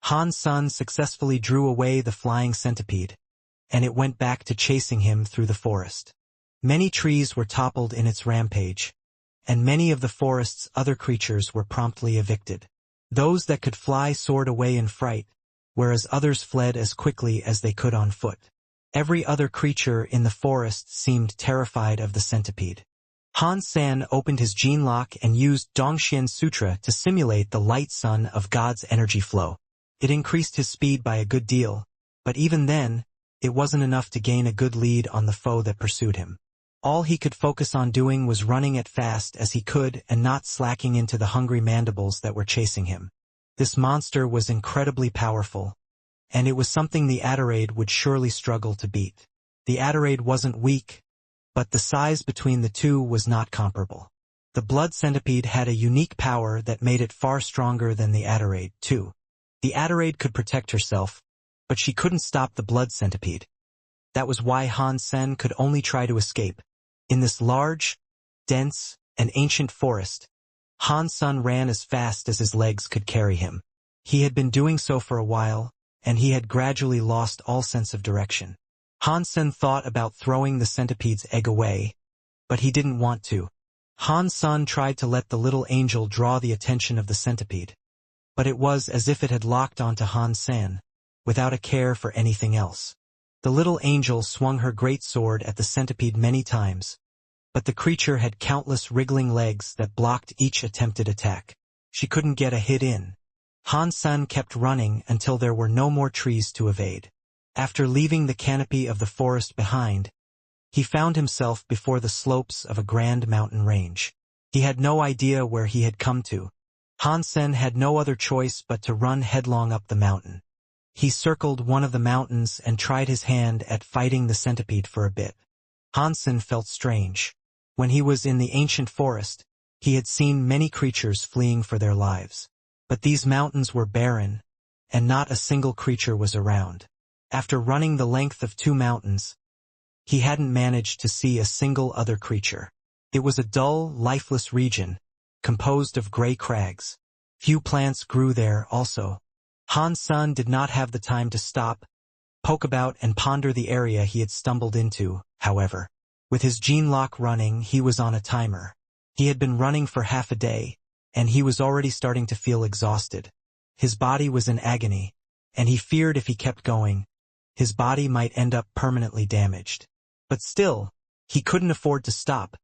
Han Sen successfully drew away the flying centipede, and it went back to chasing him through the forest. Many trees were toppled in its rampage, and many of the forest's other creatures were promptly evicted. Those that could fly soared away in fright, whereas others fled as quickly as they could on foot. Every other creature in the forest seemed terrified of the centipede. Han Sen opened his gene lock and used Dongxian Sutra to simulate the light sun of God's energy flow. It increased his speed by a good deal, but even then, it wasn't enough to gain a good lead on the foe that pursued him. All he could focus on doing was running as fast as he could and not slacking into the hungry mandibles that were chasing him. This monster was incredibly powerful, and it was something the Adaraid would surely struggle to beat. The Adaraid wasn't weak, but the size between the two was not comparable. The blood centipede had a unique power that made it far stronger than the Adaraid, too. The Adaraid could protect herself, but she couldn't stop the blood centipede. That was why Han Sen could only try to escape. In this large, dense, and ancient forest, Han Sen ran as fast as his legs could carry him. He had been doing so for a while, and he had gradually lost all sense of direction. Han Sen thought about throwing the centipede's egg away, but he didn't want to. Han Sen tried to let the little angel draw the attention of the centipede, but it was as if it had locked onto Han Sen, without a care for anything else. The little angel swung her great sword at the centipede many times, but the creature had countless wriggling legs that blocked each attempted attack. She couldn't get a hit in. Han Sen kept running until there were no more trees to evade. After leaving the canopy of the forest behind, he found himself before the slopes of a grand mountain range. He had no idea where he had come to. Han Sen had no other choice but to run headlong up the mountain. He circled one of the mountains and tried his hand at fighting the centipede for a bit. Han Sen felt strange. When he was in the ancient forest, he had seen many creatures fleeing for their lives. But these mountains were barren, and not a single creature was around. After running the length of 2 mountains, he hadn't managed to see a single other creature. It was a dull, lifeless region, composed of gray crags. Few plants grew there also. Han Sen did not have the time to stop, poke about and ponder the area he had stumbled into, however. With his gene lock running, he was on a timer. He had been running for half a day, and he was already starting to feel exhausted. His body was in agony, and he feared if he kept going, his body might end up permanently damaged. But still, he couldn't afford to stop,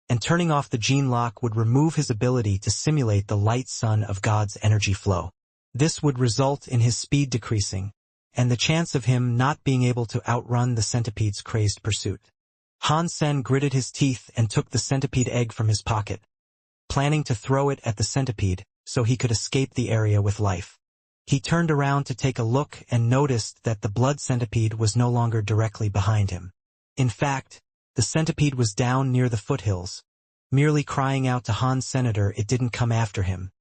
and turning off the gene lock would remove his ability to simulate the light sun of God's energy flow. This would result in his speed decreasing, and the chance of him not being able to outrun the centipede's crazed pursuit. Han Sen gritted his teeth and took the centipede egg from his pocket, planning to throw it at the centipede so he could escape the area with life. He turned around to take a look and noticed that the blood centipede was no longer directly behind him. In fact, the centipede was down near the foothills, merely crying out to Han Senator it didn't come after him,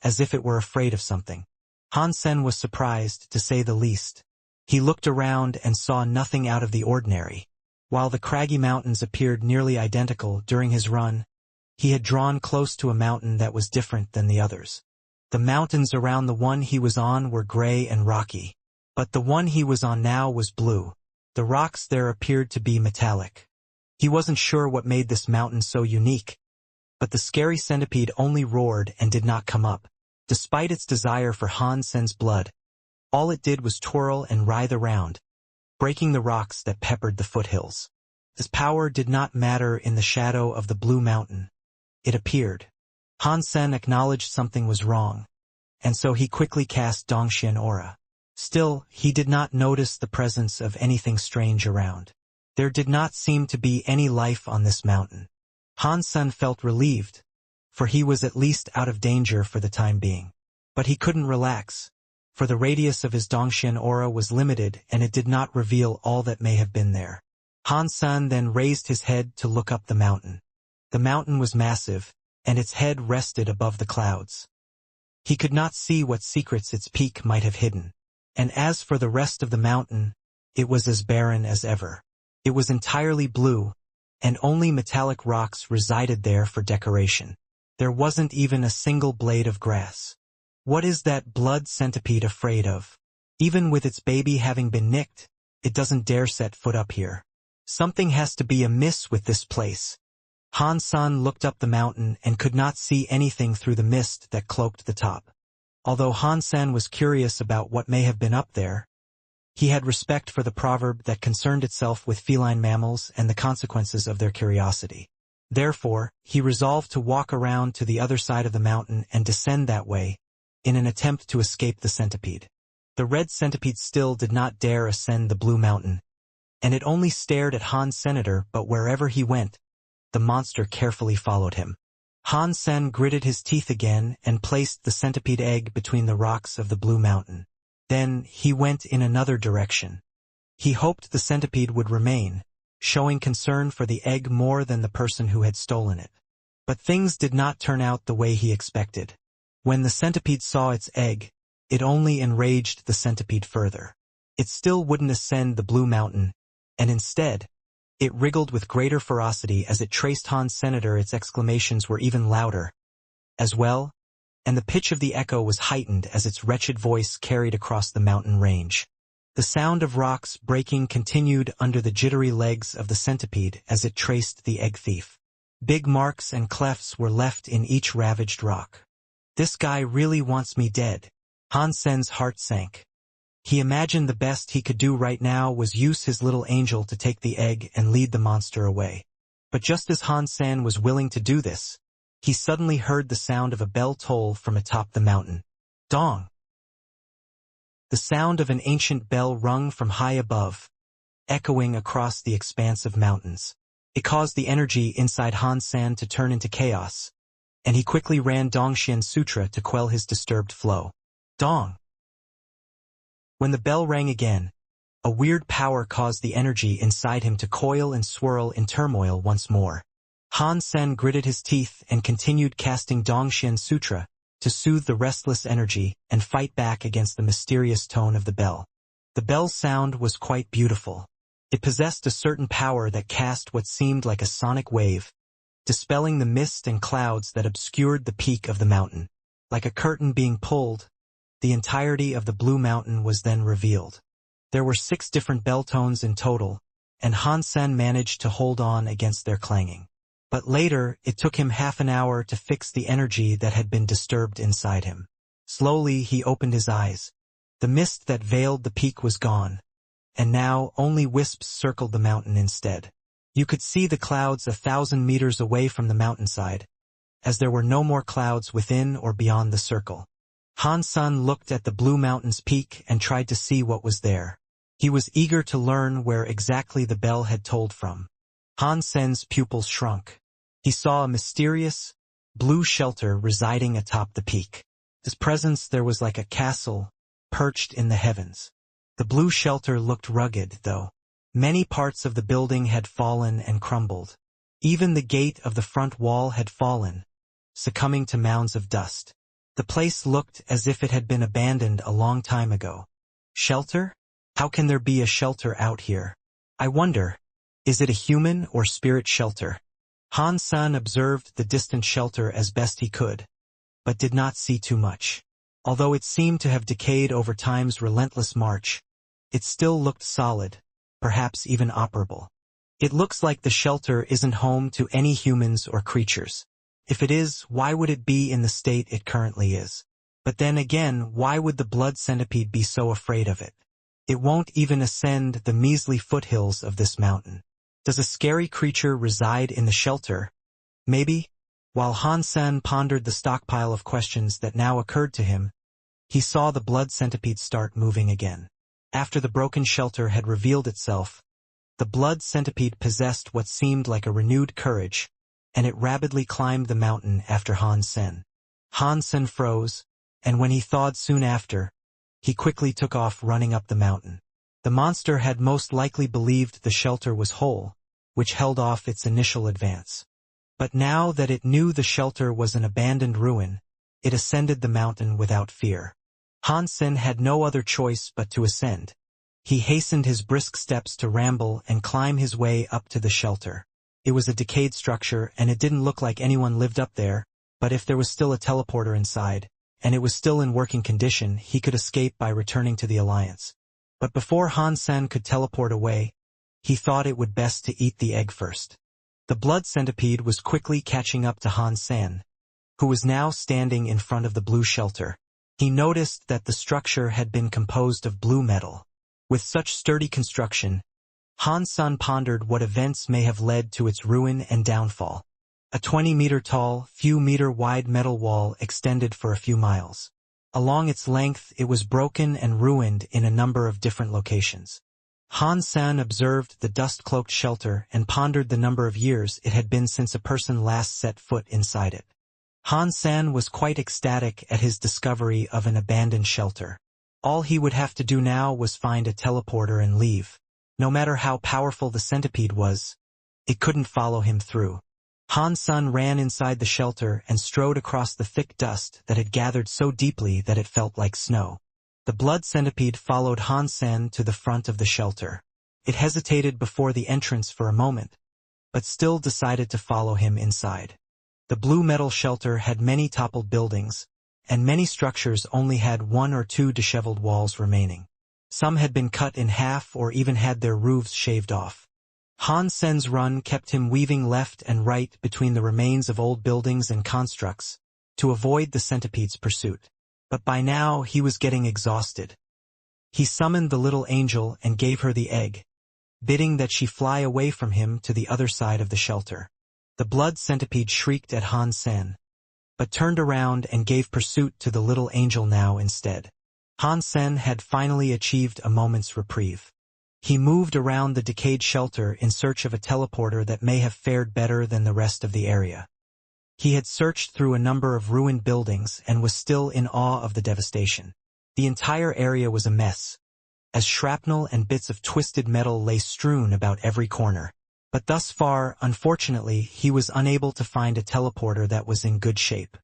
as if it were afraid of something. Han Sen was surprised, to say the least. He looked around and saw nothing out of the ordinary. While the craggy mountains appeared nearly identical during his run, he had drawn close to a mountain that was different than the others. The mountains around the one he was on were gray and rocky, but the one he was on now was blue. The rocks there appeared to be metallic. He wasn't sure what made this mountain so unique, but the scary centipede only roared and did not come up. Despite its desire for Han Sen's blood, all it did was twirl and writhe around, breaking the rocks that peppered the foothills. His power did not matter in the shadow of the blue mountain. It appeared. Han Sen acknowledged something was wrong, and so he quickly cast Dongxian aura. Still, he did not notice the presence of anything strange around. There did not seem to be any life on this mountain. Han Sen felt relieved, for he was at least out of danger for the time being. But he couldn't relax, for the radius of his Dongxian aura was limited and it did not reveal all that may have been there. Han Sen then raised his head to look up the mountain. The mountain was massive, and its head rested above the clouds. He could not see what secrets its peak might have hidden. And as for the rest of the mountain, it was as barren as ever. It was entirely blue, and only metallic rocks resided there for decoration. There wasn't even a single blade of grass. What is that blood centipede afraid of? Even with its baby having been nicked, it doesn't dare set foot up here. Something has to be amiss with this place. Han-san looked up the mountain and could not see anything through the mist that cloaked the top. Although Han-san was curious about what may have been up there, he had respect for the proverb that concerned itself with feline mammals and the consequences of their curiosity. Therefore, he resolved to walk around to the other side of the mountain and descend that way, in an attempt to escape the centipede. The red centipede still did not dare ascend the blue mountain, and it only stared at Han Senator, but wherever he went, the monster carefully followed him. Han Sen gritted his teeth again and placed the centipede egg between the rocks of the blue mountain. Then he went in another direction. He hoped the centipede would remain, showing concern for the egg more than the person who had stolen it. But things did not turn out the way he expected. When the centipede saw its egg, it only enraged the centipede further. It still wouldn't ascend the blue mountain, and instead, it wriggled with greater ferocity as it traced Han Senator. Its exclamations were even louder as well, and the pitch of the echo was heightened as its wretched voice carried across the mountain range. The sound of rocks breaking continued under the jittery legs of the centipede as it traced the egg thief. Big marks and clefts were left in each ravaged rock. This guy really wants me dead. Han Sen's heart sank. He imagined the best he could do right now was use his little angel to take the egg and lead the monster away. But just as Han Sen was willing to do this, he suddenly heard the sound of a bell toll from atop the mountain. Dong! The sound of an ancient bell rung from high above, echoing across the expanse of mountains. It caused the energy inside Han Sen to turn into chaos, and he quickly ran Dongxian Sutra to quell his disturbed flow. Dong! When the bell rang again, a weird power caused the energy inside him to coil and swirl in turmoil once more. Han Sen gritted his teeth and continued casting Dongxian Sutra to soothe the restless energy and fight back against the mysterious tone of the bell. The bell's sound was quite beautiful. It possessed a certain power that cast what seemed like a sonic wave, dispelling the mist and clouds that obscured the peak of the mountain. Like a curtain being pulled, the entirety of the blue mountain was then revealed. There were 6 different bell tones in total, and Han Sen managed to hold on against their clanging. But later, it took him half an hour to fix the energy that had been disturbed inside him. Slowly, he opened his eyes. The mist that veiled the peak was gone, and now only wisps circled the mountain instead. You could see the clouds 1,000 meters away from the mountainside, as there were no more clouds within or beyond the circle. Han Sen looked at the blue mountain's peak and tried to see what was there. He was eager to learn where exactly the bell had tolled from. Han Sen's pupils shrunk. He saw a mysterious, blue shelter residing atop the peak. His presence there was like a castle, perched in the heavens. The blue shelter looked rugged, though. Many parts of the building had fallen and crumbled. Even the gate of the front wall had fallen, succumbing to mounds of dust. The place looked as if it had been abandoned a long time ago. Shelter? How can there be a shelter out here? I wonder, is it a human or spirit shelter? Han Sen observed the distant shelter as best he could, but did not see too much. Although it seemed to have decayed over time's relentless march, it still looked solid, perhaps even operable. It looks like the shelter isn't home to any humans or creatures. If it is, why would it be in the state it currently is? But then again, why would the blood centipede be so afraid of it? It won't even ascend the measly foothills of this mountain. Does a scary creature reside in the shelter? Maybe? While Han Sen pondered the stockpile of questions that now occurred to him, he saw the blood centipede start moving again. After the broken shelter had revealed itself, the blood centipede possessed what seemed like a renewed courage, and it rapidly climbed the mountain after Han Sen. Han Sen froze, and when he thawed soon after, he quickly took off running up the mountain. The monster had most likely believed the shelter was whole, which held off its initial advance. But now that it knew the shelter was an abandoned ruin, it ascended the mountain without fear. Han Sen had no other choice but to ascend. He hastened his brisk steps to ramble and climb his way up to the shelter. It was a decayed structure and it didn't look like anyone lived up there, but if there was still a teleporter inside, and it was still in working condition, he could escape by returning to the Alliance. But before Han Sen could teleport away, he thought it would best to eat the egg first. The blood centipede was quickly catching up to Han Sen, who was now standing in front of the blue shelter. He noticed that the structure had been composed of blue metal. With such sturdy construction, Han Sen pondered what events may have led to its ruin and downfall. A 20-meter-tall, few-meter-wide metal wall extended for a few miles. Along its length, it was broken and ruined in a number of different locations. Han Sen observed the dust-cloaked shelter and pondered the number of years it had been since a person last set foot inside it. Han Sen was quite ecstatic at his discovery of an abandoned shelter. All he would have to do now was find a teleporter and leave. No matter how powerful the centipede was, it couldn't follow him through. Han Sen ran inside the shelter and strode across the thick dust that had gathered so deeply that it felt like snow. The blood centipede followed Han Sen to the front of the shelter. It hesitated before the entrance for a moment, but still decided to follow him inside. The blue metal shelter had many toppled buildings, and many structures only had 1 or 2 disheveled walls remaining. Some had been cut in half or even had their roofs shaved off. Han Sen's run kept him weaving left and right between the remains of old buildings and constructs to avoid the centipede's pursuit. But by now he was getting exhausted. He summoned the little angel and gave her the egg, bidding that she fly away from him to the other side of the shelter. The blood centipede shrieked at Han Sen, but turned around and gave pursuit to the little angel now instead. Han Sen had finally achieved a moment's reprieve. He moved around the decayed shelter in search of a teleporter that may have fared better than the rest of the area. He had searched through a number of ruined buildings and was still in awe of the devastation. The entire area was a mess, as shrapnel and bits of twisted metal lay strewn about every corner. But thus far, unfortunately, he was unable to find a teleporter that was in good shape.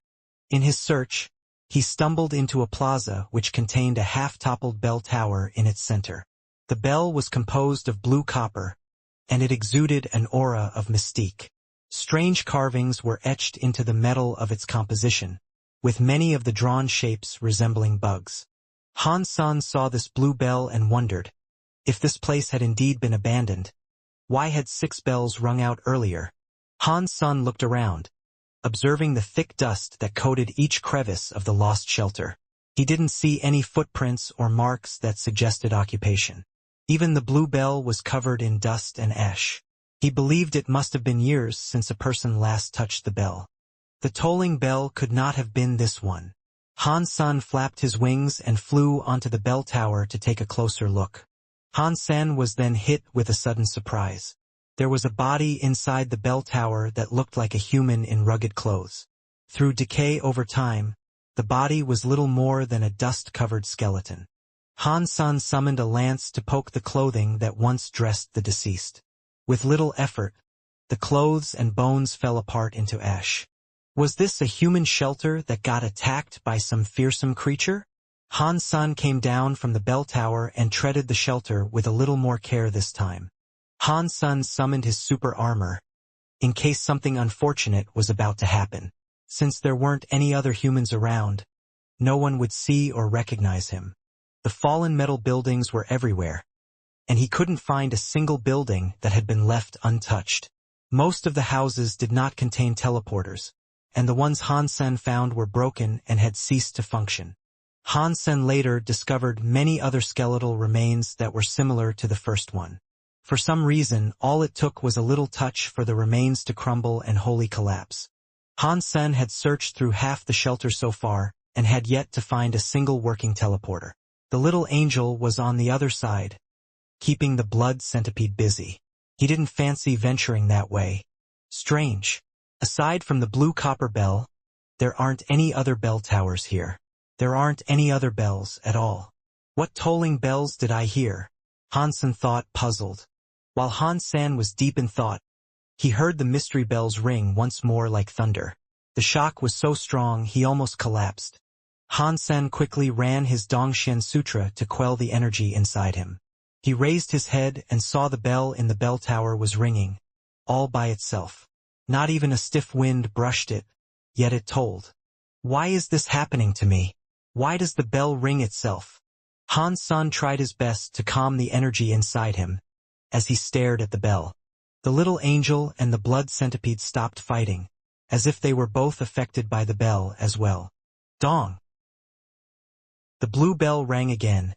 In his search, he stumbled into a plaza which contained a half-toppled bell tower in its center. The bell was composed of blue copper, and it exuded an aura of mystique. Strange carvings were etched into the metal of its composition, with many of the drawn shapes resembling bugs. Han Sen saw this blue bell and wondered, if this place had indeed been abandoned, why had 6 bells rung out earlier? Han Sen looked around, observing the thick dust that coated each crevice of the lost shelter. He didn't see any footprints or marks that suggested occupation. Even the blue bell was covered in dust and ash. He believed it must have been years since a person last touched the bell. The tolling bell could not have been this one. Han Sen flapped his wings and flew onto the bell tower to take a closer look. Han Sen was then hit with a sudden surprise. There was a body inside the bell tower that looked like a human in rugged clothes. Through decay over time, the body was little more than a dust-covered skeleton. Han Sen summoned a lance to poke the clothing that once dressed the deceased. With little effort, the clothes and bones fell apart into ash. Was this a human shelter that got attacked by some fearsome creature? Han Sen came down from the bell tower and treaded the shelter with a little more care this time. Han Sen summoned his super armor, in case something unfortunate was about to happen. Since there weren't any other humans around, no one would see or recognize him. The fallen metal buildings were everywhere, and he couldn't find a single building that had been left untouched. Most of the houses did not contain teleporters, and the ones Han Sen found were broken and had ceased to function. Han Sen later discovered many other skeletal remains that were similar to the first one. For some reason, all it took was a little touch for the remains to crumble and wholly collapse. Han Sen had searched through half the shelter so far, and had yet to find a single working teleporter. The little angel was on the other side, keeping the blood centipede busy. He didn't fancy venturing that way. Strange. Aside from the blue copper bell, there aren't any other bell towers here. There aren't any other bells at all. What tolling bells did I hear? Han Sen thought, puzzled. While Han Sen was deep in thought, he heard the mystery bells ring once more like thunder. The shock was so strong he almost collapsed. Han Sen quickly ran his Dongxian Sutra to quell the energy inside him. He raised his head and saw the bell in the bell tower was ringing, all by itself. Not even a stiff wind brushed it, yet it tolled. Why is this happening to me? Why does the bell ring itself? Han Sen tried his best to calm the energy inside him as he stared at the bell. The little angel and the blood centipede stopped fighting, as if they were both affected by the bell as well. Dong! The blue bell rang again,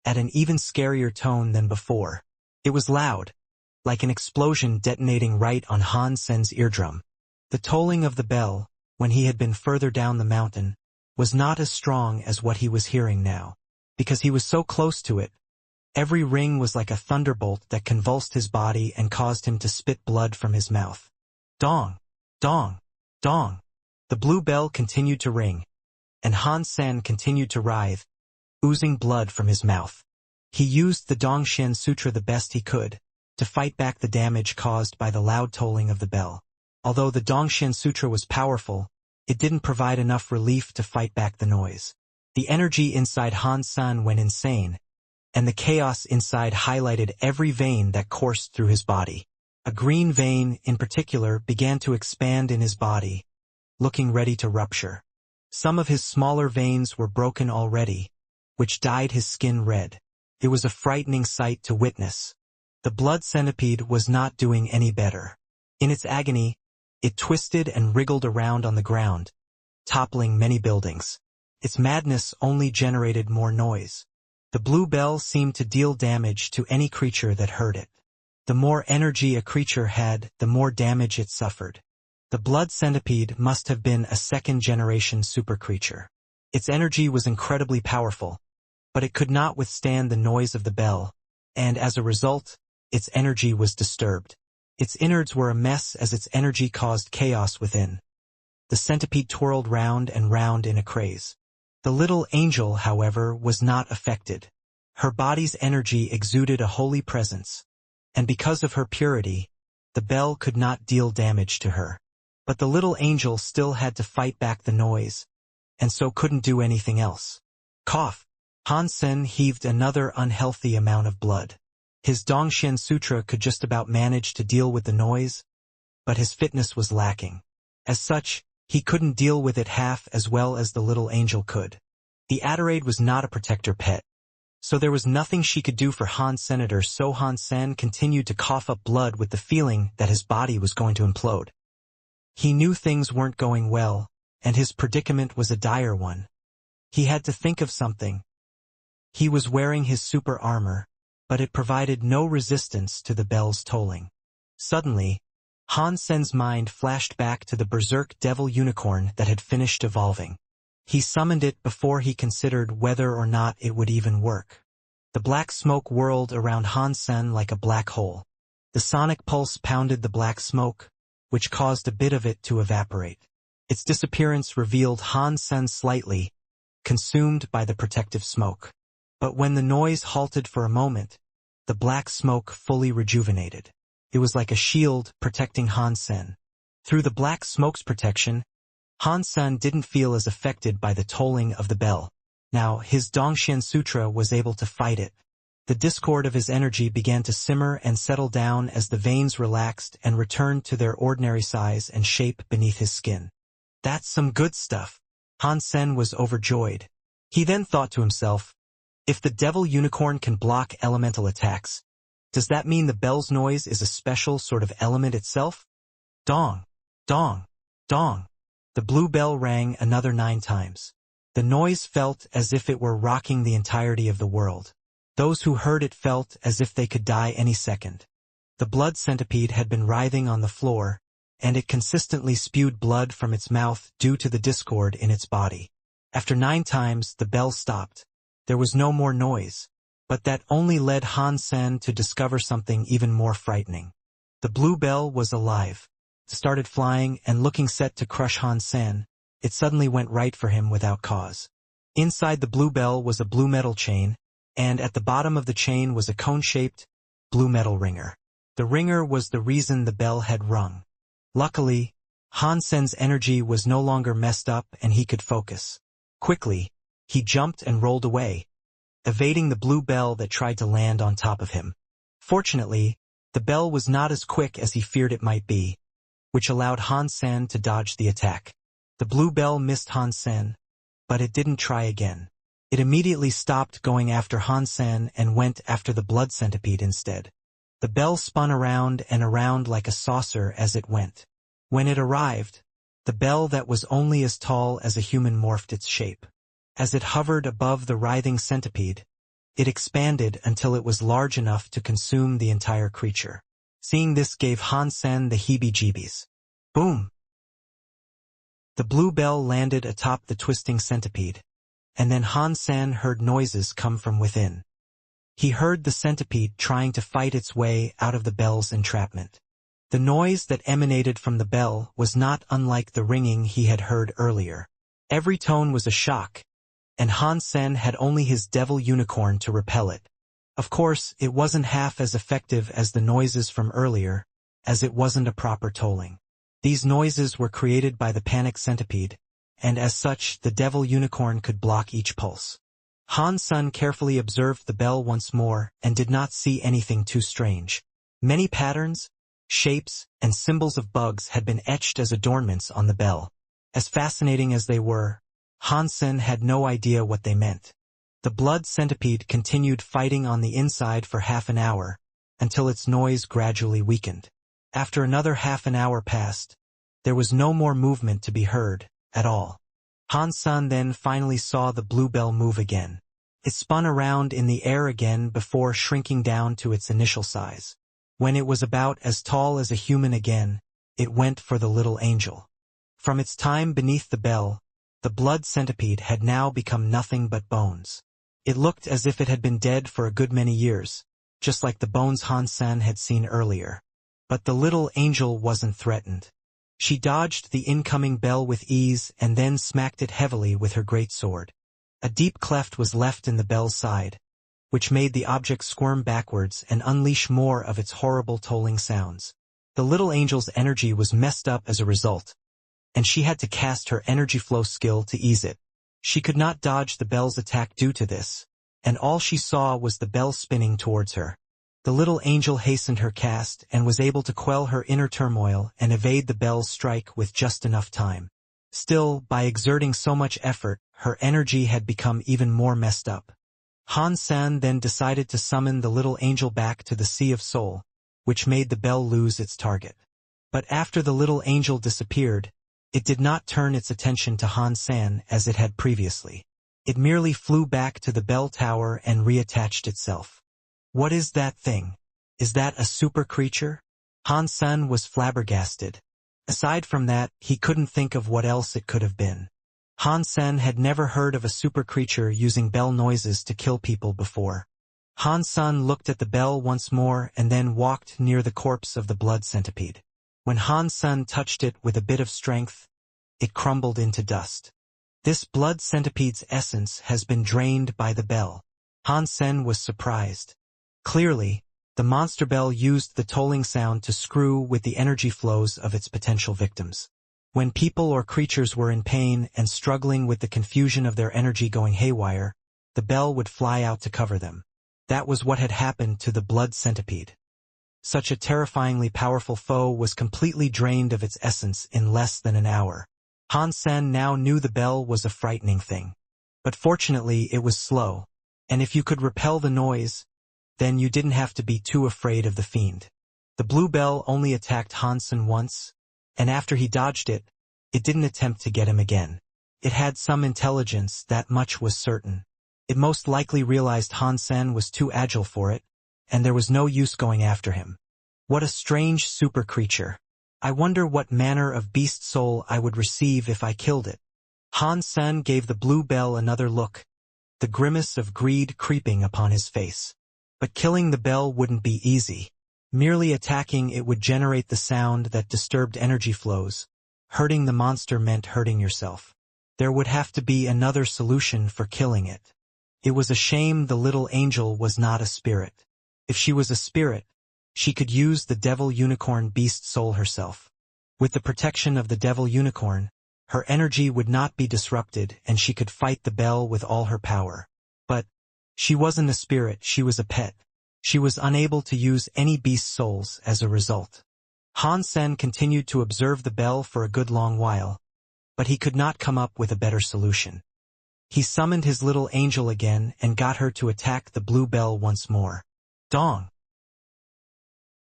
at an even scarier tone than before. It was loud, like an explosion detonating right on Han Sen's eardrum. The tolling of the bell, when he had been further down the mountain, was not as strong as what he was hearing now, because he was so close to it. Every ring was like a thunderbolt that convulsed his body and caused him to spit blood from his mouth. Dong! Dong! Dong! The blue bell continued to ring, and Han Sen continued to writhe, oozing blood from his mouth. He used the Dongshan Sutra the best he could, to fight back the damage caused by the loud tolling of the bell. Although the Dongshan Sutra was powerful, it didn't provide enough relief to fight back the noise. The energy inside Han Sen went insane, and the chaos inside highlighted every vein that coursed through his body. A green vein, in particular, began to expand in his body, looking ready to rupture. Some of his smaller veins were broken already, which dyed his skin red. It was a frightening sight to witness. The blood centipede was not doing any better. In its agony, it twisted and wriggled around on the ground, toppling many buildings. Its madness only generated more noise. The blue bell seemed to deal damage to any creature that heard it. The more energy a creature had, the more damage it suffered. The blood centipede must have been a second-generation super creature. Its energy was incredibly powerful, but it could not withstand the noise of the bell, and as a result, its energy was disturbed. Its innards were a mess as its energy caused chaos within. The centipede twirled round and round in a craze. The little angel, however, was not affected. Her body's energy exuded a holy presence, and because of her purity, the bell could not deal damage to her. But the little angel still had to fight back the noise, and so couldn't do anything else. Cough! Han Sen heaved another unhealthy amount of blood. His Dongshan Sutra could just about manage to deal with the noise, but his fitness was lacking. As such, he couldn't deal with it half as well as the little angel could. The Adderade was not a protector pet, so there was nothing she could do for Han Senator, so Han Sen continued to cough up blood with the feeling that his body was going to implode. He knew things weren't going well, and his predicament was a dire one. He had to think of something. He was wearing his super armor, but it provided no resistance to the bell's tolling. Suddenly, Han Sen's mind flashed back to the berserk devil unicorn that had finished evolving. He summoned it before he considered whether or not it would even work. The black smoke whirled around Han Sen like a black hole. The sonic pulse pounded the black smoke, which caused a bit of it to evaporate. Its disappearance revealed Han Sen slightly, consumed by the protective smoke. But when the noise halted for a moment, the black smoke fully rejuvenated. It was like a shield protecting Han Sen. Through the black smoke's protection, Han Sen didn't feel as affected by the tolling of the bell. Now, his Dongshan Sutra was able to fight it. The discord of his energy began to simmer and settle down as the veins relaxed and returned to their ordinary size and shape beneath his skin. That's some good stuff. Han Sen was overjoyed. He then thought to himself, if the devil unicorn can block elemental attacks, does that mean the bell's noise is a special sort of element itself? Dong! Dong! Dong! The blue bell rang another 9 times. The noise felt as if it were rocking the entirety of the world. Those who heard it felt as if they could die any second. The blood centipede had been writhing on the floor, and it consistently spewed blood from its mouth due to the discord in its body. After 9 times, the bell stopped. There was no more noise, but that only led Han Sen to discover something even more frightening. The blue bell was alive. It started flying and looking set to crush Han Sen. It suddenly went right for him without cause. Inside the blue bell was a blue metal chain, and at the bottom of the chain was a cone-shaped, blue metal ringer. The ringer was the reason the bell had rung. Luckily, Han Sen's energy was no longer messed up and he could focus. Quickly, he jumped and rolled away, evading the blue bell that tried to land on top of him. Fortunately, the bell was not as quick as he feared it might be, which allowed Han Sen to dodge the attack. The blue bell missed Han Sen, but it didn't try again. It immediately stopped going after Han Sen and went after the blood centipede instead. The bell spun around and around like a saucer as it went. When it arrived, the bell that was only as tall as a human morphed its shape. As it hovered above the writhing centipede, it expanded until it was large enough to consume the entire creature. Seeing this gave Han Sen the heebie-jeebies. Boom! The blue bell landed atop the twisting centipede, and then Han Sen heard noises come from within. He heard the centipede trying to fight its way out of the bell's entrapment. The noise that emanated from the bell was not unlike the ringing he had heard earlier. Every tone was a shock, and Han Sen had only his devil unicorn to repel it. Of course, it wasn't half as effective as the noises from earlier, as it wasn't a proper tolling. These noises were created by the panic centipede, and as such the devil unicorn could block each pulse. Han Sen carefully observed the bell once more and did not see anything too strange. Many patterns, shapes, and symbols of bugs had been etched as adornments on the bell. As fascinating as they were, Han Sen had no idea what they meant. The blood centipede continued fighting on the inside for half an hour, until its noise gradually weakened. After another half an hour passed, there was no more movement to be heard, at all. Han Sen then finally saw the blue bell move again. It spun around in the air again before shrinking down to its initial size. When it was about as tall as a human again, it went for the little angel. From its time beneath the bell, the blood centipede had now become nothing but bones. It looked as if it had been dead for a good many years, just like the bones Han Sen had seen earlier. But the little angel wasn't threatened. She dodged the incoming bell with ease and then smacked it heavily with her great sword. A deep cleft was left in the bell's side, which made the object squirm backwards and unleash more of its horrible tolling sounds. The little angel's energy was messed up as a result, and she had to cast her energy flow skill to ease it. She could not dodge the bell's attack due to this, and all she saw was the bell spinning towards her. The little angel hastened her cast and was able to quell her inner turmoil and evade the bell's strike with just enough time. Still, by exerting so much effort, her energy had become even more messed up. Han Sen then decided to summon the little angel back to the Sea of Soul, which made the bell lose its target. But after the little angel disappeared, it did not turn its attention to Han Sen as it had previously. It merely flew back to the bell tower and reattached itself. What is that thing? Is that a super creature? Han Sen was flabbergasted. Aside from that, he couldn't think of what else it could have been. Han Sen had never heard of a super creature using bell noises to kill people before. Han Sen looked at the bell once more and then walked near the corpse of the blood centipede. When Han Sen touched it with a bit of strength, it crumbled into dust. This blood centipede's essence has been drained by the bell. Han Sen was surprised. Clearly, the monster bell used the tolling sound to screw with the energy flows of its potential victims. When people or creatures were in pain and struggling with the confusion of their energy going haywire, the bell would fly out to cover them. That was what had happened to the blood centipede. Such a terrifyingly powerful foe was completely drained of its essence in less than an hour. Han Sen now knew the bell was a frightening thing. But fortunately it was slow, and if you could repel the noise, then you didn't have to be too afraid of the fiend. The blue bell only attacked Han Sen once, and after he dodged it, it didn't attempt to get him again. It had some intelligence, that much was certain. It most likely realized Han Sen was too agile for it, and there was no use going after him. What a strange super creature. I wonder what manner of beast soul I would receive if I killed it. Han Sen gave the blue bell another look, the grimace of greed creeping upon his face. But killing the bell wouldn't be easy. Merely attacking it would generate the sound that disturbed energy flows. Hurting the monster meant hurting yourself. There would have to be another solution for killing it. It was a shame the little angel was not a spirit. If she was a spirit, she could use the devil unicorn beast soul herself. With the protection of the devil unicorn, her energy would not be disrupted and she could fight the bell with all her power. But she wasn't a spirit, she was a pet. She was unable to use any beast souls as a result. Han Sen continued to observe the bell for a good long while, but he could not come up with a better solution. He summoned his little angel again and got her to attack the blue bell once more. Dong!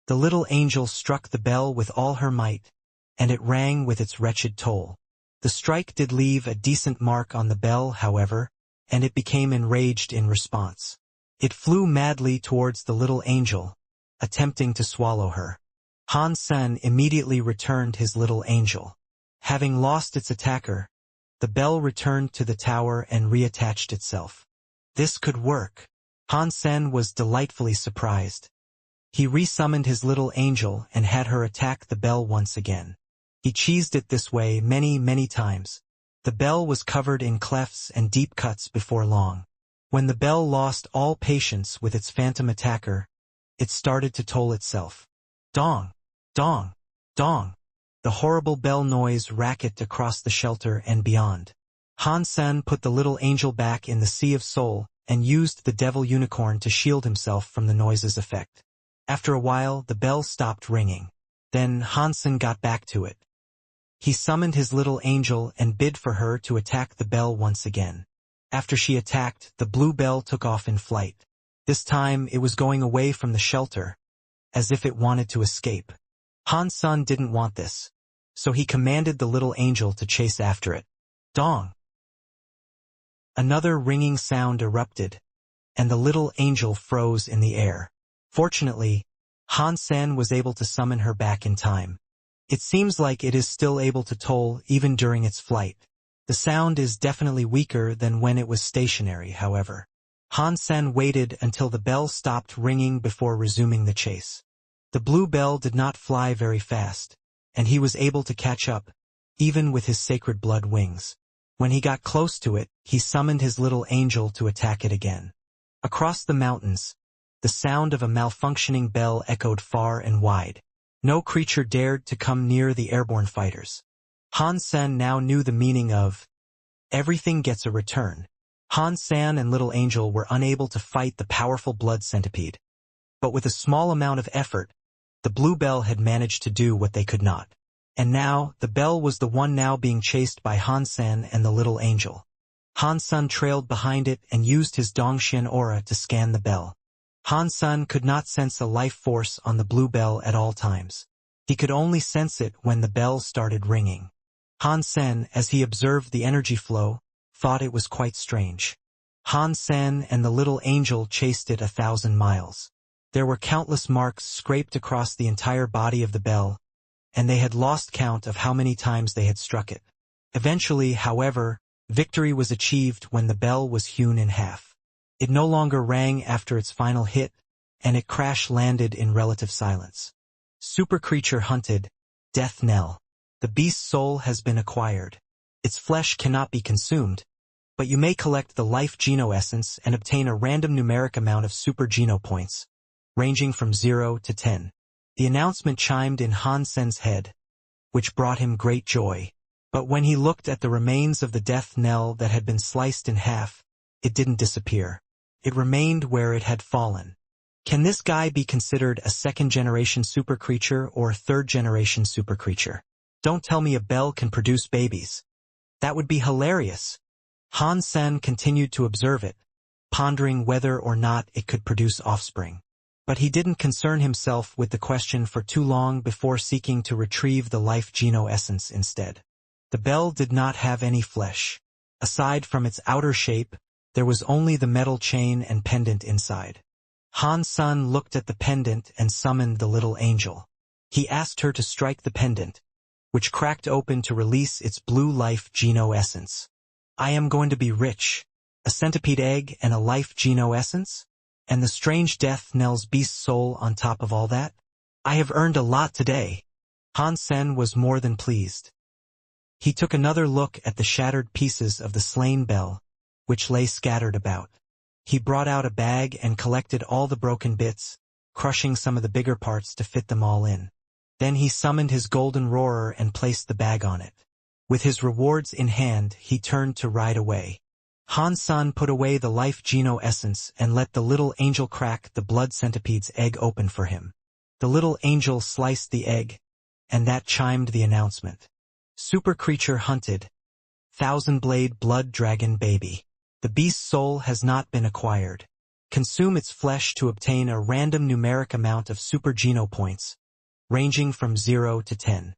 The little angel struck the bell with all her might, and it rang with its wretched toll. The strike did leave a decent mark on the bell, however, and it became enraged in response. It flew madly towards the little angel, attempting to swallow her. Han Sen immediately returned his little angel. Having lost its attacker, the bell returned to the tower and reattached itself. This could work. Han Sen was delightfully surprised. He resummoned his little angel and had her attack the bell once again. He cheesed it this way many times. The bell was covered in clefts and deep cuts before long. When the bell lost all patience with its phantom attacker, it started to toll itself. Dong! Dong! Dong! The horrible bell noise racketed across the shelter and beyond. Han Sen put the little angel back in the Sea of Soul and used the devil unicorn to shield himself from the noise's effect. After a while, the bell stopped ringing. Then Han Sen got back to it. He summoned his little angel and bid for her to attack the bell once again. After she attacked, the blue bell took off in flight. This time it was going away from the shelter, as if it wanted to escape. Han Sen didn't want this, so he commanded the little angel to chase after it. Dong! Another ringing sound erupted, and the little angel froze in the air. Fortunately, Han Sen was able to summon her back in time. It seems like it is still able to toll even during its flight. The sound is definitely weaker than when it was stationary, however. Han Sen waited until the bell stopped ringing before resuming the chase. The blue bell did not fly very fast, and he was able to catch up, even with his sacred blood wings. When he got close to it, he summoned his little angel to attack it again. Across the mountains, the sound of a malfunctioning bell echoed far and wide. No creature dared to come near the airborne fighters. Han Sen now knew the meaning of everything gets a return. Han Sen and Little Angel were unable to fight the powerful blood centipede. But with a small amount of effort, the blue bell had managed to do what they could not. And now, the bell was the one now being chased by Han Sen and the Little Angel. Han Sen trailed behind it and used his Dongxian aura to scan the bell. Han Sen could not sense a life force on the blue bell at all times. He could only sense it when the bell started ringing. Han Sen, as he observed the energy flow, thought it was quite strange. Han Sen and the Little Angel chased it 1,000 miles. There were countless marks scraped across the entire body of the bell, and they had lost count of how many times they had struck it. Eventually, however, victory was achieved when the bell was hewn in half. It no longer rang after its final hit, and it crash-landed in relative silence. Super creature hunted, death knell. The beast's soul has been acquired. Its flesh cannot be consumed, but you may collect the life geno essence and obtain a random numeric amount of super geno points, ranging from 0 to 10. The announcement chimed in Han Sen's head, which brought him great joy. But when he looked at the remains of the death knell that had been sliced in half, it didn't disappear. It remained where it had fallen. Can this guy be considered a second-generation super creature or third-generation super creature? Don't tell me a bell can produce babies. That would be hilarious. Han Sen continued to observe it, pondering whether or not it could produce offspring. But he didn't concern himself with the question for too long before seeking to retrieve the life geno essence instead. The bell did not have any flesh. Aside from its outer shape, there was only the metal chain and pendant inside. Han Sen looked at the pendant and summoned the Little Angel. He asked her to strike the pendant, which cracked open to release its blue life geno essence. I am going to be rich. A centipede egg and a life geno essence? And the strange death knell's beast soul on top of all that? I have earned a lot today. Han Sen was more than pleased. He took another look at the shattered pieces of the slain bell, which lay scattered about. He brought out a bag and collected all the broken bits, crushing some of the bigger parts to fit them all in. Then he summoned his golden roarer and placed the bag on it. With his rewards in hand, he turned to ride away. Han Sen put away the life geno essence and let the Little Angel crack the blood centipede's egg open for him. The Little Angel sliced the egg, and that chimed the announcement. Super creature hunted, Thousand-blade blood dragon baby. The beast's soul has not been acquired. Consume its flesh to obtain a random numeric amount of super geno points, ranging from 0 to 10.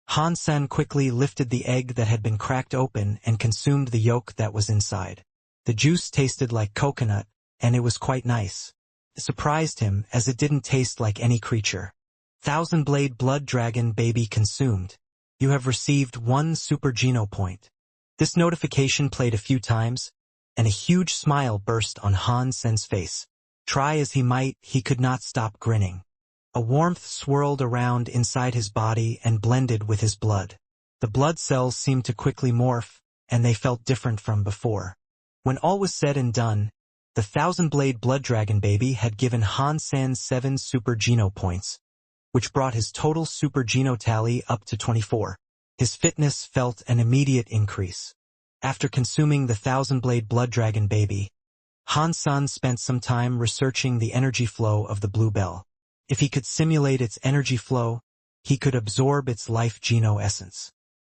Han-san quickly lifted the egg that had been cracked open and consumed the yolk that was inside. The juice tasted like coconut, and it was quite nice. It surprised him as it didn't taste like any creature. Thousand-blade blood dragon baby consumed. You have received 1 super geno point. This notification played a few times, and a huge smile burst on Han-sen's face. Try as he might, he could not stop grinning. A warmth swirled around inside his body and blended with his blood. The blood cells seemed to quickly morph, and they felt different from before. When all was said and done, the thousand-blade blood dragon baby had given Han-san 7 super geno points, which brought his total super geno tally up to 24. His fitness felt an immediate increase. After consuming the thousand-blade blood dragon baby, Han-san spent some time researching the energy flow of the blue bell. If he could simulate its energy flow, he could absorb its life geno essence.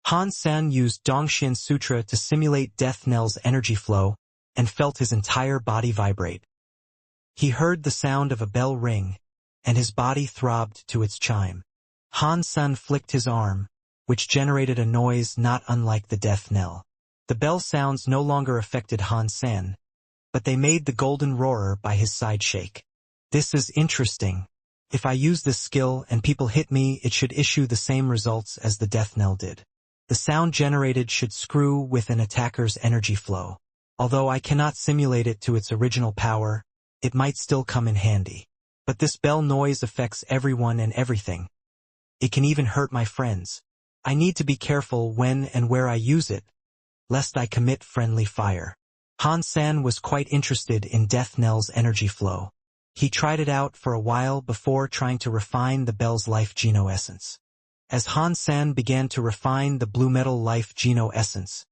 Han-san used Dongxian Sutra to simulate Death Knell's energy flow and felt his entire body vibrate. He heard the sound of a bell ring, and his body throbbed to its chime. Han-san flicked his arm, which generated a noise not unlike the death knell. The bell sounds no longer affected Han-san, but they made the golden roarer by his side shake. This is interesting. If I use this skill and people hit me, it should issue the same results as the death knell did. The sound generated should screw with an attacker's energy flow. Although I cannot simulate it to its original power, it might still come in handy. But this bell noise affects everyone and everything. It can even hurt my friends. I need to be careful when and where I use it, lest I commit friendly fire. Han-san was quite interested in Death Knell's energy flow. He tried it out for a while before trying to refine the bell's life geno essence. As Han-san began to refine the blue metal life geno essence,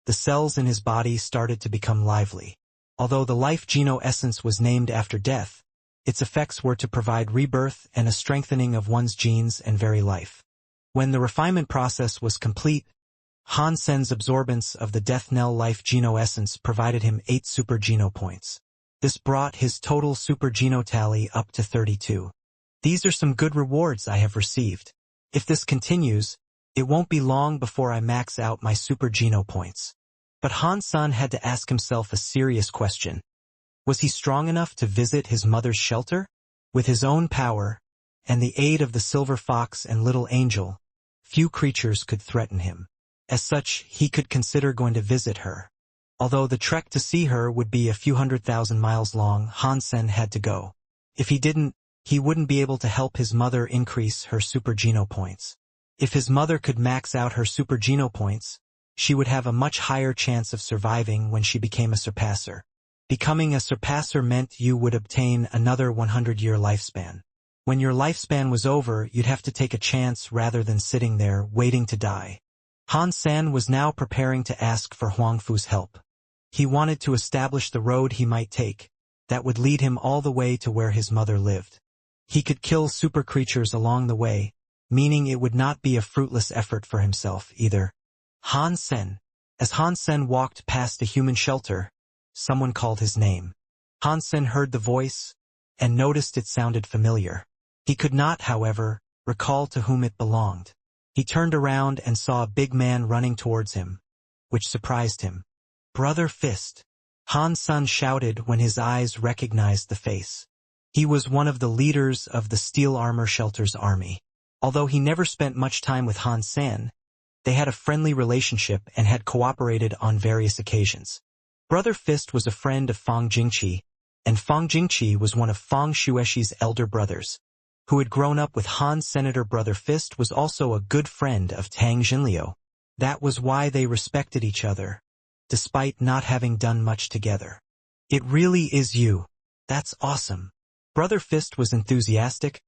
the cells in his body started to become lively. Although the life geno essence was named after death, its effects were to provide rebirth and a strengthening of one's genes and very life. When the refinement process was complete, Han-sen's absorbance of the Death Knell life geno essence provided him 8 super geno points. This brought his total super geno tally up to 32. These are some good rewards I have received. If this continues, it won't be long before I max out my super geno points. But Han-san had to ask himself a serious question. Was he strong enough to visit his mother's shelter? With his own power, and the aid of the silver fox and little angel, few creatures could threaten him. As such, he could consider going to visit her. Although the trek to see her would be a few 100,000 miles long, Han-sen had to go. If he didn't, he wouldn't be able to help his mother increase her super geno points. If his mother could max out her super geno points, she would have a much higher chance of surviving when she became a surpasser. Becoming a surpasser meant you would obtain another 100-year lifespan. When your lifespan was over, you'd have to take a chance rather than sitting there waiting to die. Han-san was now preparing to ask for Huangfu's help. He wanted to establish the road he might take that would lead him all the way to where his mother lived. He could kill super creatures along the way, meaning it would not be a fruitless effort for himself either. Han-sen. As Han-sen walked past a human shelter, someone called his name. Han-sen heard the voice and noticed it sounded familiar. He could not, however, recall to whom it belonged. He turned around and saw a big man running towards him, which surprised him. "Brother Fist!" Han-san shouted when his eyes recognized the face. He was one of the leaders of the Steel Armor Shelter's army. Although he never spent much time with Han-san, they had a friendly relationship and had cooperated on various occasions. Brother Fist was a friend of Fang Jingqi, and Fang Jingqi was one of Fang Xuexi's elder brothers, who had grown up with Han's senator. Brother Fist was also a good friend of Tang Jinliu. That was why they respected each other, despite not having done much together. "It really is you. That's awesome." Brother Fist was enthusiastic,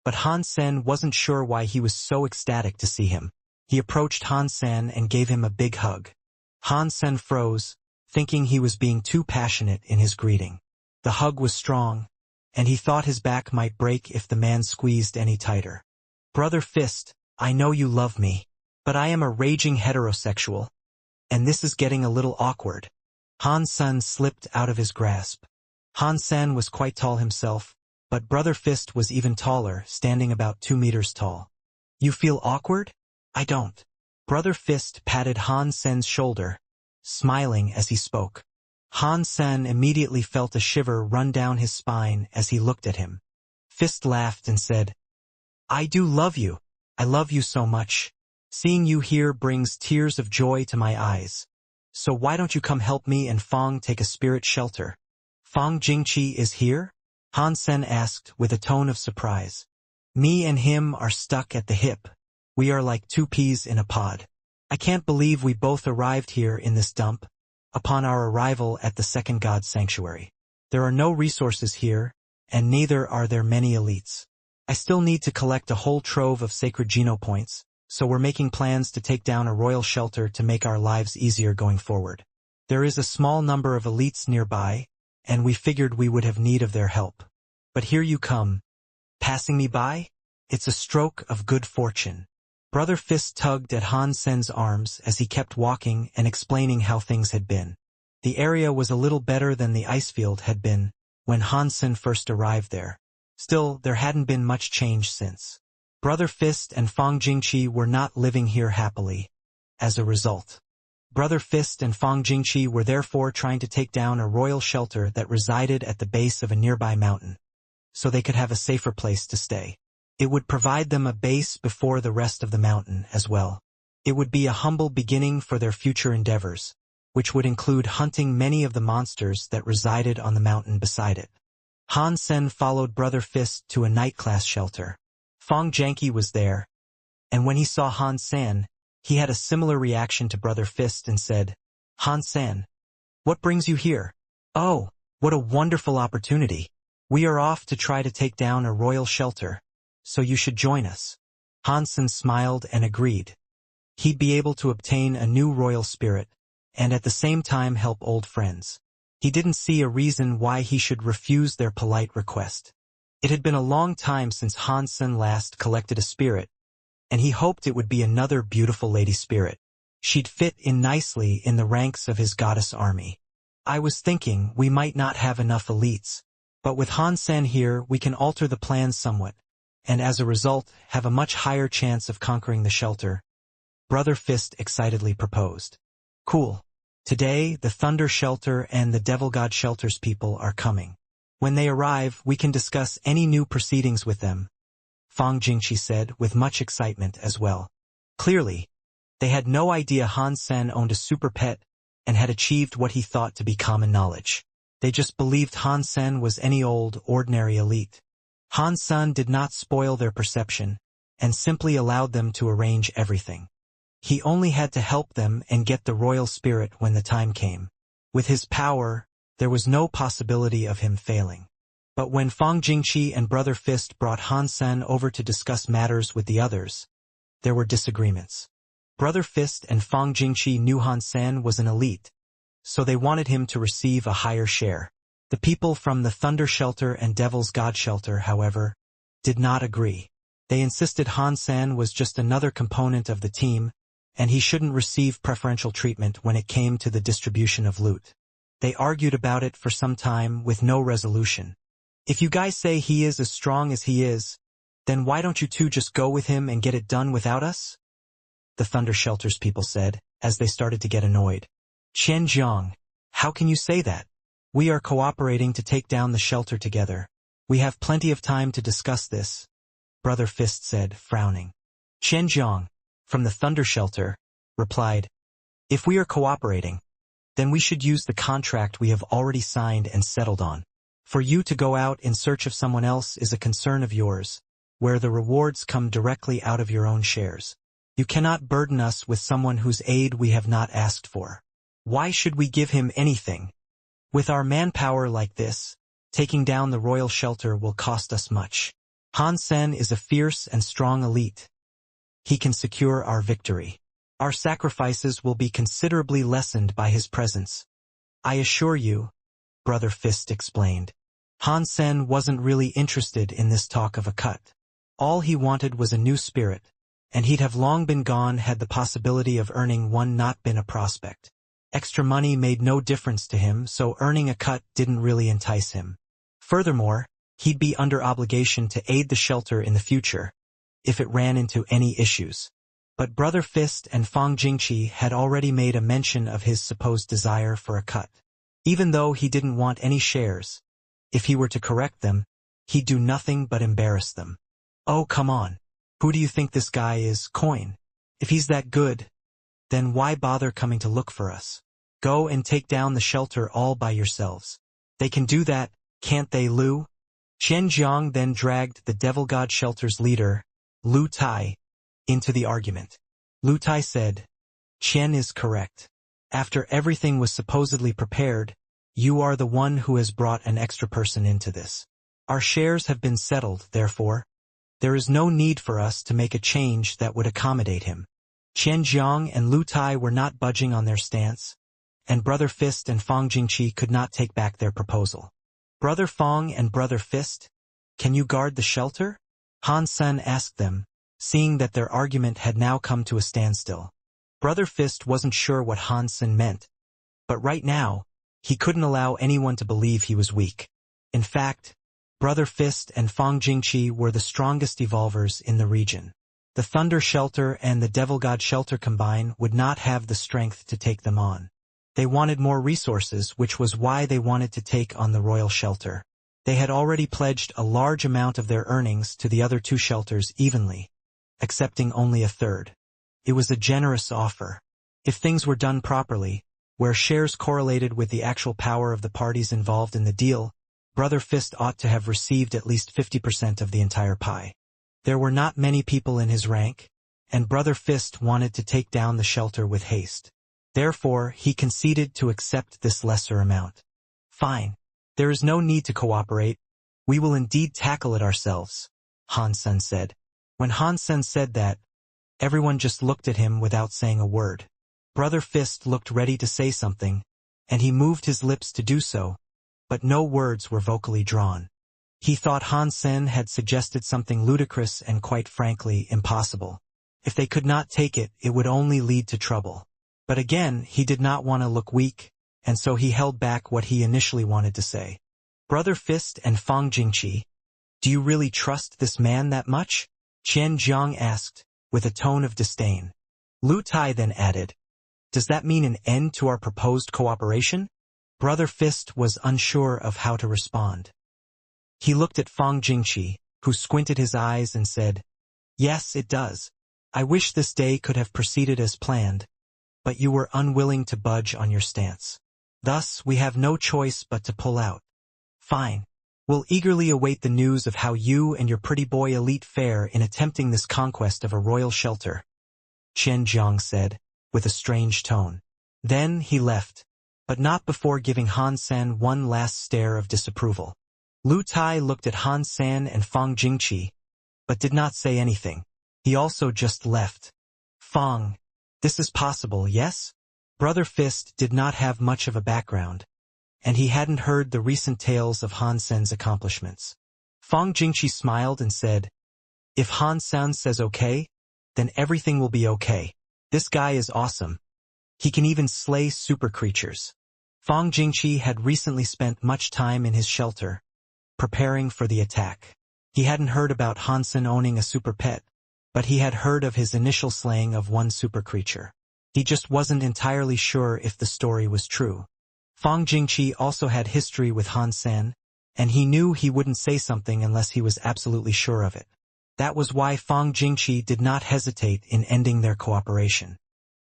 but Han-sen wasn't sure why he was so ecstatic to see him. He approached Han-sen and gave him a big hug. Han-sen froze, thinking he was being too passionate in his greeting. The hug was strong, and he thought his back might break if the man squeezed any tighter. "Brother Fist, I know you love me, but I am a raging heterosexual. and this is getting a little awkward. Han Sen slipped out of his grasp. Han Sen was quite tall himself, but Brother Fist was even taller, standing about 2 meters tall. You feel awkward? I don't. Brother Fist patted Han Sen's shoulder, smiling as he spoke. Han Sen immediately felt a shiver run down his spine as he looked at him. Fist laughed and said, I do love you. I love you so much. Seeing you here brings tears of joy to my eyes. So why don't you come help me and Fong take a spirit shelter? Fong Jingqi is here? Han Sen asked with a tone of surprise. Me and him are stuck at the hip. We are like 2 peas in a pod. I can't believe we both arrived here in this dump. Upon our arrival at the second god sanctuary. There are no resources here, and neither are there many elites. I still need to collect a whole trove of sacred Geno points, so we're making plans to take down a royal shelter to make our lives easier going forward. There is a small number of elites nearby, and we figured we would have need of their help. But here you come. Passing me by? It's a stroke of good fortune. Brother Fist tugged at Han Sen's arms as he kept walking and explaining how things had been. The area was a little better than the icefield had been when Han Sen first arrived there. Still, there hadn't been much change since. Brother Fist and Fong Jingqi were not living here happily. As a result, Brother Fist and Fong Jingqi were therefore trying to take down a royal shelter that resided at the base of a nearby mountain, so they could have a safer place to stay. It would provide them a base before the rest of the mountain as well. It would be a humble beginning for their future endeavors, which would include hunting many of the monsters that resided on the mountain beside it. Han Sen followed Brother Fist to a night-class shelter. Fong Janqi was there, and when he saw Han Sen, he had a similar reaction to Brother Fist and said, Han Sen, what brings you here? Oh, what a wonderful opportunity. We are off to try to take down a royal shelter. So you should join us. Han Sen smiled and agreed. He'd be able to obtain a new royal spirit, and at the same time help old friends. He didn't see a reason why he should refuse their polite request. It had been a long time since Han Sen last collected a spirit, and he hoped it would be another beautiful lady spirit. She'd fit in nicely in the ranks of his goddess army. I was thinking we might not have enough elites, but with Han Sen here we can alter the plans somewhat, and as a result have a much higher chance of conquering the shelter, Brother Fist excitedly proposed. Cool. Today, the Thunder Shelter and the Devil God Shelter's people are coming. When they arrive, we can discuss any new proceedings with them, Fong Jingqi said with much excitement as well. Clearly, they had no idea Han Sen owned a super pet and had achieved what he thought to be common knowledge. They just believed Han Sen was any old, ordinary elite. Han Sen did not spoil their perception, and simply allowed them to arrange everything. He only had to help them and get the royal spirit when the time came. With his power, there was no possibility of him failing. But when Fong Jingqi and Brother Fist brought Han Sen over to discuss matters with the others, there were disagreements. Brother Fist and Fong Jingqi knew Han Sen was an elite, so they wanted him to receive a higher share. The people from the Thunder Shelter and Devil's God Shelter, however, did not agree. They insisted Han Sen was just another component of the team, and he shouldn't receive preferential treatment when it came to the distribution of loot. They argued about it for some time with no resolution. If you guys say he is as strong as he is, then why don't you two just go with him and get it done without us? The Thunder Shelter's people said, as they started to get annoyed. Chen Jiang, how can you say that? We are cooperating to take down the shelter together. We have plenty of time to discuss this, Brother Fist said, frowning. Chen Jiang, from the Thunder Shelter, replied, if we are cooperating, then we should use the contract we have already signed and settled on. For you to go out in search of someone else is a concern of yours, where the rewards come directly out of your own shares. You cannot burden us with someone whose aid we have not asked for. Why should we give him anything? With our manpower like this, taking down the royal shelter will cost us much. Han Sen is a fierce and strong elite. He can secure our victory. Our sacrifices will be considerably lessened by his presence. I assure you, Brother Fist explained. Han Sen wasn't really interested in this talk of a cut. All he wanted was a new spirit, and he'd have long been gone had the possibility of earning one not been a prospect. Extra money made no difference to him, so earning a cut didn't really entice him. Furthermore, he'd be under obligation to aid the shelter in the future, if it ran into any issues. But Brother Fist and Fang Jingqi had already made a mention of his supposed desire for a cut. Even though he didn't want any shares, if he were to correct them, he'd do nothing but embarrass them. Oh, come on. Who do you think this guy is, Coin? If he's that good, then why bother coming to look for us? Go and take down the shelter all by yourselves. They can do that, can't they, Lu? Chen Jiang then dragged the Devil God Shelter's leader, Lu Tai, into the argument. Lu Tai said, Chen is correct. After everything was supposedly prepared, you are the one who has brought an extra person into this. Our shares have been settled, therefore. There is no need for us to make a change that would accommodate him. Chen Jiang and Lu Tai were not budging on their stance, and Brother Fist and Fang Jingqi could not take back their proposal. Brother Fang and Brother Fist, can you guard the shelter? Han Sen asked them, seeing that their argument had now come to a standstill. Brother Fist wasn't sure what Han Sen meant, but right now, he couldn't allow anyone to believe he was weak. In fact, Brother Fist and Fang Jingqi were the strongest evolvers in the region. The Thunder Shelter and the Devil God Shelter combined would not have the strength to take them on. They wanted more resources, which was why they wanted to take on the Royal Shelter. They had already pledged a large amount of their earnings to the other two shelters evenly, accepting only a third. It was a generous offer. If things were done properly, where shares correlated with the actual power of the parties involved in the deal, Brother Fist ought to have received at least 50% of the entire pie. There were not many people in his rank, and Brother Fist wanted to take down the shelter with haste. Therefore, he conceded to accept this lesser amount. Fine. There is no need to cooperate. We will indeed tackle it ourselves, Han Sen said. When Han Sen said that, everyone just looked at him without saying a word. Brother Fist looked ready to say something, and he moved his lips to do so, but no words were vocally drawn. He thought Han Sen had suggested something ludicrous and quite frankly impossible. If they could not take it, it would only lead to trouble. But again, he did not want to look weak, and so he held back what he initially wanted to say. Brother Fist and Fang Jingqi, do you really trust this man that much? Chen Jiang asked, with a tone of disdain. Lu Tai then added, does that mean an end to our proposed cooperation? Brother Fist was unsure of how to respond. He looked at Fang Jingqi, who squinted his eyes and said, yes, it does. I wish this day could have proceeded as planned, but you were unwilling to budge on your stance. Thus, we have no choice but to pull out. Fine. We'll eagerly await the news of how you and your pretty boy elite fare in attempting this conquest of a royal shelter, Chen Jiang said, with a strange tone. Then he left, but not before giving Han Sen one last stare of disapproval. Lu Tai looked at Han Sen and Fang Jingqi, but did not say anything. He also just left. Fang, this is possible, yes? Brother Fist did not have much of a background, and he hadn't heard the recent tales of Han Sen's accomplishments. Fang Jingqi smiled and said, if Han Sen says okay, then everything will be okay. This guy is awesome. He can even slay super creatures. Fang Jingqi had recently spent much time in his shelter, preparing for the attack. He hadn't heard about Han Sen owning a super pet, but he had heard of his initial slaying of one super creature. He just wasn't entirely sure if the story was true. Fang Jingqi also had history with Han Sen, and he knew he wouldn't say something unless he was absolutely sure of it. That was why Fang Jingqi did not hesitate in ending their cooperation.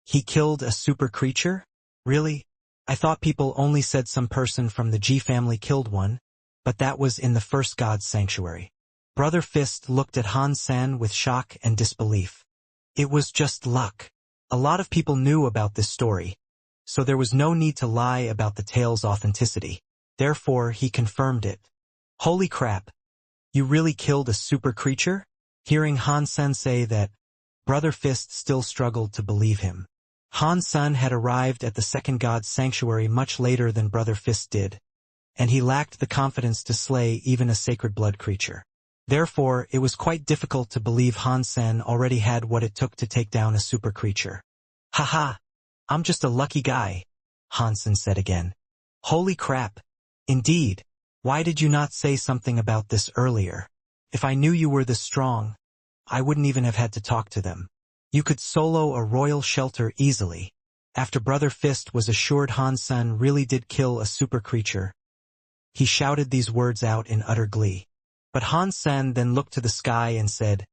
He killed a super creature? Really? I thought people only said some person from the Ji family killed one, but that was in the first god's sanctuary. Brother Fist looked at Han Sen with shock and disbelief. It was just luck. A lot of people knew about this story, so there was no need to lie about the tale's authenticity. Therefore, he confirmed it. Holy crap! You really killed a super creature? Hearing Han Sen say that, Brother Fist still struggled to believe him. Han Sen had arrived at the second god's sanctuary much later than Brother Fist did, and he lacked the confidence to slay even a sacred blood creature. Therefore, it was quite difficult to believe Han Sen already had what it took to take down a super creature. Haha, I'm just a lucky guy, Han Sen said again. Holy crap. Indeed. Why did you not say something about this earlier? If I knew you were this strong, I wouldn't even have had to talk to them. You could solo a royal shelter easily. After Brother Fist was assured Han Sen really did kill a super creature, he shouted these words out in utter glee. But Han Sen then looked to the sky and said,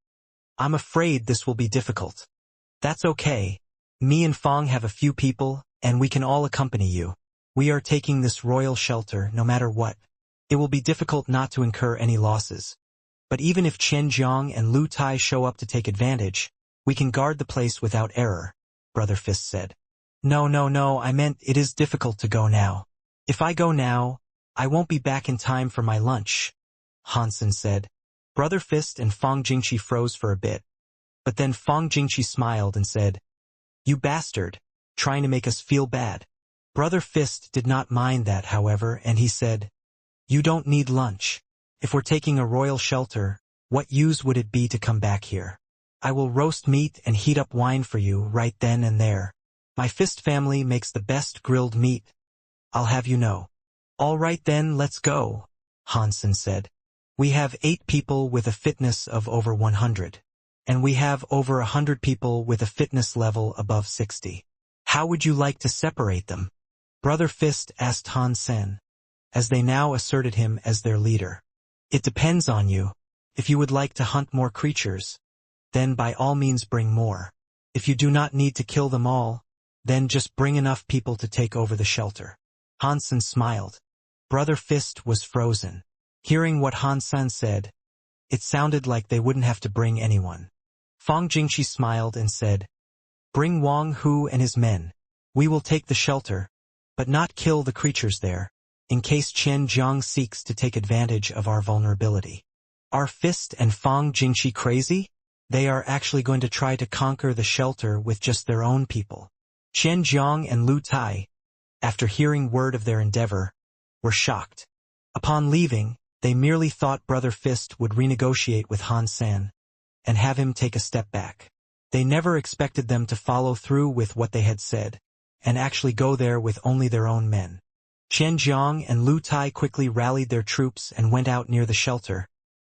I'm afraid this will be difficult. That's okay. Me and Fong have a few people, and we can all accompany you. We are taking this royal shelter no matter what. It will be difficult not to incur any losses. But even if Chen Jiang and Lu Tai show up to take advantage, we can guard the place without error, Brother Fist said. No, I meant it is difficult to go now. If I go now, I won't be back in time for my lunch, Han Sen said. Brother Fist and Fong Jingqi froze for a bit. But then Fong Jingqi smiled and said, You bastard, trying to make us feel bad. Brother Fist did not mind that, however, and he said, You don't need lunch. If we're taking a royal shelter, what use would it be to come back here? I will roast meat and heat up wine for you right then and there. My Fist family makes the best grilled meat, I'll have you know. All right then, let's go, Han Sen said. We have 8 people with a fitness of over 100. And we have over 100 people with a fitness level above 60. How would you like to separate them? Brother Fist asked Han Sen, as they now asserted him as their leader. It depends on you. If you would like to hunt more creatures, then by all means bring more. If you do not need to kill them all, then just bring enough people to take over the shelter. Han Sen smiled. Brother Fist was frozen. Hearing what Han Sen said, it sounded like they wouldn't have to bring anyone. Fong Jingqi smiled and said, Bring Wang Hu and his men. We will take the shelter, but not kill the creatures there, in case Chen Jiang seeks to take advantage of our vulnerability. Are Fist and Fong Jingqi crazy? They are actually going to try to conquer the shelter with just their own people. Chen Jiang and Lu Tai, after hearing word of their endeavor, were shocked. Upon leaving, they merely thought Brother Fist would renegotiate with Han Sen and have him take a step back. They never expected them to follow through with what they had said, and actually go there with only their own men. Chen Jiang and Lu Tai quickly rallied their troops and went out near the shelter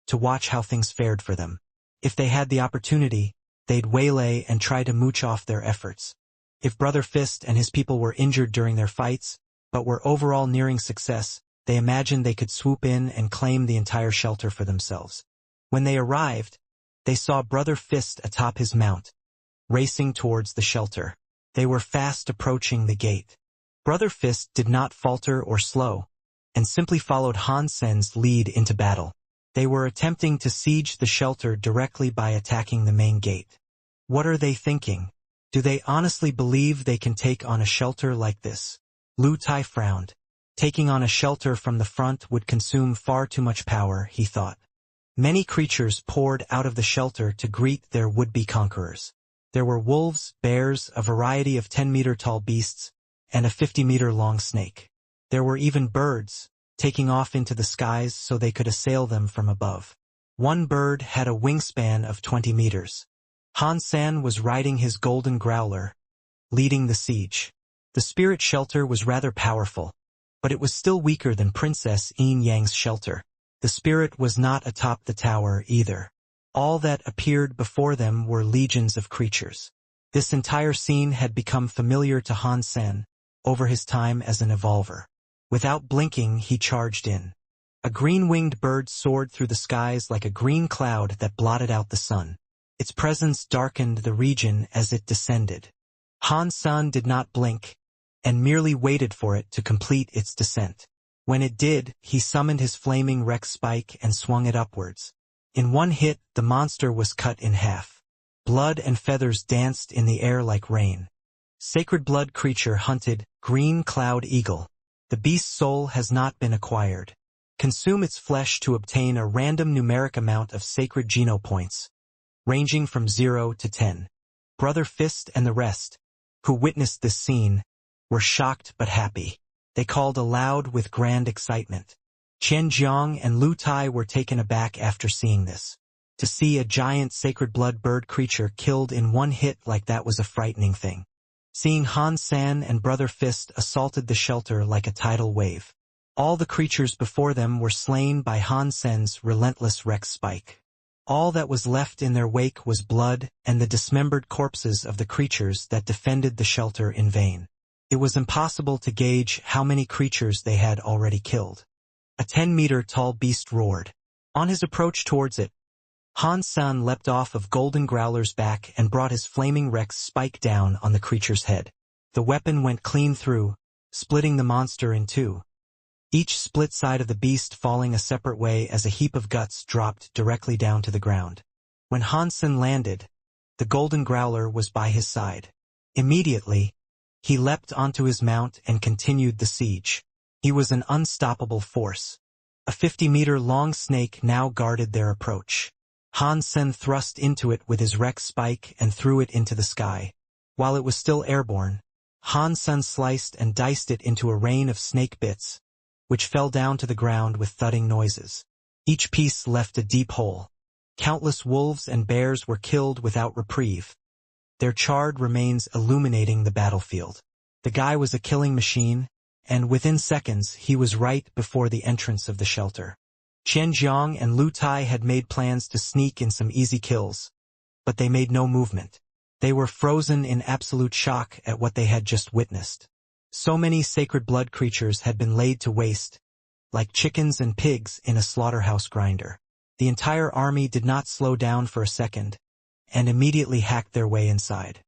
to watch how things fared for them. If they had the opportunity, they'd waylay and try to mooch off their efforts. If Brother Fist and his people were injured during their fights, but were overall nearing success, they imagined they could swoop in and claim the entire shelter for themselves. When they arrived, they saw Brother Fist atop his mount, racing towards the shelter. They were fast approaching the gate. Brother Fist did not falter or slow, and simply followed Han Sen's lead into battle. They were attempting to siege the shelter directly by attacking the main gate. What are they thinking? Do they honestly believe they can take on a shelter like this? Lu Tai frowned. Taking on a shelter from the front would consume far too much power, he thought. Many creatures poured out of the shelter to greet their would-be conquerors. There were wolves, bears, a variety of 10-meter-tall beasts, and a 50-meter-long snake. There were even birds, taking off into the skies so they could assail them from above. One bird had a wingspan of 20 meters. Han Sen was riding his golden growler, leading the siege. The spirit shelter was rather powerful, but it was still weaker than Princess Yin Yang's shelter. The spirit was not atop the tower either. All that appeared before them were legions of creatures. This entire scene had become familiar to Han Sen over his time as an evolver. Without blinking, he charged in. A green-winged bird soared through the skies like a green cloud that blotted out the sun. Its presence darkened the region as it descended. Han Sen did not blink, and merely waited for it to complete its descent. When it did, he summoned his flaming Rex spike and swung it upwards. In one hit, the monster was cut in half. Blood and feathers danced in the air like rain. Sacred blood creature hunted, green cloud eagle. The beast's soul has not been acquired. Consume its flesh to obtain a random numeric amount of sacred geno points, ranging from 0 to 10. Brother Fist and the rest, who witnessed this scene, were shocked but happy. They called aloud with grand excitement. Qian Jiang and Lu Tai were taken aback after seeing this. To see a giant sacred blood bird creature killed in one hit like that was a frightening thing. Seeing Han San and Brother Fist assaulted the shelter like a tidal wave. All the creatures before them were slain by Han Sen's relentless Rex spike. All that was left in their wake was blood and the dismembered corpses of the creatures that defended the shelter in vain. It was impossible to gauge how many creatures they had already killed. A 10-meter-tall beast roared. On his approach towards it, Han San leapt off of Golden Growler's back and brought his flaming Rex spike down on the creature's head. The weapon went clean through, splitting the monster in two. Each split side of the beast falling a separate way as a heap of guts dropped directly down to the ground. When Han San landed, the Golden Growler was by his side. Immediately, he leapt onto his mount and continued the siege. He was an unstoppable force. A 50-meter-long snake now guarded their approach. Han San thrust into it with his Rex spike and threw it into the sky. While it was still airborne, Han San sliced and diced it into a rain of snake bits, which fell down to the ground with thudding noises. Each piece left a deep hole. Countless wolves and bears were killed without reprieve, their charred remains illuminating the battlefield. The guy was a killing machine, and within seconds he was right before the entrance of the shelter. Qian Jiang and Lu Tai had made plans to sneak in some easy kills, but they made no movement. They were frozen in absolute shock at what they had just witnessed. So many sacred blood creatures had been laid to waste, like chickens and pigs in a slaughterhouse grinder. The entire army did not slow down for a second, and immediately hacked their way inside.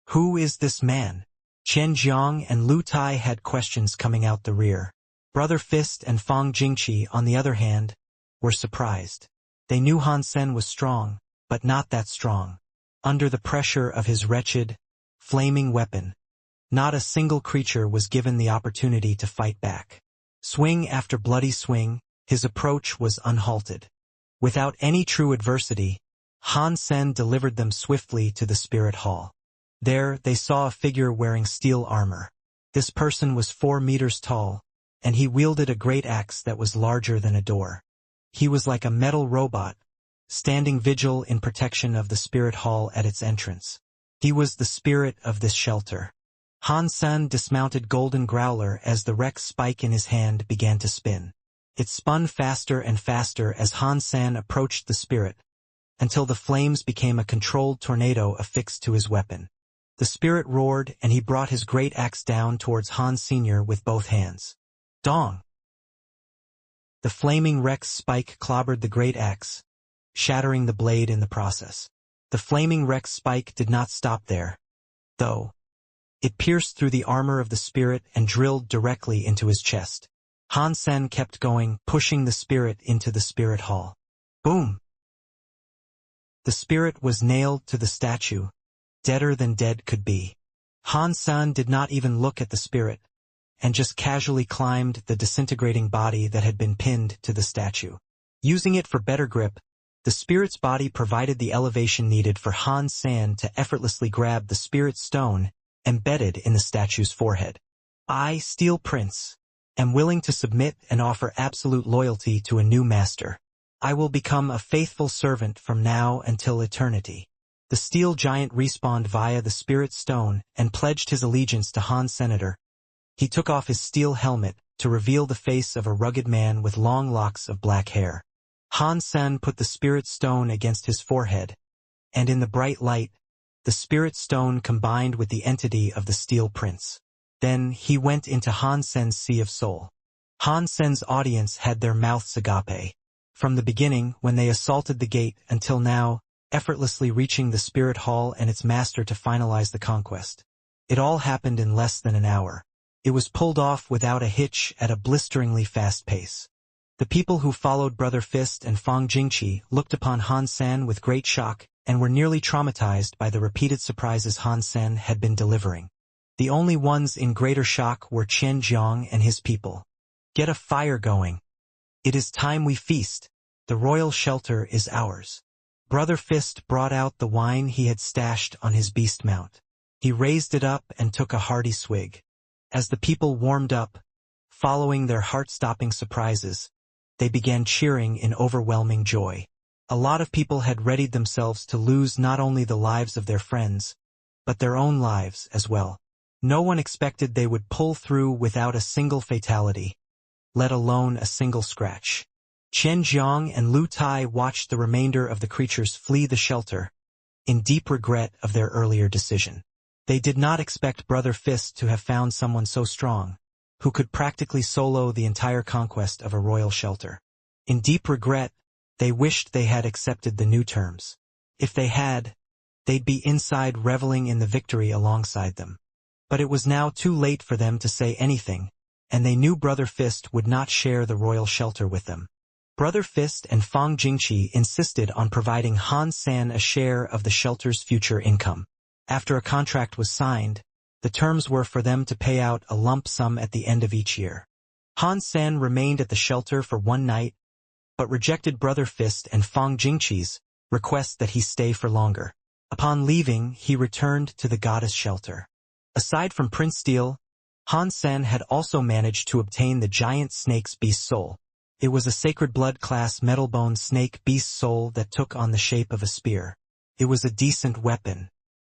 Who is this man? Qian Jiang and Lu Tai had questions coming out the rear. Brother Fist and Fang Jingqi, on the other hand, were surprised. They knew Han Sen was strong, but not that strong. Under the pressure of his wretched, flaming weapon, not a single creature was given the opportunity to fight back. Swing after bloody swing, his approach was unhalted. Without any true adversity, Han Sen delivered them swiftly to the spirit hall. There, they saw a figure wearing steel armor. This person was 4 meters tall, and he wielded a great axe that was larger than a door. He was like a metal robot, standing vigil in protection of the spirit hall at its entrance. He was the spirit of this shelter. Han Sen dismounted Golden Growler as the Rex spike in his hand began to spin. It spun faster and faster as Han Sen approached the spirit, until the flames became a controlled tornado affixed to his weapon. The spirit roared and he brought his great axe down towards Han Sr. with both hands. Dong! The flaming Rex spike clobbered the great axe, shattering the blade in the process. The flaming Rex spike did not stop there, though. It pierced through the armor of the spirit and drilled directly into his chest. Han Sen kept going, pushing the spirit into the spirit hall. Boom! The spirit was nailed to the statue, deader than dead could be. Han Sen did not even look at the spirit, and just casually climbed the disintegrating body that had been pinned to the statue. Using it for better grip, the spirit's body provided the elevation needed for Han Sen to effortlessly grab the spirit stone embedded in the statue's forehead. I, Steel Prince, am willing to submit and offer absolute loyalty to a new master. I will become a faithful servant from now until eternity. The steel giant respawned via the spirit stone and pledged his allegiance to Han Senator. He took off his steel helmet to reveal the face of a rugged man with long locks of black hair. Han Sen put the spirit stone against his forehead, and in the bright light, the spirit stone combined with the entity of the Steel Prince. Then he went into Han Sen's Sea of Soul. Han Sen's audience had their mouths agape. From the beginning, when they assaulted the gate, until now, effortlessly reaching the spirit hall and its master to finalize the conquest. It all happened in less than an hour. It was pulled off without a hitch at a blisteringly fast pace. The people who followed Brother Fist and Fang Jingqi looked upon Han Sen with great shock and were nearly traumatized by the repeated surprises Han Sen had been delivering. The only ones in greater shock were Qian Jiang and his people. Get a fire going. It is time we feast. The royal shelter is ours. Brother Fist brought out the wine he had stashed on his beast mount. He raised it up and took a hearty swig. As the people warmed up, following their heart-stopping surprises, they began cheering in overwhelming joy. A lot of people had readied themselves to lose not only the lives of their friends, but their own lives as well. No one expected they would pull through without a single fatality, let alone a single scratch. Chen Jiang and Lu Tai watched the remainder of the creatures flee the shelter, in deep regret of their earlier decision. They did not expect Brother Fist to have found someone so strong, who could practically solo the entire conquest of a royal shelter. In deep regret, they wished they had accepted the new terms. If they had, they'd be inside reveling in the victory alongside them. But it was now too late for them to say anything, and they knew Brother Fist would not share the royal shelter with them. Brother Fist and Fang Jingqi insisted on providing Han San a share of the shelter's future income. After a contract was signed, the terms were for them to pay out a lump sum at the end of each year. Han San remained at the shelter for one night, but rejected Brother Fist and Fang Jingqi's request that he stay for longer. Upon leaving, he returned to the goddess shelter. Aside from Prince Steel, Han San had also managed to obtain the giant snake's beast soul. It was a sacred blood class metal-bone snake beast soul that took on the shape of a spear. It was a decent weapon.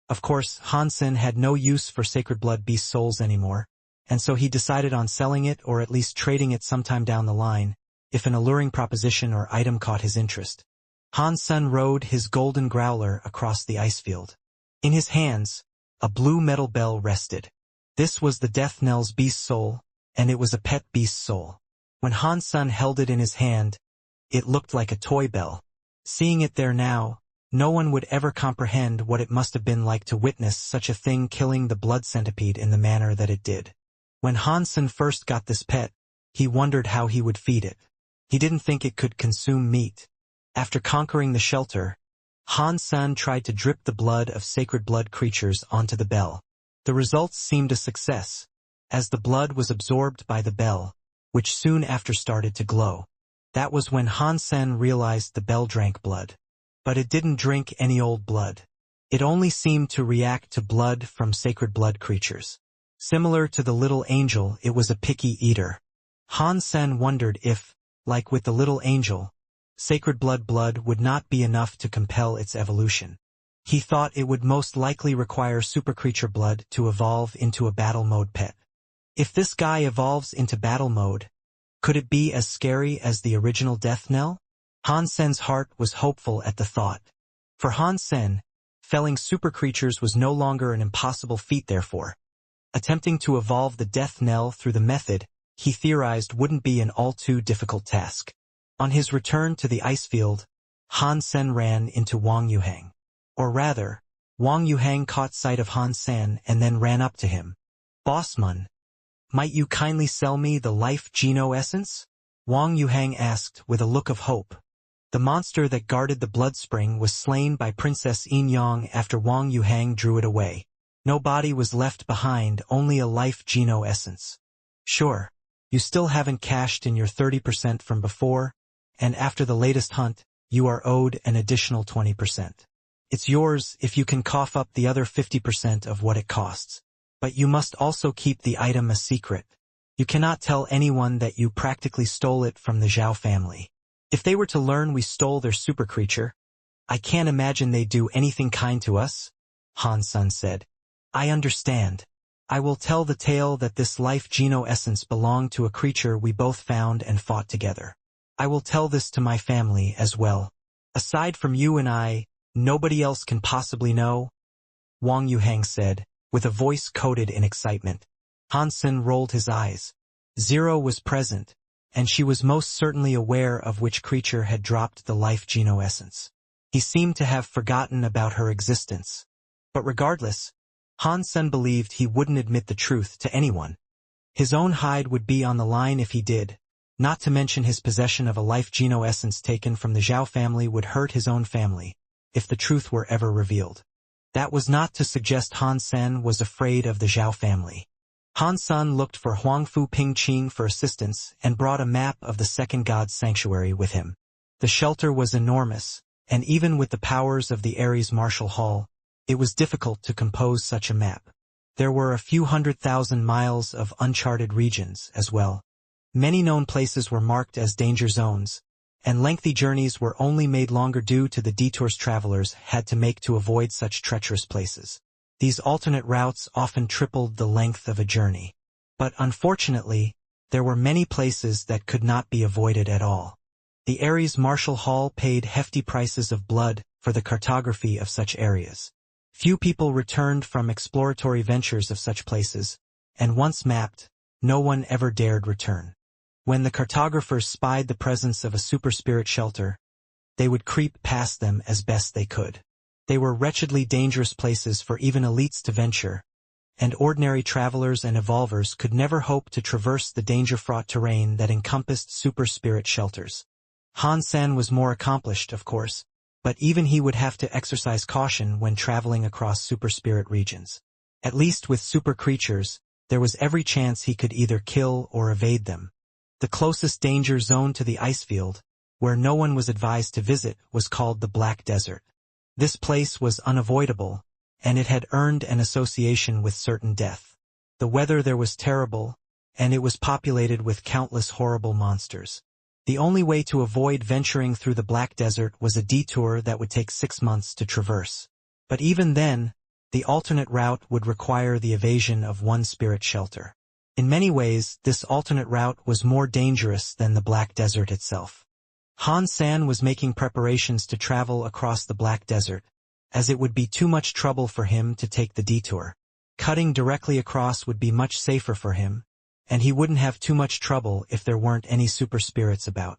Of course, Han San had no use for sacred blood beast souls anymore, and so he decided on selling it or at least trading it sometime down the line, if an alluring proposition or item caught his interest. Han San rode his golden growler across the ice field. In his hands, a blue metal bell rested. This was the Death Knell's beast soul, and it was a pet beast soul. When Han San held it in his hand, it looked like a toy bell. Seeing it there now, no one would ever comprehend what it must have been like to witness such a thing killing the blood centipede in the manner that it did. When Han San first got this pet, he wondered how he would feed it. He didn't think it could consume meat. After conquering the shelter, Han San tried to drip the blood of sacred blood creatures onto the bell. The results seemed a success, as the blood was absorbed by the bell, which soon after started to glow. That was when Han San realized the bell drank blood. But it didn't drink any old blood. It only seemed to react to blood from sacred blood creatures. Similar to the little angel, it was a picky eater. Han San wondered if, like with the little angel, sacred blood would not be enough to compel its evolution. He thought it would most likely require supercreature blood to evolve into a battle mode pet. If this guy evolves into battle mode, could it be as scary as the original Death Knell? Han Sen's heart was hopeful at the thought. For Han Sen, felling supercreatures was no longer an impossible feat therefore. Attempting to evolve the Death Knell through the method, he theorized wouldn't be an all-too difficult task. On his return to the ice field, Han Sen ran into Wang Yuhang. Or rather, Wang Yuhang caught sight of Han Sen and then ran up to him. "Bossman, might you kindly sell me the life Geno essence?" Wang Yuhang asked with a look of hope. The monster that guarded the blood spring was slain by Princess Yin Yang after Wang Yuhang drew it away. No body was left behind, only a life Geno essence. "Sure, you still haven't cashed in your 30% from before, and after the latest hunt, you are owed an additional 20%. It's yours if you can cough up the other 50% of what it costs. But you must also keep the item a secret. You cannot tell anyone that you practically stole it from the Zhao family. If they were to learn we stole their super creature, I can't imagine they'd do anything kind to us," Han Sen said. "I understand. I will tell the tale that this life Geno essence belonged to a creature we both found and fought together. I will tell this to my family as well. Aside from you and I, nobody else can possibly know," Wang Yuhang said, with a voice coated in excitement. Han Sen rolled his eyes. Zero was present, and she was most certainly aware of which creature had dropped the life Geno essence. He seemed to have forgotten about her existence. But regardless, Han Sen believed he wouldn't admit the truth to anyone. His own hide would be on the line if he did, not to mention his possession of a life Geno essence taken from the Zhao family would hurt his own family, if the truth were ever revealed. That was not to suggest Han Sen was afraid of the Zhao family. Han Sen looked for Huangfu Pingqing for assistance and brought a map of the second god's sanctuary with him. The shelter was enormous, and even with the powers of the Ares Martial Hall, it was difficult to compose such a map. There were a few 100,000 miles of uncharted regions as well. Many known places were marked as danger zones, and lengthy journeys were only made longer due to the detours travelers had to make to avoid such treacherous places. These alternate routes often tripled the length of a journey. But unfortunately, there were many places that could not be avoided at all. The Ares Marshal Hall paid hefty prices of blood for the cartography of such areas. Few people returned from exploratory ventures of such places, and once mapped, no one ever dared return. When the cartographers spied the presence of a super-spirit shelter, they would creep past them as best they could. They were wretchedly dangerous places for even elites to venture, and ordinary travelers and evolvers could never hope to traverse the danger-fraught terrain that encompassed super-spirit shelters. Han-san was more accomplished, of course, but even he would have to exercise caution when traveling across super-spirit regions. At least with super creatures, there was every chance he could either kill or evade them. The closest danger zone to the ice field, where no one was advised to visit, was called the Black Desert. This place was unavoidable, and it had earned an association with certain death. The weather there was terrible, and it was populated with countless horrible monsters. The only way to avoid venturing through the Black Desert was a detour that would take 6 months to traverse. But even then, the alternate route would require the evasion of one spirit shelter. In many ways, this alternate route was more dangerous than the Black Desert itself. Han-san was making preparations to travel across the Black Desert, as it would be too much trouble for him to take the detour. Cutting directly across would be much safer for him, and he wouldn't have too much trouble if there weren't any super spirits about.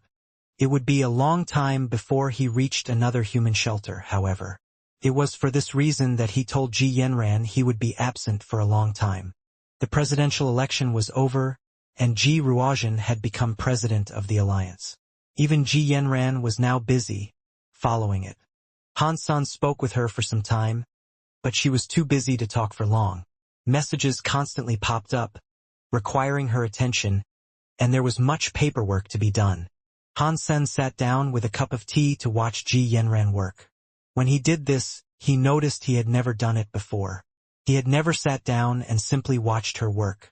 It would be a long time before he reached another human shelter, however. It was for this reason that he told Ji Yanran he would be absent for a long time. The presidential election was over, and Ji Ruozhen had become president of the alliance. Even Ji Yanran was now busy, following it. Han-san spoke with her for some time, but she was too busy to talk for long. Messages constantly popped up, requiring her attention, and there was much paperwork to be done. Han-sen sat down with a cup of tea to watch Ji Yanran work. When he did this, he noticed he had never done it before. He had never sat down and simply watched her work.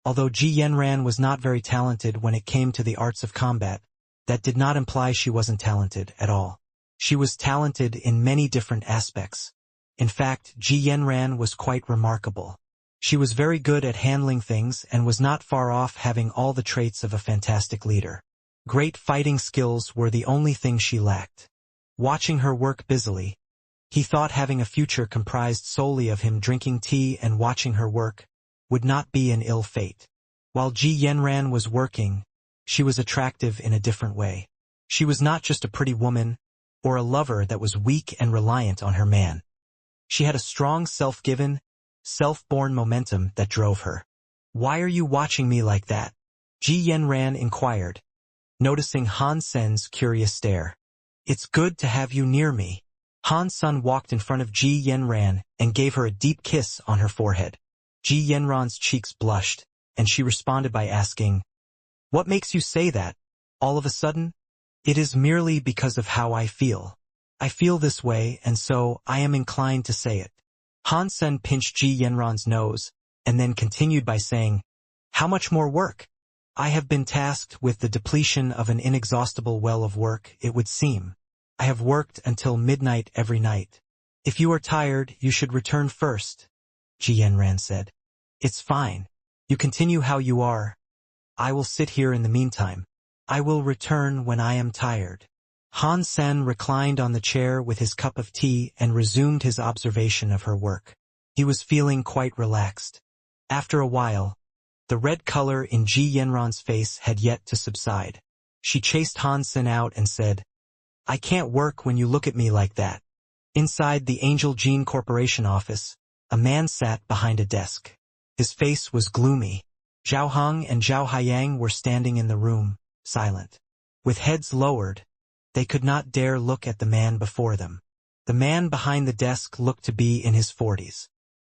Although Ji Yanran was not very talented when it came to the arts of combat, that did not imply she wasn't talented at all. She was talented in many different aspects. In fact, Ji Yanran was quite remarkable. She was very good at handling things and was not far off having all the traits of a fantastic leader. Great fighting skills were the only thing she lacked. Watching her work busily, he thought having a future comprised solely of him drinking tea and watching her work would not be an ill fate. While Ji Yanran was working, she was attractive in a different way. She was not just a pretty woman, or a lover that was weak and reliant on her man. She had a strong self-given, self-born momentum that drove her. "Why are you watching me like that?" Ji Yanran inquired, noticing Han-sen's curious stare. "It's good to have you near me." Han-sen walked in front of Ji Yanran and gave her a deep kiss on her forehead. Ji Yanran's cheeks blushed, and she responded by asking, "What makes you say that, all of a sudden?" "It is merely because of how I feel. I feel this way, and so I am inclined to say it." Han-sen pinched Ji Yanran's nose, and then continued by saying, "How much more work? I have been tasked with the depletion of an inexhaustible well of work, it would seem. I have worked until midnight every night. If you are tired, you should return first," Ji Yanran said. "It's fine. You continue how you are. I will sit here in the meantime. I will return when I am tired." Han-sen reclined on the chair with his cup of tea and resumed his observation of her work. He was feeling quite relaxed. After a while, the red color in Ji Yanran's face had yet to subside. She chased Han-sen out and said, "I can't work when you look at me like that." Inside the Angel Gene Corporation office, a man sat behind a desk. His face was gloomy. Zhao Heng and Zhao Haiyang were standing in the room, silent. With heads lowered, they could not dare look at the man before them. The man behind the desk looked to be in his 40s.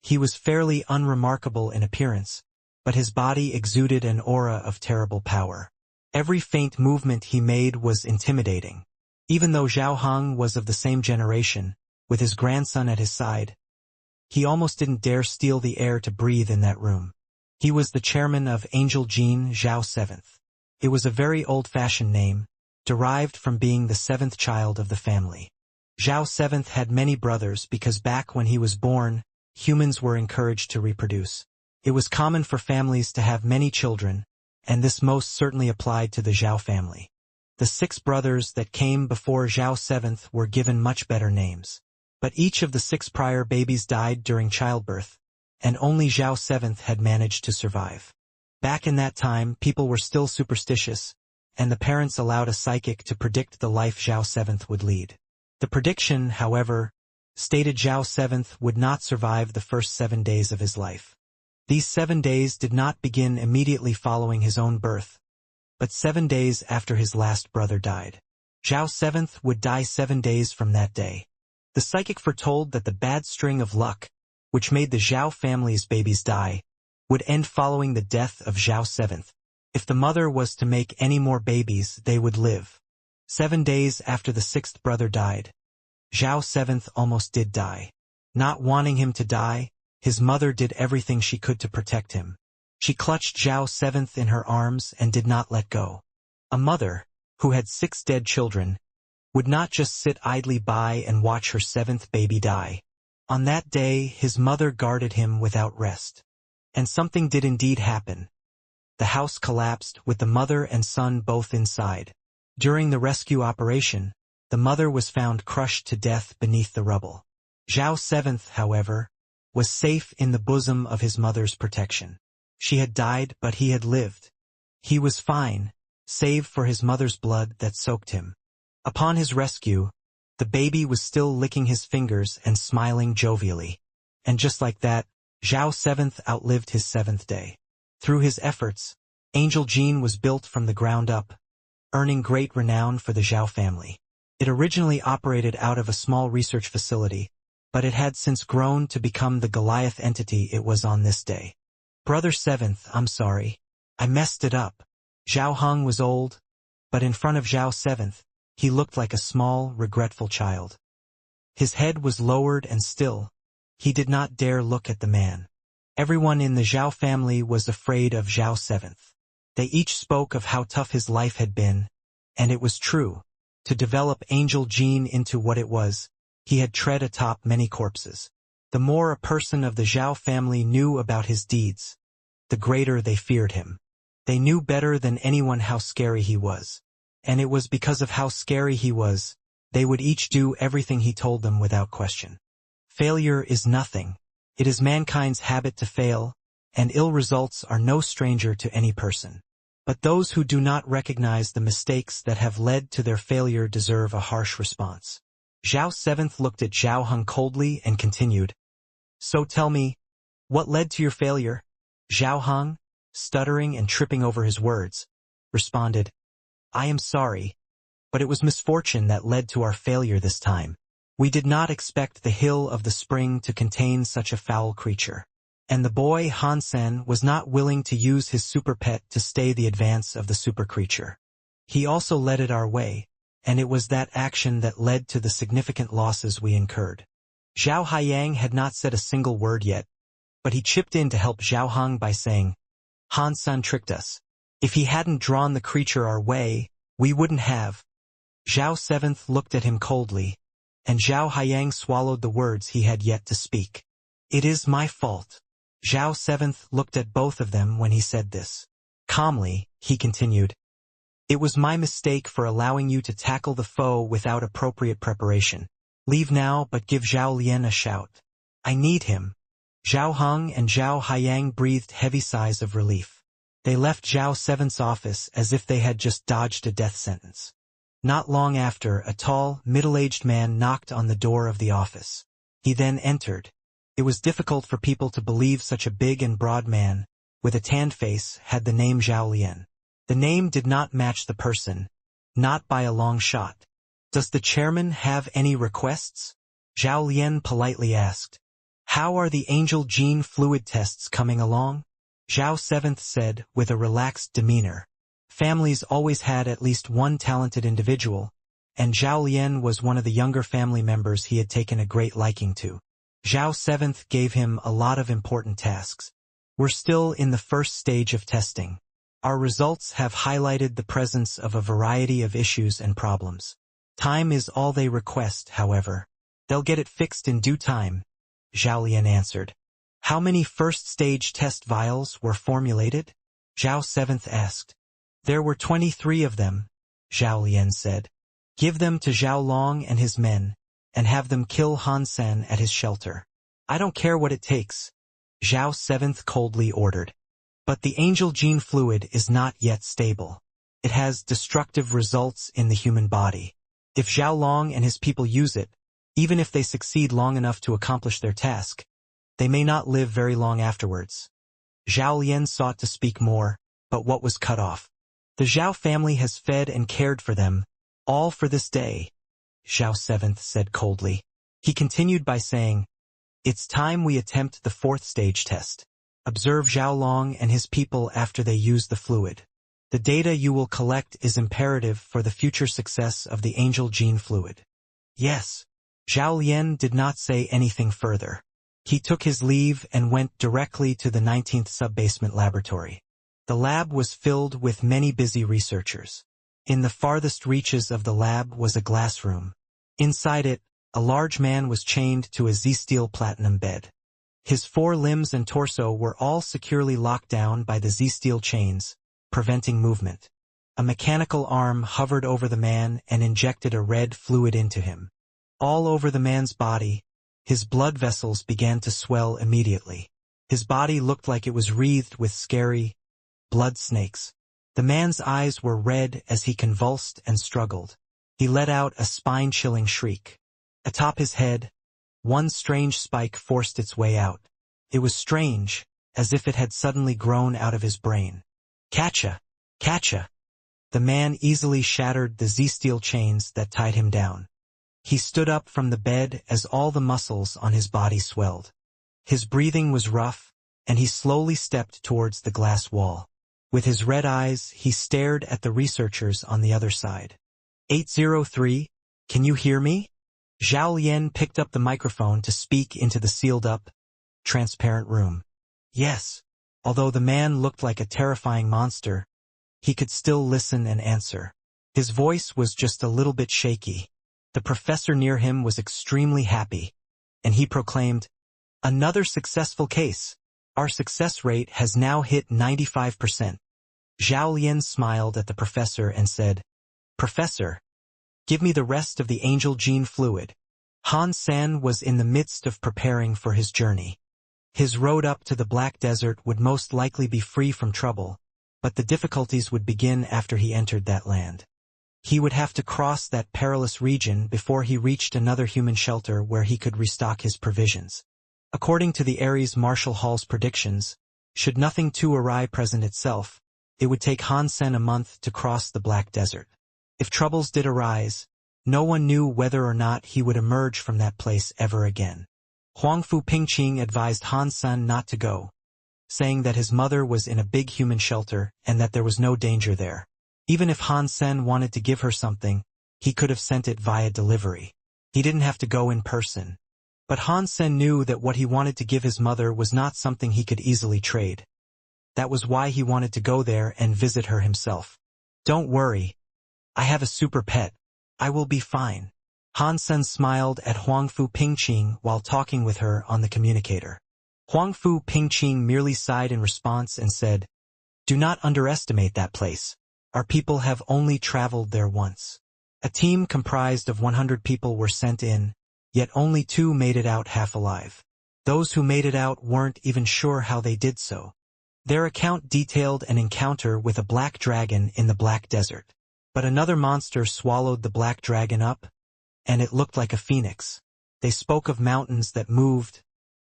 He was fairly unremarkable in appearance, but his body exuded an aura of terrible power. Every faint movement he made was intimidating. Even though Zhao Heng was of the same generation, with his grandson at his side, he almost didn't dare steal the air to breathe in that room. He was the chairman of Angel Gene Zhao 7th. It was a very old-fashioned name, derived from being the seventh child of the family. Zhao Seventh had many brothers because back when he was born, humans were encouraged to reproduce. It was common for families to have many children, and this most certainly applied to the Zhao family. The 6 brothers that came before Zhao Seventh were given much better names. But each of the 6 prior babies died during childbirth, and only Zhao Seventh had managed to survive. Back in that time, people were still superstitious, and the parents allowed a psychic to predict the life Zhao Seventh would lead. The prediction, however, stated Zhao Seventh would not survive the first 7 days of his life. These 7 days did not begin immediately following his own birth, but 7 days after his last brother died. Zhao Seventh would die 7 days from that day. The psychic foretold that the bad string of luck, which made the Zhao family's babies die, would end following the death of Zhao Seventh. If the mother was to make any more babies, they would live. 7 days after the 6th brother died, Zhao Seventh almost did die. Not wanting him to die, his mother did everything she could to protect him. She clutched Zhao Seventh in her arms and did not let go. A mother, who had 6 dead children, would not just sit idly by and watch her 7th baby die. On that day, his mother guarded him without rest. And something did indeed happen. The house collapsed with the mother and son both inside. During the rescue operation, the mother was found crushed to death beneath the rubble. Zhao Seventh, however, was safe in the bosom of his mother's protection. She had died, but he had lived. He was fine, save for his mother's blood that soaked him. Upon his rescue, the baby was still licking his fingers and smiling jovially. And just like that, Zhao Seventh outlived his 7th day. Through his efforts, Angel Gene was built from the ground up, earning great renown for the Zhao family. It originally operated out of a small research facility, but it had since grown to become the Goliath entity it was on this day. Brother Seventh, I'm sorry. I messed it up. Zhao Heng was old, but in front of Zhao Seventh, he looked like a small, regretful child. His head was lowered and still. He did not dare look at the man. Everyone in the Zhao family was afraid of Zhao Seventh. They each spoke of how tough his life had been, and it was true. To develop Angel Gene into what it was, he had tread atop many corpses. The more a person of the Zhao family knew about his deeds, the greater they feared him. They knew better than anyone how scary he was. And it was because of how scary he was, they would each do everything he told them without question. Failure is nothing. It is mankind's habit to fail, and ill results are no stranger to any person. But those who do not recognize the mistakes that have led to their failure deserve a harsh response. Zhao Seventh looked at Zhao Heng coldly and continued, "So tell me, what led to your failure?" Zhao Heng, stuttering and tripping over his words, responded, "I am sorry, but it was misfortune that led to our failure this time. We did not expect the hill of the spring to contain such a foul creature. And the boy Hansen was not willing to use his super pet to stay the advance of the super creature. He also led it our way, and it was that action that led to the significant losses we incurred." Zhao Haiyang had not said a single word yet, but he chipped in to help Zhao Heng by saying, "Hansen tricked us. If he hadn't drawn the creature our way, we wouldn't have." Zhao Seventh looked at him coldly, and Zhao Haiyang swallowed the words he had yet to speak. "It is my fault." Zhao Seventh looked at both of them when he said this. Calmly, he continued, "It was my mistake for allowing you to tackle the foe without appropriate preparation. Leave now, but give Zhao Lian a shout. I need him." Zhao Heng and Zhao Haiyang breathed heavy sighs of relief. They left Zhao Seventh's office as if they had just dodged a death sentence. Not long after, a tall, middle-aged man knocked on the door of the office. He then entered. It was difficult for people to believe such a big and broad man, with a tanned face, had the name Zhao Lian. The name did not match the person, not by a long shot. "Does the chairman have any requests?" Zhao Lian politely asked. "How are the Angel Gene fluid tests coming along?" Zhao Seventh said, with a relaxed demeanor. Families always had at least one talented individual, and Zhao Lian was one of the younger family members he had taken a great liking to. Zhao Seventh gave him a lot of important tasks. "We're still in the first stage of testing. Our results have highlighted the presence of a variety of issues and problems. Time is all they request, however. They'll get it fixed in due time, Zhao Lian answered. How many first-stage test vials were formulated? Zhao Seventh asked. There were 23 of them, Zhao Lian said. Give them to Zhao Long and his men, and have them kill Han Sen at his shelter. I don't care what it takes, Zhao Seventh coldly ordered. But the angel gene fluid is not yet stable. It has destructive results in the human body. If Zhao Long and his people use it, even if they succeed long enough to accomplish their task, they may not live very long afterwards. Zhao Lian sought to speak more, but what was cut off? The Zhao family has fed and cared for them, all for this day, Zhao Seventh said coldly. He continued by saying, It's time we attempt the 4th stage test. Observe Zhao Long and his people after they use the fluid. The data you will collect is imperative for the future success of the angel gene fluid. Yes. Zhao Lian did not say anything further. He took his leave and went directly to the 19th sub-basement laboratory. The lab was filled with many busy researchers. In the farthest reaches of the lab was a glass room. Inside it, a large man was chained to a Z-steel platinum bed. His 4 limbs and torso were all securely locked down by the Z-steel chains, preventing movement. A mechanical arm hovered over the man and injected a red fluid into him. All over the man's body, his blood vessels began to swell immediately. His body looked like it was wreathed with scary blood snakes. The man's eyes were red as he convulsed and struggled. He let out a spine-chilling shriek. Atop his head, one strange spike forced its way out. It was strange, as if it had suddenly grown out of his brain. Catcha! Catcha! The man easily shattered the Z-steel chains that tied him down. He stood up from the bed as all the muscles on his body swelled. His breathing was rough, and he slowly stepped towards the glass wall. With his red eyes, he stared at the researchers on the other side. 803, can you hear me? Zhao Lian picked up the microphone to speak into the sealed-up, transparent room. Yes. Although the man looked like a terrifying monster, he could still listen and answer. His voice was just a little bit shaky. The professor near him was extremely happy, and he proclaimed, Another successful case. Our success rate has now hit 95%. Zhao Lian smiled at the professor and said, Professor, give me the rest of the angel gene fluid. Han San was in the midst of preparing for his journey. His road up to the Black Desert would most likely be free from trouble, but the difficulties would begin after he entered that land. He would have to cross that perilous region before he reached another human shelter where he could restock his provisions. According to the Ares Marshall Hall's predictions, should nothing too awry present itself, it would take Han Sen a month to cross the Black Desert. If troubles did arise, no one knew whether or not he would emerge from that place ever again. Huangfu Pingqing advised Han Sen not to go, saying that his mother was in a big human shelter and that there was no danger there. Even if Han Sen wanted to give her something, he could have sent it via delivery. He didn't have to go in person. But Han Sen knew that what he wanted to give his mother was not something he could easily trade. That was why he wanted to go there and visit her himself. Don't worry. I have a super pet. I will be fine. Han Sen smiled at Huangfu Pingqing while talking with her on the communicator. Huangfu Pingqing merely sighed in response and said, Do not underestimate that place. Our people have only traveled there once. A team comprised of 100 people were sent in, yet only 2 made it out half alive. Those who made it out weren't even sure how they did so. Their account detailed an encounter with a black dragon in the Black Desert. But another monster swallowed the black dragon up, and it looked like a phoenix. They spoke of mountains that moved,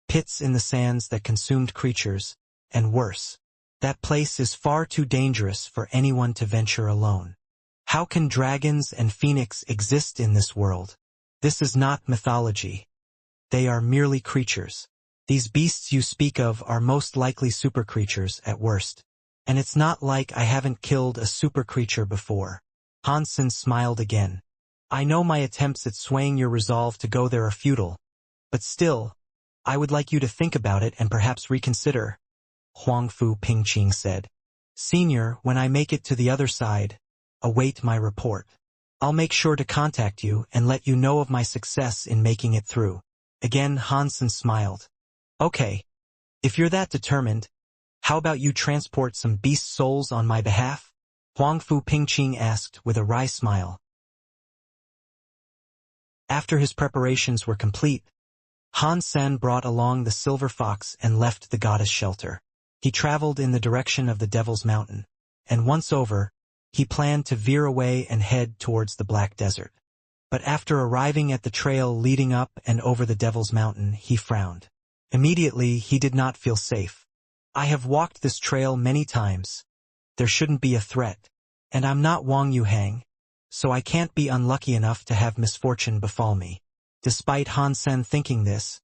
pits in the sands that consumed creatures, and worse. That place is far too dangerous for anyone to venture alone. How can dragons and phoenix exist in this world? This is not mythology. They are merely creatures. These beasts you speak of are most likely super creatures at worst. And it's not like I haven't killed a super creature before. Han Sen smiled again. I know my attempts at swaying your resolve to go there are futile. But still, I would like you to think about it and perhaps reconsider, Huangfu Pingqing said. Senior, when I make it to the other side, await my report. I'll make sure to contact you and let you know of my success in making it through. Again Hansen smiled. Okay. If you're that determined, how about you transport some beast souls on my behalf? Huangfu Pingqing asked with a wry smile. After his preparations were complete, Han Sen brought along the silver fox and left the goddess shelter. He traveled in the direction of the Devil's Mountain, and once over, he planned to veer away and head towards the Black Desert. But after arriving at the trail leading up and over the Devil's Mountain, he frowned. Immediately, he did not feel safe. I have walked this trail many times. There shouldn't be a threat. And I'm not Wang Yuhang, so I can't be unlucky enough to have misfortune befall me. Despite Han Sen thinking this,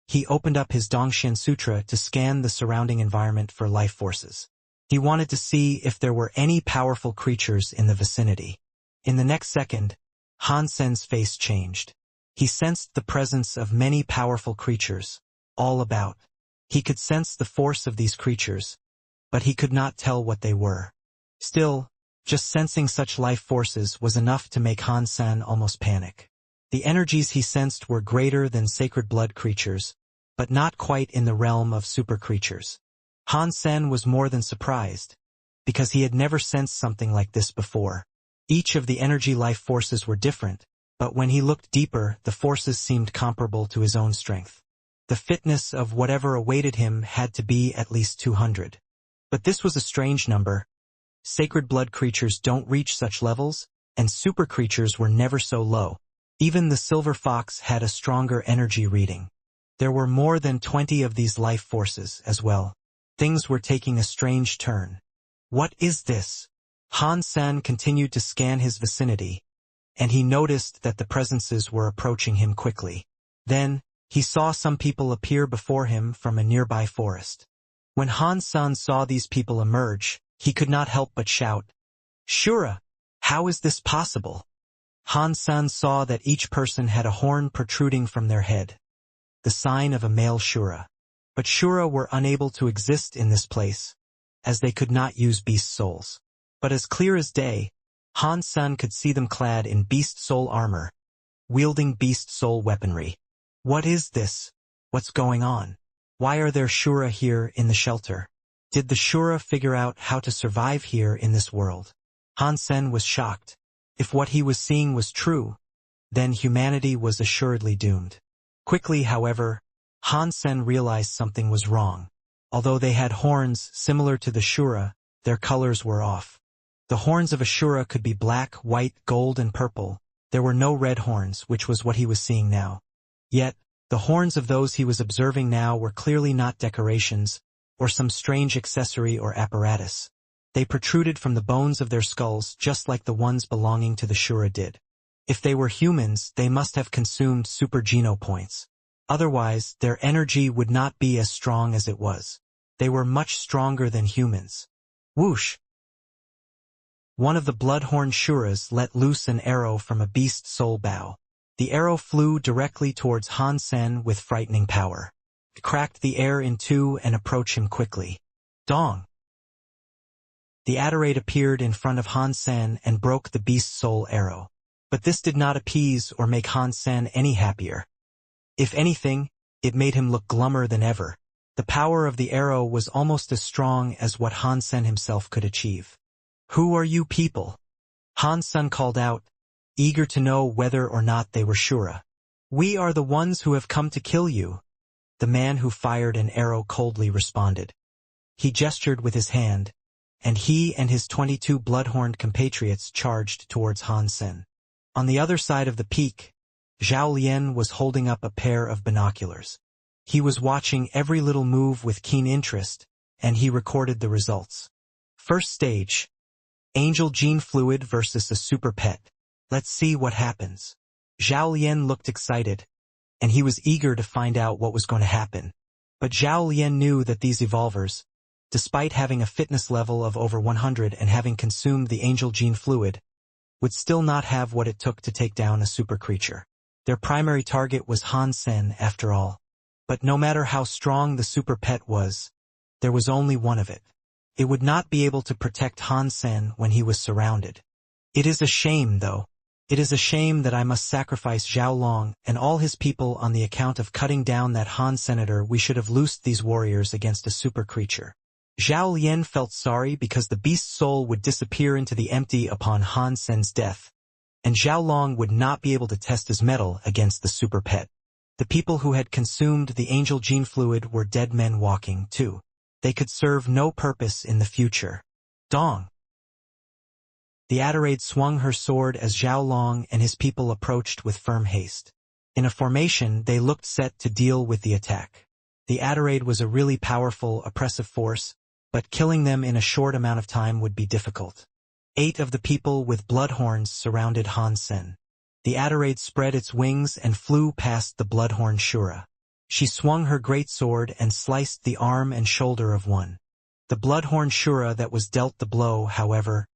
he opened up his Dongxian Sutra to scan the surrounding environment for life forces. He wanted to see if there were any powerful creatures in the vicinity. In the next second, Han Sen's face changed. He sensed the presence of many powerful creatures, all about. He could sense the force of these creatures, but he could not tell what they were. Still, just sensing such life forces was enough to make Han Sen almost panic. The energies he sensed were greater than sacred blood creatures, but not quite in the realm of super creatures. Han Sen was more than surprised, because he had never sensed something like this before. Each of the energy life forces were different, but when he looked deeper, the forces seemed comparable to his own strength. The fitness of whatever awaited him had to be at least 200. But this was a strange number. Sacred blood creatures don't reach such levels, and super creatures were never so low. Even the silver fox had a stronger energy reading. There were more than 20 of these life forces as well. Things were taking a strange turn. What is this? Han Sen continued to scan his vicinity, and he noticed that the presences were approaching him quickly. Then, he saw some people appear before him from a nearby forest. When Han Sen saw these people emerge, he could not help but shout, "Shura! How is this possible?" Han Sen saw that each person had a horn protruding from their head, the sign of a male Shura. But Shura were unable to exist in this place, as they could not use beast souls. But as clear as day, Han Sen could see them clad in beast soul armor, wielding beast soul weaponry. What is this? What's going on? Why are there Shura here in the shelter? Did the Shura figure out how to survive here in this world? Han Sen was shocked. If what he was seeing was true, then humanity was assuredly doomed. Quickly, however, Han Sen realized something was wrong. Although they had horns similar to the Shura, their colors were off. The horns of a Shura could be black, white, gold, and purple. There were no red horns, which was what he was seeing now. Yet, the horns of those he was observing now were clearly not decorations, or some strange accessory or apparatus. They protruded from the bones of their skulls just like the ones belonging to the Shura did. If they were humans, they must have consumed super geno points. Otherwise, their energy would not be as strong as it was. They were much stronger than humans. Whoosh! One of the bloodhorn Shuras let loose an arrow from a beast soul bow. The arrow flew directly towards Han Sen with frightening power. It cracked the air in two and approached him quickly. Dong! The adorate appeared in front of Han Sen and broke the beast soul arrow. But this did not appease or make Han Sen any happier. If anything, it made him look glummer than ever. The power of the arrow was almost as strong as what Han Sen himself could achieve. Who are you people? Han Sen called out, eager to know whether or not they were Shura. We are the ones who have come to kill you. The man who fired an arrow coldly responded. He gestured with his hand, and he and his 22 bloodhorned compatriots charged towards Han Sen. On the other side of the peak, Zhao Lian was holding up a pair of binoculars. He was watching every little move with keen interest, and he recorded the results. First stage, Angel Gene Fluid versus a Super Pet. Let's see what happens. Zhao Lian looked excited, and he was eager to find out what was going to happen. But Zhao Lian knew that these evolvers, despite having a fitness level of over 100 and having consumed the Angel Gene Fluid, would still not have what it took to take down a super creature. Their primary target was Han Sen, after all. But no matter how strong the super pet was, there was only one of it. It would not be able to protect Han Sen when he was surrounded. It is a shame, though. It is a shame that I must sacrifice Zhao Long and all his people on the account of cutting down that Han senator. We should have loosed these warriors against a super creature. Zhao Lian felt sorry because the beast's soul would disappear into the empty upon Han Sen's death, and Zhao Long would not be able to test his mettle against the super pet. The people who had consumed the angel gene fluid were dead men walking, too. They could serve no purpose in the future. Dong! The Adelaide swung her sword as Zhao Long and his people approached with firm haste. In a formation, they looked set to deal with the attack. The Adelaide was a really powerful, oppressive force, but killing them in a short amount of time would be difficult. 8 of the people with bloodhorns surrounded Han Sen. The Adelaide spread its wings and flew past the bloodhorn Shura. She swung her great sword and sliced the arm and shoulder of one. The bloodhorn Shura that was dealt the blow, however,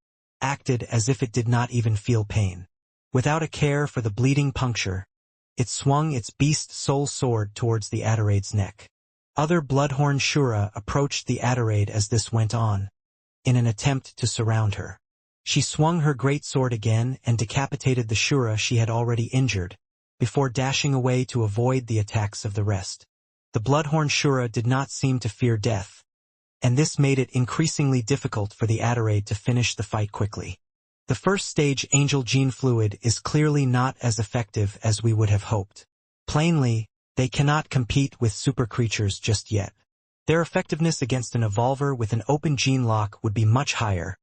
acted as if it did not even feel pain. Without a care for the bleeding puncture, it swung its beast soul sword towards the Adelaide's neck. Other bloodhorn Shura approached the Adelaide as this went on, in an attempt to surround her. She swung her great sword again and decapitated the Shura she had already injured, before dashing away to avoid the attacks of the rest. The bloodhorn Shura did not seem to fear death, and this made it increasingly difficult for the Adelaide to finish the fight quickly. The first stage angel gene fluid is clearly not as effective as we would have hoped. Plainly, they cannot compete with super creatures just yet. Their effectiveness against an evolver with an open gene lock would be much higher,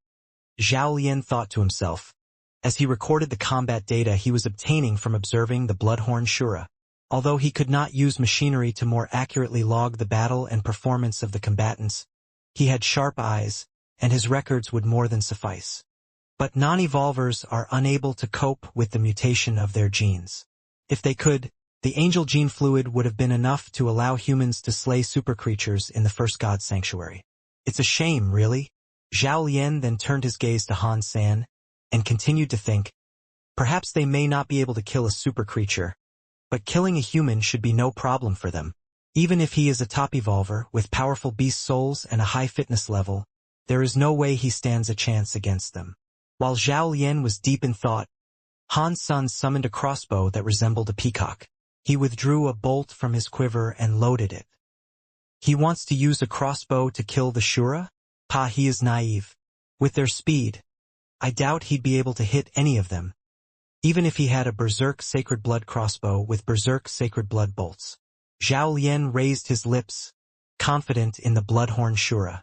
Zhao Lian thought to himself, as he recorded the combat data he was obtaining from observing the bloodhorn Shura. Although he could not use machinery to more accurately log the battle and performance of the combatants, he had sharp eyes, and his records would more than suffice. But non-evolvers are unable to cope with the mutation of their genes. If they could, the angel gene fluid would have been enough to allow humans to slay super creatures in the first god sanctuary. It's a shame, really. Zhao Lian then turned his gaze to Han San, and continued to think, perhaps they may not be able to kill a super creature, but killing a human should be no problem for them. Even if he is a top evolver with powerful beast souls and a high fitness level, there is no way he stands a chance against them. While Zhao Lian was deep in thought, Han San summoned a crossbow that resembled a peacock. He withdrew a bolt from his quiver and loaded it. He wants to use a crossbow to kill the Shura? He is naive. With their speed, I doubt he'd be able to hit any of them, even if he had a Berserk Sacred Blood crossbow with Berserk Sacred Blood bolts. Zhao Lian raised his lips, confident in the bloodhorn Shura.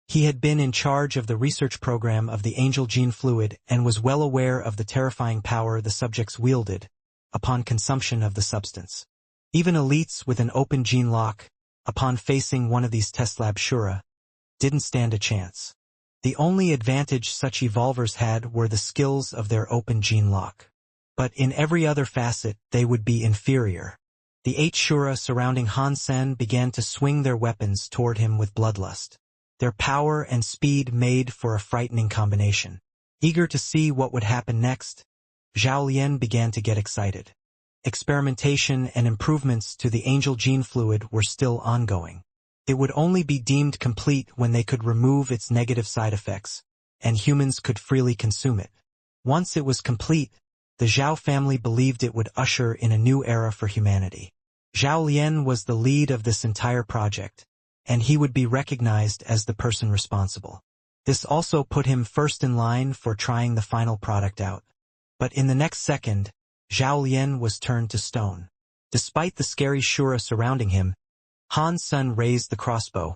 He had been in charge of the research program of the angel gene fluid and was well aware of the terrifying power the subjects wielded upon consumption of the substance. Even elites with an open gene lock, upon facing one of these test lab Shura, didn't stand a chance. The only advantage such evolvers had were the skills of their open gene lock. But in every other facet, they would be inferior. The 8 Shura surrounding Han Sen began to swing their weapons toward him with bloodlust. Their power and speed made for a frightening combination. Eager to see what would happen next, Zhao Lian began to get excited. Experimentation and improvements to the angel gene fluid were still ongoing. It would only be deemed complete when they could remove its negative side effects, and humans could freely consume it. Once it was complete, the Zhao family believed it would usher in a new era for humanity. Zhao Lian was the lead of this entire project, and he would be recognized as the person responsible. This also put him first in line for trying the final product out. But in the next second, Zhao Lian was turned to stone. Despite the scary Shura surrounding him, Han Sen raised the crossbow,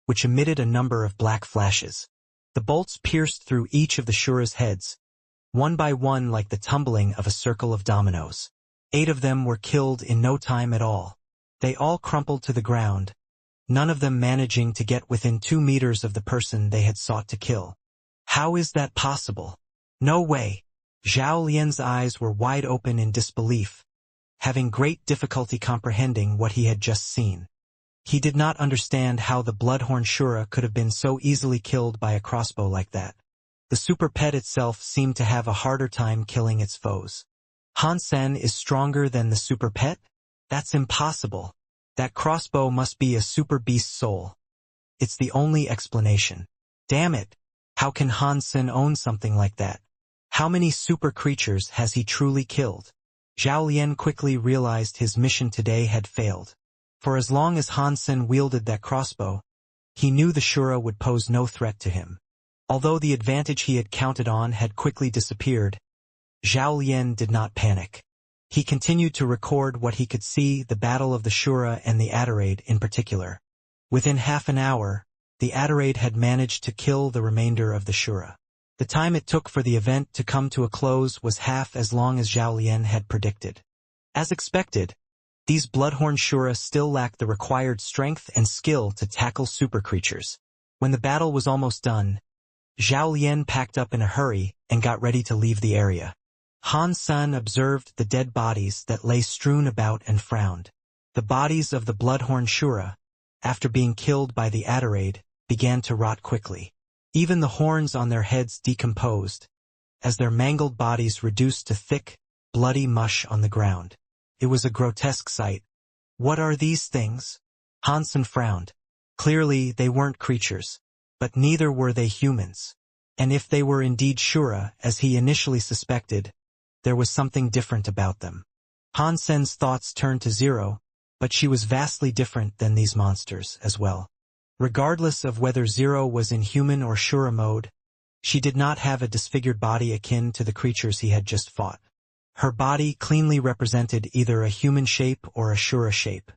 which emitted a number of black flashes. The bolts pierced through each of the Shura's heads, one by one like the tumbling of a circle of dominoes. 8 of them were killed in no time at all. They all crumpled to the ground, none of them managing to get within 2 meters of the person they had sought to kill. How is that possible? No way. Zhao Lian's eyes were wide open in disbelief, having great difficulty comprehending what he had just seen. He did not understand how the bloodhorn Shura could have been so easily killed by a crossbow like that. The super pet itself seemed to have a harder time killing its foes. Han Sen is stronger than the super pet? That's impossible. That crossbow must be a super beast soul. It's the only explanation. Damn it! How can Hansen own something like that? How many super creatures has he truly killed? Zhao Lian quickly realized his mission today had failed. For as long as Hansen wielded that crossbow, he knew the Shura would pose no threat to him. Although the advantage he had counted on had quickly disappeared, Zhao Lian did not panic. He continued to record what he could see, the battle of the Shura and the Adaraid in particular. Within half an hour, the Adaraid had managed to kill the remainder of the Shura. The time it took for the event to come to a close was half as long as Zhao Lian had predicted. As expected, these Bloodhorn Shura still lacked the required strength and skill to tackle super creatures. When the battle was almost done, Zhao Lian packed up in a hurry and got ready to leave the area. Han Sen observed the dead bodies that lay strewn about and frowned. The bodies of the Bloodhorn Shura, after being killed by the Adaraid, began to rot quickly. Even the horns on their heads decomposed, as their mangled bodies reduced to thick, bloody mush on the ground. It was a grotesque sight. What are these things? Hansen frowned. Clearly they weren't creatures, but neither were they humans. And if they were indeed Shura, as he initially suspected, there was something different about them. Hansen's thoughts turned to Zero, but she was vastly different than these monsters as well. Regardless of whether Zero was in human or Shura mode, she did not have a disfigured body akin to the creatures he had just fought. Her body cleanly represented either a human shape or a Shura shape.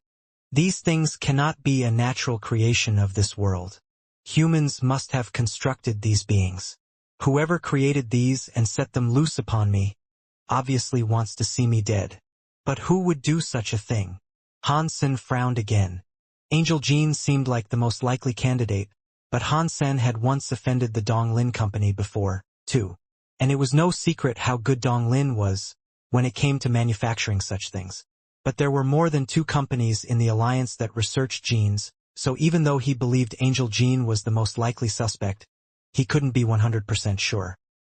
These things cannot be a natural creation of this world. Humans must have constructed these beings. Whoever created these and set them loose upon me obviously wants to see me dead. But who would do such a thing? Hansen frowned again. Angel Jean seemed like the most likely candidate, but Hansen had once offended the Donglin company before, too. And it was no secret how good Donglin was when it came to manufacturing such things. But there were more than 2 companies in the alliance that researched genes, so even though he believed Angel Jean was the most likely suspect, he couldn't be 100% sure.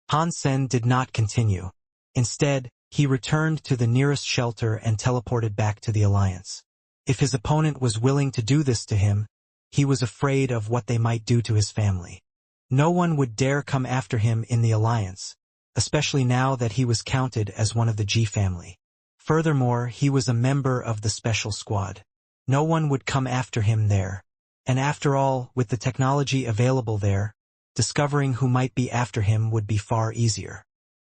Hansen did not continue. Instead, he returned to the nearest shelter and teleported back to the alliance. If his opponent was willing to do this to him, he was afraid of what they might do to his family. No one would dare come after him in the alliance, especially now that he was counted as one of the G family. Furthermore, he was a member of the special squad. No one would come after him there. And after all, with the technology available there, discovering who might be after him would be far easier.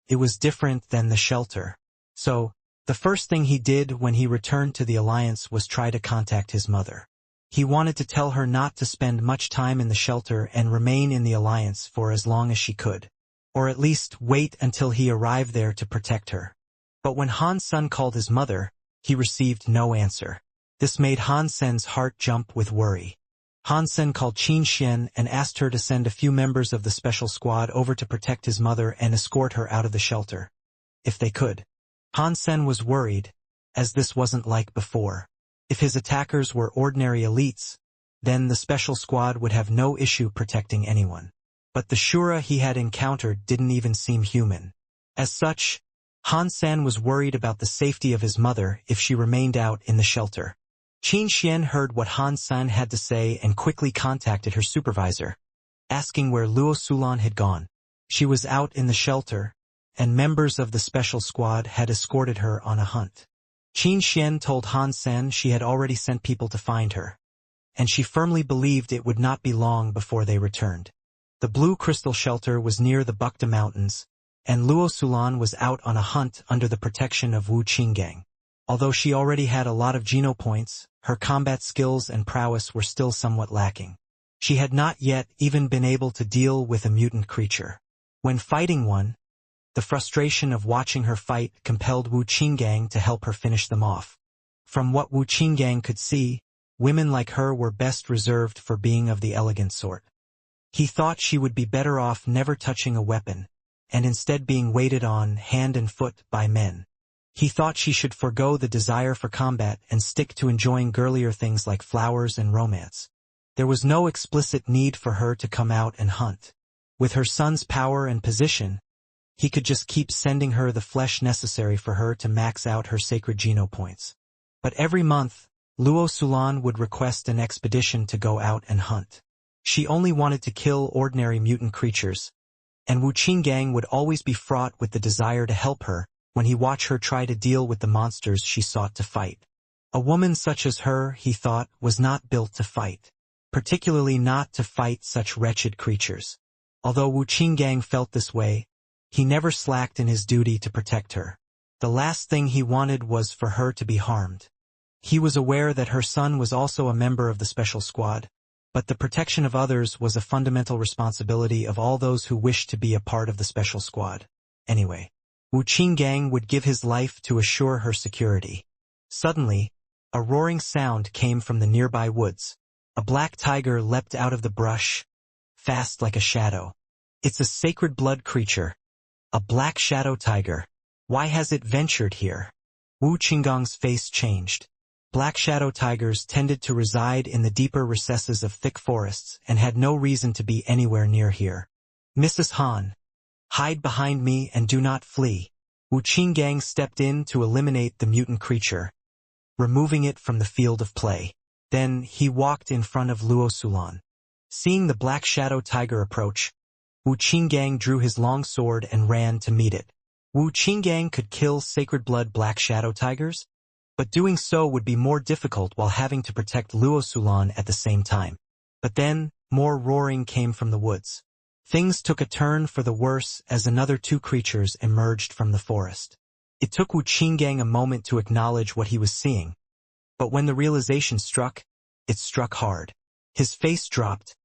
It was different than the shelter. So, the first thing he did when he returned to the alliance was try to contact his mother. He wanted to tell her not to spend much time in the shelter and remain in the alliance for as long as she could. Or at least wait until he arrived there to protect her. But when Han Sen called his mother, he received no answer. This made Han Sen's heart jump with worry. Han Sen called Qin Xian and asked her to send a few members of the special squad over to protect his mother and escort her out of the shelter. If they could. Han Sen was worried, as this wasn't like before. If his attackers were ordinary elites, then the special squad would have no issue protecting anyone. But the Shura he had encountered didn't even seem human. As such, Han Sen was worried about the safety of his mother if she remained out in the shelter. Qin Xian heard what Han Sen had to say and quickly contacted her supervisor, asking where Luo Sulan had gone. She was out in the shelter, and members of the special squad had escorted her on a hunt. Qin Xian told Han Sen she had already sent people to find her, and she firmly believed it would not be long before they returned. The Blue Crystal Shelter was near the Bukta Mountains, and Luo Sulan was out on a hunt under the protection of Wu Qinggang. Although she already had a lot of Geno points, her combat skills and prowess were still somewhat lacking. She had not yet even been able to deal with a mutant creature. When fighting one, the frustration of watching her fight compelled Wu Qinggang to help her finish them off. From what Wu Qinggang could see, women like her were best reserved for being of the elegant sort. He thought she would be better off never touching a weapon, and instead being waited on hand and foot by men. He thought she should forego the desire for combat and stick to enjoying girlier things like flowers and romance. There was no explicit need for her to come out and hunt. With her son's power and position, he could just keep sending her the flesh necessary for her to max out her sacred Geno points. But every month, Luo Sulan would request an expedition to go out and hunt. She only wanted to kill ordinary mutant creatures, and Wu Qinggang would always be fraught with the desire to help her when he watched her try to deal with the monsters she sought to fight. A woman such as her, he thought, was not built to fight, particularly not to fight such wretched creatures. Although Wu Qinggang felt this way, he never slacked in his duty to protect her. The last thing he wanted was for her to be harmed. He was aware that her son was also a member of the special squad, but the protection of others was a fundamental responsibility of all those who wished to be a part of the special squad. Anyway, Wu Qinggang would give his life to assure her security. Suddenly, a roaring sound came from the nearby woods. A black tiger leapt out of the brush, fast like a shadow. It's a sacred blood creature. A black shadow tiger. Why has it ventured here? Wu Qinggang's face changed. Black shadow tigers tended to reside in the deeper recesses of thick forests and had no reason to be anywhere near here. Mrs. Han, hide behind me and do not flee. Wu Qinggang stepped in to eliminate the mutant creature, removing it from the field of play. Then he walked in front of Luo Sulan. Seeing the black shadow tiger approach, Wu Qinggang drew his long sword and ran to meet it. Wu Qinggang could kill sacred blood black shadow tigers, but doing so would be more difficult while having to protect Luo Sulan at the same time. But then, more roaring came from the woods. Things took a turn for the worse as another two creatures emerged from the forest. It took Wu Qinggang a moment to acknowledge what he was seeing, but when the realization struck, it struck hard. His face dropped,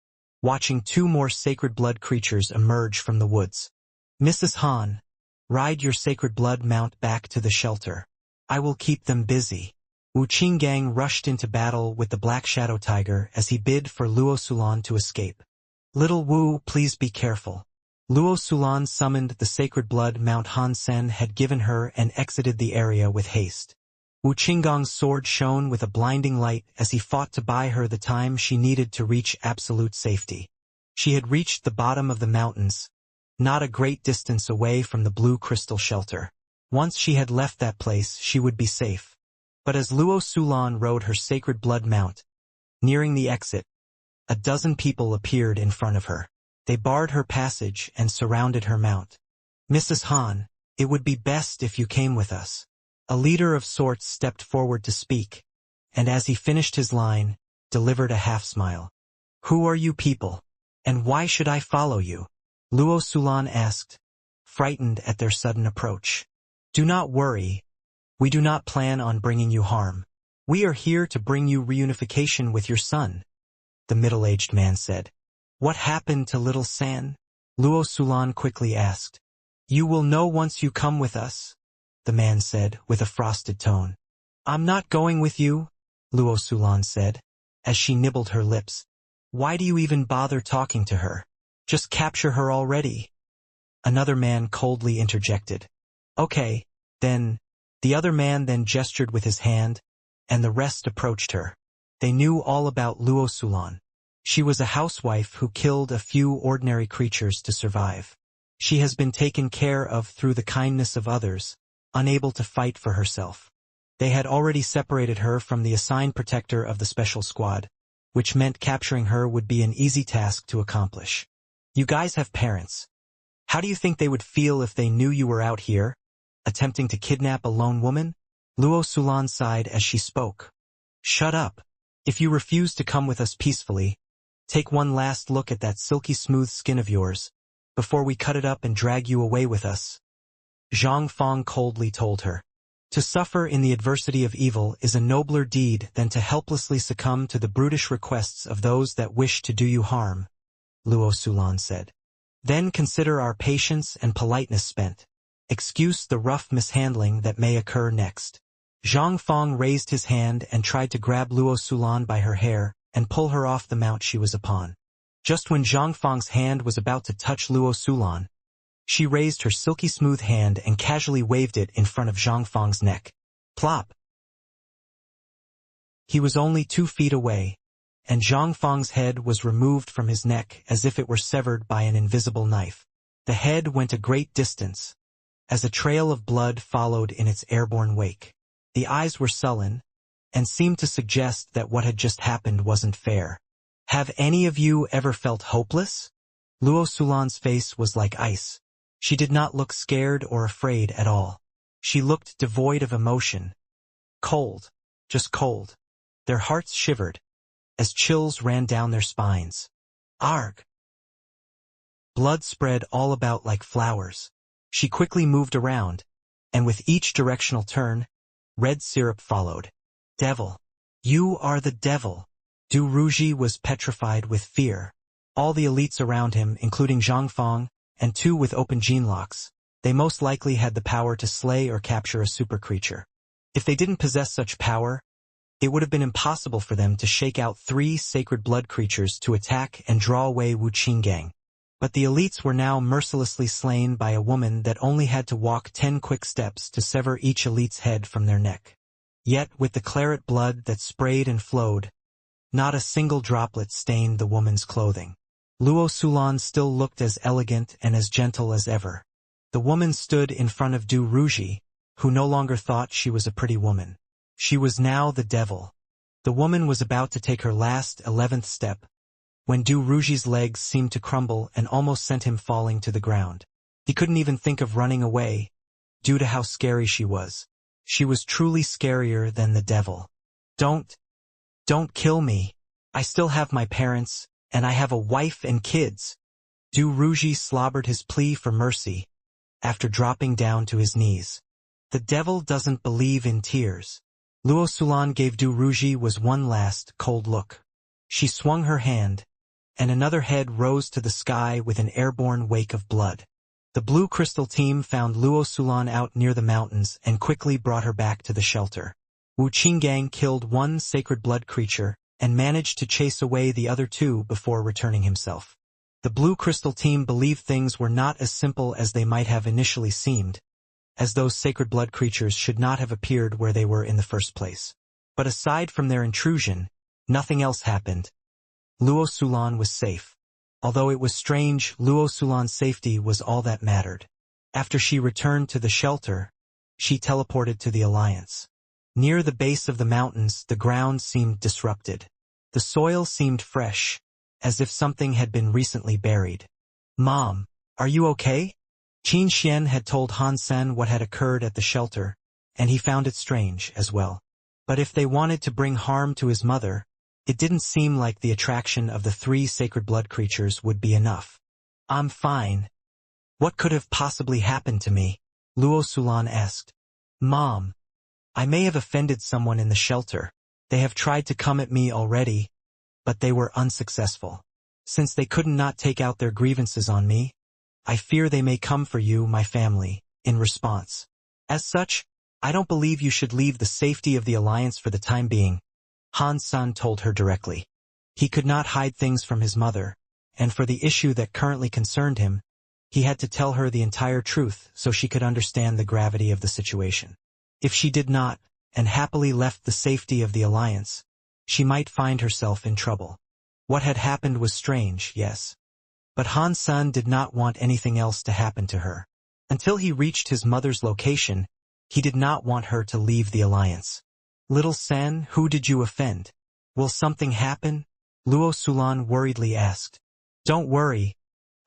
watching two more sacred blood creatures emerge from the woods. Mrs. Han, ride your sacred blood mount back to the shelter. I will keep them busy. Wu Qinggang rushed into battle with the black shadow tiger as he bid for Luo Sulan to escape. Little Wu, please be careful. Luo Sulan summoned the sacred blood Mount Han Sen had given her and exited the area with haste. Wu Qinggang's sword shone with a blinding light as he fought to buy her the time she needed to reach absolute safety. She had reached the bottom of the mountains, not a great distance away from the blue crystal shelter. Once she had left that place, she would be safe. But as Luo Sulan rode her sacred blood mount, nearing the exit, a dozen people appeared in front of her. They barred her passage and surrounded her mount. Mrs. Han, it would be best if you came with us. A leader of sorts stepped forward to speak, and as he finished his line, delivered a half-smile. Who are you people? And why should I follow you? Luo Sulan asked, frightened at their sudden approach. Do not worry. We do not plan on bringing you harm. We are here to bring you reunification with your son, the middle-aged man said. What happened to little San? Luo Sulan quickly asked. You will know once you come with us, the man said with a frosted tone. I'm not going with you, Luo Sulan said, as she nibbled her lips. Why do you even bother talking to her? Just capture her already. Another man coldly interjected. Okay, then. The other man then gestured with his hand, and the rest approached her. They knew all about Luo Sulan. She was a housewife who killed a few ordinary creatures to survive. She has been taken care of through the kindness of others, unable to fight for herself. They had already separated her from the assigned protector of the special squad, which meant capturing her would be an easy task to accomplish. You guys have parents. How do you think they would feel if they knew you were out here, attempting to kidnap a lone woman? Luo Sulan sighed as she spoke. Shut up. If you refuse to come with us peacefully, take one last look at that silky smooth skin of yours, before we cut it up and drag you away with us. Zhang Fong coldly told her. To suffer in the adversity of evil is a nobler deed than to helplessly succumb to the brutish requests of those that wish to do you harm, Luo Sulan said. Then consider our patience and politeness spent. Excuse the rough mishandling that may occur next. Zhang Fong raised his hand and tried to grab Luo Sulan by her hair and pull her off the mount she was upon. Just when Zhang Fong's hand was about to touch Luo Sulan, she raised her silky smooth hand and casually waved it in front of Zhang Fong's neck. Plop! He was only 2 feet away, and Zhang Fong's head was removed from his neck as if it were severed by an invisible knife. The head went a great distance, as a trail of blood followed in its airborne wake. The eyes were sullen, and seemed to suggest that what had just happened wasn't fair. Have any of you ever felt hopeless? Luo Sulan's face was like ice. She did not look scared or afraid at all. She looked devoid of emotion. Cold. Just cold. Their hearts shivered, as chills ran down their spines. Arg! Blood spread all about like flowers. She quickly moved around, and with each directional turn, red syrup followed. Devil. You are the devil. Du Ruji was petrified with fear. All the elites around him, including Zhang Fong, and two with open gene locks, they most likely had the power to slay or capture a super creature. If they didn't possess such power, it would have been impossible for them to shake out 3 sacred blood creatures to attack and draw away Wu Qinggang. But the elites were now mercilessly slain by a woman that only had to walk 10 quick steps to sever each elite's head from their neck. Yet, with the claret blood that sprayed and flowed, not a single droplet stained the woman's clothing. Luo Sulan still looked as elegant and as gentle as ever. The woman stood in front of Du Ruji, who no longer thought she was a pretty woman. She was now the devil. The woman was about to take her last 11th step, when Du Ruji's legs seemed to crumble and almost sent him falling to the ground. He couldn't even think of running away, due to how scary she was. She was truly scarier than the devil. Don't kill me. I still have my parents, and I have a wife and kids. Du Ruji slobbered his plea for mercy, after dropping down to his knees. The devil doesn't believe in tears. Luo Sulan gave Du Ruji was one last, cold look. She swung her hand, and another head rose to the sky with an airborne wake of blood. The Blue Crystal team found Luo Sulan out near the mountains and quickly brought her back to the shelter. Wu Qinggang killed 1 sacred blood creature and managed to chase away the other 2 before returning himself. The Blue Crystal team believed things were not as simple as they might have initially seemed, as those sacred blood creatures should not have appeared where they were in the first place. But aside from their intrusion, nothing else happened. Luo Sulan was safe. Although it was strange, Luo Sulan's safety was all that mattered. After she returned to the shelter, she teleported to the Alliance. Near the base of the mountains, the ground seemed disrupted. The soil seemed fresh, as if something had been recently buried. Mom, are you okay? Qin Xian had told Han Sen what had occurred at the shelter, and he found it strange as well. But if they wanted to bring harm to his mother, it didn't seem like the attraction of the 3 sacred blood creatures would be enough. I'm fine. What could have possibly happened to me? Luo Sulan asked. Mom, I may have offended someone in the shelter. They have tried to come at me already, but they were unsuccessful. Since they could not take out their grievances on me, I fear they may come for you, my family, in response. As such, I don't believe you should leave the safety of the Alliance for the time being, Han Sen told her directly. He could not hide things from his mother, and for the issue that currently concerned him, he had to tell her the entire truth so she could understand the gravity of the situation. If she did not, and happily left the safety of the Alliance, she might find herself in trouble. What had happened was strange, yes. But Han Sen did not want anything else to happen to her. Until he reached his mother's location, he did not want her to leave the Alliance. Little Sen, who did you offend? Will something happen? Luo Sulan worriedly asked. Don't worry.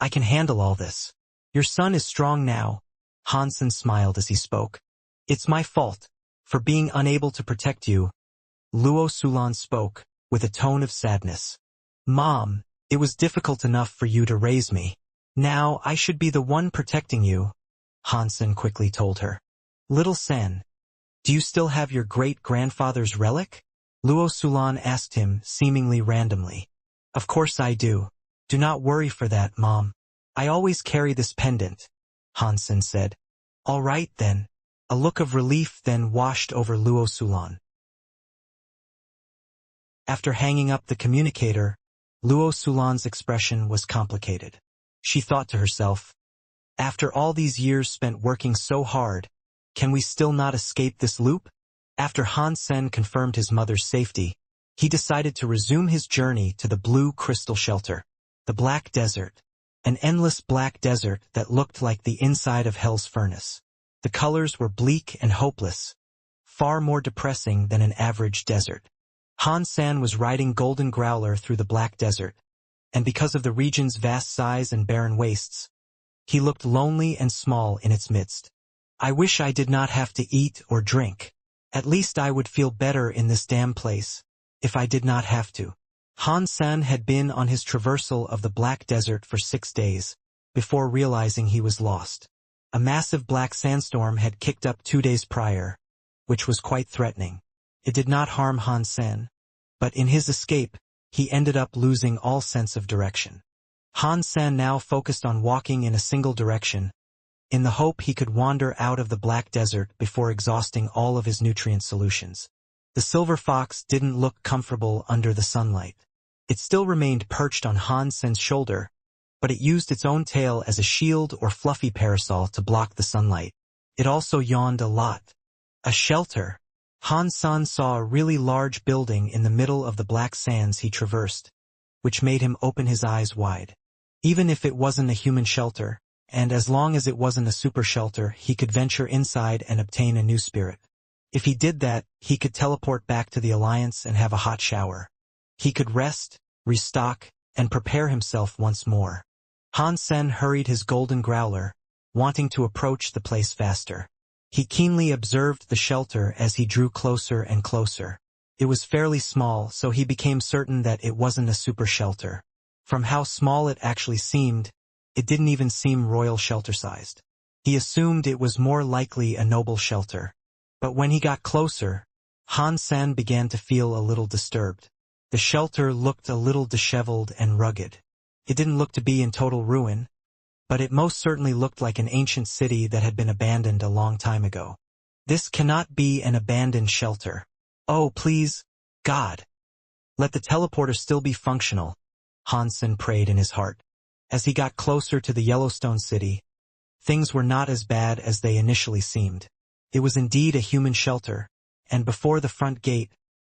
I can handle all this. Your son is strong now. Han Sen smiled as he spoke. It's my fault, for being unable to protect you. Luo Sulan spoke, with a tone of sadness. Mom, it was difficult enough for you to raise me. Now I should be the one protecting you, Han Sen quickly told her. Little Sen, do you still have your great-grandfather's relic? Luo Sulan asked him, seemingly randomly. Of course I do. Do not worry for that, Mom. I always carry this pendant, Han Sen said. All right then. A look of relief then washed over Luo Sulan. After hanging up the communicator, Luo Sulan's expression was complicated. She thought to herself, after all these years spent working so hard, can we still not escape this loop? After Han Sen confirmed his mother's safety, he decided to resume his journey to the Blue Crystal Shelter. The Black Desert. An endless black desert that looked like the inside of Hell's furnace. The colors were bleak and hopeless, far more depressing than an average desert. Han-san was riding Golden Growler through the Black Desert, and because of the region's vast size and barren wastes, he looked lonely and small in its midst. I wish I did not have to eat or drink. At least I would feel better in this damn place, if I did not have to. Han-san had been on his traversal of the Black Desert for 6 days, before realizing he was lost. A massive black sandstorm had kicked up 2 days prior, which was quite threatening. It did not harm Han-san, but in his escape, he ended up losing all sense of direction. Han-san now focused on walking in a single direction, in the hope he could wander out of the Black Desert before exhausting all of his nutrient solutions. The silver fox didn't look comfortable under the sunlight. It still remained perched on Han-san's shoulder, but it used its own tail as a shield or fluffy parasol to block the sunlight. It also yawned a lot. A shelter. Han-san saw a really large building in the middle of the black sands he traversed, which made him open his eyes wide. Even if it wasn't a human shelter, and as long as it wasn't a super shelter, he could venture inside and obtain a new spirit. If he did that, he could teleport back to the Alliance and have a hot shower. He could rest, restock, and prepare himself once more. Han-sen hurried his Golden Growler, wanting to approach the place faster. He keenly observed the shelter as he drew closer and closer. It was fairly small, so he became certain that it wasn't a super shelter. From how small it actually seemed, it didn't even seem royal shelter-sized. He assumed it was more likely a noble shelter. But when he got closer, Han-san began to feel a little disturbed. The shelter looked a little disheveled and rugged. It didn't look to be in total ruin, but it most certainly looked like an ancient city that had been abandoned a long time ago. This cannot be an abandoned shelter. Oh, please, God. Let the teleporter still be functional, Han-sen prayed in his heart. As he got closer to the Yellowstone city, things were not as bad as they initially seemed. It was indeed a human shelter, and before the front gate,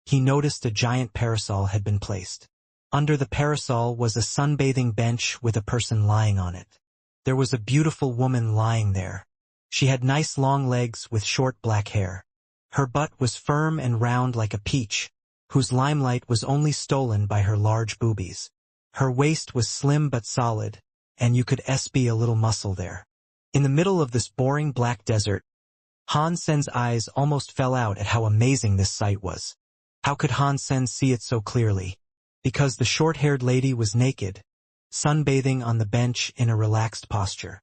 he noticed a giant parasol had been placed. Under the parasol was a sunbathing bench with a person lying on it. There was a beautiful woman lying there. She had nice long legs with short black hair. Her butt was firm and round like a peach, whose limelight was only stolen by her large boobies. Her waist was slim but solid, and you could be a little muscle there. In the middle of this boring black desert, Han-sen's eyes almost fell out at how amazing this sight was. How could Han-sen see it so clearly? Because the short-haired lady was naked, sunbathing on the bench in a relaxed posture.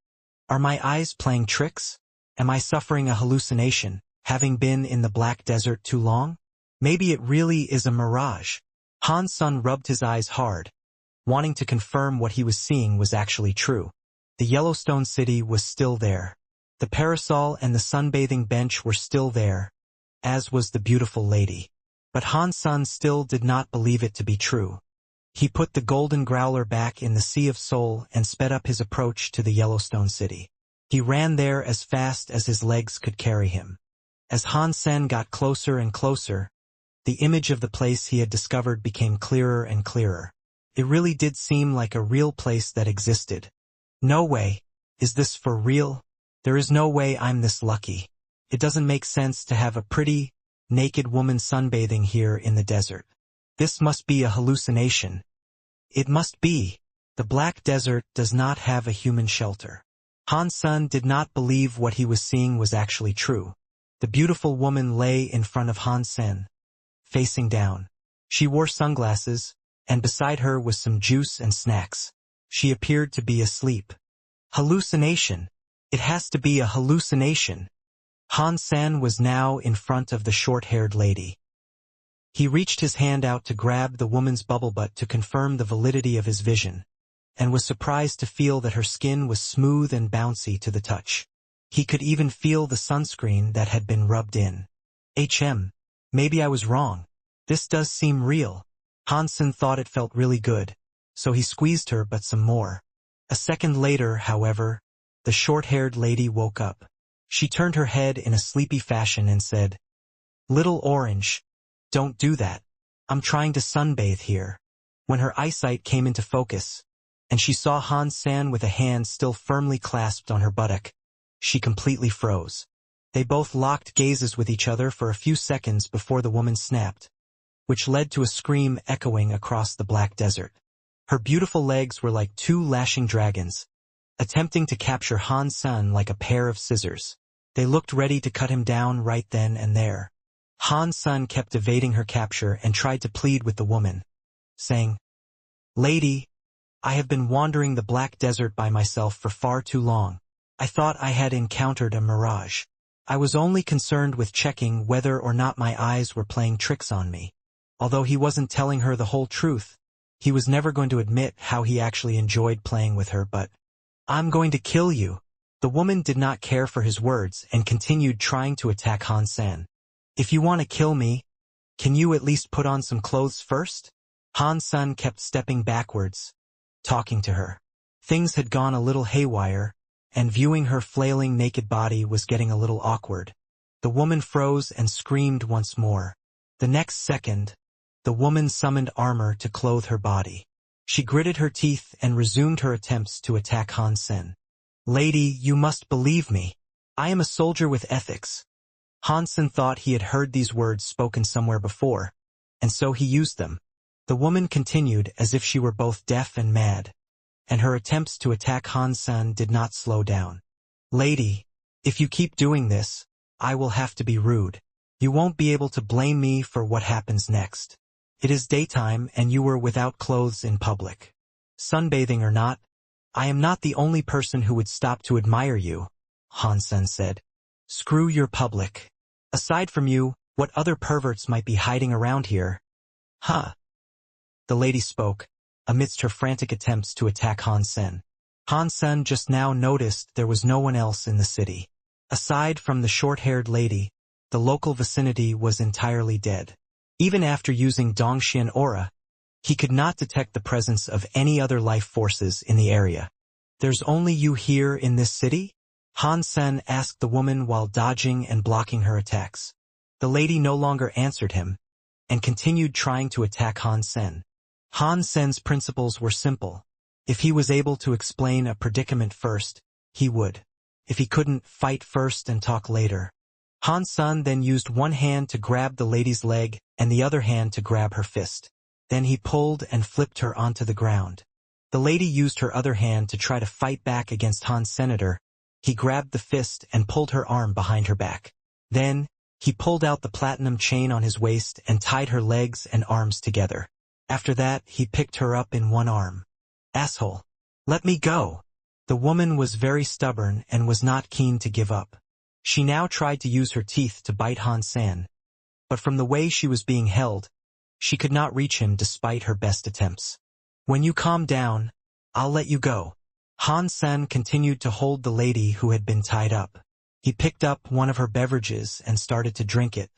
Are my eyes playing tricks? Am I suffering a hallucination, having been in the Black Desert too long? Maybe it really is a mirage. Han-sen rubbed his eyes hard, wanting to confirm what he was seeing was actually true. The Yellowstone city was still there. The parasol and the sunbathing bench were still there, as was the beautiful lady. But Han-sen still did not believe it to be true. He put the Golden Growler back in the Sea of Soul and sped up his approach to the Yellowstone city. He ran there as fast as his legs could carry him. As Han-sen got closer and closer, the image of the place he had discovered became clearer and clearer. It really did seem like a real place that existed. No way. Is this for real? There is no way I'm this lucky. It doesn't make sense to have a pretty, naked woman sunbathing here in the desert. This must be a hallucination. It must be. The Black Desert does not have a human shelter. Han-sen did not believe what he was seeing was actually true. The beautiful woman lay in front of Han-sen, facing down. She wore sunglasses, and beside her was some juice and snacks. She appeared to be asleep. Hallucination. It has to be a hallucination. Han-sen was now in front of the short-haired lady. He reached his hand out to grab the woman's bubble butt to confirm the validity of his vision, and was surprised to feel that her skin was smooth and bouncy to the touch. He could even feel the sunscreen that had been rubbed in. Maybe I was wrong. This does seem real. Han-sen thought it felt really good, so he squeezed her but some more. A second later, however, the short-haired lady woke up. She turned her head in a sleepy fashion and said, "Little Orange, don't do that. I'm trying to sunbathe here." When her eyesight came into focus, and she saw Han-sen with a hand still firmly clasped on her buttock, she completely froze. They both locked gazes with each other for a few seconds before the woman snapped, which led to a scream echoing across the black desert. Her beautiful legs were like two lashing dragons, attempting to capture Han Sen like a pair of scissors. They looked ready to cut him down right then and there. Han Sen kept evading her capture and tried to plead with the woman, saying, "Lady, I have been wandering the black desert by myself for far too long. I thought I had encountered a mirage. I was only concerned with checking whether or not my eyes were playing tricks on me." Although he wasn't telling her the whole truth, he was never going to admit how he actually enjoyed playing with her. "But I'm going to kill you." The woman did not care for his words and continued trying to attack Han Sen. "If you want to kill me, can you at least put on some clothes first?" Han Sen kept stepping backwards, talking to her. Things had gone a little haywire, and viewing her flailing naked body was getting a little awkward. The woman froze and screamed once more. The next second, the woman summoned armor to clothe her body. She gritted her teeth and resumed her attempts to attack Han Sen. "Lady, you must believe me. I am a soldier with ethics." Han Sen thought he had heard these words spoken somewhere before, and so he used them. The woman continued as if she were both deaf and mad, and her attempts to attack Han Sen did not slow down. "Lady, if you keep doing this, I will have to be rude. You won't be able to blame me for what happens next. It is daytime and you were without clothes in public. Sunbathing or not, I am not the only person who would stop to admire you," Han Sen said. "Screw your public. Aside from you, what other perverts might be hiding around here?" "Huh?" The lady spoke, amidst her frantic attempts to attack Han Sen. Han Sen just now noticed there was no one else in the city. Aside from the short-haired lady, the local vicinity was entirely dead. Even after using Dongxian aura, he could not detect the presence of any other life forces in the area. "There's only you here in this city?" Han Sen asked the woman while dodging and blocking her attacks. The lady no longer answered him, and continued trying to attack Han Sen. Han Sen's principles were simple. If he was able to explain a predicament first, he would. If he couldn't, fight first and talk later. Han Sen then used one hand to grab the lady's leg and the other hand to grab her fist. Then he pulled and flipped her onto the ground. The lady used her other hand to try to fight back against Han's senator. He grabbed the fist and pulled her arm behind her back. Then, he pulled out the platinum chain on his waist and tied her legs and arms together. After that, he picked her up in one arm. "Asshole! Let me go!" The woman was very stubborn and was not keen to give up. She now tried to use her teeth to bite Han San, but from the way she was being held, she could not reach him despite her best attempts. "When you calm down, I'll let you go." Han San continued to hold the lady who had been tied up. He picked up one of her beverages and started to drink it.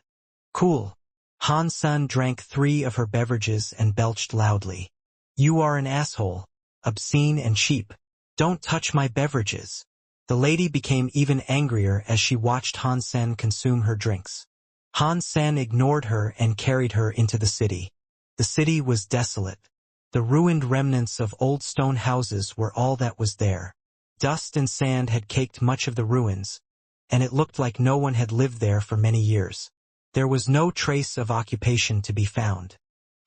"Cool." Han San drank 3 of her beverages and belched loudly. "You are an asshole, obscene and cheap. Don't touch my beverages." The lady became even angrier as she watched Han San consume her drinks. Han San ignored her and carried her into the city. The city was desolate. The ruined remnants of old stone houses were all that was there. Dust and sand had caked much of the ruins, and it looked like no one had lived there for many years. There was no trace of occupation to be found.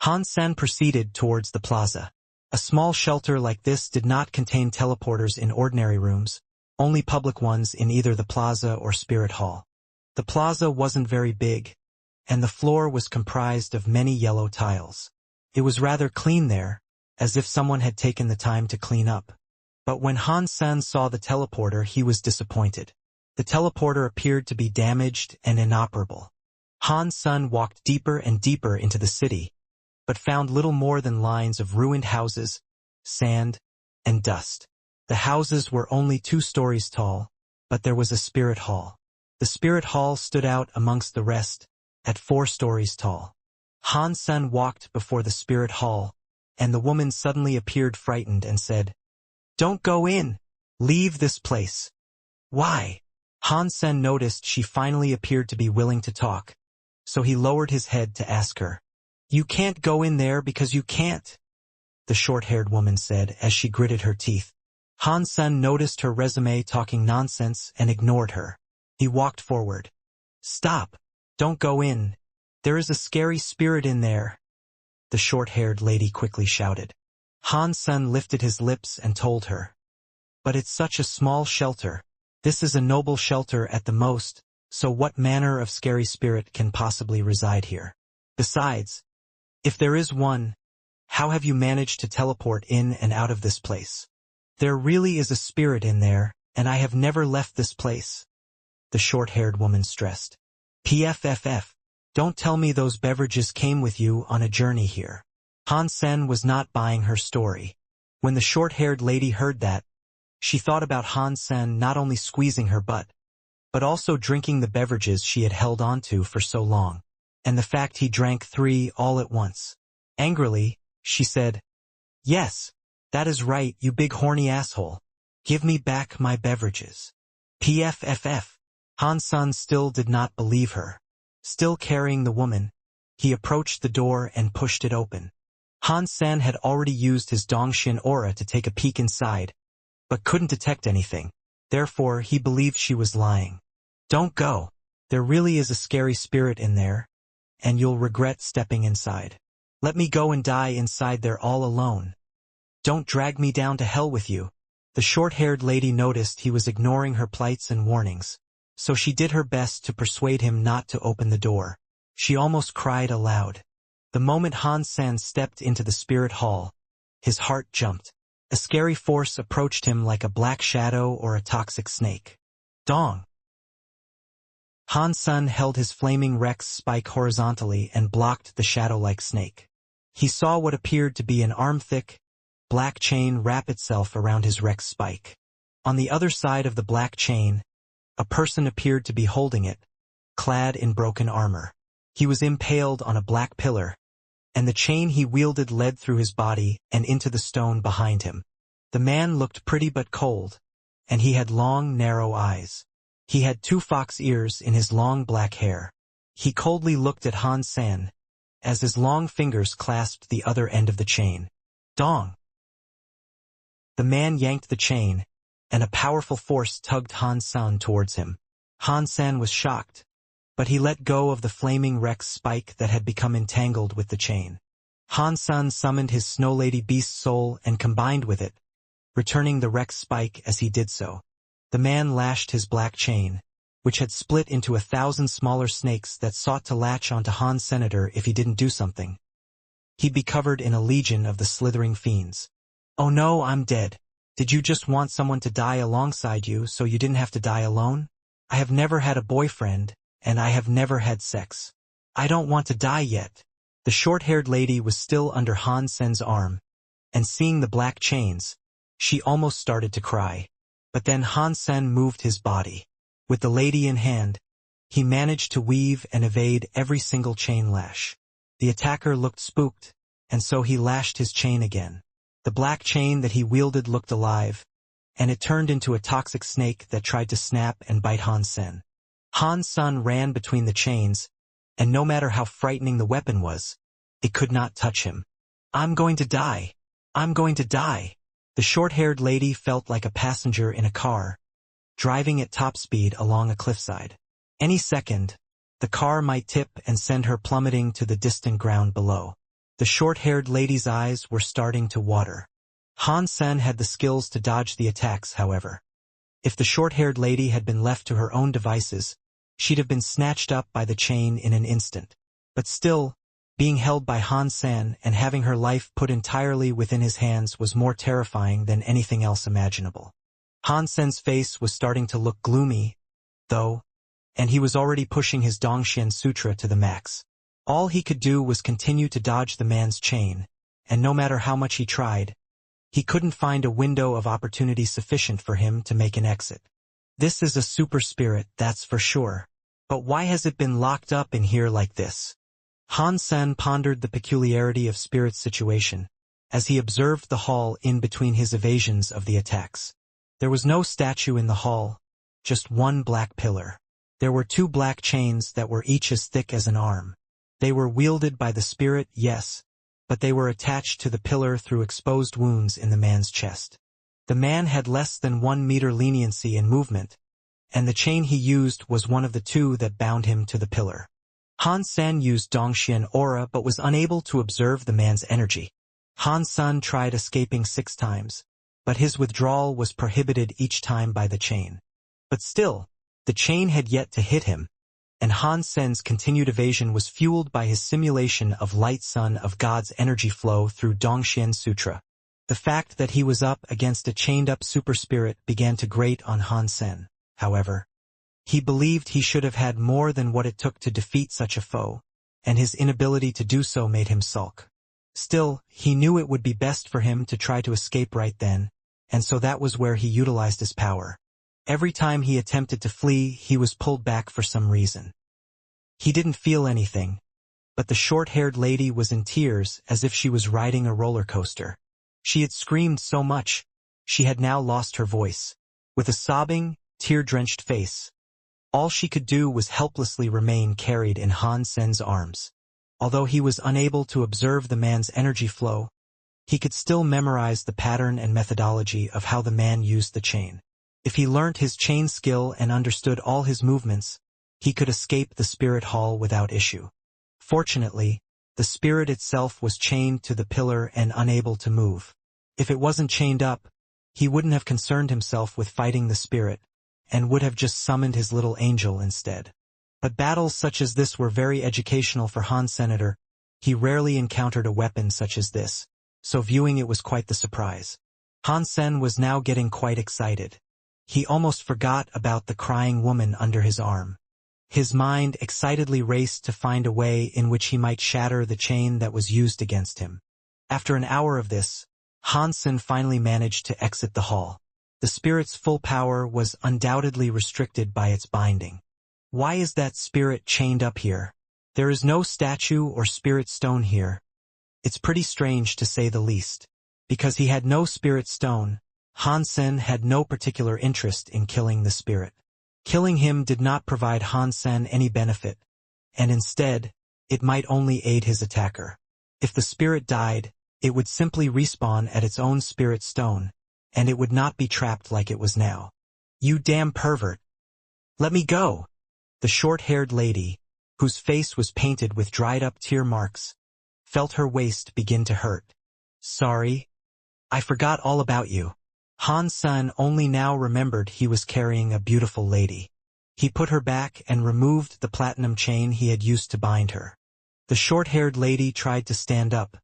Han San proceeded towards the plaza. A small shelter like this did not contain teleporters in ordinary rooms, only public ones in either the plaza or spirit hall. The plaza wasn't very big, and the floor was comprised of many yellow tiles. It was rather clean there, as if someone had taken the time to clean up. But when Han San saw the teleporter, he was disappointed. The teleporter appeared to be damaged and inoperable. Han San walked deeper and deeper into the city, but found little more than lines of ruined houses, sand, and dust. The houses were only 2 stories tall, but there was a spirit hall. The spirit hall stood out amongst the rest, at 4 stories tall. Han San walked before the spirit hall, and the woman suddenly appeared frightened and said, "Don't go in! Leave this place." "Why?" Han San noticed she finally appeared to be willing to talk, so he lowered his head to ask her. "You can't go in there because you can't," the short-haired woman said as she gritted her teeth. Han San noticed her resume talking nonsense and ignored her. He walked forward. "Stop! Don't go in. There is a scary spirit in there, the short-haired lady quickly shouted. Han-sen lifted his lips and told her. But it's such a small shelter. This is a noble shelter at the most, so what manner of scary spirit can possibly reside here? Besides, if there is one, how have you managed to teleport in and out of this place? There really is a spirit in there, and I have never left this place, the short-haired woman stressed. PFFF, don't tell me those beverages came with you on a journey here. Han-sen was not buying her story. When the short-haired lady heard that, she thought about Han-sen not only squeezing her butt, but also drinking the beverages she had held onto for so long, and the fact he drank 3 all at once. Angrily, she said, "Yes, that is right, you big horny asshole. Give me back my beverages." PFFF. Han-sen still did not believe her. Still carrying the woman, he approached the door and pushed it open. Han-sen had already used his Dongshin aura to take a peek inside, but couldn't detect anything. Therefore, he believed she was lying. "Don't go. There really is a scary spirit in there, and you'll regret stepping inside. Let me go and die inside there all alone. Don't drag me down to hell with you." The short-haired lady noticed he was ignoring her plights and warnings, so she did her best to persuade him not to open the door. She almost cried aloud. The moment Han-sen stepped into the spirit hall, his heart jumped. A scary force approached him like a black shadow or a toxic snake. Dong! Han-sen held his flaming Rex spike horizontally and blocked the shadow-like snake. He saw what appeared to be an arm-thick, black chain wrap itself around his Rex spike. On the other side of the black chain, a person appeared to be holding it, clad in broken armor. He was impaled on a black pillar, and the chain he wielded led through his body and into the stone behind him. The man looked pretty but cold, and he had long, narrow eyes. He had 2 fox ears in his long black hair. He coldly looked at Han-sen, as his long fingers clasped the other end of the chain. Dong! The man yanked the chain, and a powerful force tugged Han-sen towards him. Han-sen was shocked, but he let go of the flaming Rex spike that had become entangled with the chain. Han-sen summoned his Snow Lady Beast soul and combined with it, returning the Rex spike as he did so. The man lashed his black chain, which had split into 1,000 smaller snakes that sought to latch onto Han's senator if he didn't do something. He'd be covered in a legion of the slithering fiends. "Oh no, I'm dead. Did you just want someone to die alongside you so you didn't have to die alone? I have never had a boyfriend, and I have never had sex. I don't want to die yet." The short-haired lady was still under Han Sen's arm, and seeing the black chains, she almost started to cry. But then Han Sen moved his body. With the lady in hand, he managed to weave and evade every single chain lash. The attacker looked spooked, and so he lashed his chain again. The black chain that he wielded looked alive, and it turned into a toxic snake that tried to snap and bite Han Sen. Han Sen ran between the chains, and no matter how frightening the weapon was, it could not touch him. "I'm going to die. I'm going to die." The short-haired lady felt like a passenger in a car, driving at top speed along a cliffside. Any second, the car might tip and send her plummeting to the distant ground below. The short-haired lady's eyes were starting to water. Han Sen had the skills to dodge the attacks, however. If the short-haired lady had been left to her own devices, she'd have been snatched up by the chain in an instant. But still, being held by Han Sen and having her life put entirely within his hands was more terrifying than anything else imaginable. Han Sen's face was starting to look gloomy, though, and he was already pushing his Dongshin Sutra to the max. All he could do was continue to dodge the man's chain, and no matter how much he tried, he couldn't find a window of opportunity sufficient for him to make an exit. This is a super spirit, that's for sure. But why has it been locked up in here like this? Han Sen pondered the peculiarity of Spirit's situation, as he observed the hall in between his evasions of the attacks. There was no statue in the hall, just one black pillar. There were 2 black chains that were each as thick as an arm. They were wielded by the spirit, yes, but they were attached to the pillar through exposed wounds in the man's chest. The man had less than 1 meter leniency in movement, and the chain he used was one of the 2 that bound him to the pillar. Han Sen used Dongxian aura but was unable to observe the man's energy. Han Sen tried escaping 6 times, but his withdrawal was prohibited each time by the chain. But still, the chain had yet to hit him, and Han Sen's continued evasion was fueled by his simulation of light sun of God's energy flow through Dongxian Sutra. The fact that he was up against a chained-up super spirit began to grate on Han Sen, however. He believed he should have had more than what it took to defeat such a foe, and his inability to do so made him sulk. Still, he knew it would be best for him to try to escape right then, and so that was where he utilized his power. Every time he attempted to flee, he was pulled back for some reason. He didn't feel anything, but the short-haired lady was in tears as if she was riding a roller coaster. She had screamed so much, she had now lost her voice. With a sobbing, tear-drenched face, all she could do was helplessly remain carried in Han Sen's arms. Although he was unable to observe the man's energy flow, he could still memorize the pattern and methodology of how the man used the chain. If he learnt his chain skill and understood all his movements, he could escape the spirit hall without issue. Fortunately, the spirit itself was chained to the pillar and unable to move. If it wasn't chained up, he wouldn't have concerned himself with fighting the spirit, and would have just summoned his little angel instead. But battles such as this were very educational for Han Senator. He rarely encountered a weapon such as this, so viewing it was quite the surprise. Han Sen was now getting quite excited. He almost forgot about the crying woman under his arm. His mind excitedly raced to find a way in which he might shatter the chain that was used against him. After an hour of this, Han Sen finally managed to exit the hall. The spirit's full power was undoubtedly restricted by its binding. Why is that spirit chained up here? There is no statue or spirit stone here. It's pretty strange to say the least. Because he had no spirit stone, Han Sen had no particular interest in killing the spirit. Killing him did not provide Han Sen any benefit, and instead, it might only aid his attacker. If the spirit died, it would simply respawn at its own spirit stone, and it would not be trapped like it was now. You damn pervert! Let me go! The short-haired lady, whose face was painted with dried-up tear marks, felt her waist begin to hurt. Sorry. I forgot all about you. Han Sen only now remembered he was carrying a beautiful lady. He put her back and removed the platinum chain he had used to bind her. The short-haired lady tried to stand up,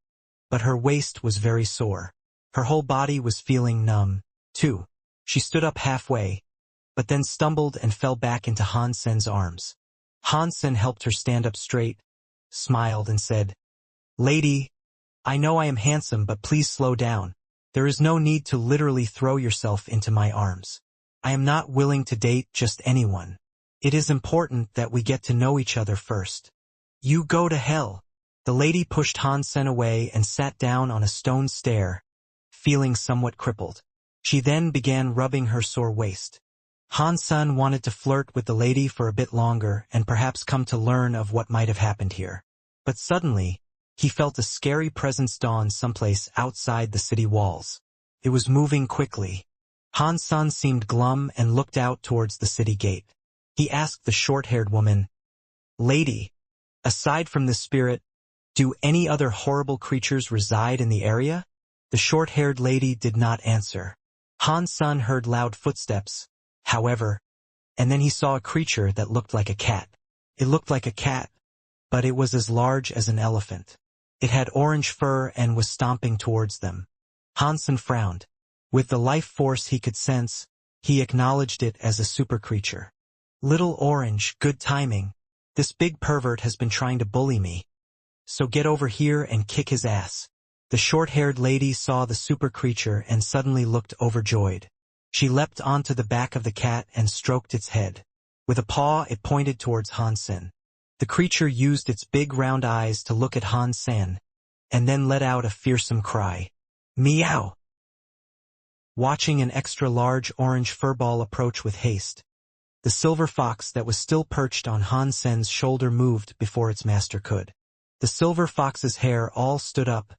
but her waist was very sore. Her whole body was feeling numb, too. She stood up halfway, but then stumbled and fell back into Han Sen's arms. Han Sen helped her stand up straight, smiled and said, "Lady, I know I am handsome, but please slow down. There is no need to literally throw yourself into my arms. I am not willing to date just anyone. It is important that we get to know each other first." You go to hell. The lady pushed Han Sen away and sat down on a stone stair, feeling somewhat crippled. She then began rubbing her sore waist. Han Sen wanted to flirt with the lady for a bit longer and perhaps come to learn of what might have happened here. But suddenly, he felt a scary presence dawn someplace outside the city walls. It was moving quickly. Han Sen seemed glum and looked out towards the city gate. He asked the short-haired woman, "Lady, aside from this spirit, do any other horrible creatures reside in the area?" The short-haired lady did not answer. Han Sen heard loud footsteps, however, and then he saw a creature that looked like a cat. It looked like a cat, but it was as large as an elephant. It had orange fur and was stomping towards them. Han Sen frowned. With the life force he could sense, he acknowledged it as a super creature. Little Orange, good timing. This big pervert has been trying to bully me. So get over here and kick his ass. The short-haired lady saw the super creature and suddenly looked overjoyed. She leapt onto the back of the cat and stroked its head. With a paw it pointed towards Han Sen. The creature used its big round eyes to look at Han Sen, and then let out a fearsome cry. Meow! Watching an extra-large orange furball approach with haste, the silver fox that was still perched on Han Sen's shoulder moved before its master could. The silver fox's hair all stood up,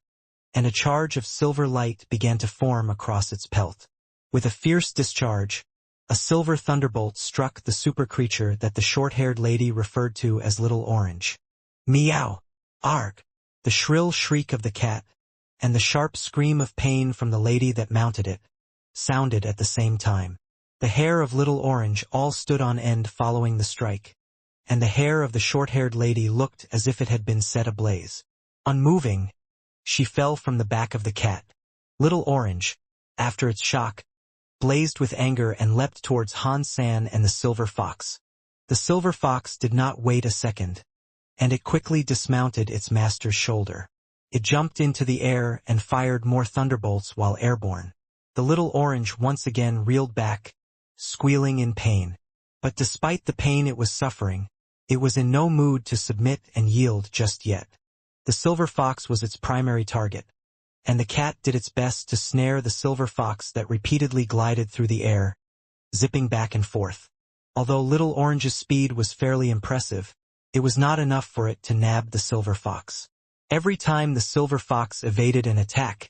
and a charge of silver light began to form across its pelt. With a fierce discharge, a silver thunderbolt struck the super creature that the short-haired lady referred to as Little Orange. Meow! Arg! The shrill shriek of the cat, and the sharp scream of pain from the lady that mounted it, sounded at the same time. The hair of Little Orange all stood on end following the strike, and the hair of the short-haired lady looked as if it had been set ablaze. Unmoving, she fell from the back of the cat. Little Orange, after its shock, blazed with anger and leapt towards Han San and the silver fox. The silver fox did not wait a second, and it quickly dismounted its master's shoulder. It jumped into the air and fired more thunderbolts while airborne. The Little Orange once again reeled back, squealing in pain. But despite the pain it was suffering, it was in no mood to submit and yield just yet. The silver fox was its primary target, and the cat did its best to snare the silver fox that repeatedly glided through the air, zipping back and forth. Although Little Orange's speed was fairly impressive, it was not enough for it to nab the silver fox. Every time the silver fox evaded an attack,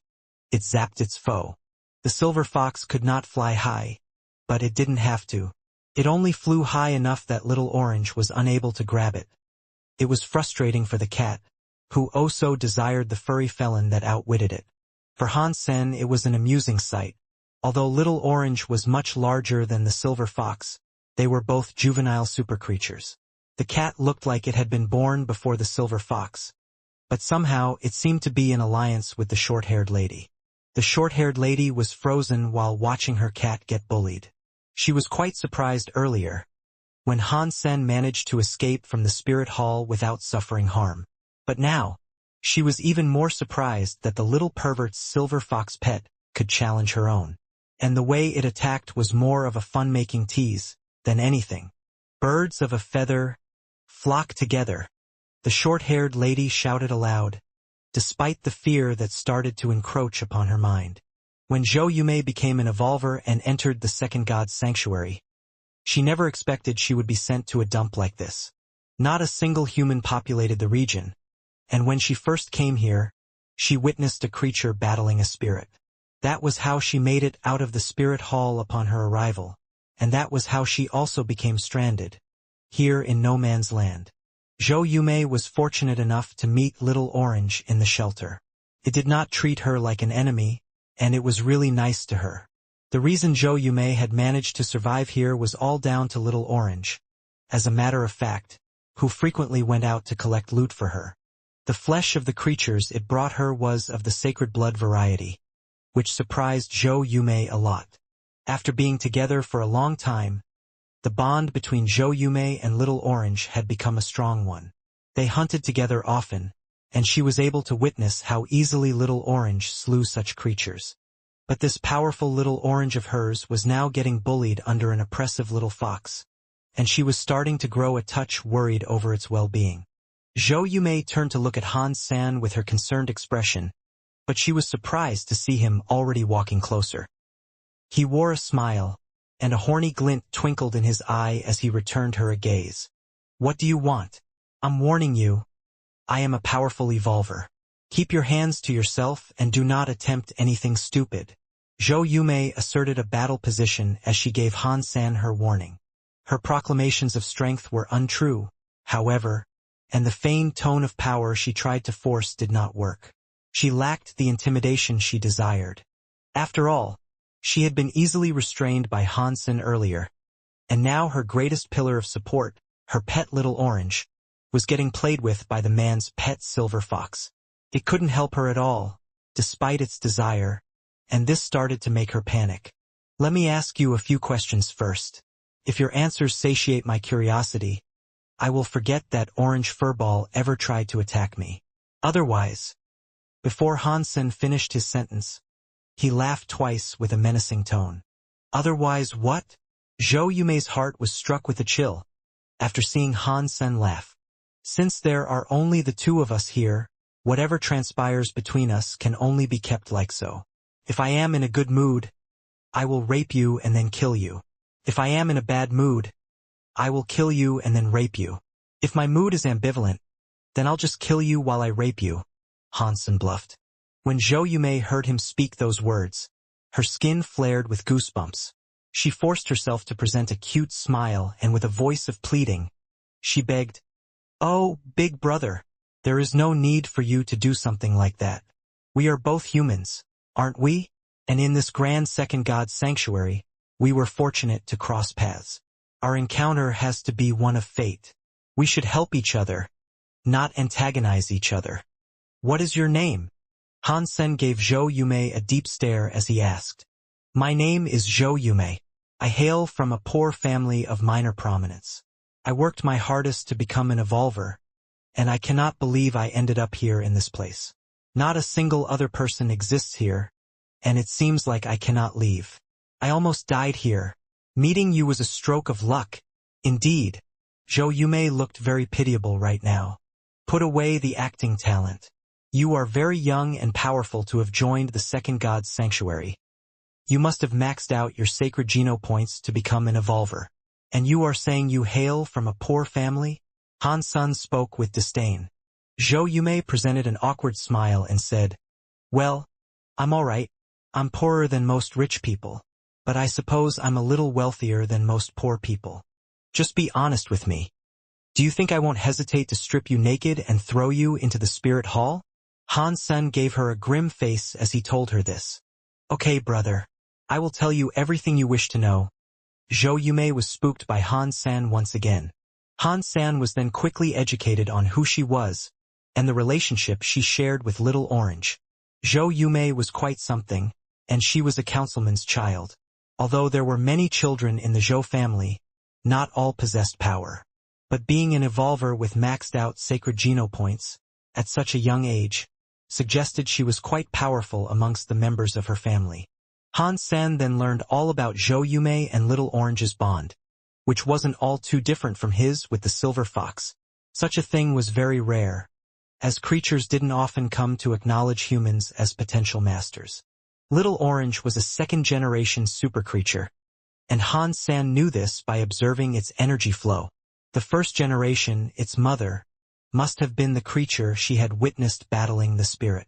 it zapped its foe. The silver fox could not fly high, but it didn't have to. It only flew high enough that Little Orange was unable to grab it. It was frustrating for the cat, who oh so desired the furry felon that outwitted it. For Han Sen it was an amusing sight. Although Little Orange was much larger than the silver fox, they were both juvenile super creatures. The cat looked like it had been born before the silver fox, but somehow it seemed to be in alliance with the short-haired lady. The short-haired lady was frozen while watching her cat get bullied. She was quite surprised earlier, when Han Sen managed to escape from the spirit hall without suffering harm. But now, she was even more surprised that the little pervert's silver fox pet could challenge her own. And the way it attacked was more of a fun-making tease than anything. Birds of a feather flock together, the short-haired lady shouted aloud, despite the fear that started to encroach upon her mind. When Zhou Yume became an evolver and entered the second god's sanctuary, she never expected she would be sent to a dump like this. Not a single human populated the region, and when she first came here, she witnessed a creature battling a spirit. That was how she made it out of the spirit hall upon her arrival, and that was how she also became stranded, here in no man's land. Zhou Yume was fortunate enough to meet Little Orange in the shelter. It did not treat her like an enemy, and it was really nice to her. The reason Zhou Yume had managed to survive here was all down to Little Orange, as a matter of fact, who frequently went out to collect loot for her. The flesh of the creatures it brought her was of the sacred blood variety, which surprised Zhou Yume a lot. After being together for a long time, the bond between Zhou Yume and Little Orange had become a strong one. They hunted together often, and she was able to witness how easily Little Orange slew such creatures. But this powerful Little Orange of hers was now getting bullied under an oppressive little fox, and she was starting to grow a touch worried over its well-being. Zhou Yume turned to look at Han San with her concerned expression, but she was surprised to see him already walking closer. He wore a smile, and a horny glint twinkled in his eye as he returned her a gaze. "What do you want? I'm warning you. I am a powerful evolver. Keep your hands to yourself and do not attempt anything stupid." Zhou Yume asserted a battle position as she gave Han San her warning. Her proclamations of strength were untrue, however, and the feigned tone of power she tried to force did not work. She lacked the intimidation she desired. After all, she had been easily restrained by Han Sen earlier, and now her greatest pillar of support, her pet Little Orange, was getting played with by the man's pet silver fox. It couldn't help her at all, despite its desire, and this started to make her panic. "Let me ask you a few questions first. If your answers satiate my curiosity, I will forget that orange furball ever tried to attack me. Otherwise..." Before Han Sen finished his sentence, he laughed twice with a menacing tone. "Otherwise what?" Zhou Yume's heart was struck with a chill, after seeing Han Sen laugh. "Since there are only the two of us here, whatever transpires between us can only be kept like so. If I am in a good mood, I will rape you and then kill you. If I am in a bad mood, I will kill you and then rape you. If my mood is ambivalent, then I'll just kill you while I rape you," Han Sen bluffed. When Zhou Yume heard him speak those words, her skin flared with goosebumps. She forced herself to present a cute smile and with a voice of pleading, she begged, "Oh, big brother, There is no need for you to do something like that. We are both humans, aren't we? And in this grand second god sanctuary, we were fortunate to cross paths. Our encounter has to be one of fate. We should help each other, not antagonize each other. What is your name? Hansen gave Zhou Yume a deep stare as he asked. My name is Zhou Yume. I hail from a poor family of minor prominence. I worked my hardest to become an evolver, and I cannot believe I ended up here in this place. Not a single other person exists here, and it seems like I cannot leave. I almost died here. Meeting you was a stroke of luck. Indeed. Zhou Yume looked very pitiable right now. Put away the acting talent. You are very young and powerful to have joined the second god's sanctuary. You must have maxed out your sacred geno points to become an evolver. And you are saying you hail from a poor family? Han-sun spoke with disdain. Zhou Yume presented an awkward smile and said, Well, I'm all right. I'm poorer than most rich people, but I suppose I'm a little wealthier than most poor people. Just be honest with me. Do you think I won't hesitate to strip you naked and throw you into the spirit hall? Han-sun gave her a grim face as he told her this. Okay, brother. I will tell you everything you wish to know. Zhou Yume was spooked by Han-san once again. Han-san was then quickly educated on who she was, and the relationship she shared with Little Orange. Zhou Yume was quite something, and she was a councilman's child. Although there were many children in the Zhou family, not all possessed power. But being an evolver with maxed out sacred geno points, at such a young age, suggested she was quite powerful amongst the members of her family. Han-san then learned all about Zhou Yume and Little Orange's bond, which wasn't all too different from his with the silver fox. Such a thing was very rare, as creatures didn't often come to acknowledge humans as potential masters. Little Orange was a second-generation super creature, and Han-san knew this by observing its energy flow. The first generation, its mother, must have been the creature she had witnessed battling the spirit.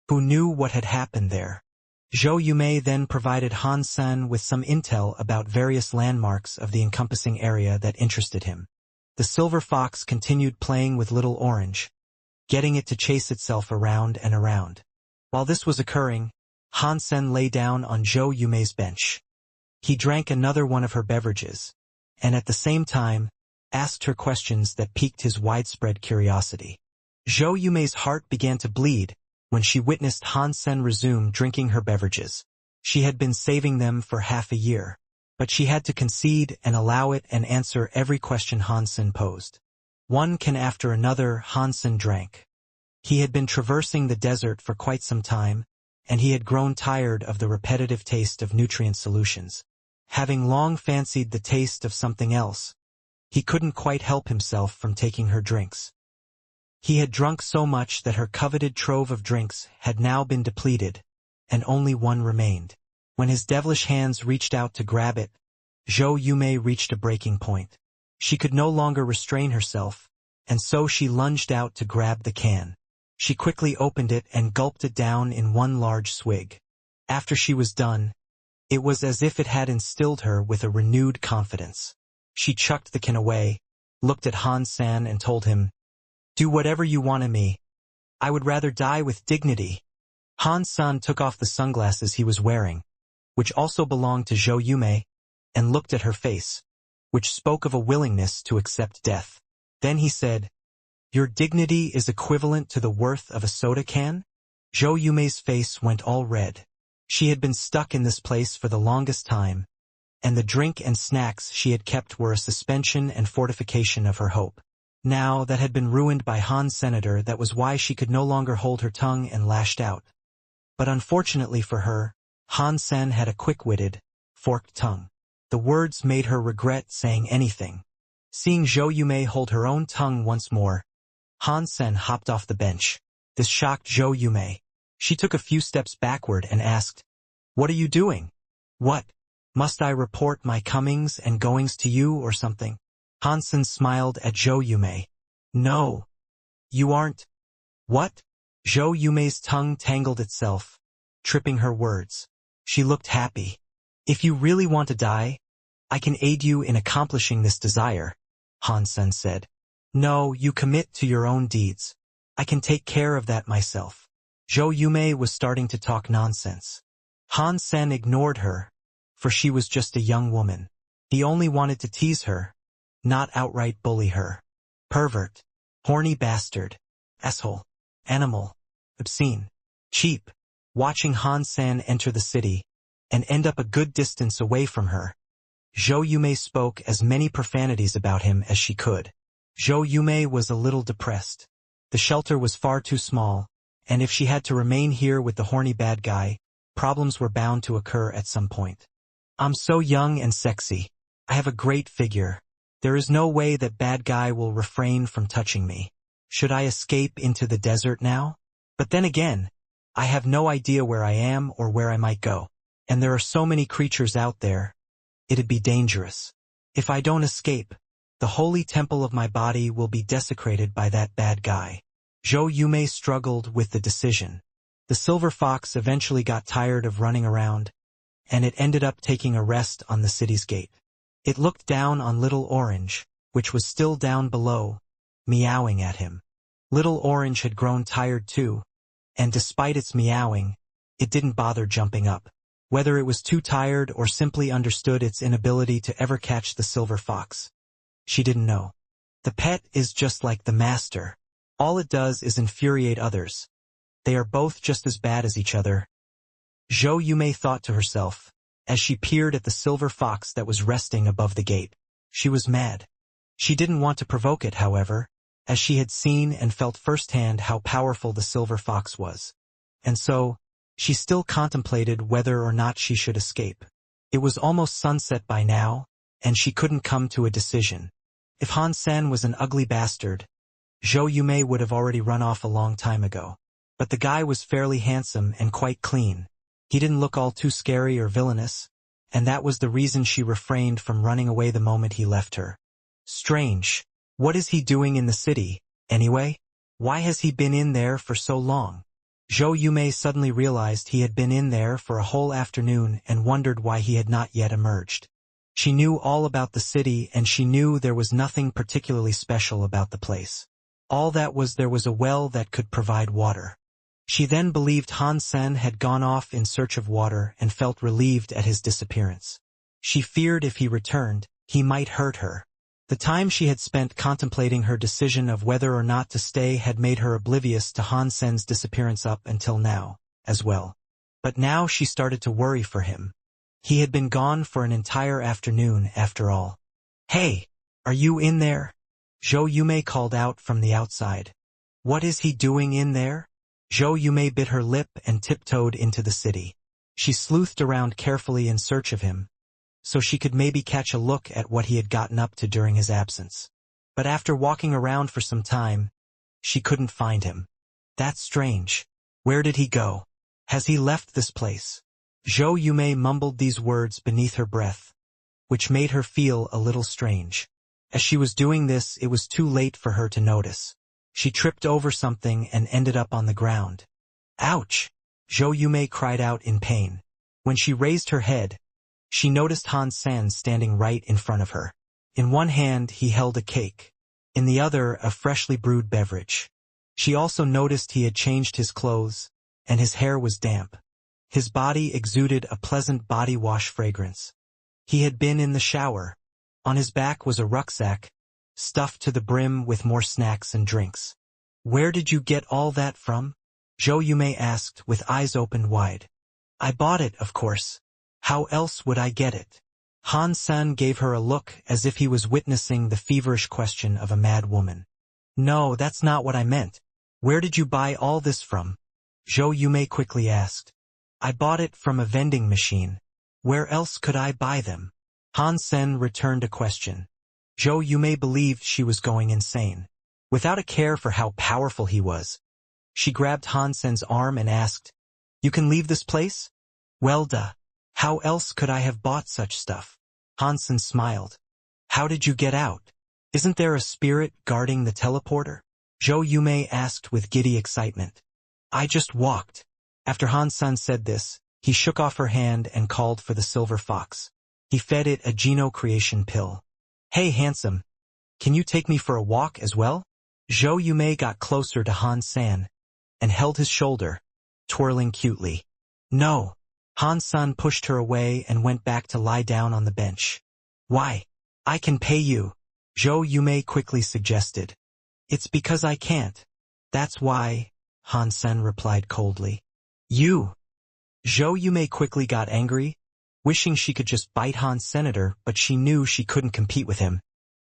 Who knew what had happened there? Zhou Yume then provided Han-san with some intel about various landmarks of the encompassing area that interested him. The silver fox continued playing with Little Orange, getting it to chase itself around and around. While this was occurring, Han-sen lay down on Zhou Yume's bench. He drank another one of her beverages, and at the same time, asked her questions that piqued his widespread curiosity. Zhou Yume's heart began to bleed when she witnessed Han-sen resume drinking her beverages. She had been saving them for half a year, but she had to concede and allow it and answer every question Han-sen posed. One can after another Han-sen drank. He had been traversing the desert for quite some time, and he had grown tired of the repetitive taste of nutrient solutions. Having long fancied the taste of something else, he couldn't quite help himself from taking her drinks. He had drunk so much that her coveted trove of drinks had now been depleted, and only one remained. When his devilish hands reached out to grab it, Zhou Yume reached a breaking point. She could no longer restrain herself, and so she lunged out to grab the can. She quickly opened it and gulped it down in one large swig. After she was done, it was as if it had instilled her with a renewed confidence. She chucked the can away, looked at Han-san and told him, Do whatever you want of me. I would rather die with dignity. Han-san took off the sunglasses he was wearing, which also belonged to Zhou Yume, and looked at her face, which spoke of a willingness to accept death. Then he said, Your dignity is equivalent to the worth of a soda can? Zhou Yume's face went all red. She had been stuck in this place for the longest time, and the drink and snacks she had kept were a suspension and fortification of her hope. Now that had been ruined by Han Senator, that was why she could no longer hold her tongue and lashed out. But unfortunately for her, Han Sen had a quick-witted, forked tongue. The words made her regret saying anything. Seeing Zhou Yume hold her own tongue once more, Han Sen hopped off the bench. This shocked Zhou Yume. She took a few steps backward and asked, What are you doing? What? Must I report my comings and goings to you or something? Han Sen smiled at Zhou Yume. No. You aren't. What? Zhou Yume's tongue tangled itself, tripping her words. She looked happy. If you really want to die, I can aid you in accomplishing this desire, Han Sen said. No, you commit to your own deeds. I can take care of that myself. Zhou Yumei was starting to talk nonsense. Han Sen ignored her, for she was just a young woman. He only wanted to tease her, not outright bully her. Pervert. Horny bastard. Asshole. Animal. Obscene. Cheap. Watching Han Sen enter the city, and end up a good distance away from her. Zhou Yumei spoke as many profanities about him as she could. Zhou Yumei was a little depressed. The shelter was far too small, and if she had to remain here with the horny bad guy, problems were bound to occur at some point. I'm so young and sexy. I have a great figure. There is no way that bad guy will refrain from touching me. Should I escape into the desert now? But then again, I have no idea where I am or where I might go. And there are so many creatures out there. It'd be dangerous. If I don't escape, the holy temple of my body will be desecrated by that bad guy. Zhou Yumei struggled with the decision. The silver fox eventually got tired of running around, and it ended up taking a rest on the city's gate. It looked down on Little Orange, which was still down below, meowing at him. Little Orange had grown tired too, and despite its meowing, it didn't bother jumping up. Whether it was too tired or simply understood its inability to ever catch the silver fox, she didn't know. The pet is just like the master. All it does is infuriate others. They are both just as bad as each other. Zhou Yumei thought to herself, as she peered at the silver fox that was resting above the gate. She was mad. She didn't want to provoke it, however, as she had seen and felt firsthand how powerful the silver fox was. And so, she still contemplated whether or not she should escape. It was almost sunset by now, and she couldn't come to a decision. If Han Sen was an ugly bastard, Zhou Yumei would have already run off a long time ago. But the guy was fairly handsome and quite clean. He didn't look all too scary or villainous, and that was the reason she refrained from running away the moment he left her. Strange. What is he doing in the city, anyway? Why has he been in there for so long? Zhou Yumei suddenly realized he had been in there for a whole afternoon and wondered why he had not yet emerged. She knew all about the city, and she knew there was nothing particularly special about the place. All that was there was a well that could provide water. She then believed Han Sen had gone off in search of water and felt relieved at his disappearance. She feared if he returned, he might hurt her. The time she had spent contemplating her decision of whether or not to stay had made her oblivious to Han Sen's disappearance up until now, as well. But now she started to worry for him. He had been gone for an entire afternoon, after all. Hey, are you in there? Zhou Yumei called out from the outside. What is he doing in there? Zhou Yumei bit her lip and tiptoed into the city. She sleuthed around carefully in search of him, so she could maybe catch a look at what he had gotten up to during his absence. But after walking around for some time, she couldn't find him. That's strange. Where did he go? Has he left this place? Zhou Yumei mumbled these words beneath her breath, which made her feel a little strange. As she was doing this, it was too late for her to notice. She tripped over something and ended up on the ground. Ouch! Zhou Yumei cried out in pain. When she raised her head, she noticed Han Sen standing right in front of her. In one hand he held a cake, in the other a freshly brewed beverage. She also noticed he had changed his clothes, and his hair was damp. His body exuded a pleasant body wash fragrance. He had been in the shower. On his back was a rucksack, stuffed to the brim with more snacks and drinks. Where did you get all that from? Zhou Yumei asked with eyes opened wide. I bought it, of course. How else would I get it? Han Sen gave her a look as if he was witnessing the feverish question of a mad woman. No, that's not what I meant. Where did you buy all this from? Zhou Yumei quickly asked. I bought it from a vending machine. Where else could I buy them? Han Sen returned a question. Zhou Yumei believed she was going insane. Without a care for how powerful he was, she grabbed Han Sen's arm and asked, You can leave this place? Well duh. How else could I have bought such stuff? Han Sen smiled. How did you get out? Isn't there a spirit guarding the teleporter? Zhou Yumei asked with giddy excitement. I just walked. After Han Sen said this, he shook off her hand and called for the silver fox. He fed it a geno creation pill. Hey handsome, can you take me for a walk as well? Zhou Yumei got closer to Han San and held his shoulder, twirling cutely. No. Han San pushed her away and went back to lie down on the bench. Why? I can pay you, Zhou Yumei quickly suggested. It's because I can't. That's why, Han Sen replied coldly. You. Zhou Yumei quickly got angry, wishing she could just bite Han's senator, but she knew she couldn't compete with him,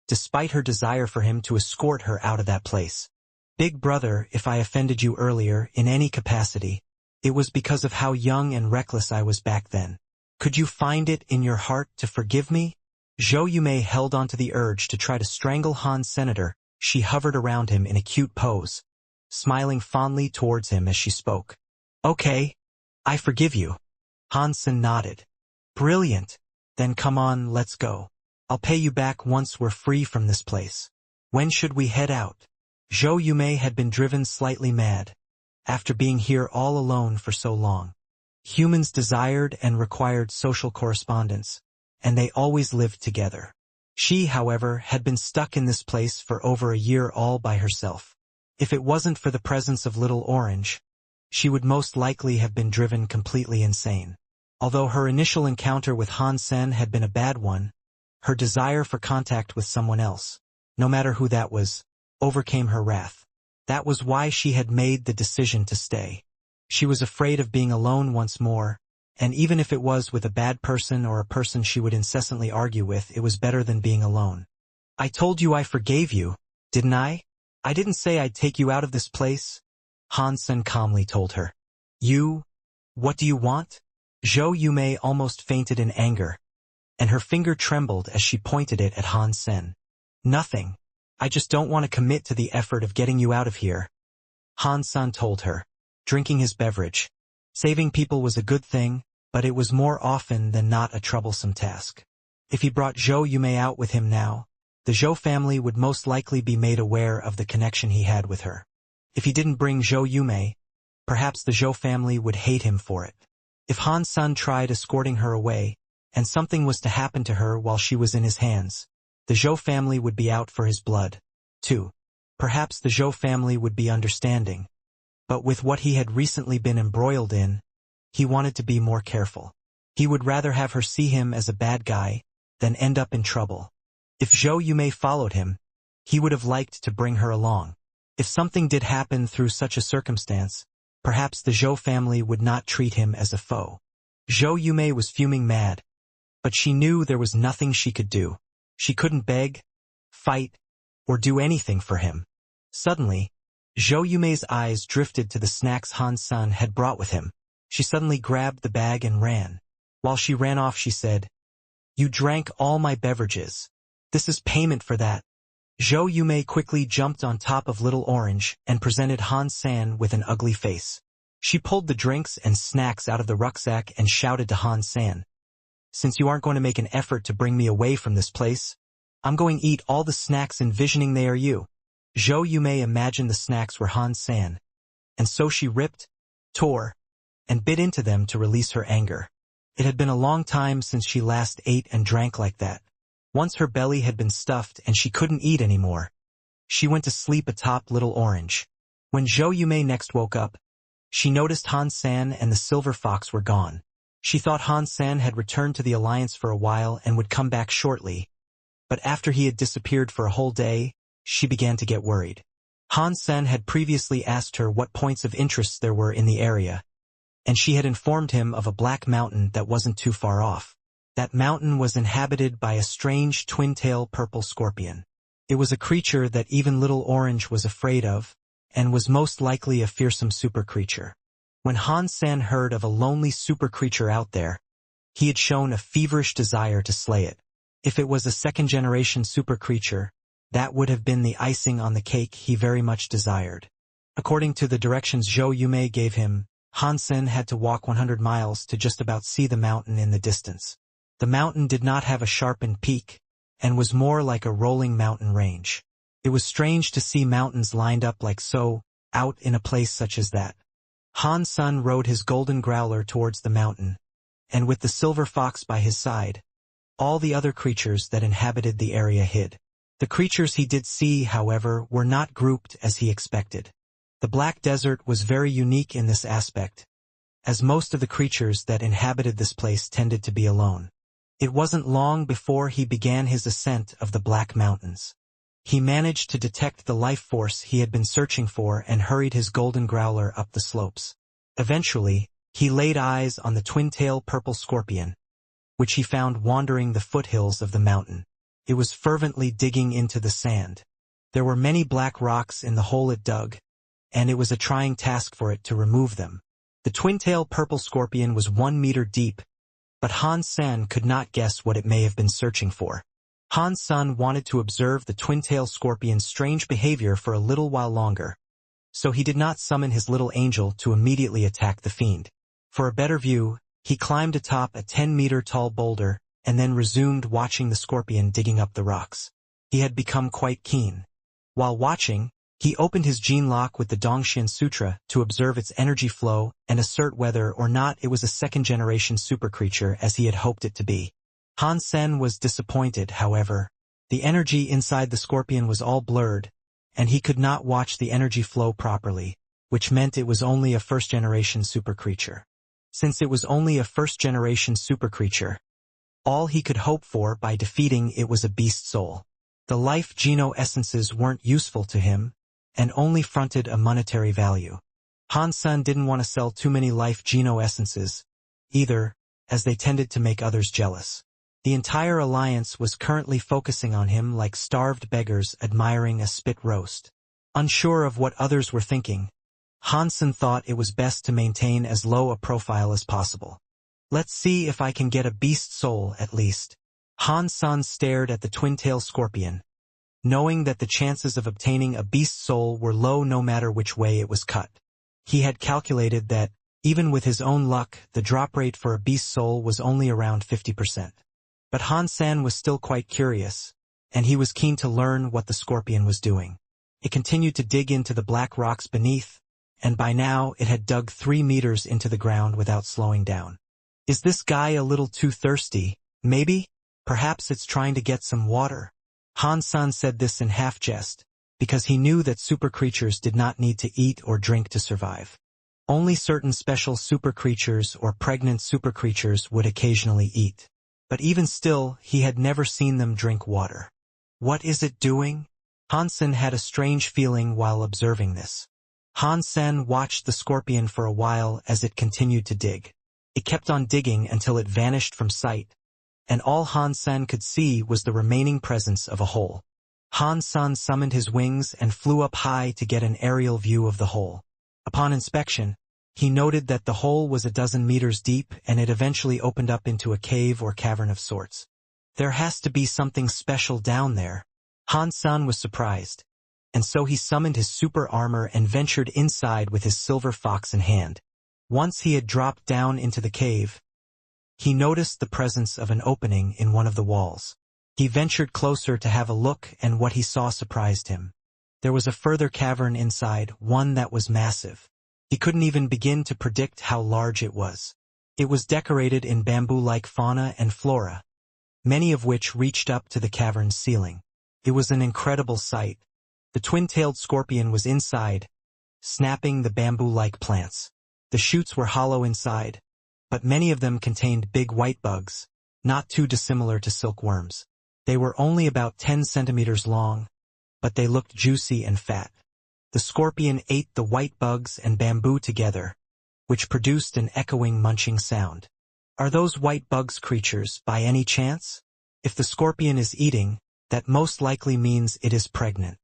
despite her desire for him to escort her out of that place. Big brother, if I offended you earlier, in any capacity, it was because of how young and reckless I was back then. Could you find it in your heart to forgive me? Zhou Yumei held onto the urge to try to strangle Han's senator. She hovered around him in a cute pose, smiling fondly towards him as she spoke. Okay, I forgive you. Hansen nodded. Brilliant. Then come on, let's go. I'll pay you back once we're free from this place. When should we head out? Zhou Yumei had been driven slightly mad, after being here all alone for so long. Humans desired and required social correspondence, and they always lived together. She, however, had been stuck in this place for over a year all by herself. If it wasn't for the presence of Little Orange, she would most likely have been driven completely insane. Although her initial encounter with Han Sen had been a bad one, her desire for contact with someone else, no matter who that was, overcame her wrath. That was why she had made the decision to stay. She was afraid of being alone once more, and even if it was with a bad person or a person she would incessantly argue with, it was better than being alone. I told you I forgave you, didn't I? I didn't say I'd take you out of this place, Han Sen calmly told her. You? What do you want? Zhou Yumei almost fainted in anger, and her finger trembled as she pointed it at Han Sen. Nothing. I just don't want to commit to the effort of getting you out of here, Han San told her, drinking his beverage. Saving people was a good thing, but it was more often than not a troublesome task. If he brought Zhou Yumei out with him now, the Zhou family would most likely be made aware of the connection he had with her. If he didn't bring Zhou Yumei, perhaps the Zhou family would hate him for it. If Han San tried escorting her away, and something was to happen to her while she was in his hands, the Zhou family would be out for his blood, too. Perhaps the Zhou family would be understanding, but with what he had recently been embroiled in, he wanted to be more careful. He would rather have her see him as a bad guy than end up in trouble. If Zhou Yumei followed him, he would have liked to bring her along. If something did happen through such a circumstance, perhaps the Zhou family would not treat him as a foe. Zhou Yumei was fuming mad, but she knew there was nothing she could do. She couldn't beg, fight, or do anything for him. Suddenly, Zhou Yumei's eyes drifted to the snacks Han San had brought with him. She suddenly grabbed the bag and ran. While she ran off, she said, "You drank all my beverages. This is payment for that." Zhou Yumei quickly jumped on top of Little Orange and presented Han San with an ugly face. She pulled the drinks and snacks out of the rucksack and shouted to Han San, "Since you aren't going to make an effort to bring me away from this place, I'm going to eat all the snacks envisioning they are you." Zhou Yumei imagined the snacks were Han San, and so she ripped, tore, and bit into them to release her anger. It had been a long time since she last ate and drank like that. Once her belly had been stuffed and she couldn't eat anymore, she went to sleep atop Little Orange. When Zhou Yumei next woke up, she noticed Han San and the silver fox were gone. She thought Han San had returned to the Alliance for a while and would come back shortly, but after he had disappeared for a whole day, she began to get worried. Han San had previously asked her what points of interest there were in the area, and she had informed him of a black mountain that wasn't too far off. That mountain was inhabited by a strange twin-tail purple scorpion. It was a creature that even Little Orange was afraid of, and was most likely a fearsome super creature. When Han San heard of a lonely super creature out there, he had shown a feverish desire to slay it. If it was a second-generation super creature, that would have been the icing on the cake he very much desired. According to the directions Zhou Yumei gave him, Han San had to walk 100 miles to just about see the mountain in the distance. The mountain did not have a sharpened peak, and was more like a rolling mountain range. It was strange to see mountains lined up like so, out in a place such as that. Han San rode his golden growler towards the mountain, and with the silver fox by his side, all the other creatures that inhabited the area hid. The creatures he did see, however, were not grouped as he expected. The Black Desert was very unique in this aspect, as most of the creatures that inhabited this place tended to be alone. It wasn't long before he began his ascent of the Black Mountains. He managed to detect the life force he had been searching for and hurried his golden growler up the slopes. Eventually, he laid eyes on the twin-tail purple scorpion, which he found wandering the foothills of the mountain. It was fervently digging into the sand. There were many black rocks in the hole it dug, and it was a trying task for it to remove them. The twin-tail purple scorpion was 1 meter deep, but Han Sen could not guess what it may have been searching for. Han Sen wanted to observe the twin-tail scorpion's strange behavior for a little while longer, so he did not summon his little angel to immediately attack the fiend. For a better view, he climbed atop a 10-meter-tall boulder and then resumed watching the scorpion digging up the rocks. He had become quite keen. While watching, he opened his gene lock with the Dongxian Sutra to observe its energy flow and assert whether or not it was a second-generation super creature as he had hoped it to be. Han Sen was disappointed, however. The energy inside the scorpion was all blurred, and he could not watch the energy flow properly, which meant it was only a first-generation super creature. Since it was only a first-generation super creature, all he could hope for by defeating it was a beast soul. The life geno-essences weren't useful to him, and only fronted a monetary value. Han Sen didn't want to sell too many life geno-essences, either, as they tended to make others jealous. The entire alliance was currently focusing on him like starved beggars admiring a spit roast. Unsure of what others were thinking, Han Sen thought it was best to maintain as low a profile as possible. Let's see if I can get a beast soul at least. Han Sen stared at the twin-tail scorpion, knowing that the chances of obtaining a beast soul were low no matter which way it was cut. He had calculated that, even with his own luck, the drop rate for a beast soul was only around 50%. But Han Sen was still quite curious, and he was keen to learn what the scorpion was doing. It continued to dig into the black rocks beneath, and by now it had dug 3 meters into the ground without slowing down. Is this guy a little too thirsty? Maybe? Perhaps it's trying to get some water. Han Sen said this in half-jest, because he knew that super creatures did not need to eat or drink to survive. Only certain special super creatures or pregnant super creatures would occasionally eat. But even still, he had never seen them drink water. What is it doing? Han Sen had a strange feeling while observing this. Han Sen watched the scorpion for a while as it continued to dig. It kept on digging until it vanished from sight, and all Han Sen could see was the remaining presence of a hole. Han Sen summoned his wings and flew up high to get an aerial view of the hole. Upon inspection, he noted that the hole was a dozen meters deep and it eventually opened up into a cave or cavern of sorts. There has to be something special down there. Han Sen was surprised, and so he summoned his super armor and ventured inside with his silver fox in hand. Once he had dropped down into the cave, he noticed the presence of an opening in one of the walls. He ventured closer to have a look, and what he saw surprised him. There was a further cavern inside, one that was massive. He couldn't even begin to predict how large it was. It was decorated in bamboo-like fauna and flora, many of which reached up to the cavern's ceiling. It was an incredible sight. The twin-tailed scorpion was inside, snapping the bamboo-like plants. The shoots were hollow inside, but many of them contained big white bugs, not too dissimilar to silkworms. They were only about 10 centimeters long, but they looked juicy and fat. The scorpion ate the white bugs and bamboo together, which produced an echoing munching sound. Are those white bugs creatures, by any chance? If the scorpion is eating, that most likely means it is pregnant.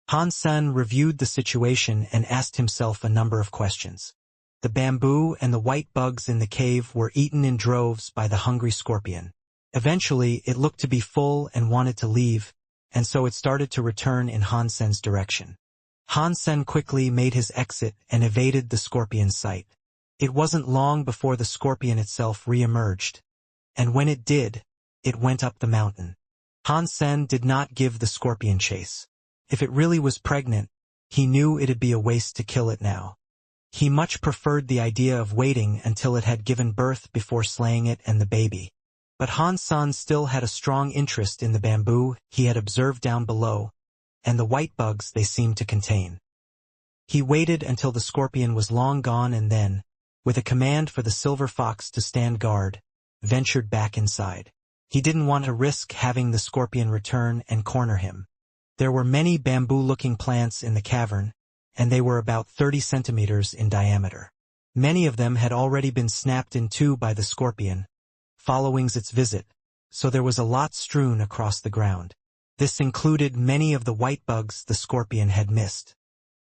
Han Sen reviewed the situation and asked himself a number of questions. The bamboo and the white bugs in the cave were eaten in droves by the hungry scorpion. Eventually, it looked to be full and wanted to leave, and so it started to return in Han Sen's direction. Han Sen quickly made his exit and evaded the scorpion's sight. It wasn't long before the scorpion itself re-emerged, and when it did, it went up the mountain. Han Sen did not give the scorpion chase. If it really was pregnant, he knew it'd be a waste to kill it now. He much preferred the idea of waiting until it had given birth before slaying it and the baby. But Han-san still had a strong interest in the bamboo he had observed down below, and the white bugs they seemed to contain. He waited until the scorpion was long gone and then, with a command for the silver fox to stand guard, ventured back inside. He didn't want to risk having the scorpion return and corner him. There were many bamboo-looking plants in the cavern, and they were about 30 centimeters in diameter. Many of them had already been snapped in two by the scorpion, following its visit, so there was a lot strewn across the ground. This included many of the white bugs the scorpion had missed.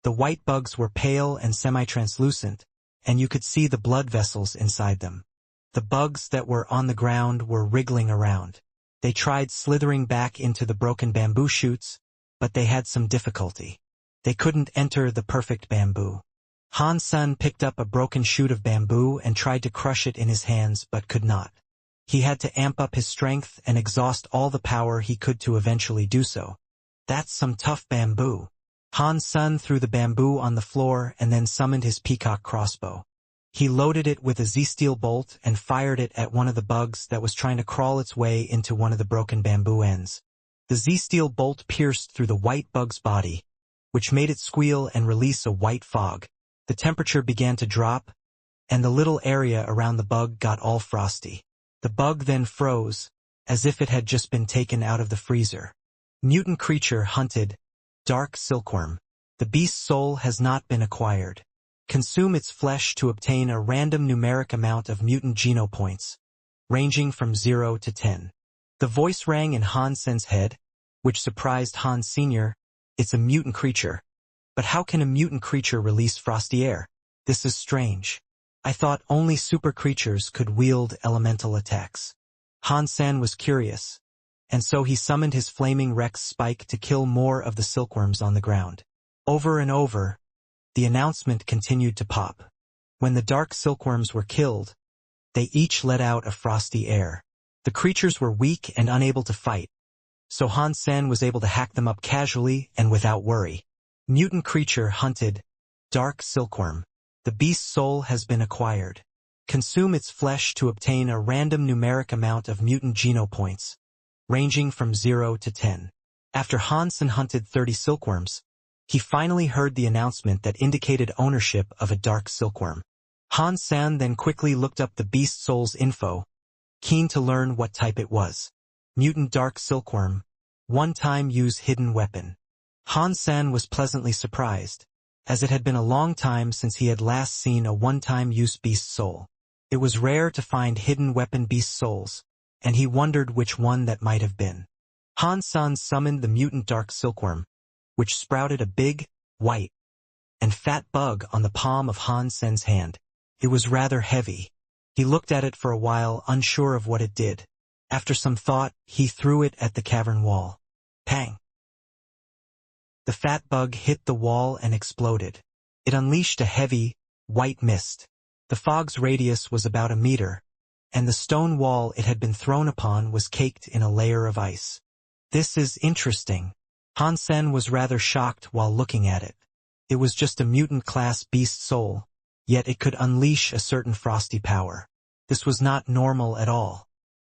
The white bugs were pale and semi-translucent, and you could see the blood vessels inside them. The bugs that were on the ground were wriggling around. They tried slithering back into the broken bamboo shoots, but they had some difficulty. They couldn't enter the perfect bamboo. Han-san picked up a broken shoot of bamboo and tried to crush it in his hands but could not. He had to amp up his strength and exhaust all the power he could to eventually do so. That's some tough bamboo. Han-san threw the bamboo on the floor and then summoned his peacock crossbow. He loaded it with a Z-steel bolt and fired it at one of the bugs that was trying to crawl its way into one of the broken bamboo ends. The Z-steel bolt pierced through the white bug's body, which made it squeal and release a white fog. The temperature began to drop, and the little area around the bug got all frosty. The bug then froze, as if it had just been taken out of the freezer. Mutant creature hunted, dark silkworm. The beast's soul has not been acquired. Consume its flesh to obtain a random numeric amount of mutant genopoints, ranging from 0 to 10. The voice rang in Han-sen's head, which surprised Han Sr. It's a mutant creature. But how can a mutant creature release frosty air? This is strange. I thought only super creatures could wield elemental attacks. Han-san was curious, and so he summoned his flaming Rex spike to kill more of the silkworms on the ground. Over and over, the announcement continued to pop. When the dark silkworms were killed, they each let out a frosty air. The creatures were weak and unable to fight, so Han-san was able to hack them up casually and without worry. Mutant creature hunted, dark silkworm. The beast's soul has been acquired. Consume its flesh to obtain a random numeric amount of mutant genopoints, ranging from 0 to 10. After Han-san hunted 30 silkworms, he finally heard the announcement that indicated ownership of a dark silkworm. Han-san then quickly looked up the beast's soul's info, keen to learn what type it was. Mutant dark silkworm, one-time use hidden weapon. Han-san was pleasantly surprised, as it had been a long time since he had last seen a one-time use beast soul. It was rare to find hidden weapon beast souls, and he wondered which one that might have been. Han-san summoned the mutant dark silkworm, which sprouted a big, white, and fat bug on the palm of Han-sen's hand. It was rather heavy. He looked at it for a while, unsure of what it did. After some thought, he threw it at the cavern wall. Pang! The fat bug hit the wall and exploded. It unleashed a heavy, white mist. The fog's radius was about a meter, and the stone wall it had been thrown upon was caked in a layer of ice. This is interesting. Han-sen was rather shocked while looking at it. It was just a mutant-class beast soul, yet it could unleash a certain frosty power. This was not normal at all.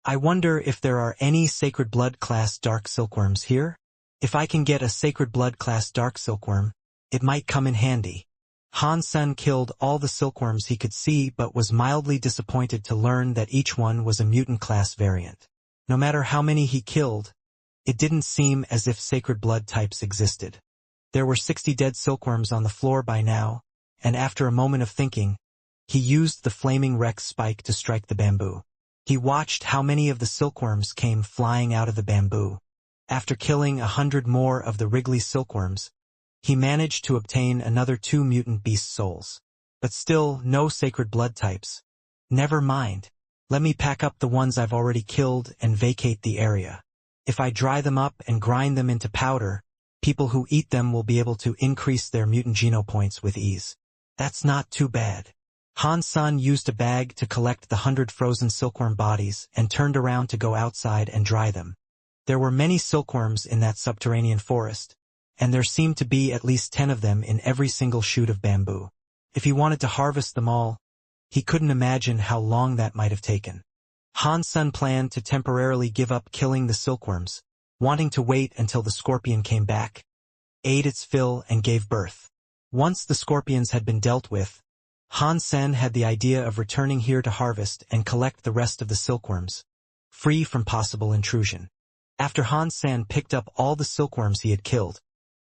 I wonder if there are any Sacred Blood class dark silkworms here? If I can get a Sacred Blood class dark silkworm, it might come in handy. Han-sen killed all the silkworms he could see but was mildly disappointed to learn that each one was a mutant class variant. No matter how many he killed, it didn't seem as if Sacred Blood types existed. There were 60 dead silkworms on the floor by now, and after a moment of thinking, he used the flaming Rex spike to strike the bamboo. He watched how many of the silkworms came flying out of the bamboo. After killing 100 more of the wriggly silkworms, he managed to obtain another 2 mutant beast souls. But still, no Sacred Blood types. Never mind. Let me pack up the ones I've already killed and vacate the area. If I dry them up and grind them into powder, people who eat them will be able to increase their mutant genopoints with ease. That's not too bad. Han-san used a bag to collect the 100 frozen silkworm bodies and turned around to go outside and dry them. There were many silkworms in that subterranean forest, and there seemed to be at least 10 of them in every single shoot of bamboo. If he wanted to harvest them all, he couldn't imagine how long that might have taken. Han Sen planned to temporarily give up killing the silkworms, wanting to wait until the scorpion came back, ate its fill and gave birth. Once the scorpions had been dealt with, Han Sen had the idea of returning here to harvest and collect the rest of the silkworms, free from possible intrusion. After Han Sen picked up all the silkworms he had killed,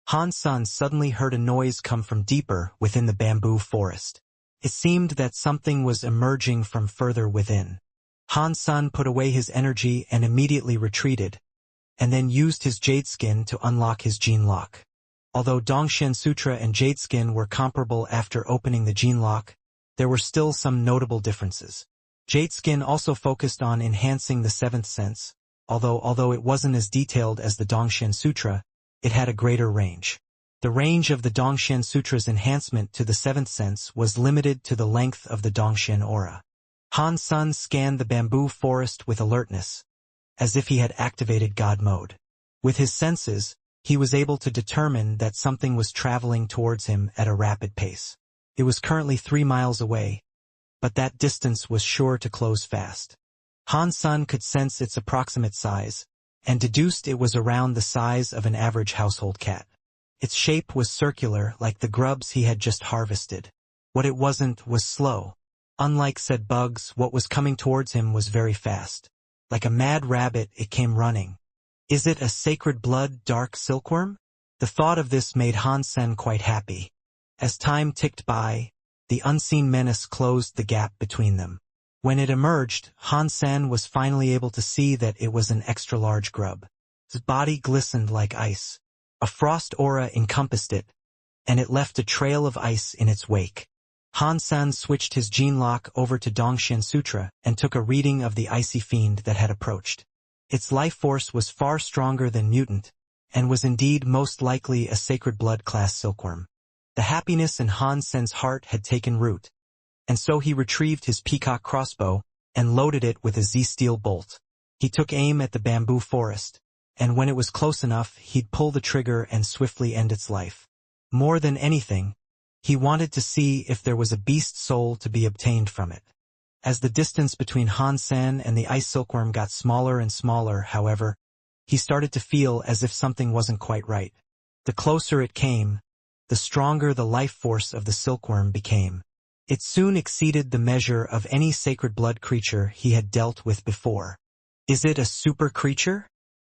Han Sen suddenly heard a noise come from deeper within the bamboo forest. It seemed that something was emerging from further within. Han Sen put away his energy and immediately retreated, and then used his jade skin to unlock his gene lock. Although Dongshan Sutra and jade skin were comparable after opening the gene lock, there were still some notable differences. Jade skin also focused on enhancing the seventh sense, although it wasn't as detailed as the Dongshan Sutra, it had a greater range. The range of the Dongshan Sutra's enhancement to the seventh sense was limited to the length of the Dongshan aura. Han Sen scanned the bamboo forest with alertness, as if he had activated God mode. With his senses, he was able to determine that something was traveling towards him at a rapid pace. It was currently 3 miles away, but that distance was sure to close fast. Han Sen could sense its approximate size, and deduced it was around the size of an average household cat. Its shape was circular like the grubs he had just harvested. What it wasn't was slow. Unlike said bugs, what was coming towards him was very fast. Like a mad rabbit, it came running. Is it a sacred blood dark silkworm? The thought of this made Han Sen quite happy. As time ticked by, the unseen menace closed the gap between them. When it emerged, Han Sen was finally able to see that it was an extra-large grub. Its body glistened like ice. A frost aura encompassed it, and it left a trail of ice in its wake. Han Sen switched his gene lock over to Dongshan Sutra and took a reading of the icy fiend that had approached. Its life force was far stronger than mutant, and was indeed most likely a sacred blood class silkworm. The happiness in Han Sen's heart had taken root, and so he retrieved his peacock crossbow and loaded it with a Z-steel bolt. He took aim at the bamboo forest, and when it was close enough, he'd pull the trigger and swiftly end its life. More than anything, he wanted to see if there was a beast soul to be obtained from it. As the distance between Han Sen and the ice silkworm got smaller and smaller, however, he started to feel as if something wasn't quite right. The closer it came, the stronger the life force of the silkworm became. It soon exceeded the measure of any sacred blood creature he had dealt with before. Is it a super creature?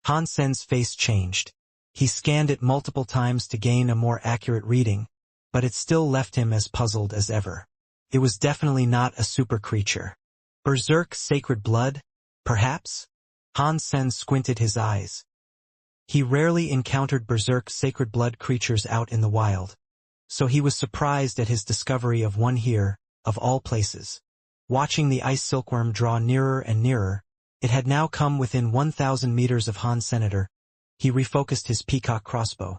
Han Sen's face changed. He scanned it multiple times to gain a more accurate reading, but it still left him as puzzled as ever. It was definitely not a super creature. Berserk sacred blood, perhaps? Han Sen squinted his eyes. He rarely encountered berserk sacred blood creatures out in the wild, so he was surprised at his discovery of one here, of all places. Watching the ice silkworm draw nearer and nearer, it had now come within 1,000 meters of Han Senator. He refocused his peacock crossbow,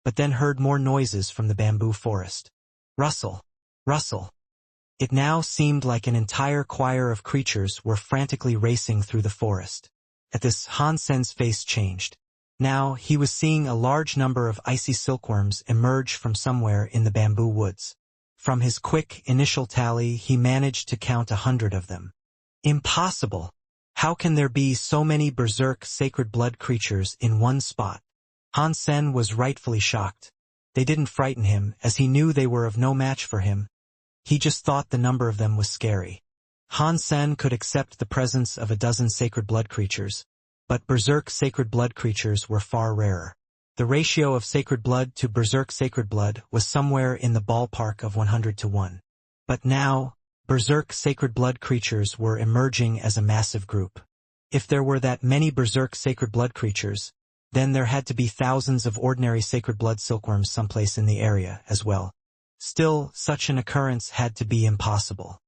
but then heard more noises from the bamboo forest. Rustle, rustle. It now seemed like an entire choir of creatures were frantically racing through the forest. At this, Han Sen's face changed. Now, he was seeing a large number of icy silkworms emerge from somewhere in the bamboo woods. From his quick initial tally, he managed to count 100 of them. Impossible! How can there be so many berserk sacred blood creatures in one spot? Han Sen was rightfully shocked. They didn't frighten him, as he knew they were of no match for him. He just thought the number of them was scary. Han Sen could accept the presence of a dozen sacred blood creatures, but berserk sacred blood creatures were far rarer. The ratio of sacred blood to berserk sacred blood was somewhere in the ballpark of 100 to 1. But now, berserk sacred blood creatures were emerging as a massive group. If there were that many berserk sacred blood creatures, then there had to be thousands of ordinary sacred blood silkworms someplace in the area as well. Still, such an occurrence had to be impossible.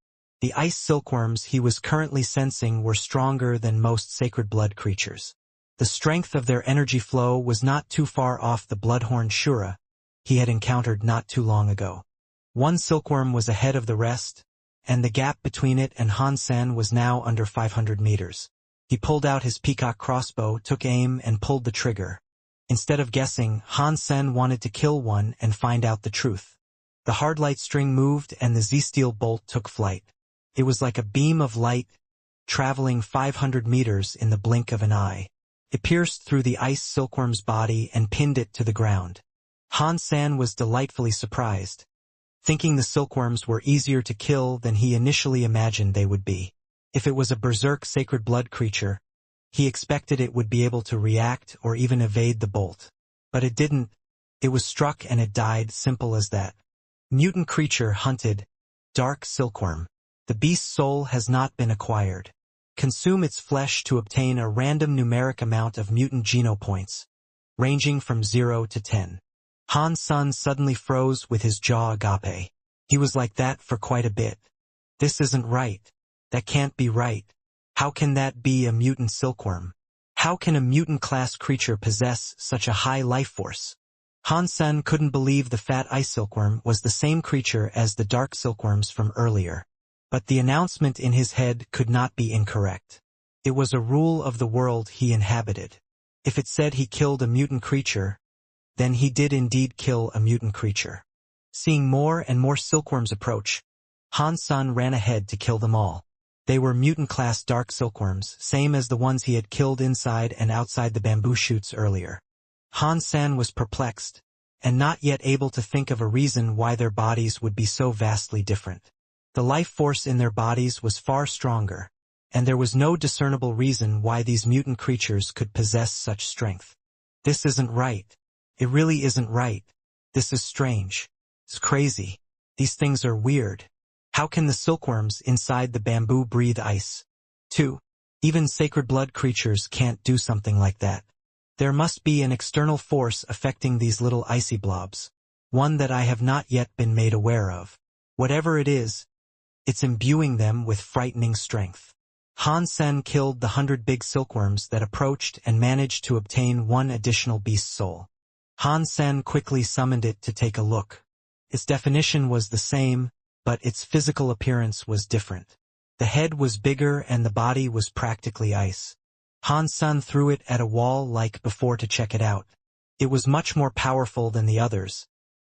The ice silkworms he was currently sensing were stronger than most sacred blood creatures. The strength of their energy flow was not too far off the bloodhorn Shura he had encountered not too long ago. One silkworm was ahead of the rest, and the gap between it and Han Sen was now under 500 meters. He pulled out his peacock crossbow, took aim, and pulled the trigger. Instead of guessing, Han Sen wanted to kill one and find out the truth. The hard light string moved and the Z-steel bolt took flight. It was like a beam of light, traveling 500 meters in the blink of an eye. It pierced through the ice silkworm's body and pinned it to the ground. Han-san was delightfully surprised, thinking the silkworms were easier to kill than he initially imagined they would be. If it was a berserk sacred blood creature, he expected it would be able to react or even evade the bolt. But it didn't. It was struck and it died, simple as that. Mutant creature hunted. Dark silkworm. The beast's soul has not been acquired. Consume its flesh to obtain a random numeric amount of mutant genopoints, ranging from 0 to 10. Han-san suddenly froze with his jaw agape. He was like that for quite a bit. This isn't right. That can't be right. How can that be a mutant silkworm? How can a mutant-class creature possess such a high life force? Han-san couldn't believe the fat ice silkworm was the same creature as the dark silkworms from earlier. But the announcement in his head could not be incorrect. It was a rule of the world he inhabited. If it said he killed a mutant creature, then he did indeed kill a mutant creature. Seeing more and more silkworms approach, Han-san ran ahead to kill them all. They were mutant-class dark silkworms, same as the ones he had killed inside and outside the bamboo shoots earlier. Han-san was perplexed, and not yet able to think of a reason why their bodies would be so vastly different. The life force in their bodies was far stronger, and there was no discernible reason why these mutant creatures could possess such strength. This isn't right. It really isn't right. This is strange. It's crazy. These things are weird. How can the silkworms inside the bamboo breathe ice? 2. Even sacred blood creatures can't do something like that. There must be an external force affecting these little icy blobs, one that I have not yet been made aware of. Whatever it is, it's imbuing them with frightening strength. Han-sen killed the 100 big silkworms that approached and managed to obtain one additional beast soul. Han-sen quickly summoned it to take a look. Its definition was the same, but its physical appearance was different. The head was bigger and the body was practically ice. Han-sen threw it at a wall like before to check it out. It was much more powerful than the others,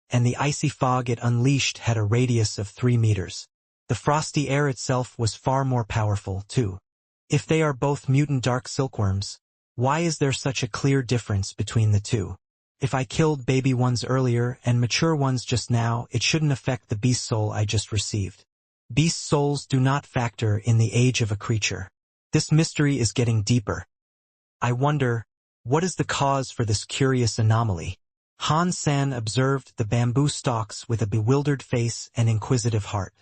and the icy fog it unleashed had a radius of 3 meters. The frosty air itself was far more powerful, too. If they are both mutant dark silkworms, why is there such a clear difference between the two? If I killed baby ones earlier and mature ones just now, it shouldn't affect the beast soul I just received. Beast souls do not factor in the age of a creature. This mystery is getting deeper. I wonder, what is the cause for this curious anomaly? Han-san observed the bamboo stalks with a bewildered face and inquisitive heart.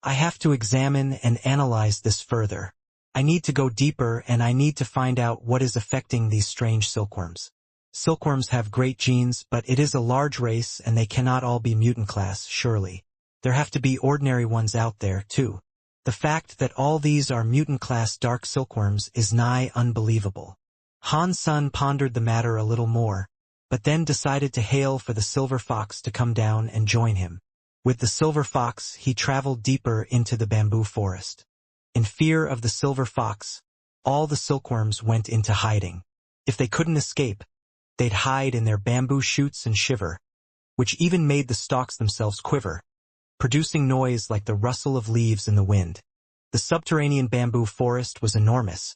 I have to examine and analyze this further. I need to go deeper and I need to find out what is affecting these strange silkworms. Silkworms have great genes, but it is a large race and they cannot all be mutant class, surely. There have to be ordinary ones out there, too. The fact that all these are mutant class dark silkworms is nigh unbelievable. Han-san pondered the matter a little more, but then decided to hail for the silver fox to come down and join him. With the silver fox, he traveled deeper into the bamboo forest. In fear of the silver fox, all the silkworms went into hiding. If they couldn't escape, they'd hide in their bamboo shoots and shiver, which even made the stalks themselves quiver, producing noise like the rustle of leaves in the wind. The subterranean bamboo forest was enormous,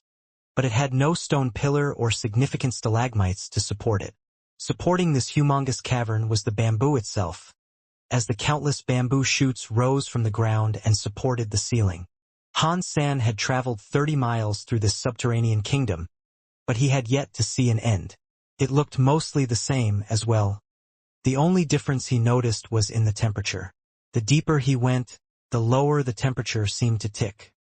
but it had no stone pillar or significant stalagmites to support it. Supporting this humongous cavern was the bamboo itself, as the countless bamboo shoots rose from the ground and supported the ceiling. Han-san had traveled 30 miles through this subterranean kingdom, but he had yet to see an end. It looked mostly the same as well. The only difference he noticed was in the temperature. The deeper he went, the lower the temperature seemed to tick.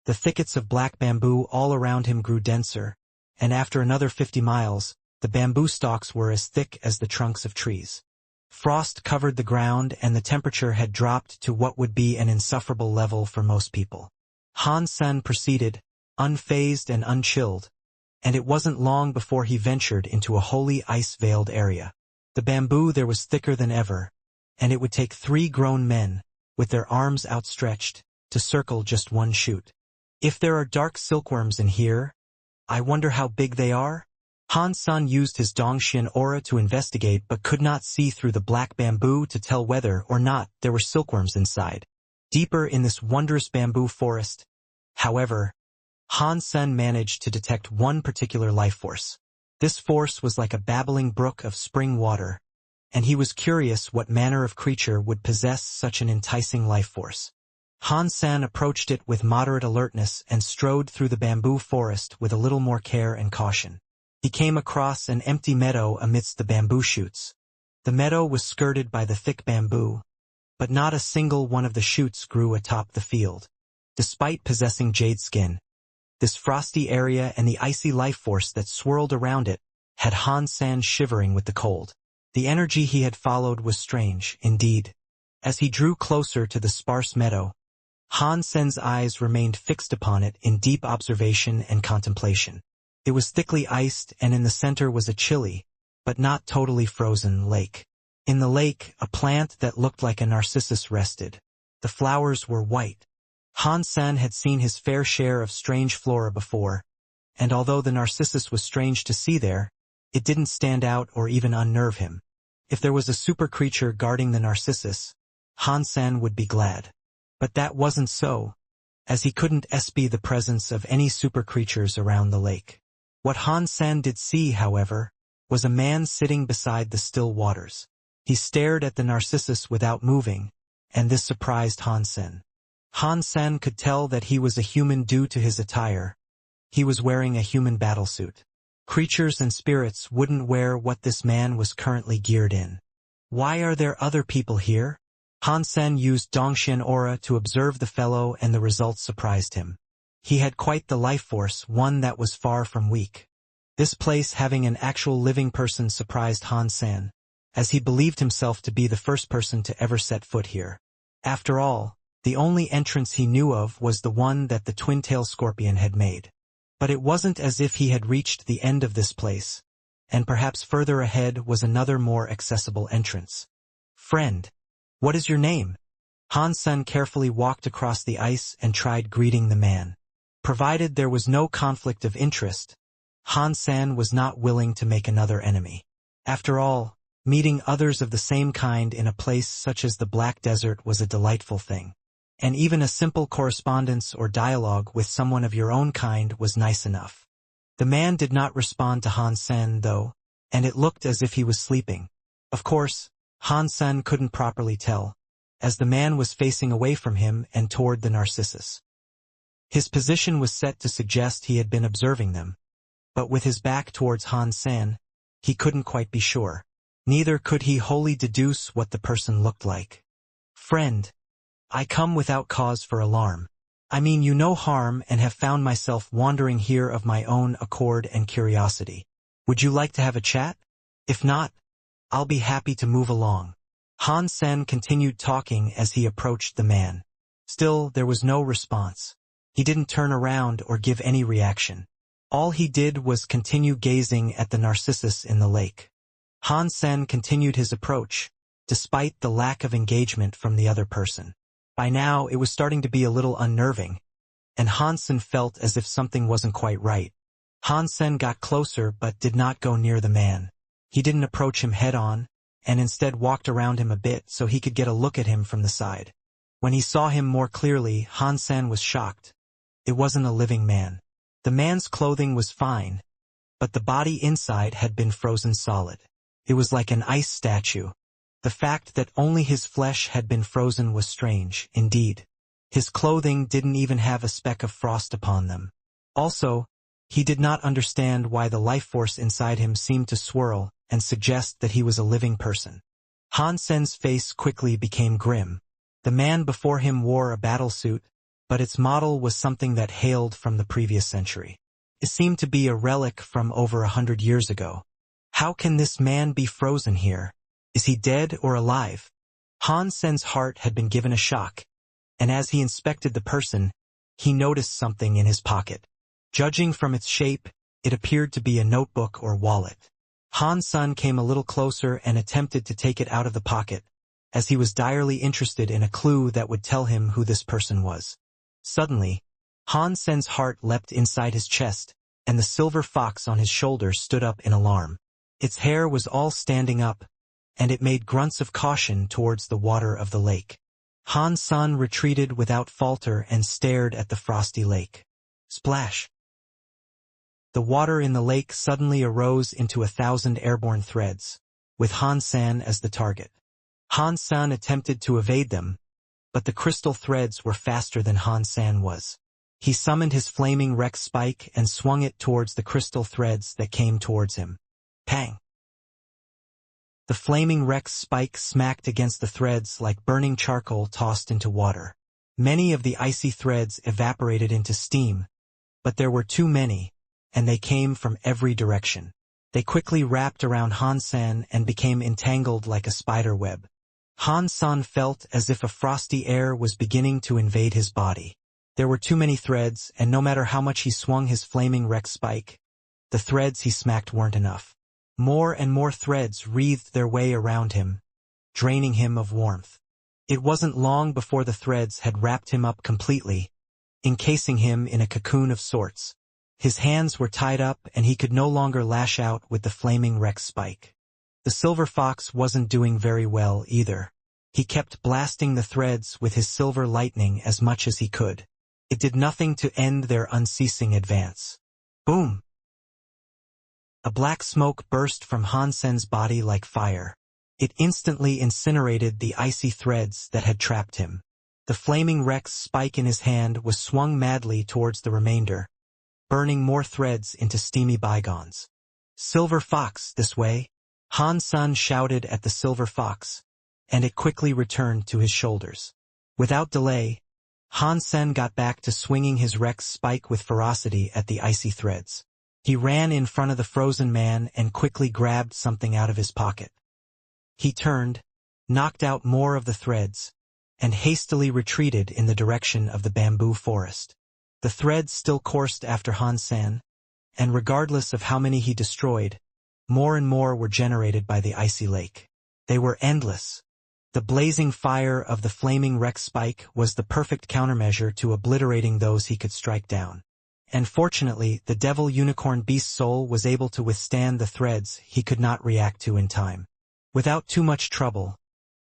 The thickets of black bamboo all around him grew denser, and after another 50 miles, the bamboo stalks were as thick as the trunks of trees. Frost covered the ground and the temperature had dropped to what would be an insufferable level for most people. Han-sen proceeded, unfazed and unchilled, and it wasn't long before he ventured into a wholly ice-veiled area. The bamboo there was thicker than ever, and it would take 3 grown men, with their arms outstretched, to circle just one shoot. If there are dark silkworms in here, I wonder how big they are? Han-san used his Dongxian aura to investigate but could not see through the black bamboo to tell whether or not there were silkworms inside. Deeper in this wondrous bamboo forest, however, Han Sen managed to detect one particular life force. This force was like a babbling brook of spring water, and he was curious what manner of creature would possess such an enticing life force. Han Sen approached it with moderate alertness and strode through the bamboo forest with a little more care and caution. He came across an empty meadow amidst the bamboo shoots. The meadow was skirted by the thick bamboo, but not a single one of the shoots grew atop the field. Despite possessing jade skin, this frosty area and the icy life force that swirled around it had Han Sen shivering with the cold. The energy he had followed was strange, indeed. As he drew closer to the sparse meadow, Han Sen's eyes remained fixed upon it in deep observation and contemplation. It was thickly iced, and in the center was a chilly, but not totally frozen, lake. In the lake, a plant that looked like a narcissus rested. The flowers were white. Han Sen had seen his fair share of strange flora before, and although the narcissus was strange to see there, it didn't stand out or even unnerve him. If there was a super creature guarding the narcissus, Han Sen would be glad. But that wasn't so, as he couldn't espy the presence of any super creatures around the lake. What Han Sen did see, however, was a man sitting beside the still waters. He stared at the narcissus without moving, and this surprised Han Sen. Han Sen could tell that he was a human due to his attire. He was wearing a human battlesuit. Creatures and spirits wouldn't wear what this man was currently geared in. Why are there other people here? Han Sen used Dongxian aura to observe the fellow, and the results surprised him. He had quite the life force, one that was far from weak. This place having an actual living person surprised Han Sen, as he believed himself to be the first person to ever set foot here. After all, the only entrance he knew of was the one that the twin-tail scorpion had made. But it wasn't as if he had reached the end of this place, and perhaps further ahead was another more accessible entrance. Friend, what is your name? Han Sen carefully walked across the ice and tried greeting the man. Provided there was no conflict of interest, Han Sen was not willing to make another enemy. After all, meeting others of the same kind in a place such as the Black Desert was a delightful thing. And even a simple correspondence or dialogue with someone of your own kind was nice enough. The man did not respond to Han Sen, though, and it looked as if he was sleeping. Of course, Han Sen couldn't properly tell, as the man was facing away from him and toward the narcissus. His position was set to suggest he had been observing them, but with his back towards Han Sen, he couldn't quite be sure. Neither could he wholly deduce what the person looked like. Friend, I come without cause for alarm. I mean you no harm, and have found myself wandering here of my own accord and curiosity. Would you like to have a chat? If not, I'll be happy to move along. Han Sen continued talking as he approached the man. Still, there was no response. He didn't turn around or give any reaction. All he did was continue gazing at the narcissus in the lake. Han Sen continued his approach, despite the lack of engagement from the other person. By now, it was starting to be a little unnerving, and Han Sen felt as if something wasn't quite right. Han Sen got closer but did not go near the man. He didn't approach him head-on, and instead walked around him a bit so he could get a look at him from the side. When he saw him more clearly, Han Sen was shocked. It wasn't a living man. The man's clothing was fine, but the body inside had been frozen solid. It was like an ice statue. The fact that only his flesh had been frozen was strange, indeed. His clothing didn't even have a speck of frost upon them. Also, he did not understand why the life force inside him seemed to swirl and suggest that he was a living person. Han Sen's face quickly became grim. The man before him wore a battlesuit, but its model was something that hailed from the previous century. It seemed to be a relic from over 100 years ago. How can this man be frozen here? Is he dead or alive? Han Sen's heart had been given a shock, and as he inspected the person, he noticed something in his pocket. Judging from its shape, it appeared to be a notebook or wallet. Han Sen came a little closer and attempted to take it out of the pocket, as he was direly interested in a clue that would tell him who this person was. Suddenly, Han Sen's heart leapt inside his chest, and the silver fox on his shoulder stood up in alarm. Its hair was all standing up, and it made grunts of caution towards the water of the lake. Han Sen retreated without falter and stared at the frosty lake. Splash! The water in the lake suddenly arose into 1,000 airborne threads, with Han-san as the target. Han-san attempted to evade them, but the crystal threads were faster than Han-san was. He summoned his flaming Rex spike and swung it towards the crystal threads that came towards him. Pang! The flaming Rex spike smacked against the threads like burning charcoal tossed into water. Many of the icy threads evaporated into steam, but there were too many, and they came from every direction. They quickly wrapped around Han-san and became entangled like a spider web. Han-san felt as if a frosty air was beginning to invade his body. There were too many threads, and no matter how much he swung his flaming Rex spike, the threads he smacked weren't enough. More and more threads wreathed their way around him, draining him of warmth. It wasn't long before the threads had wrapped him up completely, encasing him in a cocoon of sorts. His hands were tied up and he could no longer lash out with the flaming Rex spike. The silver fox wasn't doing very well either. He kept blasting the threads with his silver lightning as much as he could. It did nothing to end their unceasing advance. Boom! A black smoke burst from Han-sen's body like fire. It instantly incinerated the icy threads that had trapped him. The flaming Rex spike in his hand was swung madly towards the remainder, burning more threads into steamy bygones. Silver fox, this way! Han-san shouted at the silver fox, and it quickly returned to his shoulders. Without delay, Han-sen got back to swinging his Rex spike with ferocity at the icy threads. He ran in front of the frozen man and quickly grabbed something out of his pocket. He turned, knocked out more of the threads, and hastily retreated in the direction of the bamboo forest. The threads still coursed after Han-san, and regardless of how many he destroyed, more and more were generated by the icy lake. They were endless. The blazing fire of the flaming Rex spike was the perfect countermeasure to obliterating those he could strike down. And fortunately, the devil unicorn beast soul was able to withstand the threads he could not react to in time. Without too much trouble,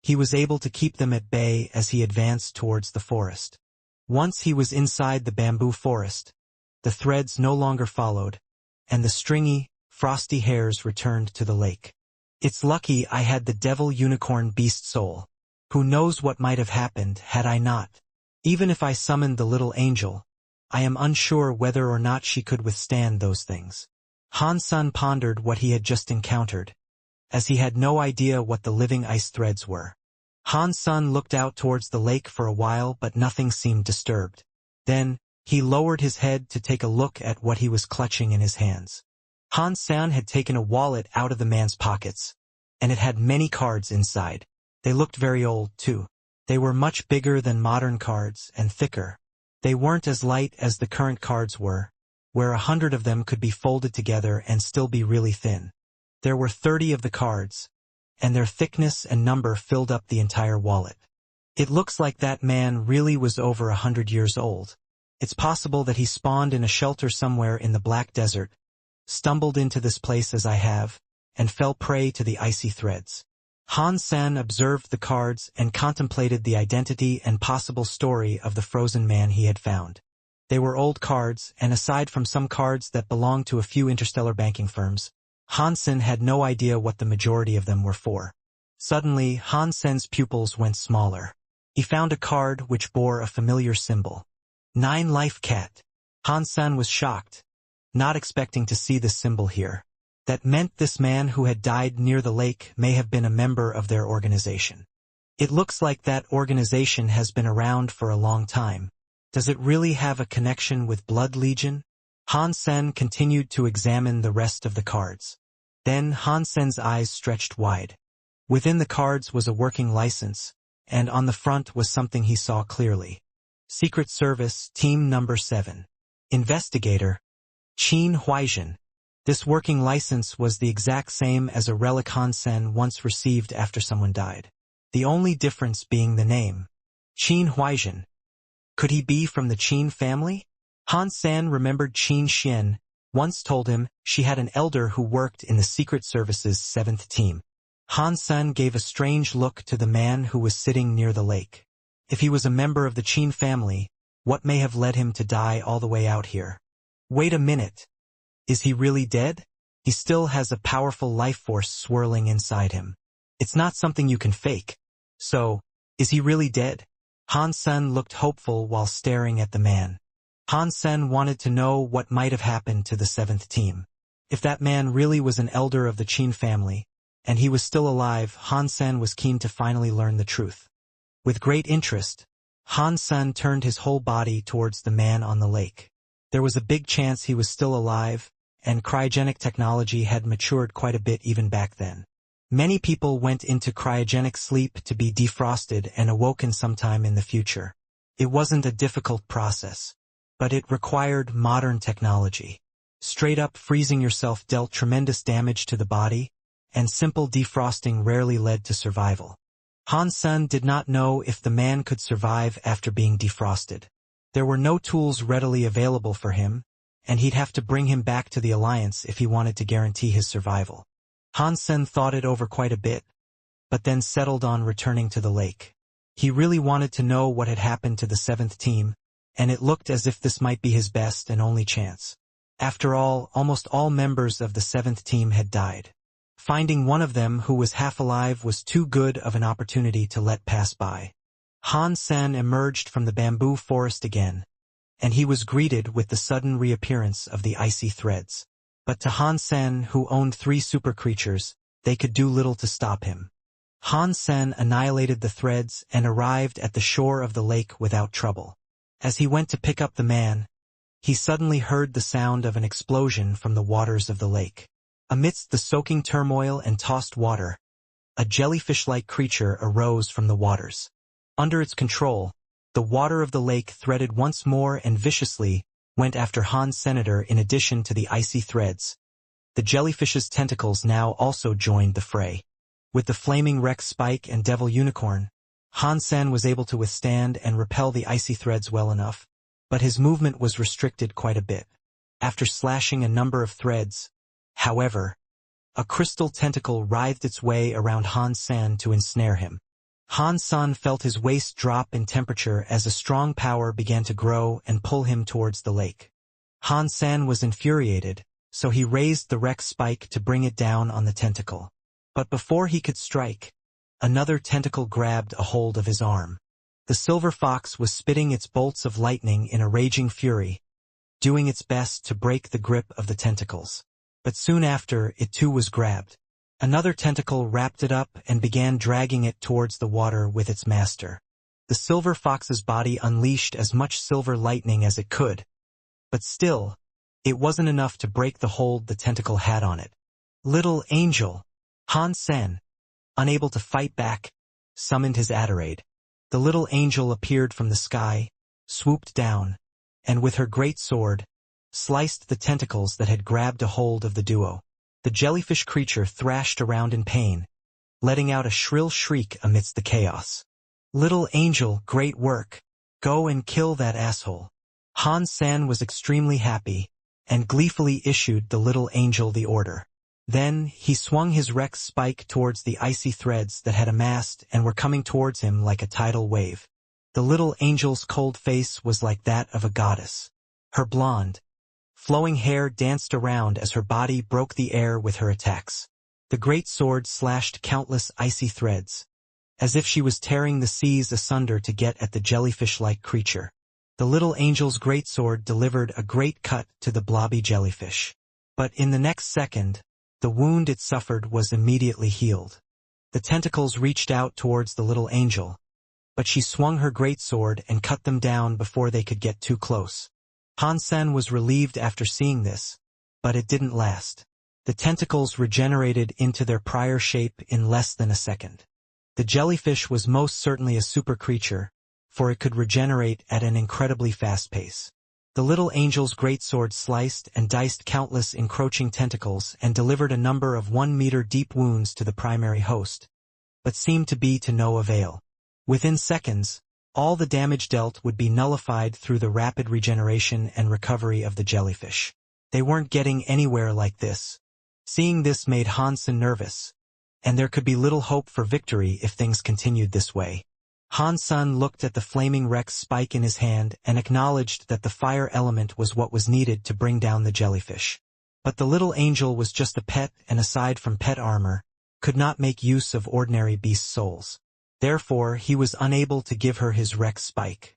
he was able to keep them at bay as he advanced towards the forest. Once he was inside the bamboo forest, the threads no longer followed, and the stringy, frosty hairs returned to the lake. It's lucky I had the devil unicorn beast soul. Who knows what might have happened had I not? Even if I summoned the little angel, I am unsure whether or not she could withstand those things. Han-san pondered what he had just encountered, as he had no idea what the living ice threads were. Han-san looked out towards the lake for a while, but nothing seemed disturbed. Then, he lowered his head to take a look at what he was clutching in his hands. Han-san had taken a wallet out of the man's pockets, and it had many cards inside. They looked very old, too. They were much bigger than modern cards and thicker. They weren't as light as the current cards were, where 100 of them could be folded together and still be really thin. There were 30 of the cards, and their thickness and number filled up the entire wallet. It looks like that man really was over 100 years old. It's possible that he spawned in a shelter somewhere in the Black Desert, stumbled into this place as I have, and fell prey to the icy threads. Han-san observed the cards and contemplated the identity and possible story of the frozen man he had found. They were old cards, and aside from some cards that belonged to a few interstellar banking firms, Han-sen had no idea what the majority of them were for. Suddenly, Han-sen's pupils went smaller. He found a card which bore a familiar symbol. 9 Life Cat. Han-sen was shocked, not expecting to see this symbol here. That meant this man who had died near the lake may have been a member of their organization. It looks like that organization has been around for a long time. Does it really have a connection with Blood Legion? Han-sen continued to examine the rest of the cards. Then Han-sen's eyes stretched wide. Within the cards was a working license, and on the front was something he saw clearly. Secret Service, Team Number 7. Investigator, Qin Huaijin. This working license was the exact same as a relic Han-sen once received after someone died. The only difference being the name. Qin Huaijin. Could he be from the Qin family? Han-sen remembered Qin Xian once told him she had an elder who worked in the Secret Service's 7th team. Han-sen gave a strange look to the man who was sitting near the lake. If he was a member of the Qin family, What may have led him to die all the way out here? Wait a minute. Is he really dead? He still has a powerful life force swirling inside him. It's not something you can fake. So, is he really dead? Han Sen looked hopeful while staring at the man. Han Sen wanted to know what might have happened to the seventh team. If that man really was an elder of the Qin family, and he was still alive, Han Sen was keen to finally learn the truth. With great interest, Han Sen turned his whole body towards the man on the lake. There was a big chance he was still alive, and cryogenic technology had matured quite a bit even back then. Many people went into cryogenic sleep to be defrosted and awoken sometime in the future. It wasn't a difficult process, but it required modern technology. Straight up freezing yourself dealt tremendous damage to the body, and simple defrosting rarely led to survival. Han Sen did not know if the man could survive after being defrosted. There were no tools readily available for him, and he'd have to bring him back to the Alliance if he wanted to guarantee his survival. Han Sen thought it over quite a bit, but then settled on returning to the lake. He really wanted to know what had happened to the seventh team, and it looked as if this might be his best and only chance. After all, almost all members of the seventh team had died. Finding one of them who was half alive was too good of an opportunity to let pass by. Han Sen emerged from the bamboo forest again, and he was greeted with the sudden reappearance of the icy threads. But to Han Sen, who owned 3 super creatures, they could do little to stop him. Han Sen annihilated the threads and arrived at the shore of the lake without trouble. As he went to pick up the man, he suddenly heard the sound of an explosion from the waters of the lake. Amidst the soaking turmoil and tossed water, a jellyfish-like creature arose from the waters. Under its control, the water of the lake threaded once more and viciously went after Han Senator. In addition to the icy threads, the jellyfish's tentacles now also joined the fray. With the flaming Rex Spike and Devil Unicorn, Han Sen was able to withstand and repel the icy threads well enough, but his movement was restricted quite a bit. After slashing a number of threads, however, a crystal tentacle writhed its way around Han Sen to ensnare him. Han Sen felt his waist drop in temperature as a strong power began to grow and pull him towards the lake. Han Sen was infuriated, so he raised the Rex Spike to bring it down on the tentacle. But before he could strike, another tentacle grabbed a hold of his arm. The silver fox was spitting its bolts of lightning in a raging fury, doing its best to break the grip of the tentacles. But soon after, it too was grabbed. Another tentacle wrapped it up and began dragging it towards the water with its master. The silver fox's body unleashed as much silver lightning as it could, but still, it wasn't enough to break the hold the tentacle had on it. Little Angel! Han Sen, unable to fight back, summoned his Adorade. The little angel appeared from the sky, swooped down, and with her great sword, sliced the tentacles that had grabbed a hold of the duo. The jellyfish creature thrashed around in pain, letting out a shrill shriek amidst the chaos. Little Angel, great work. Go and kill that asshole. Han Sen was extremely happy, and gleefully issued the little angel the order. Then, he swung his Rex Spike towards the icy threads that had amassed and were coming towards him like a tidal wave. The little angel's cold face was like that of a goddess. Her blonde, flowing hair danced around as her body broke the air with her attacks. The great sword slashed countless icy threads, as if she was tearing the seas asunder to get at the jellyfish-like creature. The little angel's greatsword delivered a great cut to the blobby jellyfish. But in the next second, the wound it suffered was immediately healed. The tentacles reached out towards the little angel, but she swung her greatsword and cut them down before they could get too close. Han Sen was relieved after seeing this, but it didn't last. The tentacles regenerated into their prior shape in less than a second. The jellyfish was most certainly a super creature, for it could regenerate at an incredibly fast pace. The little angel's greatsword sliced and diced countless encroaching tentacles and delivered a number of 1-meter-deep wounds to the primary host, but seemed to be to no avail. Within seconds, all the damage dealt would be nullified through the rapid regeneration and recovery of the jellyfish. They weren't getting anywhere like this. Seeing this made Han Sen nervous, and there could be little hope for victory if things continued this way. Han-san looked at the flaming Rex spike in his hand and acknowledged that the fire element was what was needed to bring down the jellyfish. But the little angel was just a pet and aside from pet armor, could not make use of ordinary beast souls. Therefore, he was unable to give her his Rex spike.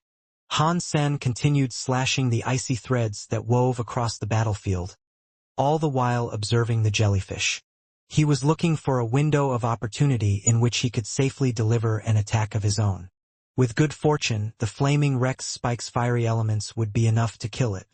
Han-san continued slashing the icy threads that wove across the battlefield, all the while observing the jellyfish. He was looking for a window of opportunity in which he could safely deliver an attack of his own. With good fortune, the flaming Rex spike's fiery elements would be enough to kill it.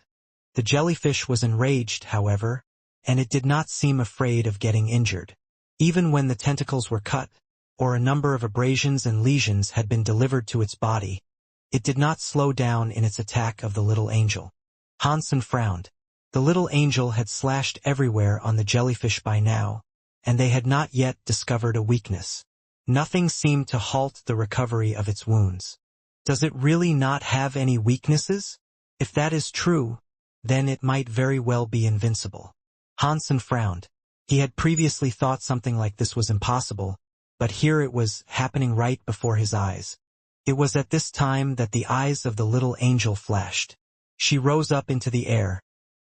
The jellyfish was enraged, however, and it did not seem afraid of getting injured. Even when the tentacles were cut, or a number of abrasions and lesions had been delivered to its body, it did not slow down in its attack of the little angel. Han-san frowned. The little angel had slashed everywhere on the jellyfish by now, and they had not yet discovered a weakness. Nothing seemed to halt the recovery of its wounds. Does it really not have any weaknesses? If that is true, then it might very well be invincible. Han-san frowned. He had previously thought something like this was impossible, but here it was happening right before his eyes. It was at this time that the eyes of the little angel flashed. She rose up into the air,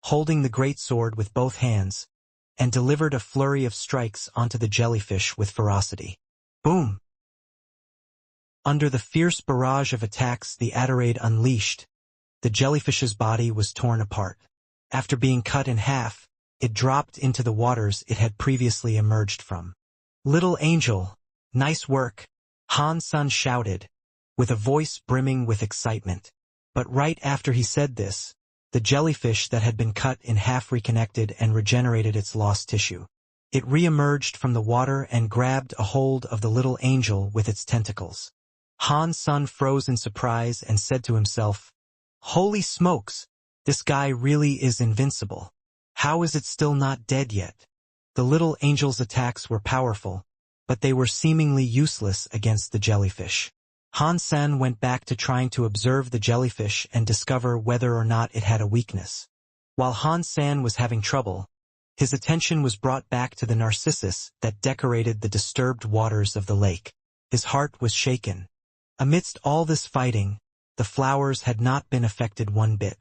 holding the great sword with both hands, and delivered a flurry of strikes onto the jellyfish with ferocity. Boom! Under the fierce barrage of attacks the Adorade unleashed, the jellyfish's body was torn apart. After being cut in half, it dropped into the waters it had previously emerged from. Little angel, nice work, Han-san shouted, with a voice brimming with excitement. But right after he said this, the jellyfish that had been cut in half reconnected and regenerated its lost tissue. It re-emerged from the water and grabbed a hold of the little angel with its tentacles. Han-san froze in surprise and said to himself, "Holy smokes, this guy really is invincible. How is it still not dead yet?" The little angel's attacks were powerful, but they were seemingly useless against the jellyfish. Han-san went back to trying to observe the jellyfish and discover whether or not it had a weakness. While Han-san was having trouble, his attention was brought back to the narcissus that decorated the disturbed waters of the lake. His heart was shaken. Amidst all this fighting, the flowers had not been affected one bit.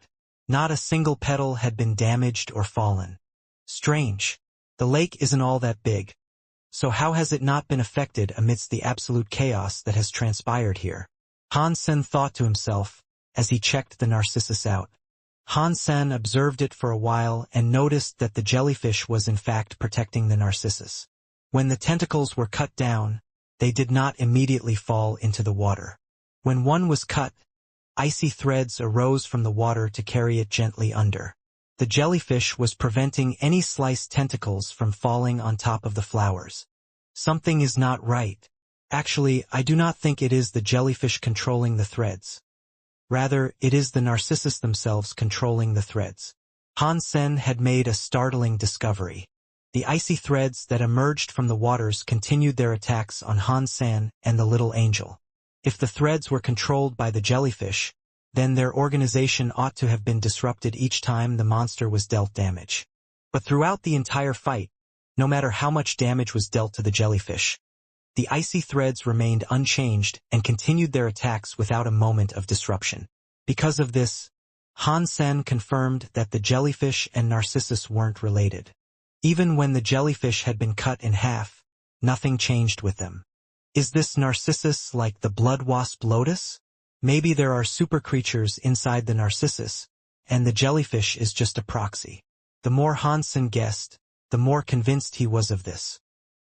Not a single petal had been damaged or fallen. Strange. The lake isn't all that big. So how has it not been affected amidst the absolute chaos that has transpired here? Han-san thought to himself, as he checked the narcissus out. Han-san observed it for a while and noticed that the jellyfish was in fact protecting the narcissus. When the tentacles were cut down, they did not immediately fall into the water. When one was cut, icy threads arose from the water to carry it gently under. The jellyfish was preventing any sliced tentacles from falling on top of the flowers. Something is not right. Actually, I do not think it is the jellyfish controlling the threads. Rather, it is the narcissus themselves controlling the threads. Han-san had made a startling discovery. The icy threads that emerged from the waters continued their attacks on Han-san and the little angel. If the threads were controlled by the jellyfish, then their organization ought to have been disrupted each time the monster was dealt damage. But throughout the entire fight, no matter how much damage was dealt to the jellyfish, the icy threads remained unchanged and continued their attacks without a moment of disruption. Because of this, Han-san confirmed that the jellyfish and narcissus weren't related. Even when the jellyfish had been cut in half, nothing changed with them. Is this narcissus like the blood wasp lotus? Maybe there are super creatures inside the narcissus, and the jellyfish is just a proxy. The more Han-san guessed, the more convinced he was of this.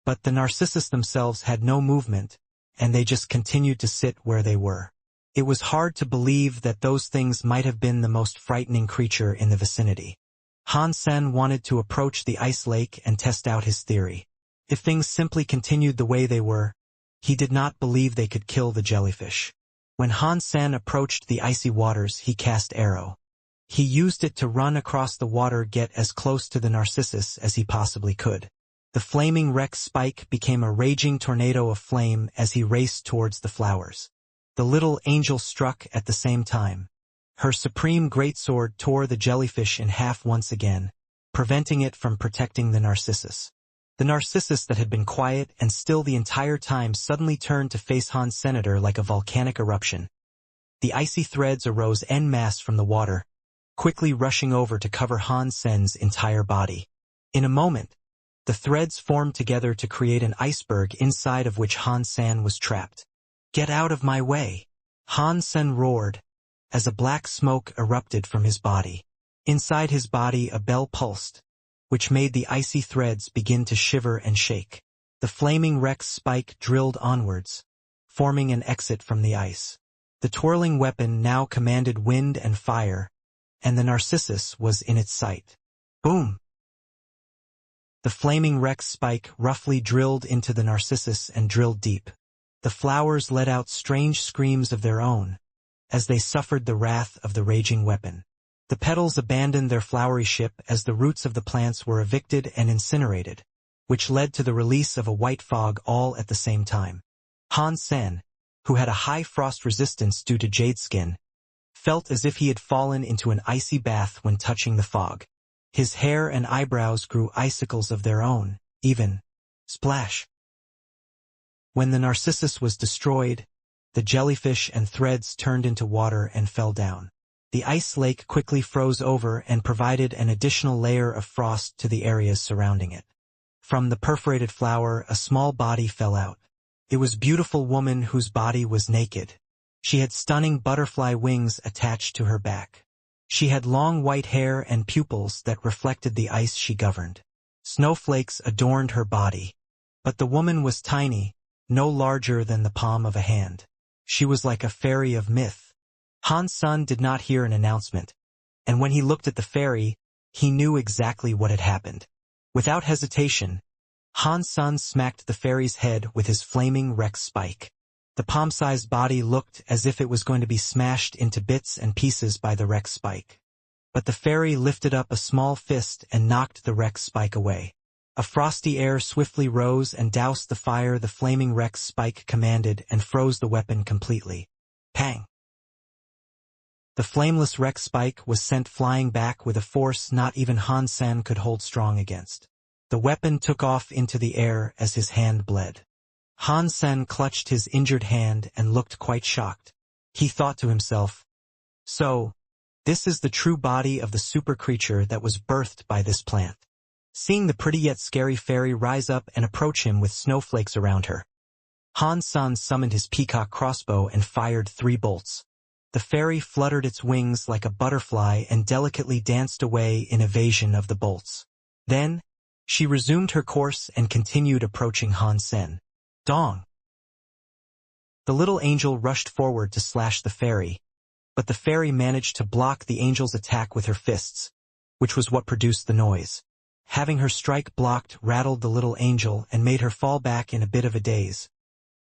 But the narcissus themselves had no movement, and they just continued to sit where they were. It was hard to believe that those things might have been the most frightening creature in the vicinity. Han-san wanted to approach the ice lake and test out his theory. If things simply continued the way they were, he did not believe they could kill the jellyfish. When Han-san approached the icy waters, he cast arrow. He used it to run across the water, get as close to the narcissus as he possibly could. The flaming Rex spike became a raging tornado of flame as he raced towards the flowers. The little angel struck at the same time. Her supreme greatsword tore the jellyfish in half once again, preventing it from protecting the narcissus. The Narcissus that had been quiet and still the entire time suddenly turned to face Han's senator like a volcanic eruption. The icy threads arose en masse from the water, quickly rushing over to cover Han Sen's entire body. In a moment, the threads formed together to create an iceberg inside of which Han Sen was trapped. "Get out of my way!" Han Sen roared, as a black smoke erupted from his body. Inside his body a bell pulsed, which made the icy threads begin to shiver and shake. The flaming Rex spike drilled onwards, forming an exit from the ice. The twirling weapon now commanded wind and fire, and the Narcissus was in its sight. Boom! The flaming Rex spike roughly drilled into the Narcissus and drilled deep. The flowers let out strange screams of their own, as they suffered the wrath of the raging weapon. The petals abandoned their flowery ship as the roots of the plants were evicted and incinerated, which led to the release of a white fog all at the same time. Han Sen, who had a high frost resistance due to jade skin, felt as if he had fallen into an icy bath when touching the fog. His hair and eyebrows grew icicles of their own, even. Splash! When the Narcissus was destroyed, the jellyfish and threads turned into water and fell down. The ice lake quickly froze over and provided an additional layer of frost to the areas surrounding it. From the perforated flower, a small body fell out. It was a beautiful woman whose body was naked. She had stunning butterfly wings attached to her back. She had long white hair and pupils that reflected the ice she governed. Snowflakes adorned her body. But the woman was tiny, no larger than the palm of a hand. She was like a fairy of myth. Han Sen did not hear an announcement, and when he looked at the fairy, he knew exactly what had happened. Without hesitation, Han Sen smacked the fairy's head with his flaming Rex spike. The palm-sized body looked as if it was going to be smashed into bits and pieces by the Rex spike. But the fairy lifted up a small fist and knocked the Rex spike away. A frosty air swiftly rose and doused the fire the flaming Rex spike commanded and froze the weapon completely. Pang! The flameless Rex spike was sent flying back with a force not even Han Sen could hold strong against. The weapon took off into the air as his hand bled. Han Sen clutched his injured hand and looked quite shocked. He thought to himself, "So, this is the true body of the super creature that was birthed by this plant." Seeing the pretty yet scary fairy rise up and approach him with snowflakes around her, Han Sen summoned his peacock crossbow and fired 3 bolts. The fairy fluttered its wings like a butterfly and delicately danced away in evasion of the bolts. Then, she resumed her course and continued approaching Han Sen. Dong! The little angel rushed forward to slash the fairy, but the fairy managed to block the angel's attack with her fists, which was what produced the noise. Having her strike blocked rattled the little angel and made her fall back in a bit of a daze.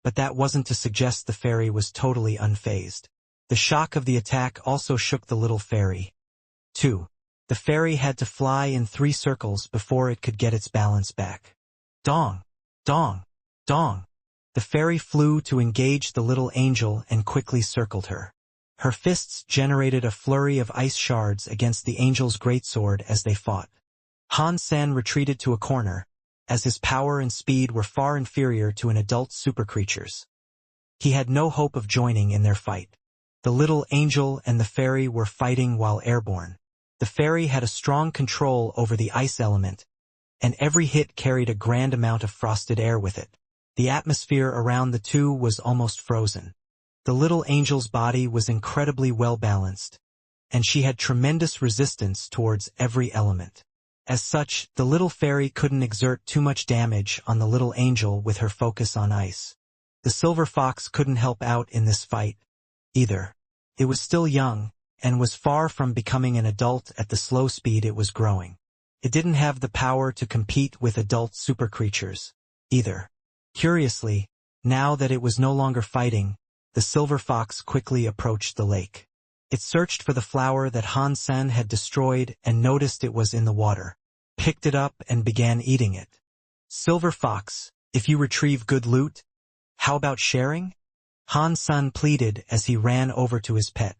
But that wasn't to suggest the fairy was totally unfazed. The shock of the attack also shook the little fairy. 2. The fairy had to fly in 3 circles before it could get its balance back. Dong! Dong! Dong! The fairy flew to engage the little angel and quickly circled her. Her fists generated a flurry of ice shards against the angel's greatsword as they fought. Han Sen retreated to a corner, as his power and speed were far inferior to an adult super creature's. He had no hope of joining in their fight. The little angel and the fairy were fighting while airborne. The fairy had a strong control over the ice element, and every hit carried a grand amount of frosted air with it. The atmosphere around the two was almost frozen. The little angel's body was incredibly well-balanced, and she had tremendous resistance towards every element. As such, the little fairy couldn't exert too much damage on the little angel with her focus on ice. The silver fox couldn't help out in this fight, either. It was still young, and was far from becoming an adult at the slow speed it was growing. It didn't have the power to compete with adult super creatures, either. Curiously, now that it was no longer fighting, the silver fox quickly approached the lake. It searched for the flower that Han Sen had destroyed and noticed it was in the water, picked it up and began eating it. Silver fox, if you retrieve good loot, how about sharing? Han Sen pleaded as he ran over to his pet.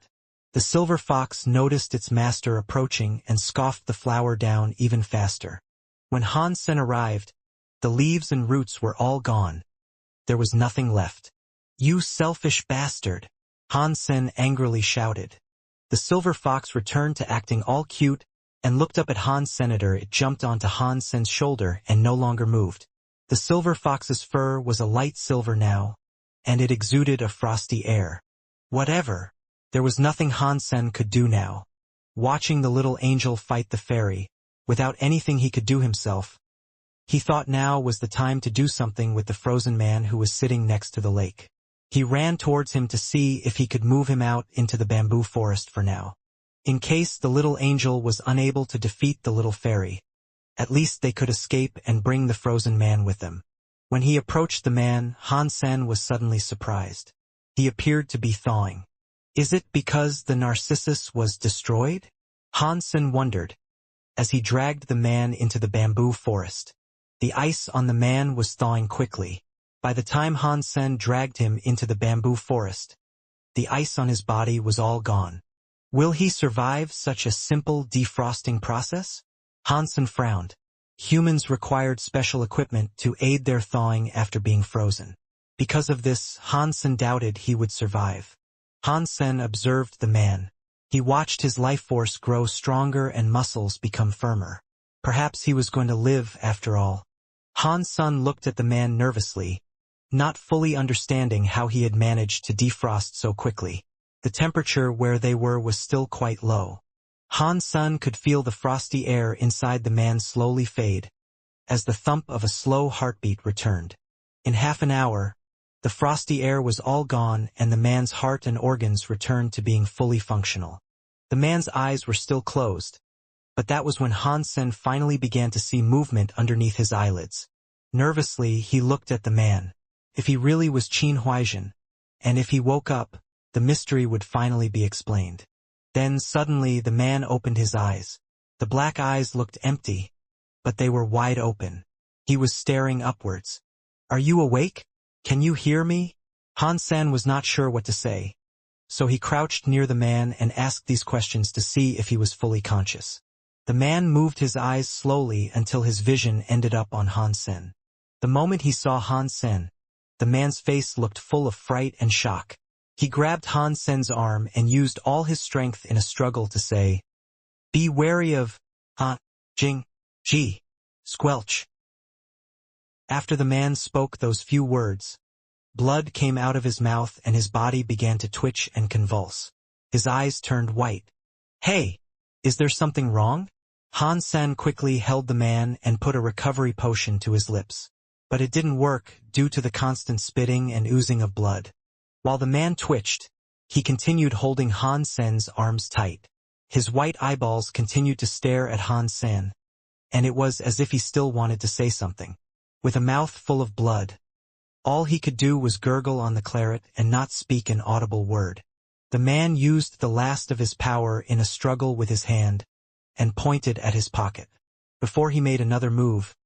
The silver fox noticed its master approaching and scoffed the flower down even faster. When Han Sen arrived, The leaves and roots were all gone. There was nothing left. "You selfish bastard!" Han Sen angrily shouted. The silver fox returned to acting all cute and looked up at Han's senator. It jumped onto Han Sen's shoulder and no longer moved. The silver fox's fur was a light silver now, and it exuded a frosty air. Whatever. There was nothing Han Sen could do now. Watching the little angel fight the fairy, without anything he could do himself, he thought now was the time to do something with the frozen man who was sitting next to the lake. He ran towards him to see if he could move him out into the bamboo forest for now. In case the little angel was unable to defeat the little fairy, at least they could escape and bring the frozen man with them. When he approached the man, Han Sen was suddenly surprised. He appeared to be thawing. Is it because the Narcissus was destroyed? Han Sen wondered, as he dragged the man into the bamboo forest. The ice on the man was thawing quickly. By the time Han Sen dragged him into the bamboo forest, the ice on his body was all gone. Will he survive such a simple defrosting process? Han Sen frowned. Humans required special equipment to aid their thawing after being frozen. Because of this, Han Sen doubted he would survive. Han Sen observed the man. He watched his life force grow stronger and muscles become firmer. Perhaps he was going to live after all. Han Sen looked at the man nervously, not fully understanding how he had managed to defrost so quickly. The temperature where they were was still quite low. Han Sen could feel the frosty air inside the man slowly fade, as the thump of a slow heartbeat returned. In half an hour, the frosty air was all gone and the man's heart and organs returned to being fully functional. The man's eyes were still closed, but that was when Han Sen finally began to see movement underneath his eyelids. Nervously, he looked at the man. If he really was Qin Huaizhen, and if he woke up, the mystery would finally be explained. Then suddenly the man opened his eyes. The black eyes looked empty, but they were wide open. He was staring upwards. "Are you awake? Can you hear me?" Han Sen was not sure what to say, so he crouched near the man and asked these questions to see if he was fully conscious. The man moved his eyes slowly until his vision ended up on Han Sen. The moment he saw Han Sen, the man's face looked full of fright and shock. He grabbed Han Sen's arm and used all his strength in a struggle to say, "Be wary of Jing Ji, squelch." After the man spoke those few words, blood came out of his mouth and his body began to twitch and convulse. His eyes turned white. "Hey, is there something wrong?" Han Sen quickly held the man and put a recovery potion to his lips. But it didn't work due to the constant spitting and oozing of blood. While the man twitched, he continued holding Han Sen's arms tight. His white eyeballs continued to stare at Han Sen, and it was as if he still wanted to say something. With a mouth full of blood, all he could do was gurgle on the claret and not speak an audible word. The man used the last of his power in a struggle with his hand, and pointed at his pocket. Before he made another move,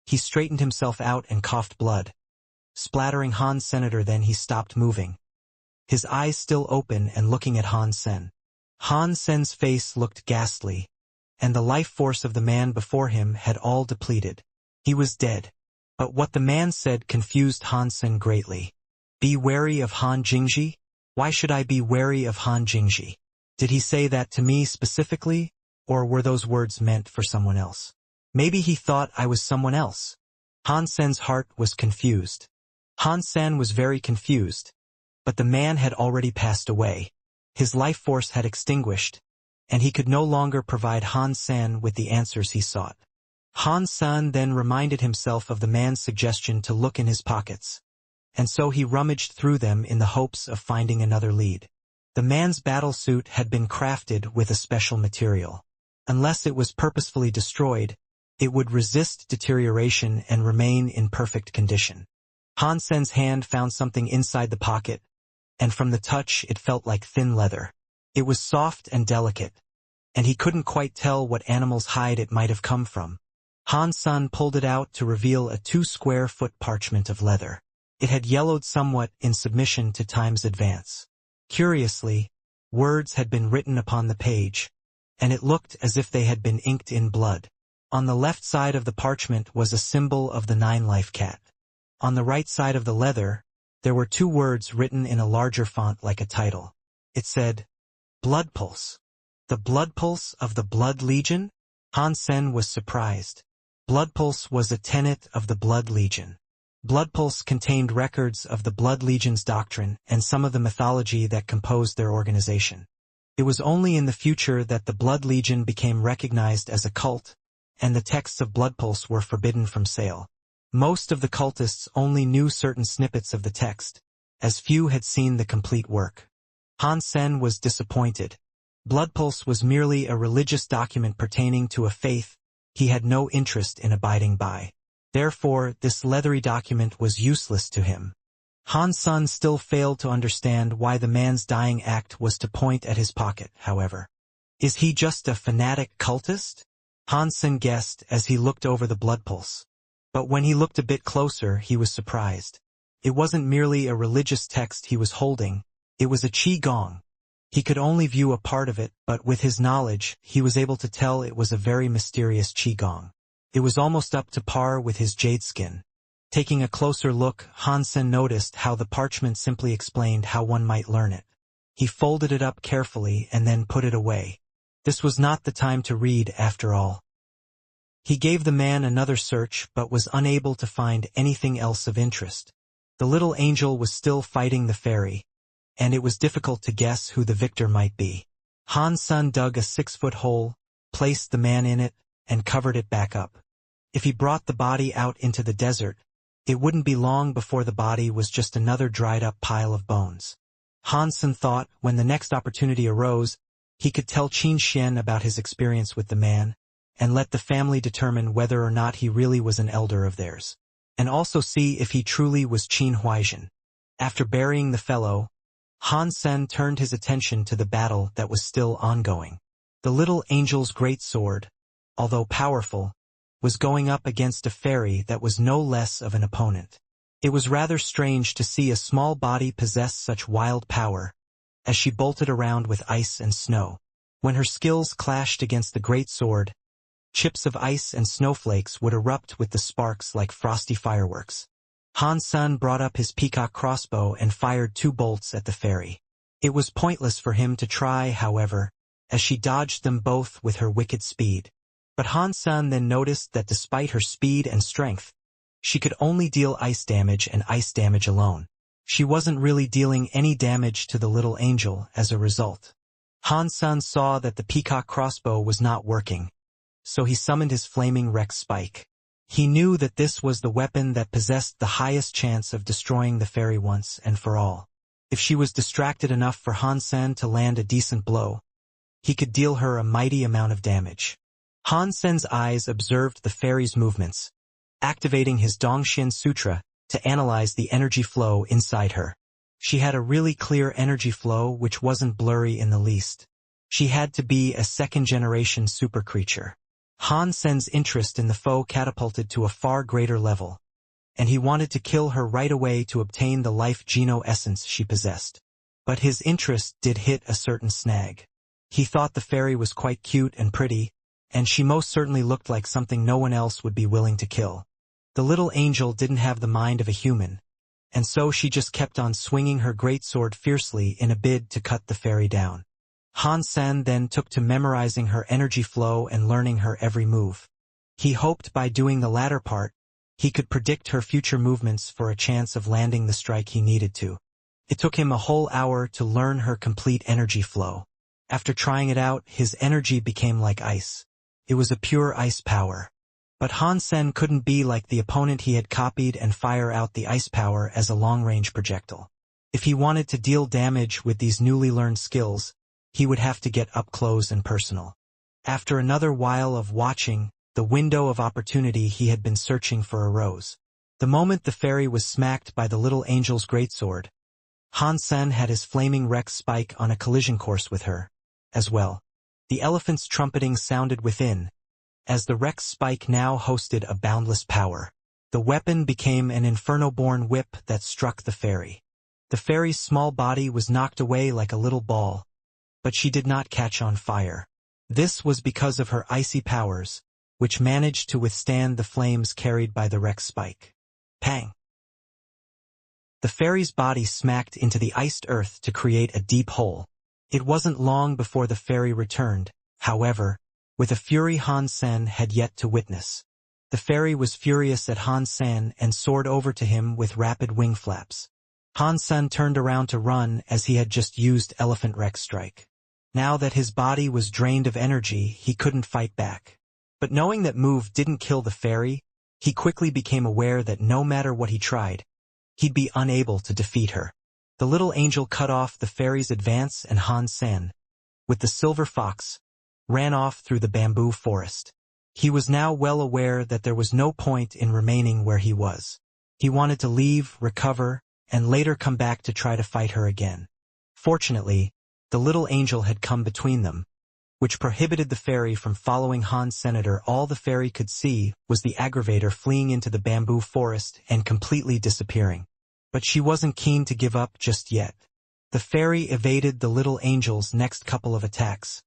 he straightened himself out and coughed blood, splattering Han's senator. Then he stopped moving, his eyes still open and looking at Han Sen. Han Sen's face looked ghastly, and the life force of the man before him had all depleted. He was dead. But what the man said confused Han Sen greatly. "Be wary of Han Jingji? Why should I be wary of Han Jingji? Did he say that to me specifically, or were those words meant for someone else? Maybe he thought I was someone else." Han Sen's heart was confused. Han Sen was very confused, but the man had already passed away. His life force had extinguished, and he could no longer provide Han Sen with the answers he sought. Han Sen then reminded himself of the man's suggestion to look in his pockets, and so he rummaged through them in the hopes of finding another lead. The man's battlesuit had been crafted with a special material. Unless it was purposefully destroyed, it would resist deterioration and remain in perfect condition. Han Sen's hand found something inside the pocket, and from the touch it felt like thin leather. It was soft and delicate, and he couldn't quite tell what animal's hide it might have come from. Han Sen pulled it out to reveal a 2-square-foot parchment of leather. It had yellowed somewhat in submission to time's advance. Curiously, words had been written upon the page, and it looked as if they had been inked in blood. On the left side of the parchment was a symbol of the nine-life cat. On the right side of the leather, there were two words written in a larger font like a title. It said, Blood Pulse. The Blood Pulse of the Blood Legion? Han Sen was surprised. Blood Pulse was a tenet of the Blood Legion. Blood Pulse contained records of the Blood Legion's doctrine and some of the mythology that composed their organization. It was only in the future that the Blood Legion became recognized as a cult, and the texts of Blood Pulse were forbidden from sale. Most of the cultists only knew certain snippets of the text, as few had seen the complete work. Han Sen was disappointed. Blood Pulse was merely a religious document pertaining to a faith he had no interest in abiding by. Therefore, this leathery document was useless to him. Han Sen still failed to understand why the man's dying act was to point at his pocket, however. Is he just a fanatic cultist? Han Sen guessed as he looked over the Blood Pulse. But when he looked a bit closer, he was surprised. It wasn't merely a religious text he was holding, it was a qi gong. He could only view a part of it, but with his knowledge, he was able to tell it was a very mysterious qigong. It was almost up to par with his jade skin. Taking a closer look, Han Sen noticed how the parchment simply explained how one might learn it. He folded it up carefully and then put it away. This was not the time to read, after all. He gave the man another search but was unable to find anything else of interest. The little angel was still fighting the fairy, and it was difficult to guess who the victor might be. Han Sen dug a 6-foot hole, placed the man in it, and covered it back up. If he brought the body out into the desert, it wouldn't be long before the body was just another dried-up pile of bones. Han Sen thought when the next opportunity arose, he could tell Qin Xian about his experience with the man, and let the family determine whether or not he really was an elder of theirs, and also see if he truly was Qin Huaizhen. After burying the fellow, Han Sen turned his attention to the battle that was still ongoing. The little angel's great sword, although powerful, was going up against a fairy that was no less of an opponent. It was rather strange to see a small body possess such wild power, as she bolted around with ice and snow. When her skills clashed against the great sword, chips of ice and snowflakes would erupt with the sparks like frosty fireworks. Han Sen brought up his peacock crossbow and fired 2 bolts at the fairy. It was pointless for him to try, however, as she dodged them both with her wicked speed. But Han Sen then noticed that despite her speed and strength, she could only deal ice damage and ice damage alone. She wasn't really dealing any damage to the little angel as a result. Han Sen saw that the peacock crossbow was not working, so he summoned his flaming Rex spike. He knew that this was the weapon that possessed the highest chance of destroying the fairy once and for all. If she was distracted enough for Han Sen to land a decent blow, he could deal her a mighty amount of damage. Han Sen's eyes observed the fairy's movements, activating his Dongxian Sutra to analyze the energy flow inside her. She had a really clear energy flow which wasn't blurry in the least. She had to be a second-generation super creature. Han Sen's interest in the foe catapulted to a far greater level, and he wanted to kill her right away to obtain the life geno essence she possessed. But his interest did hit a certain snag. He thought the fairy was quite cute and pretty, and she most certainly looked like something no one else would be willing to kill. The little angel didn't have the mind of a human, and so she just kept on swinging her great sword fiercely in a bid to cut the fairy down. Han Sen then took to memorizing her energy flow and learning her every move. He hoped by doing the latter part, he could predict her future movements for a chance of landing the strike he needed to. It took him a whole hour to learn her complete energy flow. After trying it out, his energy became like ice. It was a pure ice power. But Han Sen couldn't be like the opponent he had copied and fire out the ice power as a long-range projectile. If he wanted to deal damage with these newly learned skills, he would have to get up close and personal. After another while of watching, the window of opportunity he had been searching for arose. The moment the fairy was smacked by the little angel's greatsword, Han Sen had his flaming Rex spike on a collision course with her, as well. The elephant's trumpeting sounded within, as the Rex spike now hosted a boundless power. The weapon became an inferno-born whip that struck the fairy. The fairy's small body was knocked away like a little ball, but she did not catch on fire. This was because of her icy powers, which managed to withstand the flames carried by the wreck's spike. Pang! The fairy's body smacked into the iced earth to create a deep hole. It wasn't long before the fairy returned, however, with a fury Han Sen had yet to witness. The fairy was furious at Han Sen and soared over to him with rapid wing flaps. Han Sen turned around to run as he had just used Elephant Rex Strike. Now that his body was drained of energy, he couldn't fight back. But knowing that move didn't kill the fairy, he quickly became aware that no matter what he tried, he'd be unable to defeat her. The little angel cut off the fairy's advance and Han Sen, with the silver fox, ran off through the bamboo forest. He was now well aware that there was no point in remaining where he was. He wanted to leave, recover, and later come back to try to fight her again. Fortunately, the little angel had come between them, which prohibited the fairy from following Han Senator. All the fairy could see was the aggravator fleeing into the bamboo forest and completely disappearing. But she wasn't keen to give up just yet. The fairy evaded the little angel's next couple of attacks,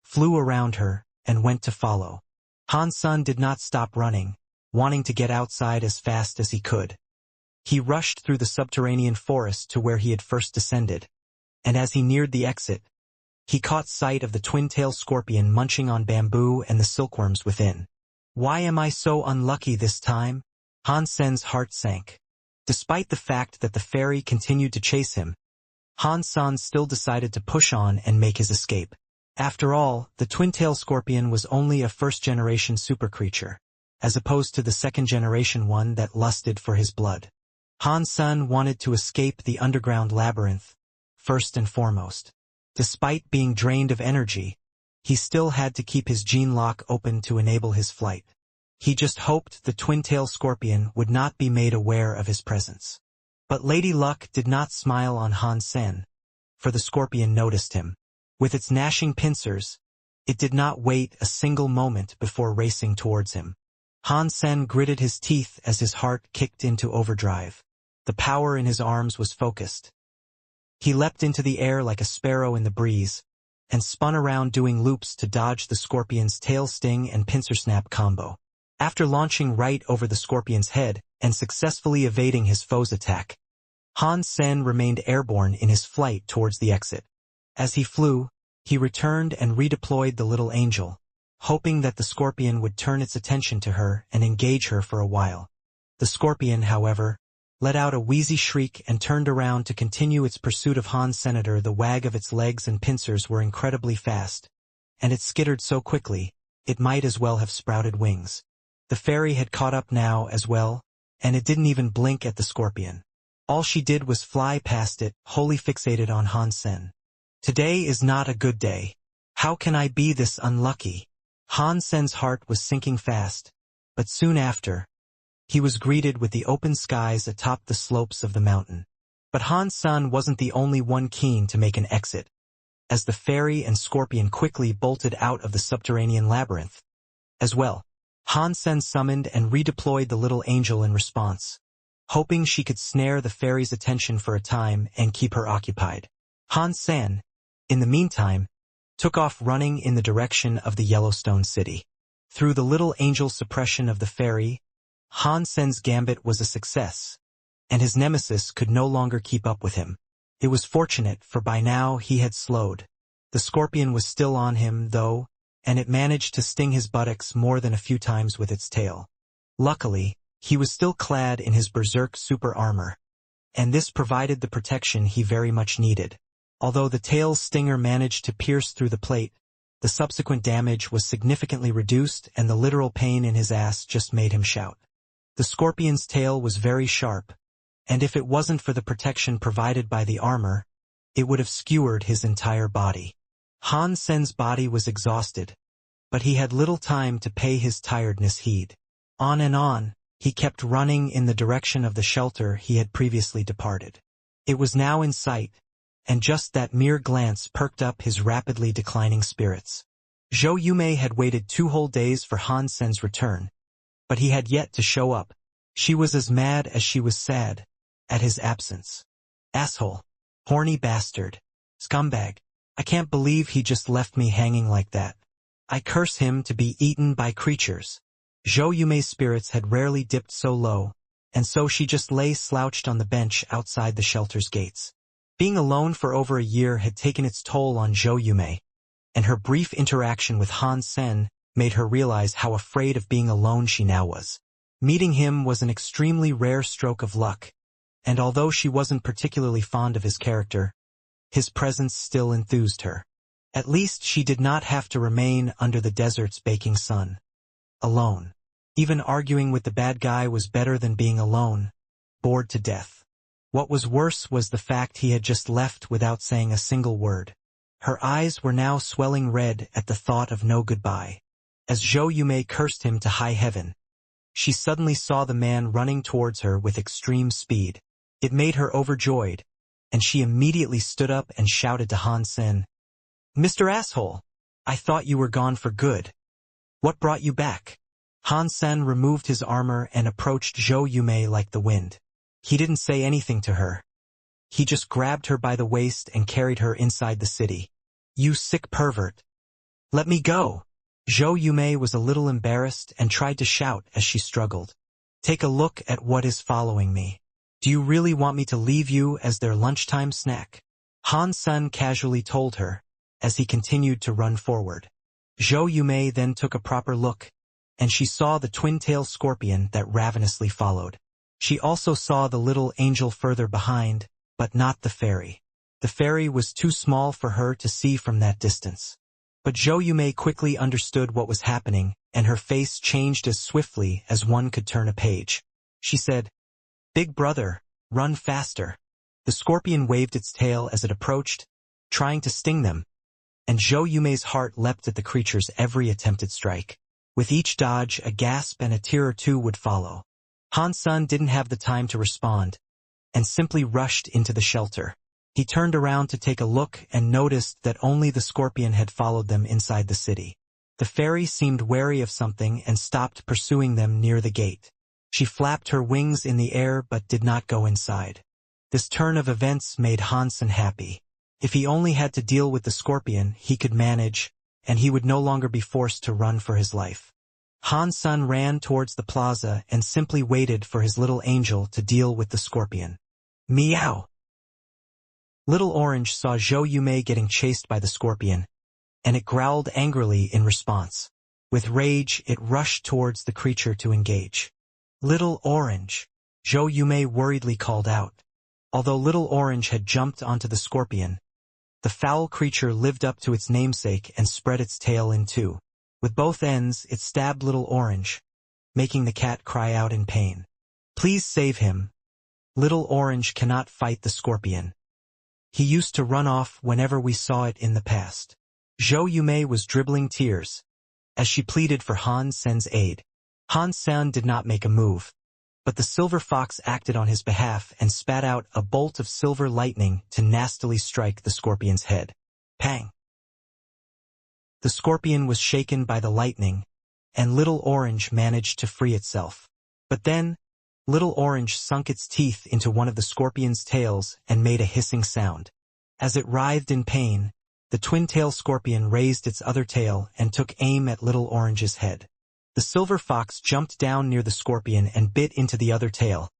flew around her, and went to follow. Han Sen did not stop running, wanting to get outside as fast as he could. He rushed through the subterranean forest to where he had first descended, and as he neared the exit, he caught sight of the twin-tailed scorpion munching on bamboo and the silkworms within. Why am I so unlucky this time? Han Sen's heart sank. Despite the fact that the fairy continued to chase him, Han Sen still decided to push on and make his escape. After all, the twin-tailed scorpion was only a first-generation super creature, as opposed to the second-generation one that lusted for his blood. Han Sen wanted to escape the underground labyrinth, first and foremost. Despite being drained of energy, he still had to keep his gene lock open to enable his flight. He just hoped the twin-tailed scorpion would not be made aware of his presence. But Lady Luck did not smile on Han Sen, for the scorpion noticed him. With its gnashing pincers, it did not wait a single moment before racing towards him. Han Sen gritted his teeth as his heart kicked into overdrive. The power in his arms was focused. He leapt into the air like a sparrow in the breeze, and spun around doing loops to dodge the scorpion's tail sting and pincer snap combo. After launching right over the scorpion's head and successfully evading his foe's attack, Han Sen remained airborne in his flight towards the exit. As he flew, he returned and redeployed the little angel, hoping that the scorpion would turn its attention to her and engage her for a while. The scorpion, however, let out a wheezy shriek and turned around to continue its pursuit of Han Senator. The wag of its legs and pincers were incredibly fast, and it skittered so quickly, it might as well have sprouted wings. The fairy had caught up now as well, and it didn't even blink at the scorpion. All she did was fly past it, wholly fixated on Han Sen. Today is not a good day. How can I be this unlucky? Han Sen's heart was sinking fast, but soon after, he was greeted with the open skies atop the slopes of the mountain. But Han Sen wasn't the only one keen to make an exit, as the fairy and scorpion quickly bolted out of the subterranean labyrinth. As well, Han Sen summoned and redeployed the little angel in response, hoping she could snare the fairy's attention for a time and keep her occupied. Han Sen, in the meantime, took off running in the direction of the Yellowstone City. Through the little angel's suppression of the fairy, Han Sen's gambit was a success, and his nemesis could no longer keep up with him. It was fortunate, for by now he had slowed. The scorpion was still on him, though, and it managed to sting his buttocks more than a few times with its tail. Luckily, he was still clad in his berserk super armor, and this provided the protection he very much needed. Although the tail's stinger managed to pierce through the plate, the subsequent damage was significantly reduced, and the literal pain in his ass just made him shout. The scorpion's tail was very sharp, and if it wasn't for the protection provided by the armor, it would have skewered his entire body. Han Sen's body was exhausted, but he had little time to pay his tiredness heed. On and on, he kept running in the direction of the shelter he had previously departed. It was now in sight, and just that mere glance perked up his rapidly declining spirits. Zhou Yumei had waited 2 whole days for Han Sen's return, but he had yet to show up. She was as mad as she was sad at his absence. Asshole. Horny bastard. Scumbag. I can't believe he just left me hanging like that. I curse him to be eaten by creatures. Zhou Yumei's spirits had rarely dipped so low, and so she just lay slouched on the bench outside the shelter's gates. Being alone for over a year had taken its toll on Zhou Yumei, and her brief interaction with Han Sen made her realize how afraid of being alone she now was. Meeting him was an extremely rare stroke of luck, and although she wasn't particularly fond of his character, his presence still enthused her. At least she did not have to remain under the desert's baking sun, alone. Even arguing with the bad guy was better than being alone, bored to death. What was worse was the fact he had just left without saying a single word. Her eyes were now swelling red at the thought of no goodbye. As Zhou Yumei cursed him to high heaven, she suddenly saw the man running towards her with extreme speed. It made her overjoyed, and she immediately stood up and shouted to Han Sen, "Mr. Asshole, I thought you were gone for good. What brought you back?" Han Sen removed his armor and approached Zhou Yumei like the wind. He didn't say anything to her. He just grabbed her by the waist and carried her inside the city. "You sick pervert. Let me go." Zhou Yumei was a little embarrassed and tried to shout as she struggled. "Take a look at what is following me. Do you really want me to leave you as their lunchtime snack?" Han Sen casually told her, as he continued to run forward. Zhou Yumei then took a proper look, and she saw the twin-tailed scorpion that ravenously followed. She also saw the little angel further behind, but not the fairy. The fairy was too small for her to see from that distance. But Zhou Yumei quickly understood what was happening, and her face changed as swiftly as one could turn a page. She said, "Big brother, run faster." The scorpion waved its tail as it approached, trying to sting them, and Zhou Yumei's heart leapt at the creature's every attempted strike. With each dodge, a gasp and a tear or two would follow. Han Sen didn't have the time to respond, and simply rushed into the shelter. He turned around to take a look and noticed that only the scorpion had followed them inside the city. The fairy seemed wary of something and stopped pursuing them near the gate. She flapped her wings in the air but did not go inside. This turn of events made Han Sen happy. If he only had to deal with the scorpion, he could manage, and he would no longer be forced to run for his life. Han Sen ran towards the plaza and simply waited for his little angel to deal with the scorpion. Meow! Little Orange saw Zhou Yumei getting chased by the scorpion, and it growled angrily in response. With rage, it rushed towards the creature to engage. "Little Orange," Zhou Yumei worriedly called out. Although Little Orange had jumped onto the scorpion, the foul creature lived up to its namesake and spread its tail in two. With both ends, it stabbed Little Orange, making the cat cry out in pain. "Please save him. Little Orange cannot fight the scorpion. He used to run off whenever we saw it in the past." Zhou Yumei was dribbling tears as she pleaded for Han Sen's aid. Han Sen did not make a move, but the silver fox acted on his behalf and spat out a bolt of silver lightning to nastily strike the scorpion's head. Pang! The scorpion was shaken by the lightning, and Little Orange managed to free itself. But then, Little Orange sunk its teeth into one of the scorpion's tails and made a hissing sound. As it writhed in pain, the twin-tailed scorpion raised its other tail and took aim at Little Orange's head. The silver fox jumped down near the scorpion and bit into the other tail,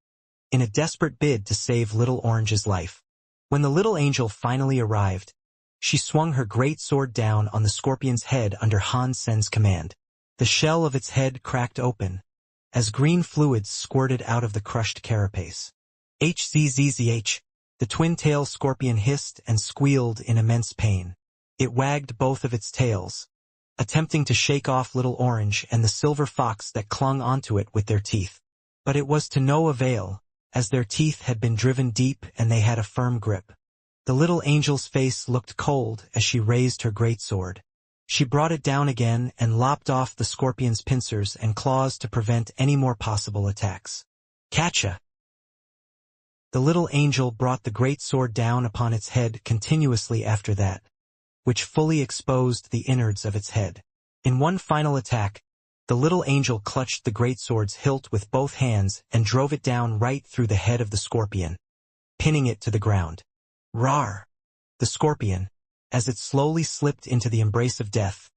in a desperate bid to save Little Orange's life. When the little angel finally arrived, she swung her great sword down on the scorpion's head under Han Sen's command. The shell of its head cracked open, as green fluids squirted out of the crushed carapace. Hzzh! The twin-tailed scorpion hissed and squealed in immense pain. It wagged both of its tails, attempting to shake off Little Orange and the silver fox that clung onto it with their teeth. But it was to no avail, as their teeth had been driven deep and they had a firm grip. The little angel's face looked cold as she raised her greatsword. She brought it down again and lopped off the scorpion's pincers and claws to prevent any more possible attacks. Catcha! The little angel brought the greatsword down upon its head continuously after that, which fully exposed the innards of its head. In one final attack, the little angel clutched the greatsword's hilt with both hands and drove it down right through the head of the scorpion, pinning it to the ground. Rawr! The scorpion, as it slowly slipped into the embrace of death,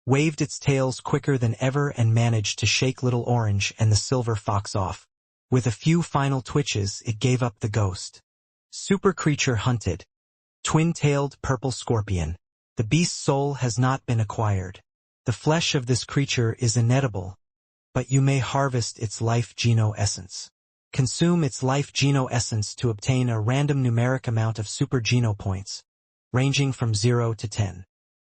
waved its tails quicker than ever and managed to shake Little Orange and the silver fox off. With a few final twitches, it gave up the ghost. Super creature hunted. Twin-tailed purple scorpion. The beast's soul has not been acquired. The flesh of this creature is inedible, but you may harvest its life geno essence. Consume its life geno essence to obtain a random numeric amount of super geno points, ranging from 0 to 10.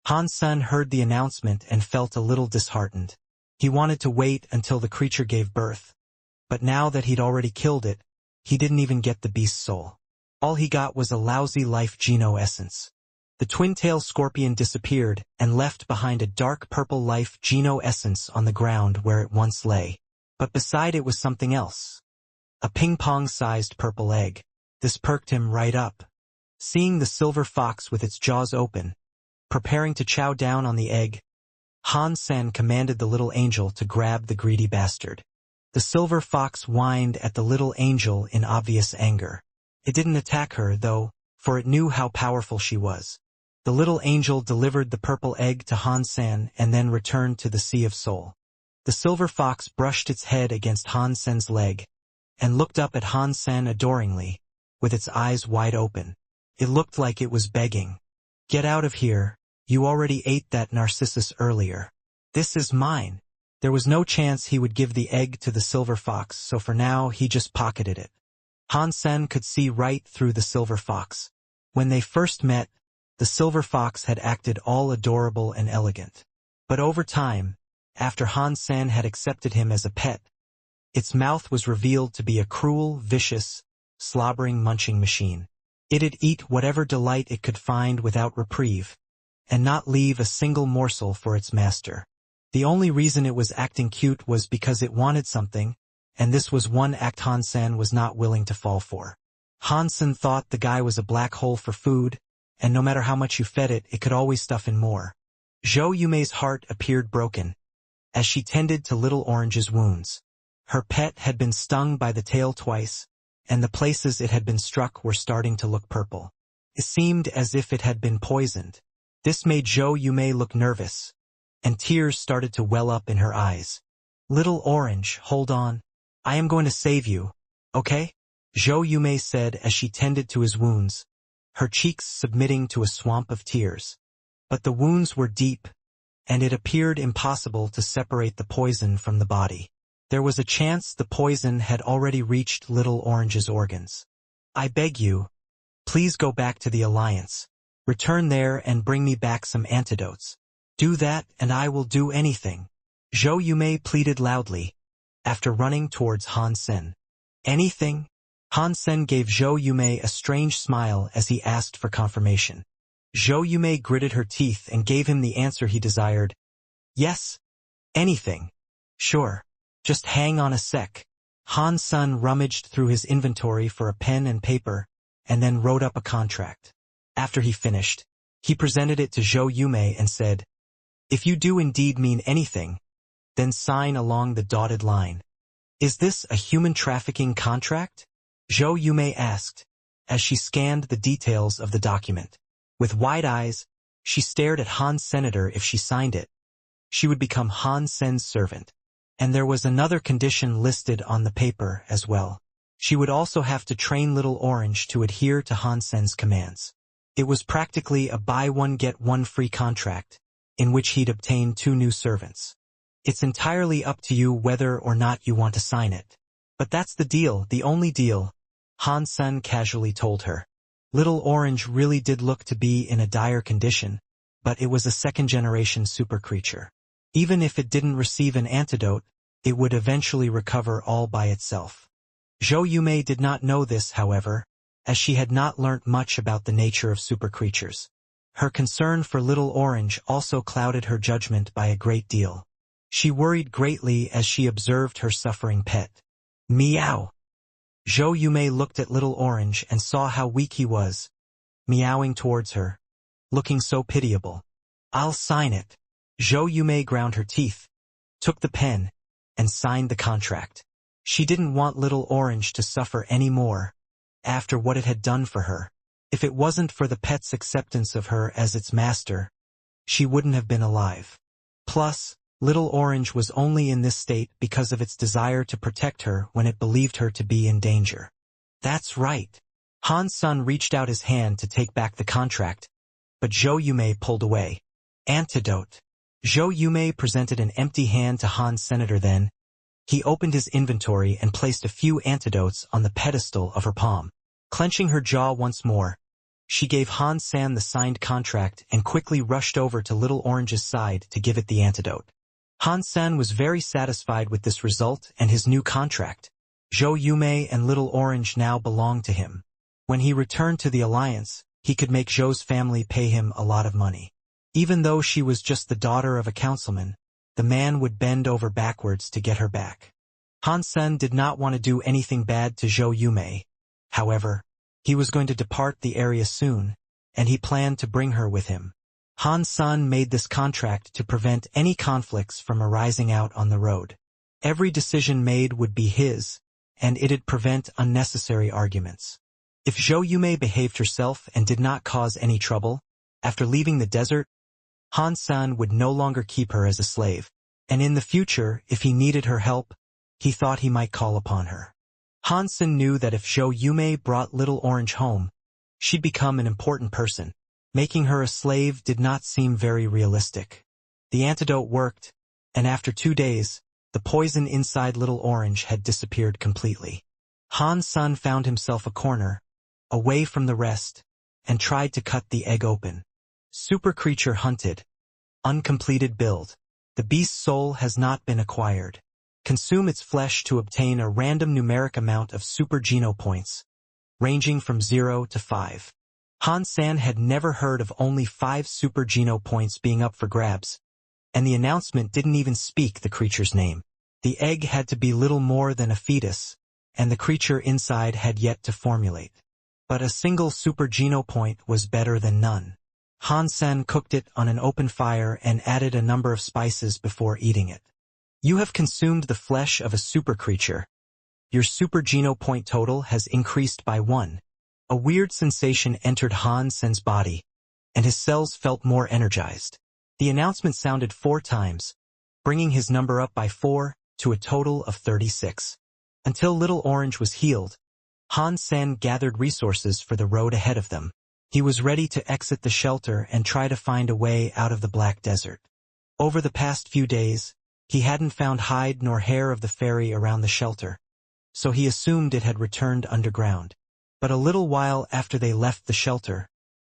Han-sen heard the announcement and felt a little disheartened. He wanted to wait until the creature gave birth, but now that he'd already killed it, he didn't even get the beast's soul. All he got was a lousy life geno essence. The twin-tail scorpion disappeared and left behind a dark purple life geno essence on the ground where it once lay. But beside it was something else. A ping-pong-sized purple egg. This perked him right up. Seeing the silver fox with its jaws open, preparing to chow down on the egg, Han-sen commanded the little angel to grab the greedy bastard. The silver fox whined at the little angel in obvious anger. It didn't attack her, though, for it knew how powerful she was. The little angel delivered the purple egg to Han-sen and then returned to the Sea of Soul. The silver fox brushed its head against Han-sen's leg and looked up at Han-sen adoringly, with its eyes wide open. It looked like it was begging. "Get out of here, you already ate that Narcissus earlier. This is mine." There was no chance he would give the egg to the silver fox, so for now he just pocketed it. Han-sen could see right through the silver fox. When they first met, the silver fox had acted all adorable and elegant. But over time, after Han-sen had accepted him as a pet, its mouth was revealed to be a cruel, vicious, slobbering munching machine. It'd eat whatever delight it could find without reprieve, and not leave a single morsel for its master. The only reason it was acting cute was because it wanted something, and this was one act Han-sen was not willing to fall for. Han-sen thought the guy was a black hole for food, and no matter how much you fed it, it could always stuff in more. Zhou Yumei's heart appeared broken as she tended to Little Orange's wounds. Her pet had been stung by the tail twice, and the places it had been struck were starting to look purple. It seemed as if it had been poisoned. This made Zhou Yumei look nervous, and tears started to well up in her eyes. "Little Orange, hold on. I am going to save you, okay?" Zhou Yumei said as she tended to his wounds, her cheeks submitting to a swamp of tears. But the wounds were deep, and it appeared impossible to separate the poison from the body. There was a chance the poison had already reached Little Orange's organs. "I beg you, please go back to the Alliance. Return there and bring me back some antidotes. Do that and I will do anything," Zhou Yumei pleaded loudly, after running towards Han-sen. "Anything?" Han-sen gave Zhou Yumei a strange smile as he asked for confirmation. Zhou Yumei gritted her teeth and gave him the answer he desired. "Yes, anything. Sure. Just hang on a sec." Han-sen rummaged through his inventory for a pen and paper, and then wrote up a contract. After he finished, he presented it to Zhou Yumei and said, "If you do indeed mean anything, then sign along the dotted line." "Is this a human trafficking contract?" Zhou Yumei asked, as she scanned the details of the document. With wide eyes, she stared at Han Senator. If she signed it, she would become Han Sen's servant. And there was another condition listed on the paper as well. She would also have to train Little Orange to adhere to Han Sen's commands. It was practically a buy one get one free contract, in which he'd obtain 2 new servants. "It's entirely up to you whether or not you want to sign it. But that's the deal, the only deal," Han Sen casually told her. Little Orange really did look to be in a dire condition, but it was a second-generation super creature. Even if it didn't receive an antidote, it would eventually recover all by itself. Zhou Yumei did not know this, however, as she had not learnt much about the nature of super creatures. Her concern for Little Orange also clouded her judgment by a great deal. She worried greatly as she observed her suffering pet. "Meow." Zhou Yumei looked at Little Orange and saw how weak he was, meowing towards her, looking so pitiable. "I'll sign it." Zhou Yumei ground her teeth, took the pen, and signed the contract. She didn't want Little Orange to suffer any more, after what it had done for her. If it wasn't for the pet's acceptance of her as its master, she wouldn't have been alive. Plus, Little Orange was only in this state because of its desire to protect her when it believed her to be in danger. That's right. Han Sen reached out his hand to take back the contract, but Zhou Yumei pulled away. Antidote. Zhou Yumei presented an empty hand to Han's senator then. He opened his inventory and placed a few antidotes on the pedestal of her palm. Clenching her jaw once more, she gave Han San the signed contract and quickly rushed over to Little Orange's side to give it the antidote. Han San was very satisfied with this result and his new contract. Zhou Yumei and Little Orange now belonged to him. When he returned to the Alliance, he could make Zhou's family pay him a lot of money. Even though she was just the daughter of a councilman, the man would bend over backwards to get her back. Han Sen did not want to do anything bad to Zhou Yumei. However, he was going to depart the area soon, and he planned to bring her with him. Han Sen made this contract to prevent any conflicts from arising out on the road. Every decision made would be his, and it'd prevent unnecessary arguments. If Zhou Yumei behaved herself and did not cause any trouble, after leaving the desert, Han Sen would no longer keep her as a slave, and in the future, if he needed her help, he thought he might call upon her. Han Sen knew that if Zhou Yumei brought Little Orange home, she'd become an important person. Making her a slave did not seem very realistic. The antidote worked, and after 2 days, the poison inside Little Orange had disappeared completely. Han Sen found himself a corner, away from the rest, and tried to cut the egg open. Super creature hunted. Uncompleted build. The beast's soul has not been acquired. Consume its flesh to obtain a random numeric amount of super geno points, ranging from 0 to 5. Han San had never heard of only 5 super geno points being up for grabs, and the announcement didn't even speak the creature's name. The egg had to be little more than a fetus, and the creature inside had yet to formulate. But a single super geno point was better than none. Han Sen cooked it on an open fire and added a number of spices before eating it. You have consumed the flesh of a super creature. Your super geno point total has increased by 1. A weird sensation entered Han Sen's body, and his cells felt more energized. The announcement sounded 4 times, bringing his number up by 4 to a total of 36. Until Little Orange was healed, Han Sen gathered resources for the road ahead of them. He was ready to exit the shelter and try to find a way out of the Black Desert. Over the past few days, he hadn't found hide nor hair of the fairy around the shelter, so he assumed it had returned underground. But a little while after they left the shelter,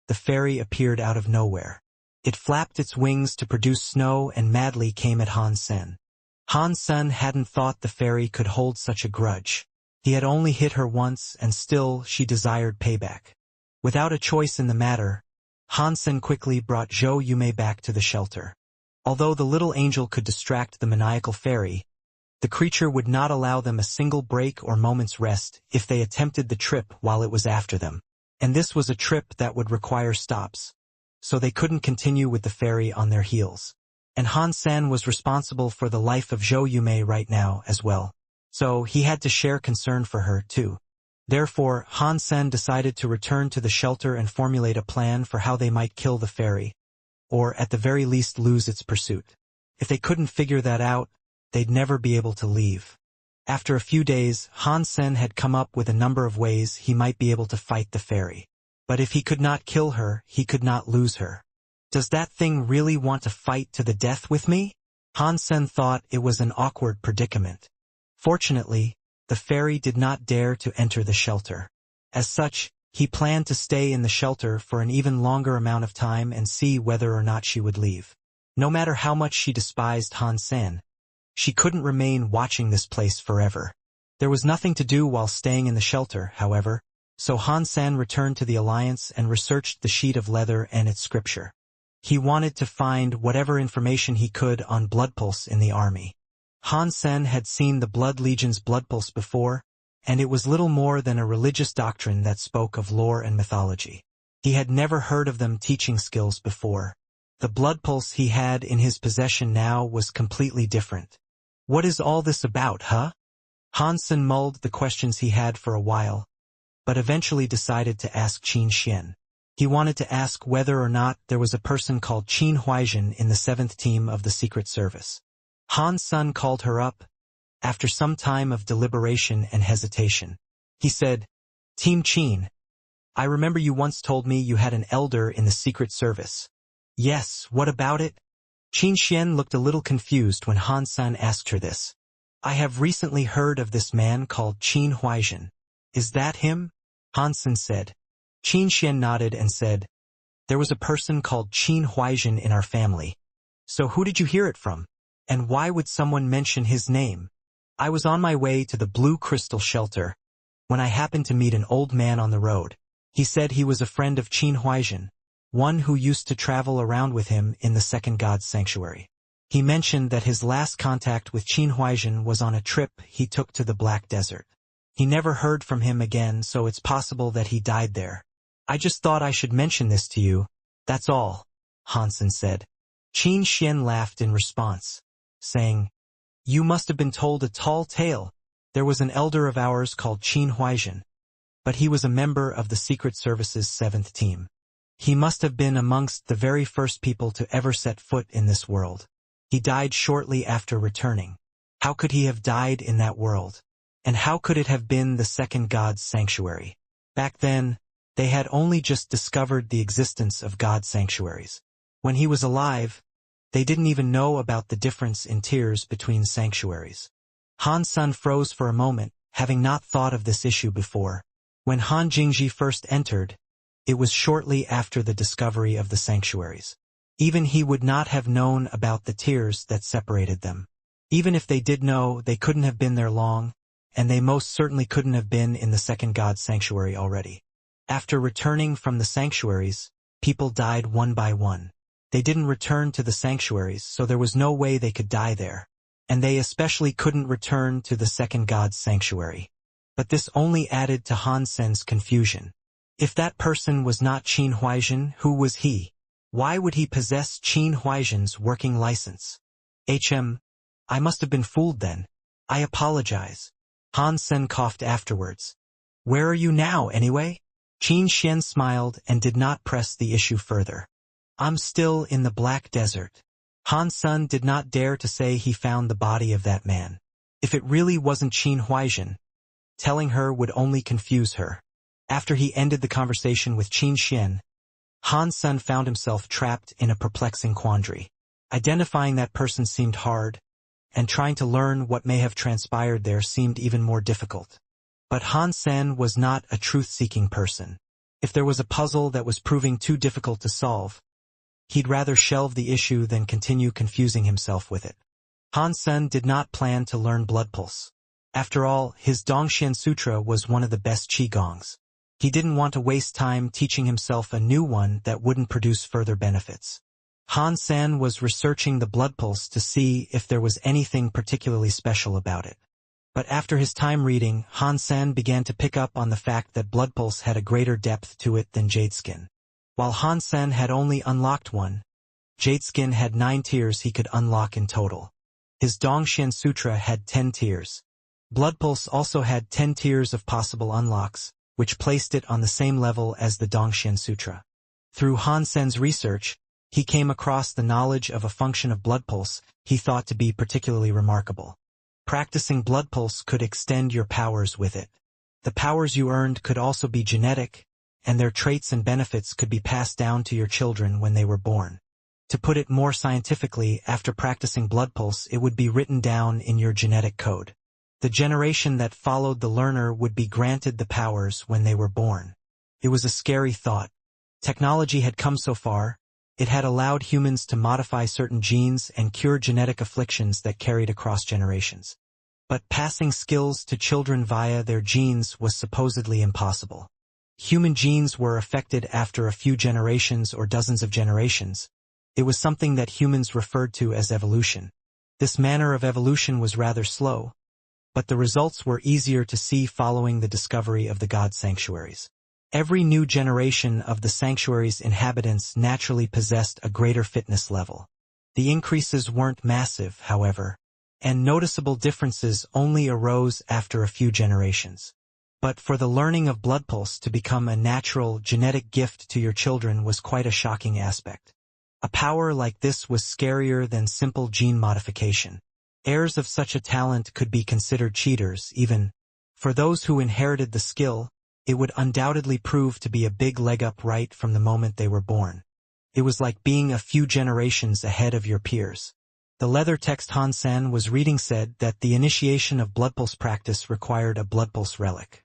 the fairy appeared out of nowhere. It flapped its wings to produce snow and madly came at Han Sen. Han Sen hadn't thought the fairy could hold such a grudge. He had only hit her once and still she desired payback. Without a choice in the matter, Han Sen quickly brought Zhou Yumei back to the shelter. Although the little angel could distract the maniacal fairy, the creature would not allow them a single break or moment's rest if they attempted the trip while it was after them. And this was a trip that would require stops, so they couldn't continue with the fairy on their heels. And Han Sen was responsible for the life of Zhou Yumei right now as well, so he had to share concern for her too. Therefore, Han Sen decided to return to the shelter and formulate a plan for how they might kill the fairy, or at the very least lose its pursuit. If they couldn't figure that out, they'd never be able to leave. After a few days, Han Sen had come up with a number of ways he might be able to fight the fairy. But if he could not kill her, he could not lose her. Does that thing really want to fight to the death with me? Han Sen thought it was an awkward predicament. Fortunately, the fairy did not dare to enter the shelter. As such, he planned to stay in the shelter for an even longer amount of time and see whether or not she would leave. No matter how much she despised Han Sen, she couldn't remain watching this place forever. There was nothing to do while staying in the shelter, however, so Han Sen returned to the Alliance and researched the sheet of leather and its scripture. He wanted to find whatever information he could on Blood Pulse in the army. Han Sen had seen the Blood Legion's Blood Pulse before, and it was little more than a religious doctrine that spoke of lore and mythology. He had never heard of them teaching skills before. The Blood Pulse he had in his possession now was completely different. What is all this about, huh? Han Sen mulled the questions he had for a while, but eventually decided to ask Qin Xian. He wanted to ask whether or not there was a person called Qin Huaijin in the 7th team of the Secret Service. Han Sun called her up, after some time of deliberation and hesitation. He said, "Team Qin, I remember you once told me you had an elder in the Secret Service." "Yes, what about it?" Qin Xian looked a little confused when Han Sun asked her this. "I have recently heard of this man called Qin Huaijin. Is that him?" Han Sun said. Qin Xian nodded and said, "There was a person called Qin Huaijin in our family. So who did you hear it from? And why would someone mention his name?" "I was on my way to the Blue Crystal Shelter when I happened to meet an old man on the road. He said he was a friend of Qin Huaijin, one who used to travel around with him in the Second God's Sanctuary. He mentioned that his last contact with Qin Huaijin was on a trip he took to the Black Desert. He never heard from him again, so it's possible that he died there. I just thought I should mention this to you, that's all," Han Sun said. Qin Xian laughed in response, saying, "You must have been told a tall tale. There was an elder of ours called Qin Huaijin, but he was a member of the Secret Service's 7th team. He must have been amongst the very first people to ever set foot in this world. He died shortly after returning. How could he have died in that world? And how could it have been the Second God's Sanctuary? Back then, they had only just discovered the existence of God sanctuaries. When he was alive, they didn't even know about the difference in tiers between sanctuaries." Han Sun froze for a moment, having not thought of this issue before. When Han Jingji first entered, it was shortly after the discovery of the sanctuaries. Even he would not have known about the tiers that separated them. Even if they did know, they couldn't have been there long, and they most certainly couldn't have been in the Second God's Sanctuary already. After returning from the sanctuaries, people died one by one. They didn't return to the sanctuaries, so there was no way they could die there. And they especially couldn't return to the Second God's Sanctuary. But this only added to Han Sen's confusion. If that person was not Qin Huaijin, who was he? Why would he possess Qin Huaijin's working license? I must have been fooled then. I apologize. Han Sen coughed afterwards. Where are you now, anyway? Qin Xian smiled and did not press the issue further. I'm still in the Black Desert. Han Sun did not dare to say he found the body of that man. If it really wasn't Qin Huaijin, telling her would only confuse her. After he ended the conversation with Qin Xian, Han Sun found himself trapped in a perplexing quandary. Identifying that person seemed hard, and trying to learn what may have transpired there seemed even more difficult. But Han Sen was not a truth-seeking person. If there was a puzzle that was proving too difficult to solve, he'd rather shelve the issue than continue confusing himself with it. Han Sen did not plan to learn Blood Pulse. After all, his Dongxian Sutra was one of the best Qigongs. He didn't want to waste time teaching himself a new one that wouldn't produce further benefits. Han Sen was researching the Blood Pulse to see if there was anything particularly special about it. But after his time reading, Han Sen began to pick up on the fact that Blood Pulse had a greater depth to it than Jadeskin. While Han Sen had only unlocked one, Jadeskin had 9 tiers he could unlock in total. His Dongxian Sutra had 10 tiers. Blood Pulse also had 10 tiers of possible unlocks, which placed it on the same level as the Dongxian Sutra. Through Han Sen's research, he came across the knowledge of a function of Blood Pulse he thought to be particularly remarkable. Practicing Blood Pulse could extend your powers with it. The powers you earned could also be genetic, and their traits and benefits could be passed down to your children when they were born. To put it more scientifically, after practicing Blood Pulse, it would be written down in your genetic code. The generation that followed the learner would be granted the powers when they were born. It was a scary thought. Technology had come so far, it had allowed humans to modify certain genes and cure genetic afflictions that carried across generations. But passing skills to children via their genes was supposedly impossible. Human genes were affected after a few generations or dozens of generations. It was something that humans referred to as evolution. This manner of evolution was rather slow, but the results were easier to see following the discovery of the God sanctuaries. Every new generation of the sanctuary's inhabitants naturally possessed a greater fitness level. The increases weren't massive, however, and noticeable differences only arose after a few generations. But for the learning of blood pulse to become a natural genetic gift to your children was quite a shocking aspect. A power like this was scarier than simple gene modification. Heirs of such a talent could be considered cheaters, even. For those who inherited the skill, it would undoubtedly prove to be a big leg up right from the moment they were born. It was like being a few generations ahead of your peers. The leather text Han-san was reading said that the initiation of blood pulse practice required a blood pulse relic.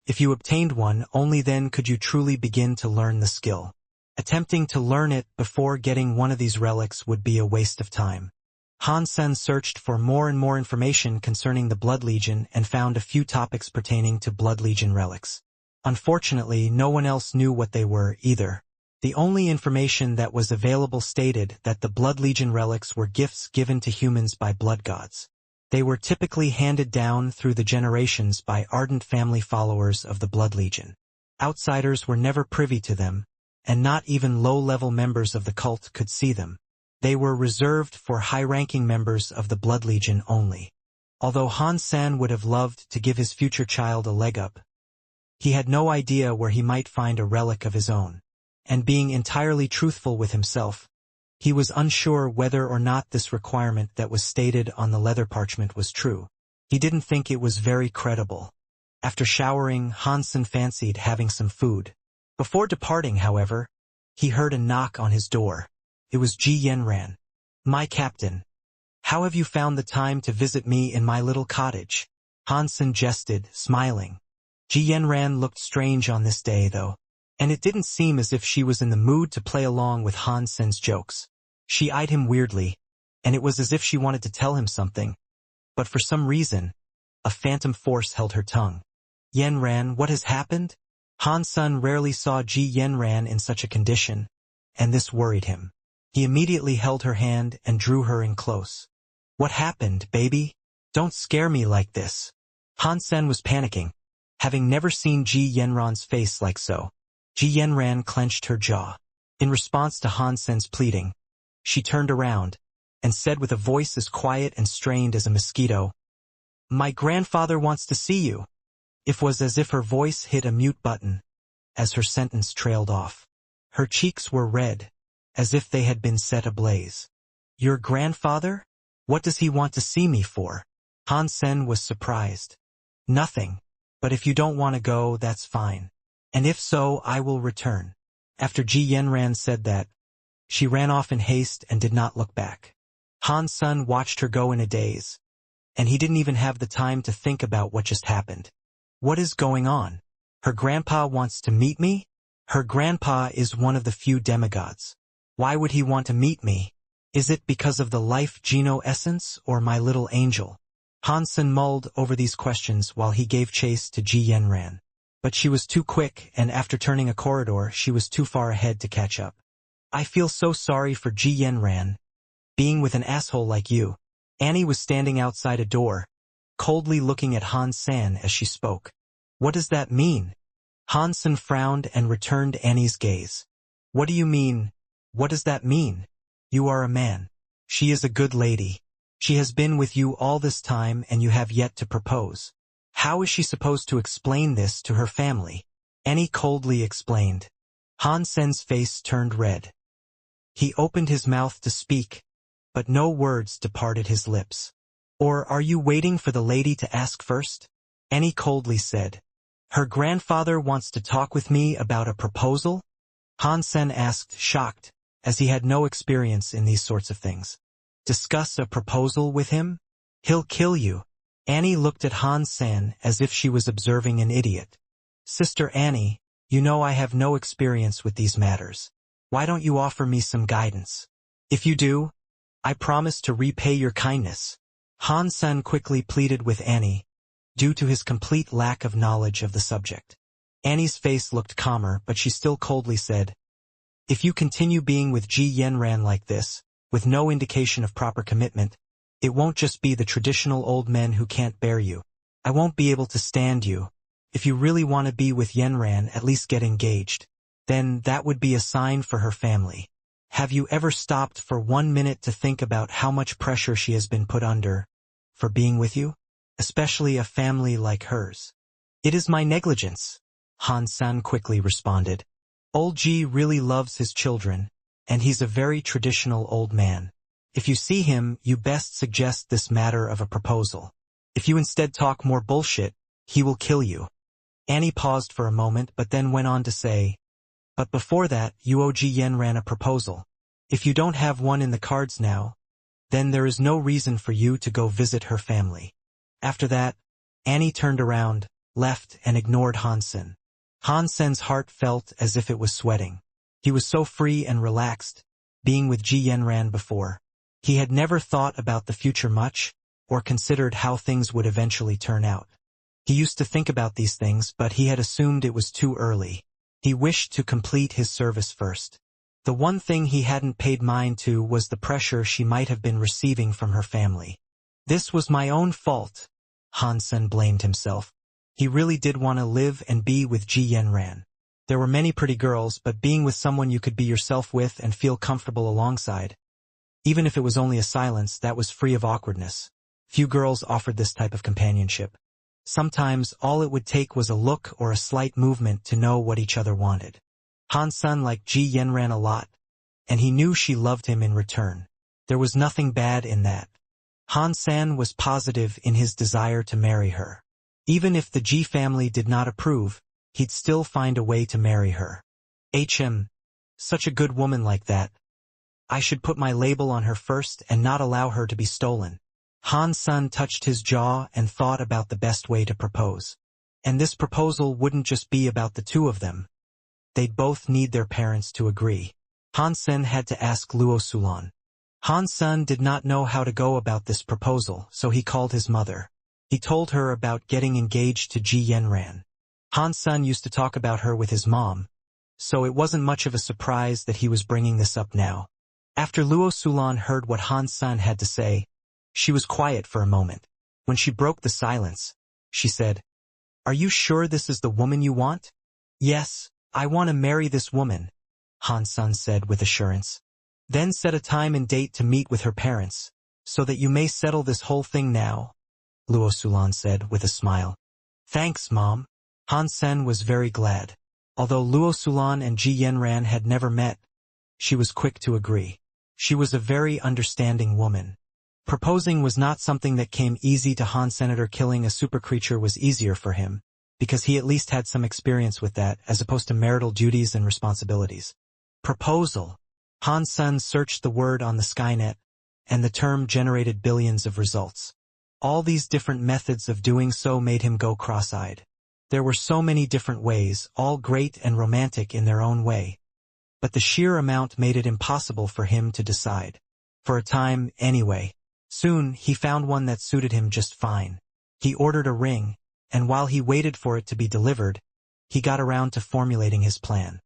If you obtained one, only then could you truly begin to learn the skill. Attempting to learn it before getting one of these relics would be a waste of time. Han-san searched for more and more information concerning the Blood Legion and found a few topics pertaining to Blood Legion relics. Unfortunately, no one else knew what they were either. The only information that was available stated that the Blood Legion relics were gifts given to humans by blood gods. They were typically handed down through the generations by ardent family followers of the Blood Legion. Outsiders were never privy to them, and not even low-level members of the cult could see them. They were reserved for high-ranking members of the Blood Legion only. Although Han-san would have loved to give his future child a leg up, he had no idea where he might find a relic of his own. And being entirely truthful with himself, he was unsure whether or not this requirement that was stated on the leather parchment was true. He didn't think it was very credible. After showering, Han-san fancied having some food. Before departing, however, he heard a knock on his door. It was Ji Yenran. "My captain. How have you found the time to visit me in my little cottage?" Han-san jested, smiling. Ji Yenran looked strange on this day, though, and it didn't seem as if she was in the mood to play along with Han-san's jokes. She eyed him weirdly, and it was as if she wanted to tell him something, but for some reason, a phantom force held her tongue. "Yenran, what has happened?" Han-san rarely saw Ji Yenran in such a condition, and this worried him. He immediately held her hand and drew her in close. "What happened, baby? Don't scare me like this." Han-san was panicking, having never seen Ji Yenran's face like so. Ji Yenran clenched her jaw. In response to Han-san's pleading, she turned around and said with a voice as quiet and strained as a mosquito, "My grandfather wants to see you." It was as if her voice hit a mute button, as her sentence trailed off. Her cheeks were red, as if they had been set ablaze. "Your grandfather? What does he want to see me for?" Han-sen was surprised. "Nothing. But if you don't want to go, that's fine. And if so, I will return." After Ji Yenran said that, she ran off in haste and did not look back. Han-sun watched her go in a daze, and he didn't even have the time to think about what just happened. What is going on? Her grandpa wants to meet me? Her grandpa is one of the few demigods. Why would he want to meet me? Is it because of the life Geno essence or my little angel? Han-sun mulled over these questions while he gave chase to Ji Yenran. But she was too quick, and after turning a corridor, she was too far ahead to catch up. "I feel so sorry for Ji Yenran. Being with an asshole like you." Annie was standing outside a door, coldly looking at Han-san as she spoke. "What does that mean?" Han-sun frowned and returned Annie's gaze. "What do you mean? What does that mean? You are a man. She is a good lady. She has been with you all this time and you have yet to propose. How is she supposed to explain this to her family?" Annie coldly explained. Han-sen's face turned red. He opened his mouth to speak, but no words departed his lips. "Or are you waiting for the lady to ask first?" Annie coldly said. "Her grandfather wants to talk with me about a proposal?" Han-sen asked, shocked, as he had no experience in these sorts of things. "Discuss a proposal with him? He'll kill you." Annie looked at Han-sen as if she was observing an idiot. "Sister Annie, you know I have no experience with these matters. Why don't you offer me some guidance? If you do, I promise to repay your kindness." Han-sen quickly pleaded with Annie, due to his complete lack of knowledge of the subject. Annie's face looked calmer, but she still coldly said, "If you continue being with Ji Yenran like this, with no indication of proper commitment, it won't just be the traditional old men who can't bear you. I won't be able to stand you. If you really want to be with Yenran, at least get engaged. Then that would be a sign for her family. Have you ever stopped for 1 minute to think about how much pressure she has been put under for being with you? Especially a family like hers." It is my negligence, Han-san quickly responded. Old Ji really loves his children, and he's a very traditional old man. If you see him, you best suggest this matter of a proposal. If you instead talk more bullshit, he will kill you. Annie paused for a moment but then went on to say, but before that, Yuo Ji Yen ran a proposal. If you don't have one in the cards now, then there is no reason for you to go visit her family. After that, Annie turned around, left and ignored Han-sen. Han-sen's heart felt as if it was sweating. He was so free and relaxed, being with Ji Yenran before. He had never thought about the future much, or considered how things would eventually turn out. He used to think about these things, but he had assumed it was too early. He wished to complete his service first. The one thing he hadn't paid mind to was the pressure she might have been receiving from her family. This was my own fault, Han-sen blamed himself. He really did want to live and be with Ji Yenran. There were many pretty girls, but being with someone you could be yourself with and feel comfortable alongside, even if it was only a silence that was free of awkwardness. Few girls offered this type of companionship. Sometimes all it would take was a look or a slight movement to know what each other wanted. Han-sen liked Ji Yenran a lot, and he knew she loved him in return. There was nothing bad in that. Han-sen was positive in his desire to marry her. Even if the Ji family did not approve, he'd still find a way to marry her. Such a good woman like that. I should put my label on her first and not allow her to be stolen. Han-sen touched his jaw and thought about the best way to propose. And this proposal wouldn't just be about the two of them. They'd both need their parents to agree. Han-sen had to ask Luo Sulan. Han-sen did not know how to go about this proposal, so he called his mother. He told her about getting engaged to Ji Yenran. Han-sen used to talk about her with his mom, so it wasn't much of a surprise that he was bringing this up now. After Luo Sulan heard what Han-sen had to say, she was quiet for a moment. When she broke the silence, she said, "Are you sure this is the woman you want?" "Yes, I want to marry this woman," Han-sen said with assurance. "Then set a time and date to meet with her parents, so that you may settle this whole thing now," Luo Sulan said with a smile. "Thanks, Mom." Han-sen was very glad. Although Luo Sulan and Ji Yenran had never met, she was quick to agree. She was a very understanding woman. Proposing was not something that came easy to Han. Senator killing a super creature was easier for him, because he at least had some experience with that as opposed to marital duties and responsibilities. Proposal. Han-sen searched the word on the Skynet, and the term generated billions of results. All these different methods of doing so made him go cross-eyed. There were so many different ways, all great and romantic in their own way. But the sheer amount made it impossible for him to decide. For a time, anyway. Soon, he found one that suited him just fine. He ordered a ring, and while he waited for it to be delivered, he got around to formulating his plan.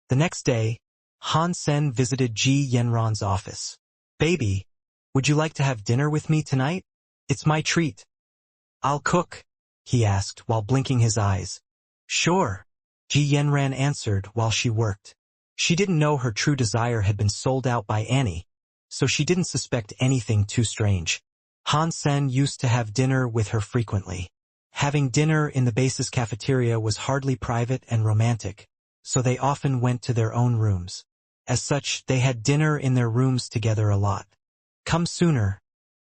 The next day, Han-sen visited Ji Yenran's office. "Baby, would you like to have dinner with me tonight? It's my treat." "I'll cook," he asked while blinking his eyes. "Sure," Ji Yenran answered while she worked. She didn't know her true desire had been sold out by Annie, so she didn't suspect anything too strange. Han-sen used to have dinner with her frequently. Having dinner in the base's cafeteria was hardly private and romantic, so they often went to their own rooms. As such, they had dinner in their rooms together a lot. "Come sooner.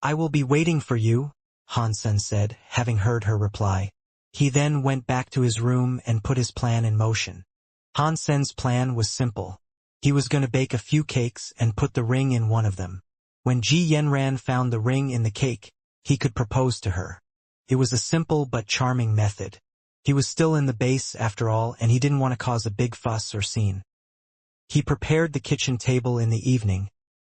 I will be waiting for you," Han-sen said, having heard her reply. He then went back to his room and put his plan in motion. Han-sen's plan was simple. He was going to bake a few cakes and put the ring in one of them. When Ji Yenran found the ring in the cake, he could propose to her. It was a simple but charming method. He was still in the base after all, and he didn't want to cause a big fuss or scene. He prepared the kitchen table in the evening,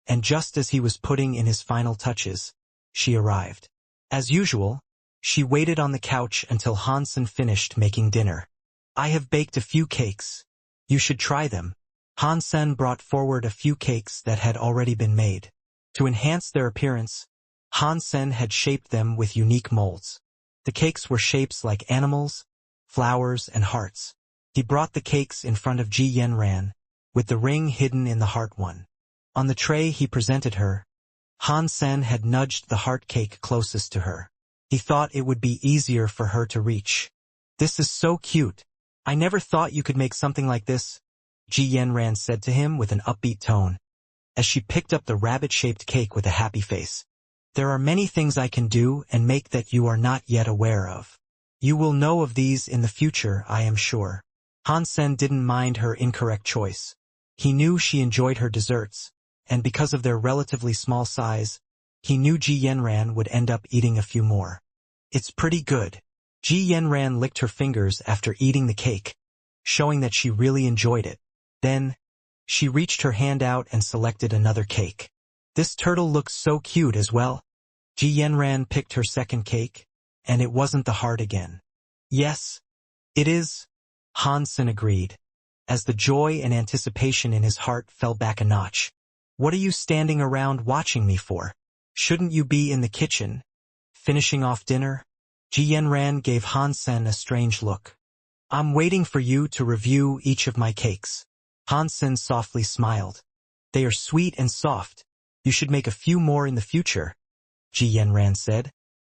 and just as he was putting in his final touches, she arrived. As usual, she waited on the couch until Han-sen finished making dinner. "I have baked a few cakes. You should try them." Han-sen brought forward a few cakes that had already been made. To enhance their appearance, Han-sen had shaped them with unique molds. The cakes were shapes like animals, flowers, and hearts. He brought the cakes in front of Ji Yenran, with the ring hidden in the heart one. On the tray he presented her, Han-sen had nudged the heart cake closest to her. He thought it would be easier for her to reach. This is so cute. I never thought you could make something like this, Ji Yanran said to him with an upbeat tone, as she picked up the rabbit-shaped cake with a happy face. There are many things I can do and make that you are not yet aware of. You will know of these in the future, I am sure. Han Sen didn't mind her incorrect choice. He knew she enjoyed her desserts, and because of their relatively small size, he knew Ji Yanran would end up eating a few more. It's pretty good. Ji Yanran licked her fingers after eating the cake, showing that she really enjoyed it. Then, she reached her hand out and selected another cake. This turtle looks so cute as well. Ji Yanran picked her second cake, and it wasn't the heart again. Yes, it is, Han Sen agreed, as the joy and anticipation in his heart fell back a notch. What are you standing around watching me for? Shouldn't you be in the kitchen, finishing off dinner? Ji Yanran gave Han Sen a strange look. I'm waiting for you to review each of my cakes. Han Sen softly smiled. They are sweet and soft. You should make a few more in the future, Ji Yanran said,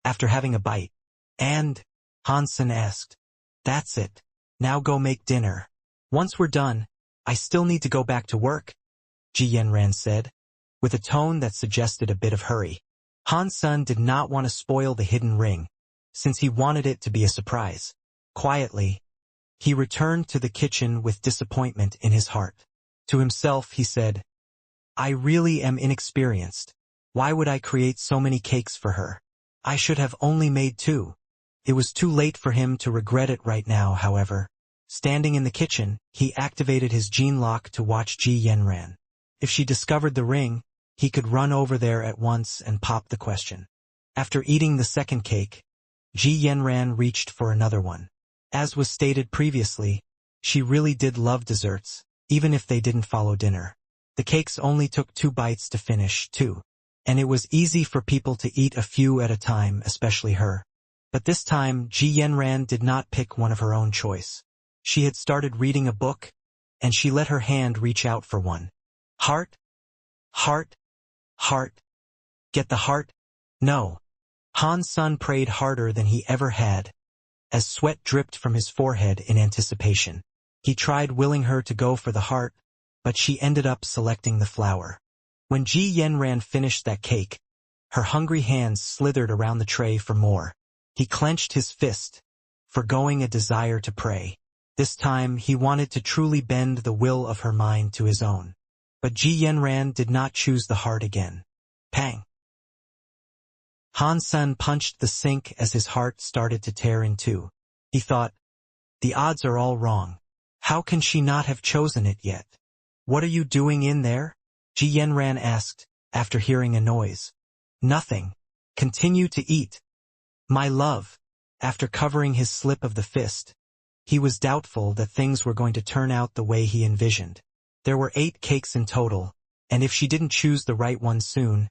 after having a bite. And, Han Sen asked, that's it. Now go make dinner. Once we're done, I still need to go back to work, Ji Yanran said, with a tone that suggested a bit of hurry. Han Sen did not want to spoil the hidden ring, since he wanted it to be a surprise. Quietly, he returned to the kitchen with disappointment in his heart. To himself, he said, I really am inexperienced. Why would I create so many cakes for her? I should have only made 2. It was too late for him to regret it right now, however. Standing in the kitchen, he activated his gene lock to watch Ji Yanran. If she discovered the ring, he could run over there at once and pop the question. After eating the second cake, Ji Yanran reached for another one. As was stated previously, she really did love desserts, even if they didn't follow dinner. The cakes only took 2 bites to finish, too, and it was easy for people to eat a few at a time, especially her. But this time, Ji Yanran did not pick one of her own choice. She had started reading a book, and she let her hand reach out for one. Heart? Heart? Heart? Get the heart? No. Han Sen prayed harder than he ever had, as sweat dripped from his forehead in anticipation. He tried willing her to go for the heart, but she ended up selecting the flower. When Ji Yanran finished that cake, her hungry hands slithered around the tray for more. He clenched his fist, forgoing a desire to pray. This time, he wanted to truly bend the will of her mind to his own. But Ji Yanran did not choose the heart again. Pang! Han Sen punched the sink as his heart started to tear in two. He thought, the odds are all wrong. How can she not have chosen it yet? What are you doing in there? Ji Yanran asked, after hearing a noise. Nothing. Continue to eat. My love. After covering his slip of the fist, he was doubtful that things were going to turn out the way he envisioned. There were 8 cakes in total, and if she didn't choose the right one soon,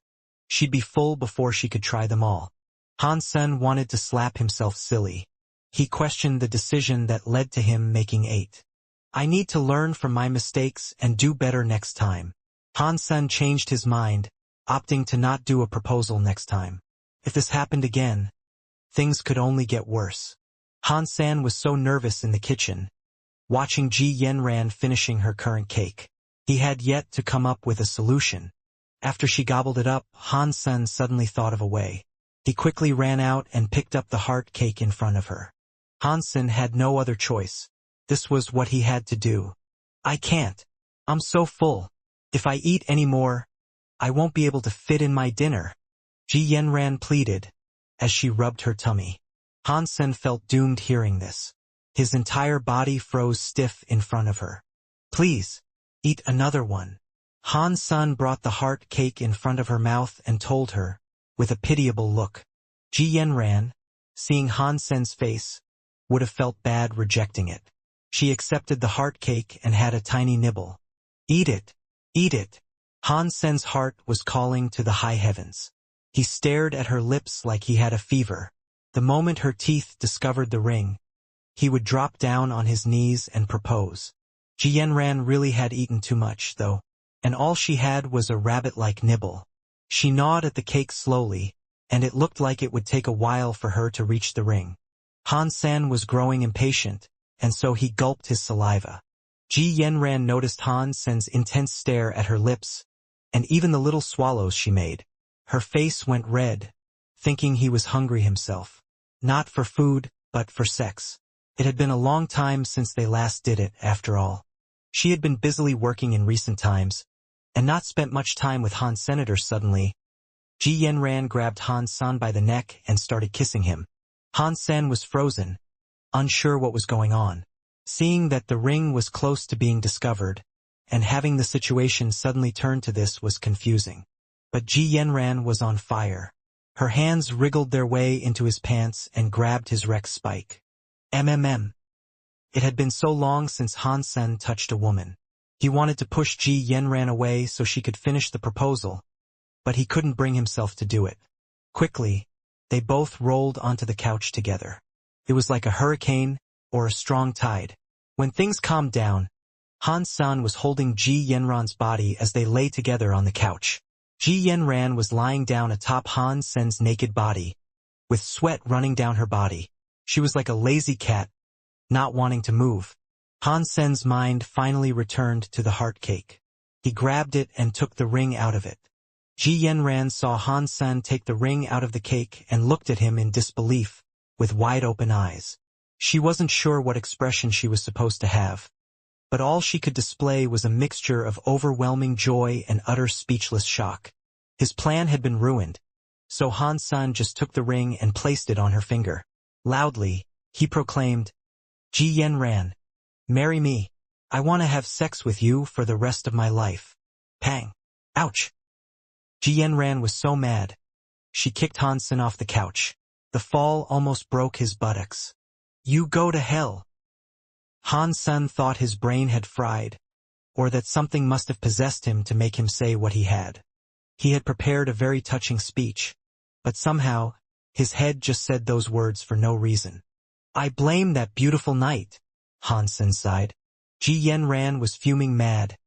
she'd be full before she could try them all. Han Sen wanted to slap himself silly. He questioned the decision that led to him making 8. I need to learn from my mistakes and do better next time. Han Sen changed his mind, opting to not do a proposal next time. If this happened again, things could only get worse. Han Sen was so nervous in the kitchen, watching Ji Yanran finishing her current cake. He had yet to come up with a solution. After she gobbled it up, Han Sen suddenly thought of a way. He quickly ran out and picked up the heart cake in front of her. Han Sen had no other choice. This was what he had to do. I can't. I'm so full. If I eat any more, I won't be able to fit in my dinner, Ji Yanran pleaded, as she rubbed her tummy. Han Sen felt doomed hearing this. His entire body froze stiff in front of her. Please, eat another one. Han Sen brought the heart cake in front of her mouth and told her, with a pitiable look. Ji Yanran, seeing Han Sen's face, would have felt bad rejecting it. She accepted the heart cake and had a tiny nibble. Eat it. Eat it. Han Sen's heart was calling to the high heavens. He stared at her lips like he had a fever. The moment her teeth discovered the ring, he would drop down on his knees and propose. Ji Yanran really had eaten too much, though, and all she had was a rabbit-like nibble. She gnawed at the cake slowly, and it looked like it would take a while for her to reach the ring. Han Sen was growing impatient, and so he gulped his saliva. Ji Yanran noticed Han Sen's intense stare at her lips, and even the little swallows she made. Her face went red, thinking he was hungry himself. Not for food, but for sex. It had been a long time since they last did it, after all. She had been busily working in recent times, and not spent much time with Han Senator. Suddenly, Ji Yanran grabbed Han Sen by the neck and started kissing him. Han Sen was frozen, unsure what was going on. Seeing that the ring was close to being discovered, and having the situation suddenly turn to this was confusing. But Ji Yanran was on fire. Her hands wriggled their way into his pants and grabbed his Rex spike. MMM. It had been so long since Han Sen touched a woman. He wanted to push Ji Yanran away so she could finish the proposal, but he couldn't bring himself to do it. Quickly, they both rolled onto the couch together. It was like a hurricane or a strong tide. When things calmed down, Han Sen was holding Ji Yanran's body as they lay together on the couch. Ji Yanran was lying down atop Han Sen's naked body, with sweat running down her body. She was like a lazy cat, not wanting to move. Han Sen's mind finally returned to the heart cake. He grabbed it and took the ring out of it. Ji Yanran saw Han Sen take the ring out of the cake and looked at him in disbelief, with wide-open eyes. She wasn't sure what expression she was supposed to have, but all she could display was a mixture of overwhelming joy and utter speechless shock. His plan had been ruined, so Han Sen just took the ring and placed it on her finger. Loudly, he proclaimed, "Ji Yanran, marry me. I want to have sex with you for the rest of my life." Pang! Ouch! Ji Yanran was so mad. She kicked Han Sen off the couch. The fall almost broke his buttocks. "You go to hell." Han Sen thought his brain had fried, or that something must have possessed him to make him say what he had. He had prepared a very touching speech, but somehow, his head just said those words for no reason. "I blame that beautiful night," Han Sen sighed. Ji Yanran was fuming mad,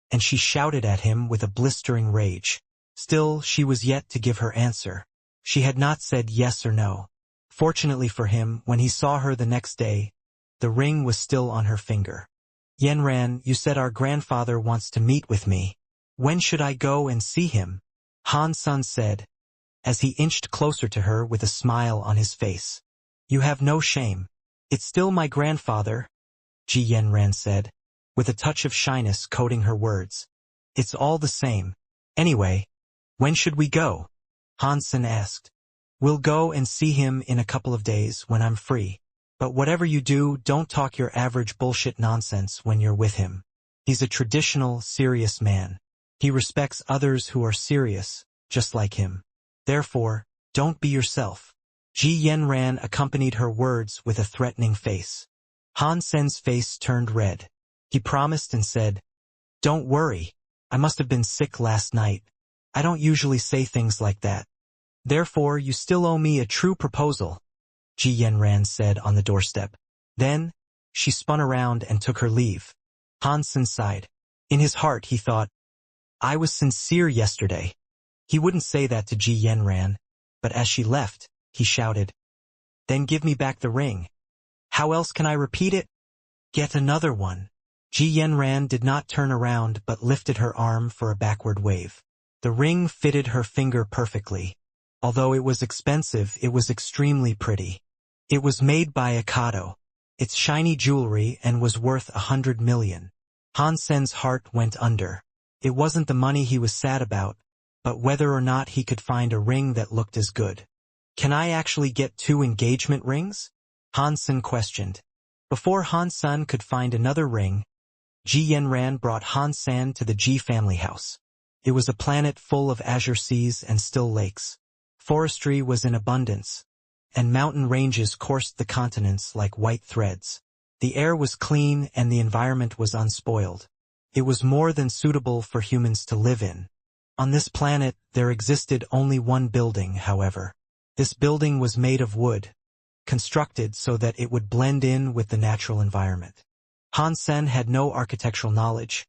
and she shouted at him with a blistering rage. Still, she was yet to give her answer. She had not said yes or no. Fortunately for him, when he saw her the next day, the ring was still on her finger. "Yanran, you said our grandfather wants to meet with me. When should I go and see him?" Han Sen said, as he inched closer to her with a smile on his face. "You have no shame. It's still my grandfather," Ji Yanran said, with a touch of shyness coating her words. "It's all the same. Anyway, when should we go?" Han Sen asked. "We'll go and see him in a couple of days when I'm free. But whatever you do, don't talk your average bullshit nonsense when you're with him. He's a traditional, serious man. He respects others who are serious, just like him. Therefore, don't be yourself." Ji Yanran accompanied her words with a threatening face. Han Sen's face turned red. He promised and said, "Don't worry. I must have been sick last night. I don't usually say things like that. Therefore, you still owe me a true proposal," Ji Yanran said on the doorstep. Then, she spun around and took her leave. Han Sen sighed. In his heart, he thought, "I was sincere yesterday." He wouldn't say that to Ji Yanran, but as she left, he shouted, "Then give me back the ring. How else can I repeat it? Get another one." Ji Yanran did not turn around but lifted her arm for a backward wave. The ring fitted her finger perfectly. Although it was expensive, it was extremely pretty. It was made by Akado. Its shiny jewelry and was worth 100 million. Han Sen's heart went under. It wasn't the money he was sad about, but whether or not he could find a ring that looked as good. "Can I actually get 2 engagement rings?" Han Sen questioned. Before Han Sen could find another ring, Ji Yanran brought Han Sen to the Ji family house. It was a planet full of azure seas and still lakes. Forestry was in abundance, and mountain ranges coursed the continents like white threads. The air was clean and the environment was unspoiled. It was more than suitable for humans to live in. On this planet, there existed only one building, however. This building was made of wood, constructed so that it would blend in with the natural environment. Han Sen had no architectural knowledge,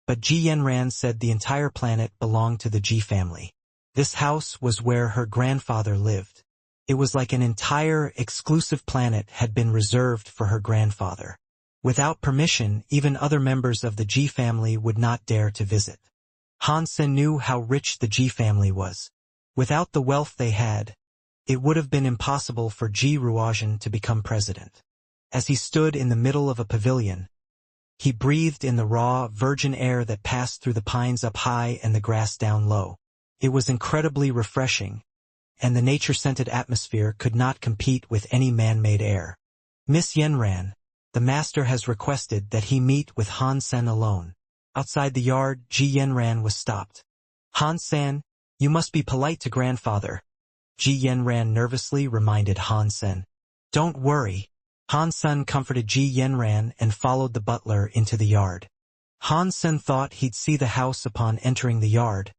but Ji Yanran said the entire planet belonged to the Ji family. This house was where her grandfather lived. It was like an entire, exclusive planet had been reserved for her grandfather. Without permission, even other members of the Ji family would not dare to visit. Han Sen knew how rich the Ji family was. Without the wealth they had, it would have been impossible for Ji Ruozhen to become president. As he stood in the middle of a pavilion, he breathed in the raw, virgin air that passed through the pines up high and the grass down low. It was incredibly refreshing, and the nature-scented atmosphere could not compete with any man-made air. Miss Yenran, the master has requested that he meet with Han Sen alone. Outside the yard, Ji Yenran was stopped. Han Sen, you must be polite to grandfather. Ji Yenran nervously reminded Han Sen. Don't worry. Han Sen comforted Ji Yenran and followed the butler into the yard. Han Sen thought he'd see the house upon entering the yard,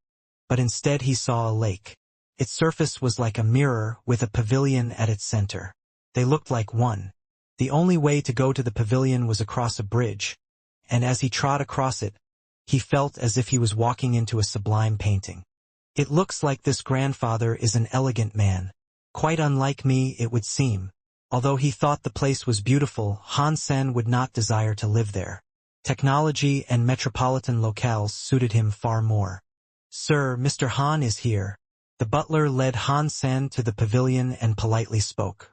but instead he saw a lake. Its surface was like a mirror with a pavilion at its center. They looked like one. The only way to go to the pavilion was across a bridge, and as he trod across it, he felt as if he was walking into a sublime painting. It looks like this grandfather is an elegant man. Quite unlike me, it would seem. Although he thought the place was beautiful, Han Sen would not desire to live there. Technology and metropolitan locales suited him far more. Sir, Mr. Han is here. The butler led Han Sen to the pavilion and politely spoke.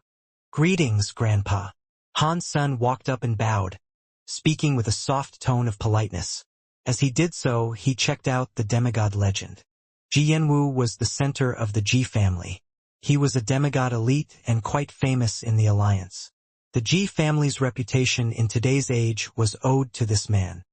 Greetings, Grandpa. Han Sen walked up and bowed, speaking with a soft tone of politeness. As he did so, he checked out the demigod legend. Ji Yanwu was the center of the Ji family. He was a demigod elite and quite famous in the alliance. The Ji family's reputation in today's age was owed to this man.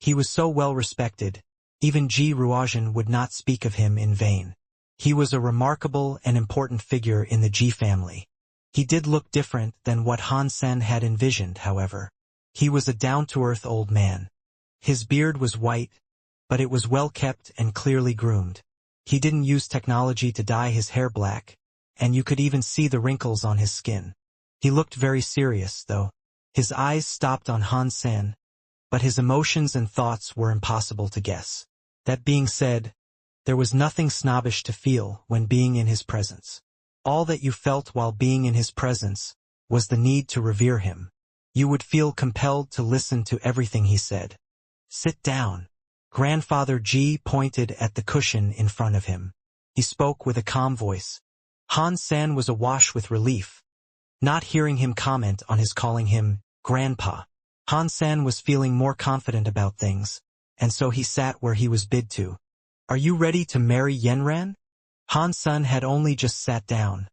He was so well respected, even Ji Ruozhen would not speak of him in vain. He was a remarkable and important figure in the Ji family. He did look different than what Han Sen had envisioned, however. He was a down-to-earth old man. His beard was white, but it was well kept and clearly groomed. He didn't use technology to dye his hair black, and you could even see the wrinkles on his skin. He looked very serious, though. His eyes stopped on Han Sen, but his emotions and thoughts were impossible to guess. That being said, there was nothing snobbish to feel when being in his presence. All that you felt while being in his presence was the need to revere him. You would feel compelled to listen to everything he said. Sit down. Grandfather Ji pointed at the cushion in front of him. He spoke with a calm voice. Han Sen was awash with relief, not hearing him comment on his calling him Grandpa. Han Sen was feeling more confident about things, and so he sat where he was bid to. Are you ready to marry Yenran? Han Sen had only just sat down,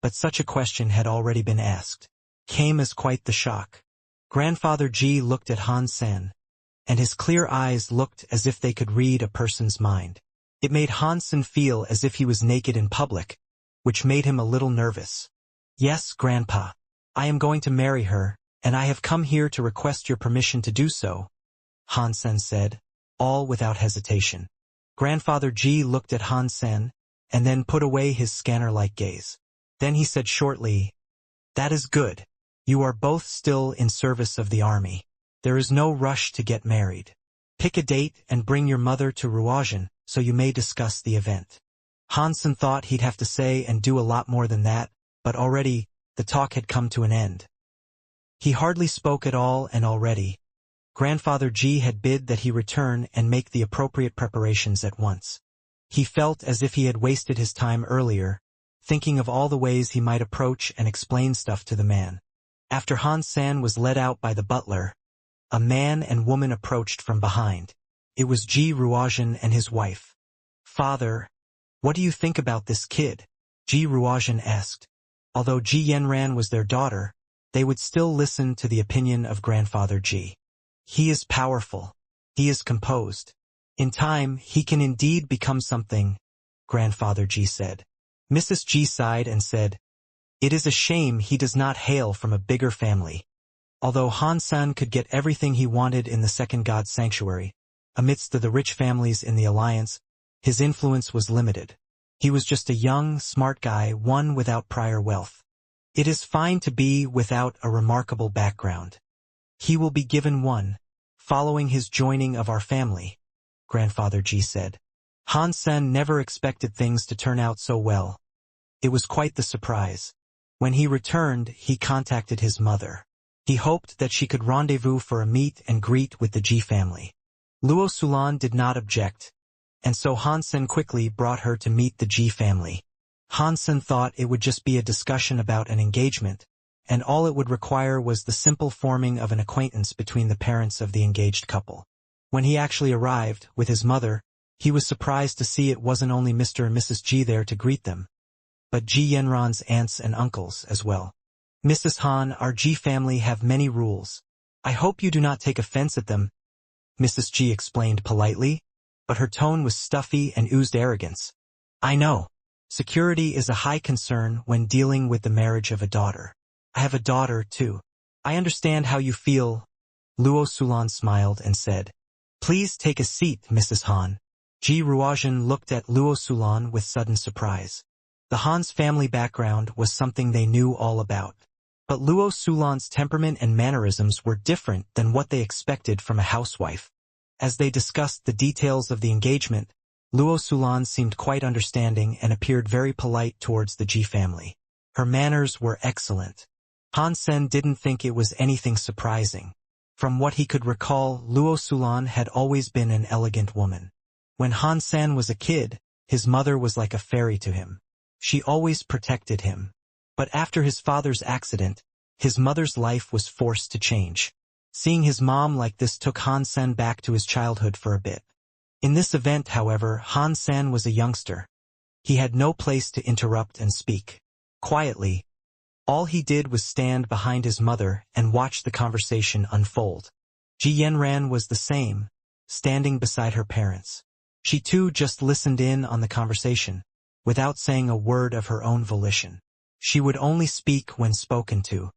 but such a question had already been asked. Came as quite the shock. Grandfather Ji looked at Han Sen, and his clear eyes looked as if they could read a person's mind. It made Han Sen feel as if he was naked in public, which made him a little nervous. Yes, Grandpa. I am going to marry her, and I have come here to request your permission to do so, Han Sen said, all without hesitation. Grandfather Ji looked at Han Sen, and then put away his scanner-like gaze. Then he said shortly, That is good. You are both still in service of the army. There is no rush to get married. Pick a date and bring your mother to Ruozhen so you may discuss the event. Han Sen thought he'd have to say and do a lot more than that, but already, the talk had come to an end. He hardly spoke at all, and already, Grandfather Ji had bid that he return and make the appropriate preparations at once. He felt as if he had wasted his time earlier, thinking of all the ways he might approach and explain stuff to the man. After Han Sen was led out by the butler, a man and woman approached from behind. It was Ji Ruozhen and his wife. Father, what do you think about this kid? Ji Ruozhen asked. Although Ji Yenran was their daughter, they would still listen to the opinion of Grandfather Ji. He is powerful. He is composed. In time, he can indeed become something, Grandfather Ji said. Mrs. Ji sighed and said, It is a shame he does not hail from a bigger family. Although Han Sen could get everything he wanted in the Second God Sanctuary, amidst the rich families in the alliance, his influence was limited. He was just a young, smart guy, one without prior wealth. It is fine to be without a remarkable background. He will be given one, following his joining of our family, Grandfather Ji said. Han Sen never expected things to turn out so well. It was quite the surprise. When he returned, he contacted his mother. He hoped that she could rendezvous for a meet and greet with the Ji family. Luo Sulan did not object, and so Hansen quickly brought her to meet the Ji family. Hansen thought it would just be a discussion about an engagement, and all it would require was the simple forming of an acquaintance between the parents of the engaged couple. When he actually arrived, with his mother, he was surprised to see it wasn't only Mr. and Mrs. Ji there to greet them, but Ji Yenran's aunts and uncles as well. Mrs. Han, our Ji family have many rules. I hope you do not take offense at them, Mrs. Ji explained politely, but her tone was stuffy and oozed arrogance. I know. Security is a high concern when dealing with the marriage of a daughter. I have a daughter, too. I understand how you feel. Luo Sulan smiled and said, Please take a seat, Mrs. Han. Ji Ruojian looked at Luo Sulan with sudden surprise. The Han's family background was something they knew all about. But Luo Sulan's temperament and mannerisms were different than what they expected from a housewife. As they discussed the details of the engagement, Luo Sulan seemed quite understanding and appeared very polite towards the Ji family. Her manners were excellent. Han Sen didn't think it was anything surprising. From what he could recall, Luo Sulan had always been an elegant woman. When Han Sen was a kid, his mother was like a fairy to him. She always protected him. But after his father's accident, his mother's life was forced to change. Seeing his mom like this took Han Sen back to his childhood for a bit. In this event, however, Han Sen was a youngster. He had no place to interrupt and speak. Quietly, all he did was stand behind his mother and watch the conversation unfold. Ji Yenran was the same, standing beside her parents. She too just listened in on the conversation, without saying a word of her own volition. She would only speak when spoken to.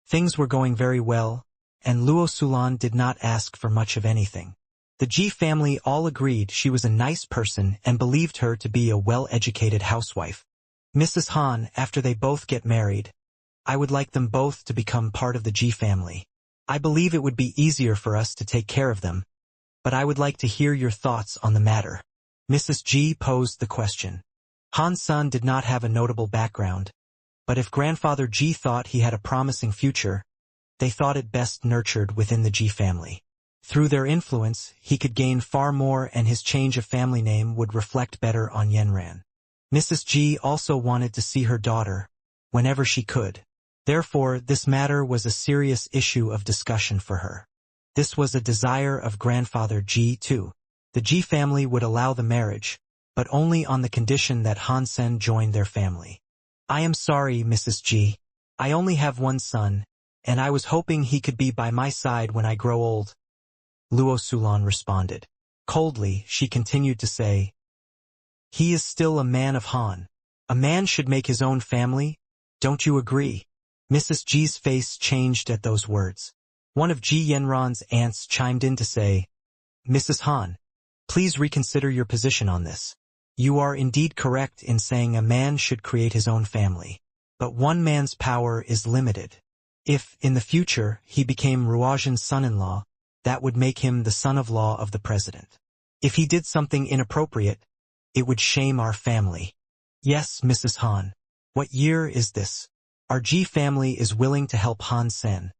Things were going very well, and Luo Sulan did not ask for much of anything. The Ji family all agreed she was a nice person and believed her to be a well-educated housewife. Mrs. Han, after they both get married, I would like them both to become part of the Ji family. I believe it would be easier for us to take care of them, but I would like to hear your thoughts on the matter. Mrs. Ji posed the question. Han's son did not have a notable background, but if Grandfather Ji thought he had a promising future, they thought it best nurtured within the Ji family. Through their influence, he could gain far more and his change of family name would reflect better on Yenran. Mrs. Ji also wanted to see her daughter, whenever she could. Therefore, this matter was a serious issue of discussion for her. This was a desire of Grandfather Ji too. The Ji family would allow the marriage, but only on the condition that Han Sen joined their family. I am sorry, Mrs. Ji. I only have one son, and I was hoping he could be by my side when I grow old. Luo Sulan responded. Coldly, she continued to say, He is still a man of Han. A man should make his own family. Don't you agree? Mrs. Ji's face changed at those words. One of Ji Yenran's aunts chimed in to say, Mrs. Han, please reconsider your position on this. You are indeed correct in saying a man should create his own family. But one man's power is limited. If, in the future, he became Ruojian's son-in-law, that would make him the son-in-law of the president. If he did something inappropriate, it would shame our family. Yes, Mrs. Han. What year is this? Our Ji family is willing to help Han Sen.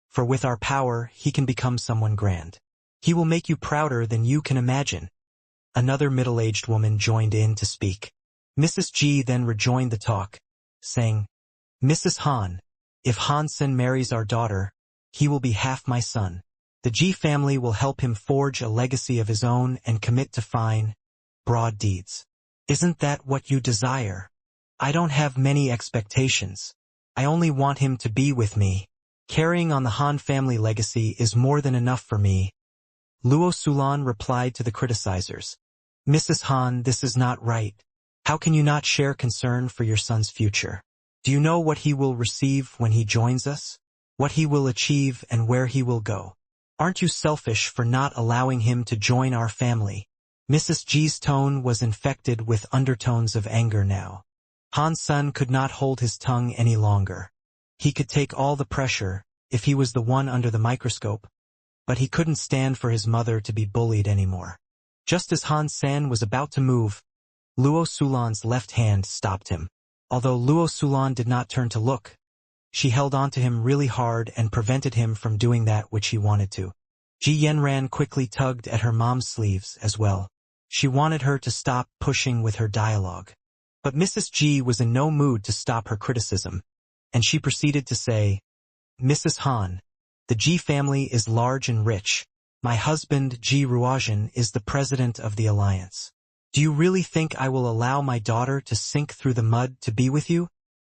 For with our power, he can become someone grand. He will make you prouder than you can imagine. Another middle-aged woman joined in to speak. Mrs. Ji then rejoined the talk, saying, Mrs. Han, if Han Sen marries our daughter, he will be half my son. The Ji family will help him forge a legacy of his own and commit to fine, broad deeds. Isn't that what you desire? I don't have many expectations. I only want him to be with me. Carrying on the Han family legacy is more than enough for me. Luo Sulan replied to the criticizers. Mrs. Han, this is not right. How can you not share concern for your son's future? Do you know what he will receive when he joins us? What he will achieve and where he will go? Aren't you selfish for not allowing him to join our family? Mrs. Ji's tone was infected with undertones of anger now. Han's son could not hold his tongue any longer. He could take all the pressure, if he was the one under the microscope, but he couldn't stand for his mother to be bullied anymore. Just as Han Sen was about to move, Luo Sulan's left hand stopped him. Although Luo Sulan did not turn to look, she held onto him really hard and prevented him from doing that which he wanted to. Ji Yanran quickly tugged at her mom's sleeves as well. She wanted her to stop pushing with her dialogue. But Mrs. Ji was in no mood to stop her criticism, and she proceeded to say, "Mrs. Han, the Ji family is large and rich. My husband, Ji Ruojian, is the president of the alliance. Do you really think I will allow my daughter to sink through the mud to be with you?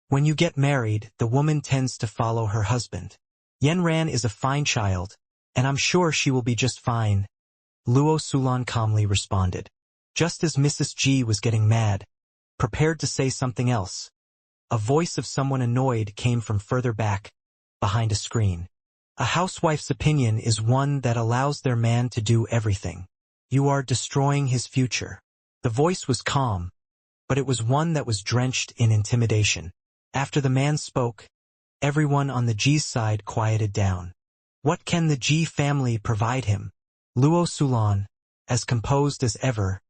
When you get married, the woman tends to follow her husband. Yanran is a fine child, and I'm sure she will be just fine," Luo Sulan calmly responded. Just as Mrs. Ji was getting mad, prepared to say something else, a voice of someone annoyed came from further back, behind a screen. "A housewife's opinion is one that allows their man to do everything. You are destroying his future." The voice was calm, but it was one that was drenched in intimidation. After the man spoke, everyone on the Ji's side quieted down. What can the Ji family provide him? Luo Sulan, as composed as ever,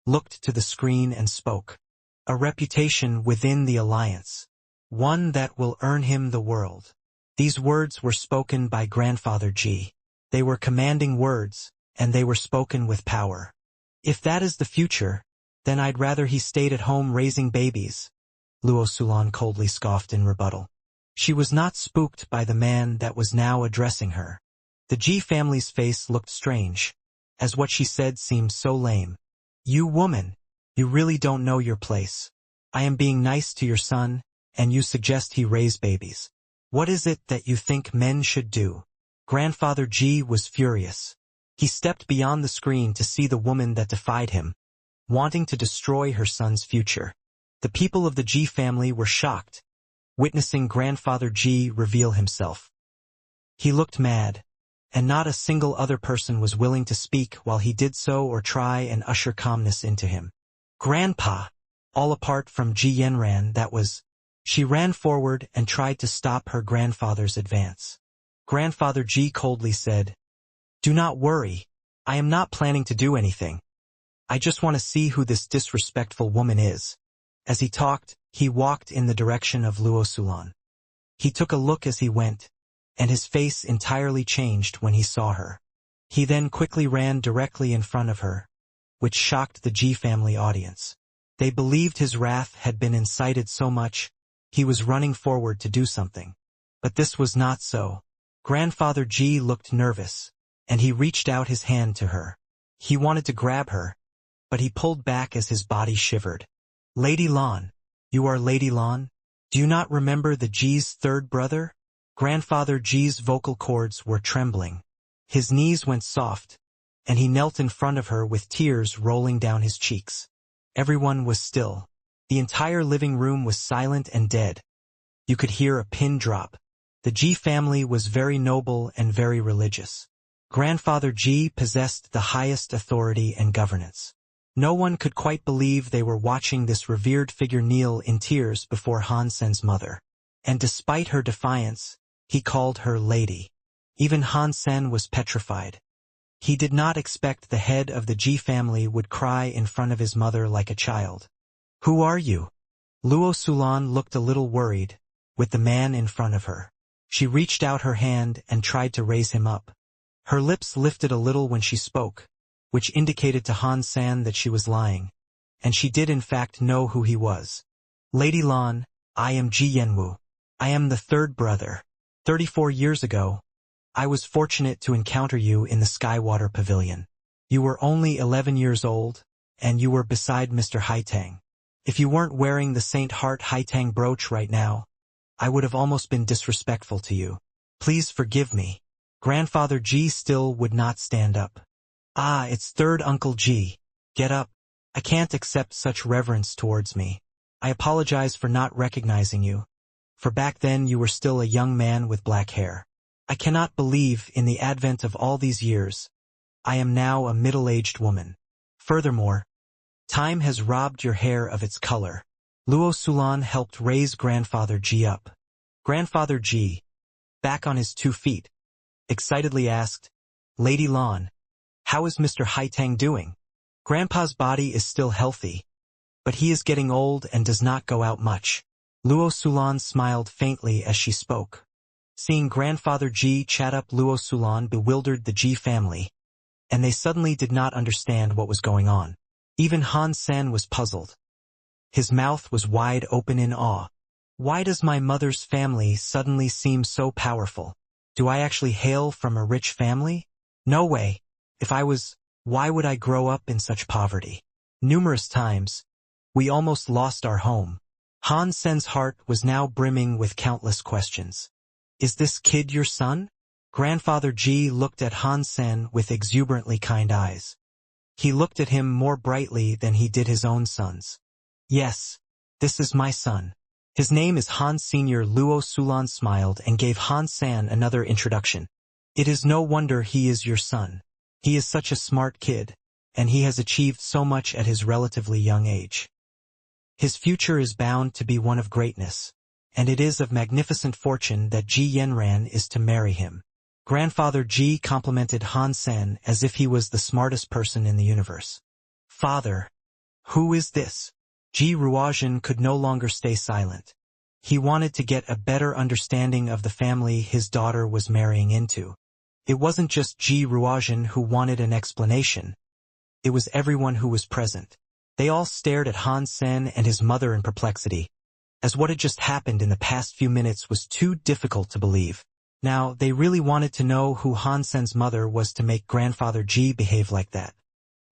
looked to the screen and spoke. "A reputation within the alliance. One that will earn him the world." These words were spoken by Grandfather Ji. They were commanding words, and they were spoken with power. "If that is the future, then I'd rather he stayed at home raising babies," Luo Sulan coldly scoffed in rebuttal. She was not spooked by the man that was now addressing her. The Ji family's face looked strange, as what she said seemed so lame. "You woman, you really don't know your place. I am being nice to your son, and you suggest he raise babies. What is it that you think men should do?" Grandfather Ji was furious. He stepped beyond the screen to see the woman that defied him, wanting to destroy her son's future. The people of the Ji family were shocked, witnessing Grandfather Ji reveal himself. He looked mad, and not a single other person was willing to speak while he did so or try and usher calmness into him. "Grandpa!" All apart from Ji Yanran, that was. She ran forward and tried to stop her grandfather's advance. Grandfather Ji coldly said, "Do not worry, I am not planning to do anything. I just want to see who this disrespectful woman is." As he talked, he walked in the direction of Luo Sulan. He took a look as he went, and his face entirely changed when he saw her. He then quickly ran directly in front of her, which shocked the Ji family audience. They believed his wrath had been incited so much, he was running forward to do something. But this was not so. Grandfather Ji looked nervous, and he reached out his hand to her. He wanted to grab her, but he pulled back as his body shivered. "Lady Lan, you are Lady Lan? Do you not remember the Ji's third brother?" Grandfather Ji's vocal cords were trembling. His knees went soft, and he knelt in front of her with tears rolling down his cheeks. Everyone was still. The entire living room was silent and dead. You could hear a pin drop. The Ji family was very noble and very religious. Grandfather Ji possessed the highest authority and governance. No one could quite believe they were watching this revered figure kneel in tears before Han Sen's mother. And despite her defiance, he called her lady. Even Han Sen was petrified. He did not expect the head of the Ji family would cry in front of his mother like a child. "Who are you?" Luo Sulan looked a little worried, with the man in front of her. She reached out her hand and tried to raise him up. Her lips lifted a little when she spoke, which indicated to Han San that she was lying, and she did in fact know who he was. "Lady Lan, I am Ji Yanwu. I am the third brother. 34 years ago, I was fortunate to encounter you in the Skywater Pavilion. You were only 11 years old, and you were beside Mr. Haitang. If you weren't wearing the Saint Heart Haitang brooch right now, I would have almost been disrespectful to you. Please forgive me." Grandfather Ji still would not stand up. "Ah, it's third Uncle Ji. Get up. I can't accept such reverence towards me. I apologize for not recognizing you, for back then you were still a young man with black hair. I cannot believe in the advent of all these years. I am now a middle-aged woman. Furthermore, time has robbed your hair of its color." Luo Sulan helped raise Grandfather Ji up. Grandfather Ji, back on his 2 feet, excitedly asked, "Lady Lan, how is Mr. Haitang doing?" "Grandpa's body is still healthy, but he is getting old and does not go out much. Luo Sulan smiled faintly as she spoke. Seeing Grandfather Ji chat up Luo Sulan bewildered the Ji family, and they suddenly did not understand what was going on. Even Han Sen was puzzled. His mouth was wide open in awe. Why does my mother's family suddenly seem so powerful? Do I actually hail from a rich family? No way. If I was, why would I grow up in such poverty? Numerous times, we almost lost our home. Han Sen's heart was now brimming with countless questions. Is this kid your son? Grandfather Ji looked at Han Sen with exuberantly kind eyes. He looked at him more brightly than he did his own sons. Yes, this is my son. His name is Han Senior. Luo Sulan smiled and gave Han San another introduction. It is no wonder he is your son. He is such a smart kid, and he has achieved so much at his relatively young age. His future is bound to be one of greatness, and it is of magnificent fortune that Ji Yanran is to marry him. Grandfather Ji complimented Han Sen as if he was the smartest person in the universe. Father, who is this? Ji Ruozhen could no longer stay silent. He wanted to get a better understanding of the family his daughter was marrying into. It wasn't just Ji Ruozhen who wanted an explanation. It was everyone who was present. They all stared at Han Sen and his mother in perplexity, as what had just happened in the past few minutes was too difficult to believe. Now, they really wanted to know who Han Sen's mother was to make Grandfather Ji behave like that.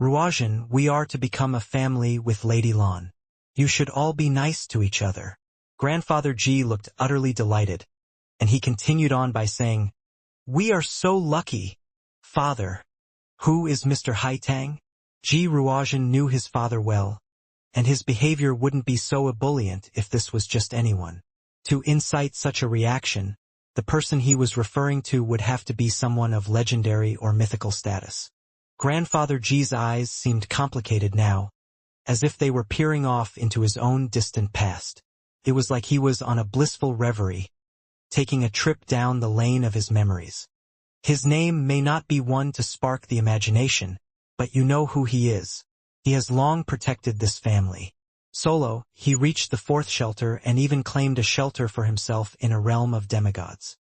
Ruozhen, we are to become a family with Lady Lan. You should all be nice to each other. Grandfather Ji looked utterly delighted, and he continued on by saying, We are so lucky. Father, who is Mr. Haitang? Ji Ruozhen knew his father well, and his behavior wouldn't be so ebullient if this was just anyone. To incite such a reaction, the person he was referring to would have to be someone of legendary or mythical status. Grandfather Ji's eyes seemed complicated now, as if they were peering off into his own distant past. It was like he was on a blissful reverie, taking a trip down the lane of his memories. His name may not be one to spark the imagination, but you know who he is. He has long protected this family. Solo, he reached the fourth shelter and even claimed a shelter for himself in a realm of demigods.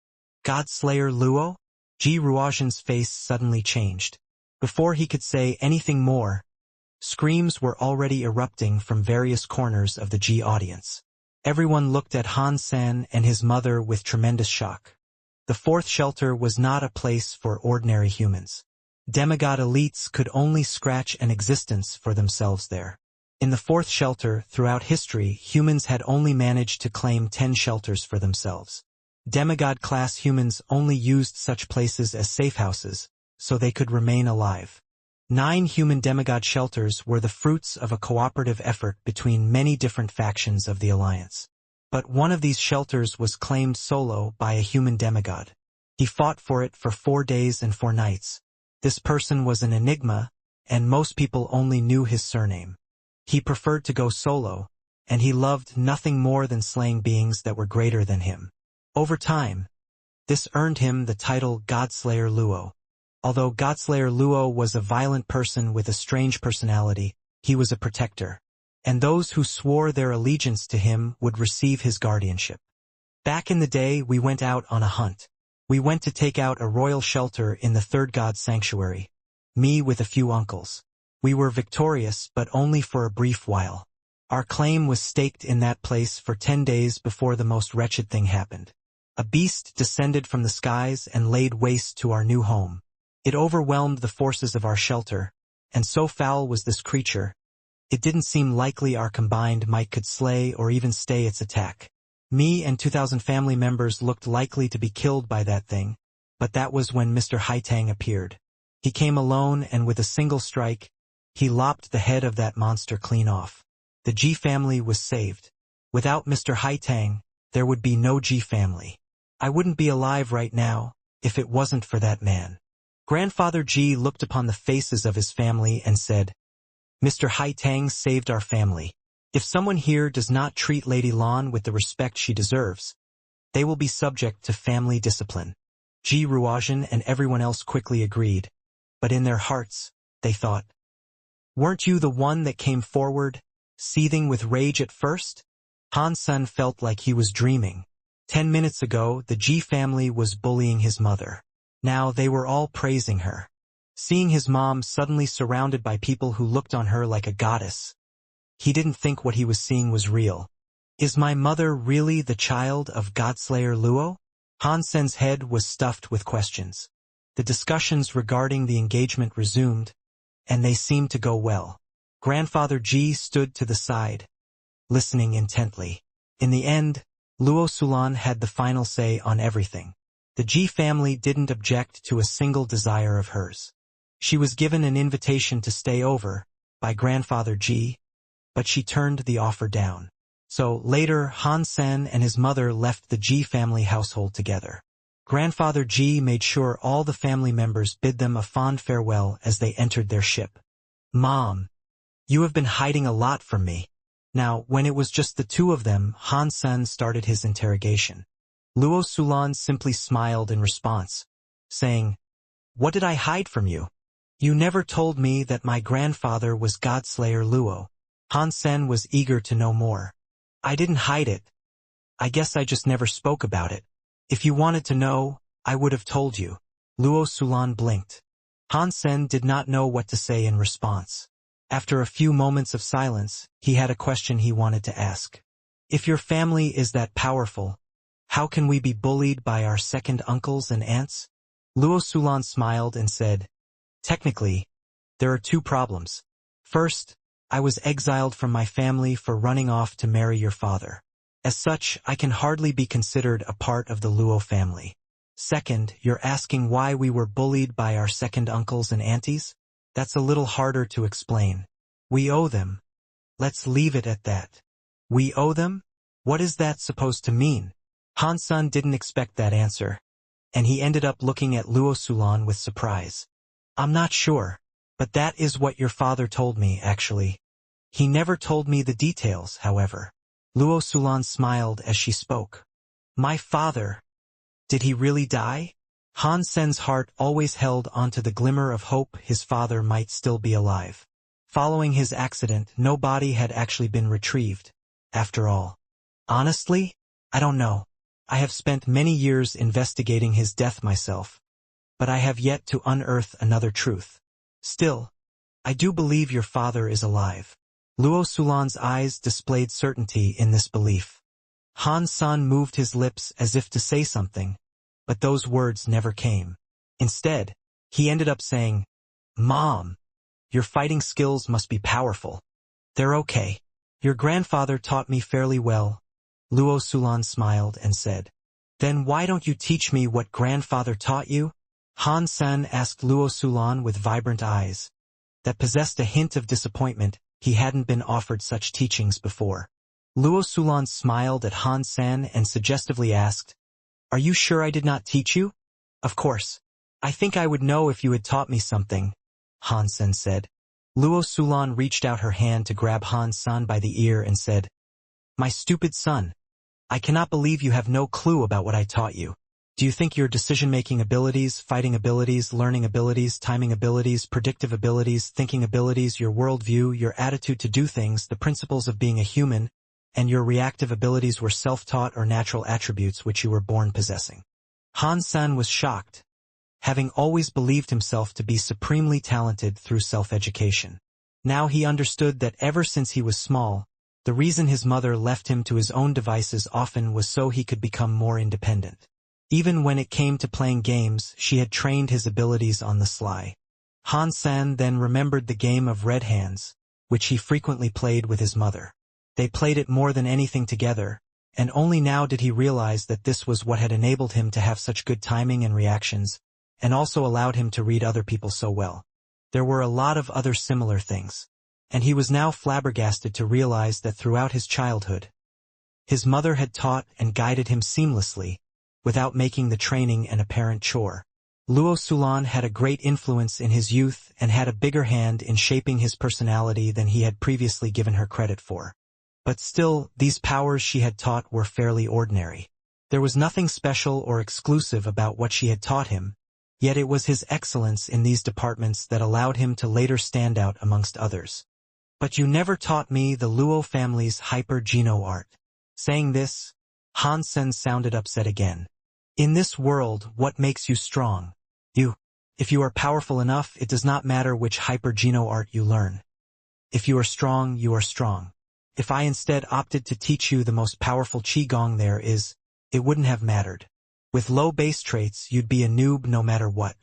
Godslayer Luo? Ji Ruozhen's face suddenly changed. Before he could say anything more, screams were already erupting from various corners of the Ji audience. Everyone looked at Han Sen and his mother with tremendous shock. The fourth shelter was not a place for ordinary humans. Demigod elites could only scratch an existence for themselves there. In the fourth shelter, throughout history, humans had only managed to claim 10 shelters for themselves. Demigod-class humans only used such places as safe houses, so they could remain alive. 9 human demigod shelters were the fruits of a cooperative effort between many different factions of the Alliance. But one of these shelters was claimed solo by a human demigod. He fought for it for 4 days and 4 nights. This person was an enigma, and most people only knew his surname. He preferred to go solo, and he loved nothing more than slaying beings that were greater than him. Over time, this earned him the title Godslayer Luo. Although Godslayer Luo was a violent person with a strange personality, he was a protector, and those who swore their allegiance to him would receive his guardianship. Back in the day, we went out on a hunt. We went to take out a royal shelter in the third god sanctuary, me with a few uncles. We were victorious, but only for a brief while. Our claim was staked in that place for 10 days before the most wretched thing happened. A beast descended from the skies and laid waste to our new home. It overwhelmed the forces of our shelter, and so foul was this creature, it didn't seem likely our combined might could slay or even stay its attack. Me and 2,000 family members looked likely to be killed by that thing, but that was when Mr. Haitang appeared. He came alone, and with a single strike, he lopped the head of that monster clean off. The Ji family was saved. Without Mr. Haitang, there would be no Ji family. I wouldn't be alive right now, if it wasn't for that man. Grandfather Ji looked upon the faces of his family and said, Mr. Haitang saved our family. If someone here does not treat Lady Lan with the respect she deserves, they will be subject to family discipline. Ji Ruozhen and everyone else quickly agreed, but in their hearts, they thought, Weren't you the one that came forward, seething with rage at first? Han Sen felt like he was dreaming. 10 minutes ago, the Ji family was bullying his mother. Now they were all praising her. Seeing his mom suddenly surrounded by people who looked on her like a goddess, he didn't think what he was seeing was real. Is my mother really the child of Godslayer Luo? Han Sen's head was stuffed with questions. The discussions regarding the engagement resumed, and they seemed to go well. Grandfather Ji stood to the side, listening intently. In the end, Luo Sulan had the final say on everything. The Ji family didn't object to a single desire of hers. She was given an invitation to stay over by Grandfather Ji, but she turned the offer down. So later, Han Sen and his mother left the Ji family household together. Grandfather Ji made sure all the family members bid them a fond farewell as they entered their ship. Mom, you have been hiding a lot from me. Now, when it was just the two of them, Han Sen started his interrogation. Luo Sulan simply smiled in response, saying, "What did I hide from you? You never told me that my grandfather was Godslayer Luo." Han Sen was eager to know more. "I didn't hide it. I guess I just never spoke about it. If you wanted to know, I would have told you." Luo Sulan blinked. Han Sen did not know what to say in response. After a few moments of silence, he had a question he wanted to ask. "If your family is that powerful, how can we be bullied by our second uncles and aunts?" Luo Sulan smiled and said, "Technically, there are two problems. First, I was exiled from my family for running off to marry your father. As such, I can hardly be considered a part of the Luo family. Second, you're asking why we were bullied by our second uncles and aunties? That's a little harder to explain. We owe them. Let's leave it at that." "We owe them? What is that supposed to mean?" Han Sen didn't expect that answer, and he ended up looking at Luo Sulan with surprise. "I'm not sure, but that is what your father told me, actually. He never told me the details, however." Luo Sulan smiled as she spoke. "My father? Did he really die?" Han Sen's heart always held onto the glimmer of hope his father might still be alive. Following his accident, no body had actually been retrieved, after all. "Honestly, I don't know. I have spent many years investigating his death myself, but I have yet to unearth another truth. Still, I do believe your father is alive." Luo Sulan's eyes displayed certainty in this belief. Han Sen moved his lips as if to say something, but those words never came. Instead, he ended up saying, "Mom, your fighting skills must be powerful." "They're okay. Your grandfather taught me fairly well." Luo Sulan smiled and said, "Then why don't you teach me what grandfather taught you?" Han Sen asked Luo Sulan with vibrant eyes that possessed a hint of disappointment. He hadn't been offered such teachings before. Luo Sulan smiled at Han Sen and suggestively asked, "Are you sure I did not teach you?" "Of course. I think I would know if you had taught me something," Han Sen said. Luo Sulan reached out her hand to grab Han Sen by the ear and said, "My stupid son, I cannot believe you have no clue about what I taught you. Do you think your decision-making abilities, fighting abilities, learning abilities, timing abilities, predictive abilities, thinking abilities, your worldview, your attitude to do things, the principles of being a human, and your reactive abilities were self-taught or natural attributes which you were born possessing?" Han Sen was shocked, having always believed himself to be supremely talented through self-education. Now he understood that ever since he was small, the reason his mother left him to his own devices often was so he could become more independent. Even when it came to playing games, she had trained his abilities on the sly. Han Sen then remembered the game of Red Hands, which he frequently played with his mother. They played it more than anything together, and only now did he realize that this was what had enabled him to have such good timing and reactions, and also allowed him to read other people so well. There were a lot of other similar things, and he was now flabbergasted to realize that throughout his childhood, his mother had taught and guided him seamlessly, without making the training an apparent chore. Luo Sulan had a great influence in his youth and had a bigger hand in shaping his personality than he had previously given her credit for. But still, these powers she had taught were fairly ordinary. There was nothing special or exclusive about what she had taught him, yet it was his excellence in these departments that allowed him to later stand out amongst others. "But you never taught me the Luo family's hyper-geno art." Saying this, Hansen sounded upset again. In this world, what makes you strong? You. If you are powerful enough, it does not matter which hyper-geno art you learn. If you are strong, you are strong. If I instead opted to teach you the most powerful qigong there is, it wouldn't have mattered. With low base traits, you'd be a noob no matter what.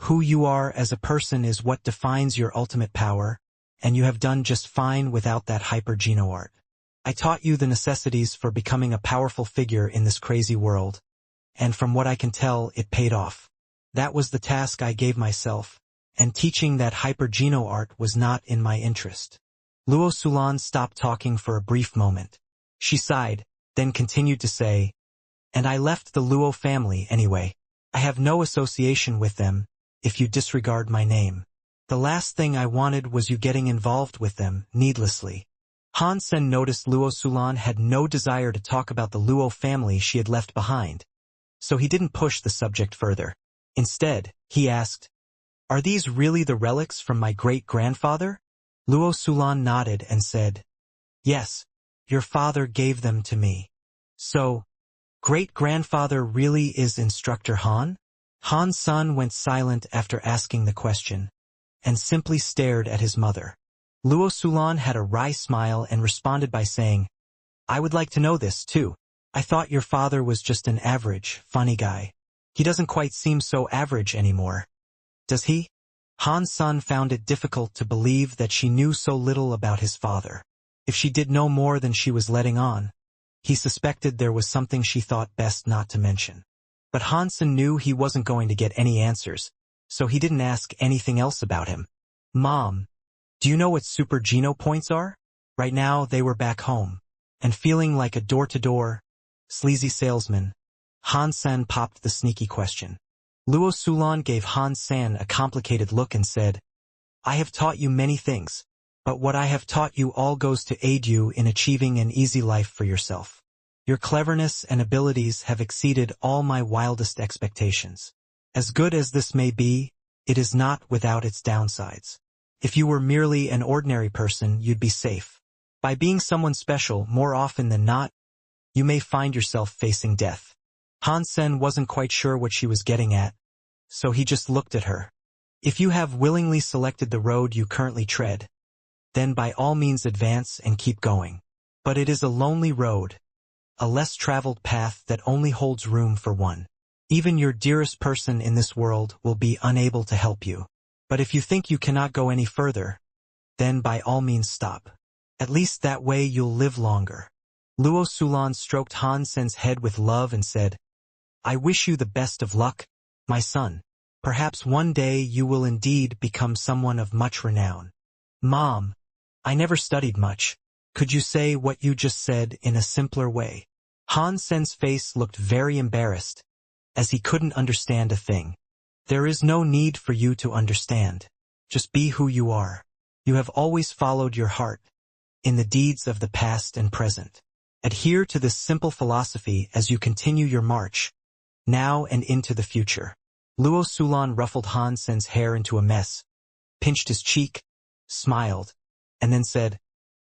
Who you are as a person is what defines your ultimate power, and you have done just fine without that hyper-geno art. I taught you the necessities for becoming a powerful figure in this crazy world, and from what I can tell, it paid off. That was the task I gave myself, and teaching that hyper-geno art was not in my interest. Luo Sulan stopped talking for a brief moment. She sighed, then continued to say, and I left the Luo family anyway. I have no association with them, if you disregard my name. The last thing I wanted was you getting involved with them, needlessly. Hansen noticed Luo Sulan had no desire to talk about the Luo family she had left behind, so he didn't push the subject further. Instead, he asked, are these really the relics from my great-grandfather? Luo Sulan nodded and said, yes, your father gave them to me. So, great-grandfather really is Instructor Han? Han-san went silent after asking the question, and simply stared at his mother. Luo Sulan had a wry smile and responded by saying, I would like to know this, too. I thought your father was just an average, funny guy. He doesn't quite seem so average anymore. Does he? Han-san found it difficult to believe that she knew so little about his father. If she did know more than she was letting on, he suspected there was something she thought best not to mention. But Hansen knew he wasn't going to get any answers, so he didn't ask anything else about him. Mom, do you know what super geno points are? Right now, they were back home, and feeling like a door-to-door, sleazy salesman, Han-san popped the sneaky question. Luo Sulan gave Han-san a complicated look and said, I have taught you many things, but what I have taught you all goes to aid you in achieving an easy life for yourself. Your cleverness and abilities have exceeded all my wildest expectations. As good as this may be, it is not without its downsides. If you were merely an ordinary person, you'd be safe. By being someone special, more often than not, you may find yourself facing death. Hansen wasn't quite sure what she was getting at, so he just looked at her. If you have willingly selected the road you currently tread, then by all means advance and keep going. But it is a lonely road, a less traveled path that only holds room for one. Even your dearest person in this world will be unable to help you. But if you think you cannot go any further, then by all means stop. At least that way you'll live longer. Luo Sulan stroked Hansen's head with love and said, I wish you the best of luck, my son. Perhaps one day you will indeed become someone of much renown. Mom, I never studied much. Could you say what you just said in a simpler way? Hansen's face looked very embarrassed, as he couldn't understand a thing. There is no need for you to understand. Just be who you are. You have always followed your heart, in the deeds of the past and present. Adhere to this simple philosophy as you continue your march, now and into the future. Luo Sulan ruffled Hansen's hair into a mess, pinched his cheek, smiled, and then said,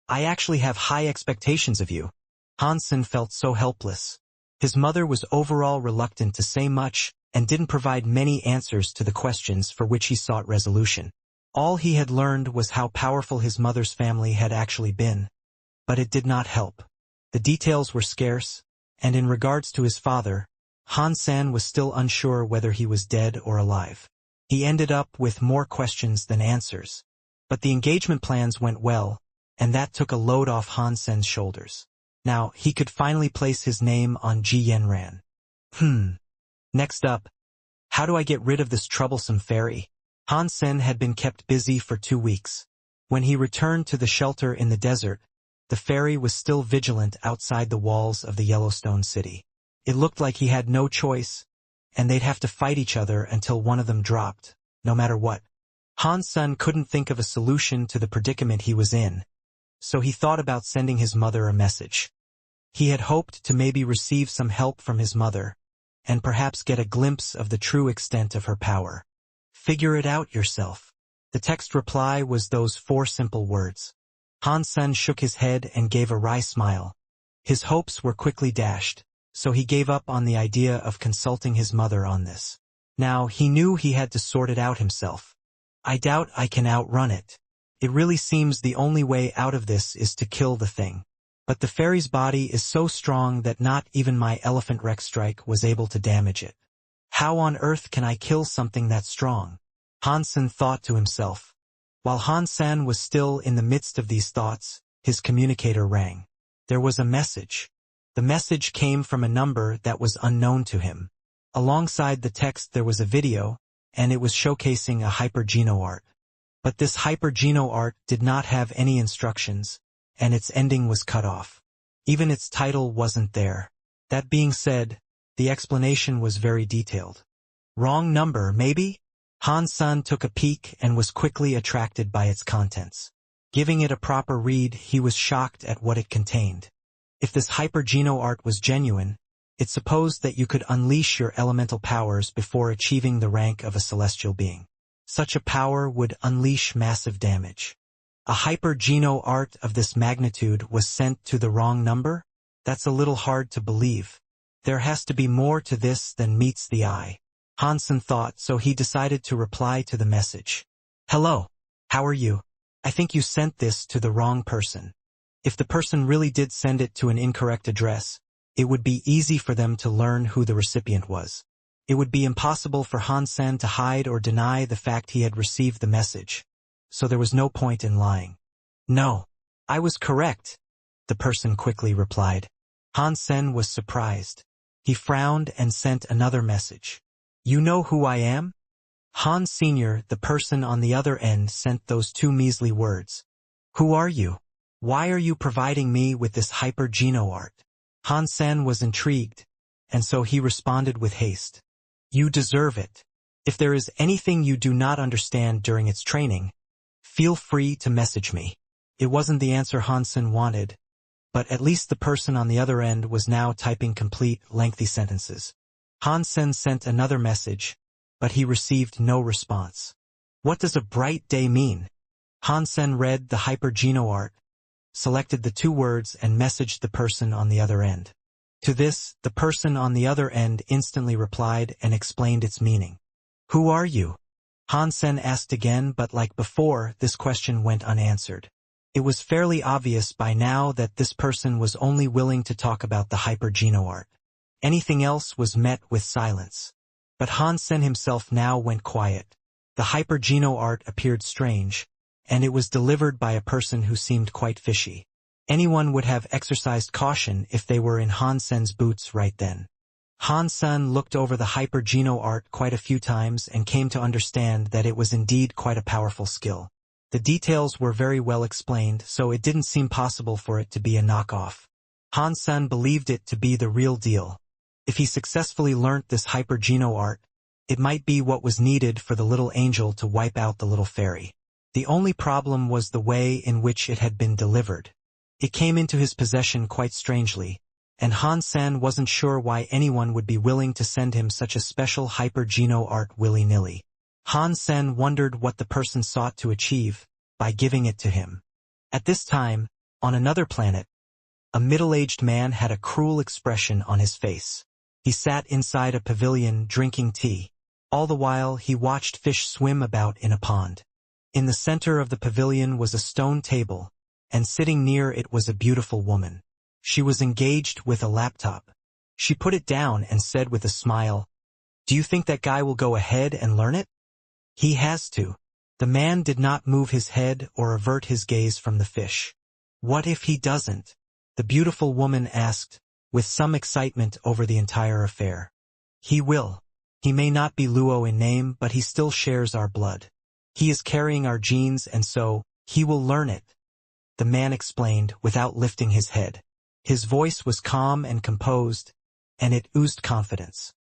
I actually have high expectations of you. Hansen felt so helpless. His mother was overall reluctant to say much and didn't provide many answers to the questions for which he sought resolution. All he had learned was how powerful his mother's family had actually been. But it did not help. The details were scarce, and in regards to his father, Hansen was still unsure whether he was dead or alive. He ended up with more questions than answers. But the engagement plans went well, and that took a load off Hansen's shoulders. Now, he could finally place his name on Ji Yenran. Next up, how do I get rid of this troublesome fairy? Hansen had been kept busy for 2 weeks. When he returned to the shelter in the desert, the fairy was still vigilant outside the walls of the Yellowstone city. It looked like he had no choice, and they'd have to fight each other until one of them dropped, no matter what. Hansen couldn't think of a solution to the predicament he was in, so he thought about sending his mother a message. He had hoped to maybe receive some help from his mother, and perhaps get a glimpse of the true extent of her power. Figure it out yourself. The text reply was those 4 simple words. Hansen shook his head and gave a wry smile. His hopes were quickly dashed, so he gave up on the idea of consulting his mother on this. Now he knew he had to sort it out himself. I doubt I can outrun it. It really seems the only way out of this is to kill the thing. But the fairy's body is so strong that not even my elephant wreck strike was able to damage it. How on earth can I kill something that strong? Hansen thought to himself. While Hansen was still in the midst of these thoughts, his communicator rang. There was a message. The message came from a number that was unknown to him. Alongside the text there was a video, and it was showcasing a hypergeno art. But this hypergeno art did not have any instructions, and its ending was cut off. Even its title wasn't there. That being said, the explanation was very detailed. Wrong number, maybe? Han-san took a peek and was quickly attracted by its contents. Giving it a proper read, he was shocked at what it contained. If this hypergeno art was genuine, it supposed that you could unleash your elemental powers before achieving the rank of a celestial being. Such a power would unleash massive damage. A hypergeno art of this magnitude was sent to the wrong number? That's a little hard to believe. There has to be more to this than meets the eye. Hansen thought, so he decided to reply to the message. Hello. How are you? I think you sent this to the wrong person. If the person really did send it to an incorrect address, it would be easy for them to learn who the recipient was. It would be impossible for Hansen to hide or deny the fact he had received the message, so there was no point in lying. No, I was correct, the person quickly replied. Hansen was surprised. He frowned and sent another message. You know who I am? Han Sr., the person on the other end, sent those two measly words. Who are you? Why are you providing me with this hypergeno art? Hansen was intrigued, and so he responded with haste. You deserve it. If there is anything you do not understand during its training, feel free to message me. It wasn't the answer Hansen wanted, but at least the person on the other end was now typing complete, lengthy sentences. Hansen sent another message, but he received no response. What does a bright day mean? Hansen read the hypergeno art, selected the two words and messaged the person on the other end. To this, the person on the other end instantly replied and explained its meaning. Who are you? Hansen asked again, but like before, this question went unanswered. It was fairly obvious by now that this person was only willing to talk about the hypergeno art. Anything else was met with silence. But Hansen himself now went quiet. The hypergeno art appeared strange, and it was delivered by a person who seemed quite fishy. Anyone would have exercised caution if they were in Hansen's boots right then. Hansen looked over the hypergeno art quite a few times and came to understand that it was indeed quite a powerful skill. The details were very well explained, so it didn't seem possible for it to be a knockoff. Hansen believed it to be the real deal. If he successfully learnt this hypergeno art, it might be what was needed for the little angel to wipe out the little fairy. The only problem was the way in which it had been delivered. It came into his possession quite strangely, and Hansen wasn't sure why anyone would be willing to send him such a special hypergeno art willy-nilly. Hansen wondered what the person sought to achieve by giving it to him. At this time, on another planet, a middle-aged man had a cruel expression on his face. He sat inside a pavilion drinking tea. All the while he watched fish swim about in a pond. In the center of the pavilion was a stone table, and sitting near it was a beautiful woman. She was engaged with a laptop. She put it down and said with a smile, "Do you think that guy will go ahead and learn it?" "He has to." The man did not move his head or avert his gaze from the fish. "What if he doesn't?" the beautiful woman asked, with some excitement over the entire affair. "He will. He may not be Luo in name, but he still shares our blood. He is carrying our genes, and so, he will learn it," the man explained without lifting his head. His voice was calm and composed, and it oozed confidence.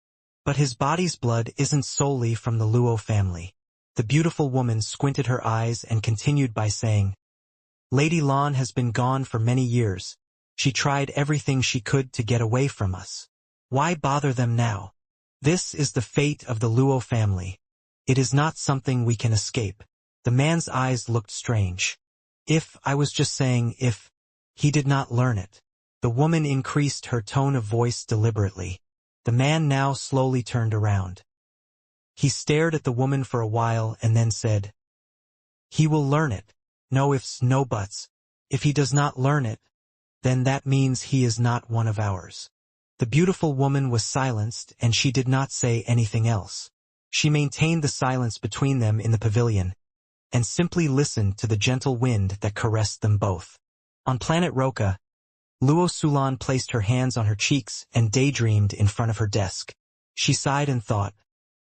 "But his body's blood isn't solely from the Luo family." The beautiful woman squinted her eyes and continued by saying, "Lady Lan has been gone for many years. She tried everything she could to get away from us. Why bother them now? This is the fate of the Luo family. It is not something we can escape." The man's eyes looked strange. I was just saying if he did not learn it." The woman increased her tone of voice deliberately. The man now slowly turned around. He stared at the woman for a while and then said, "He will learn it. No ifs, no buts. If he does not learn it, then that means he is not one of ours." The beautiful woman was silenced, and she did not say anything else. She maintained the silence between them in the pavilion, and simply listened to the gentle wind that caressed them both. On planet Roca, Luo Sulan placed her hands on her cheeks and daydreamed in front of her desk. She sighed and thought,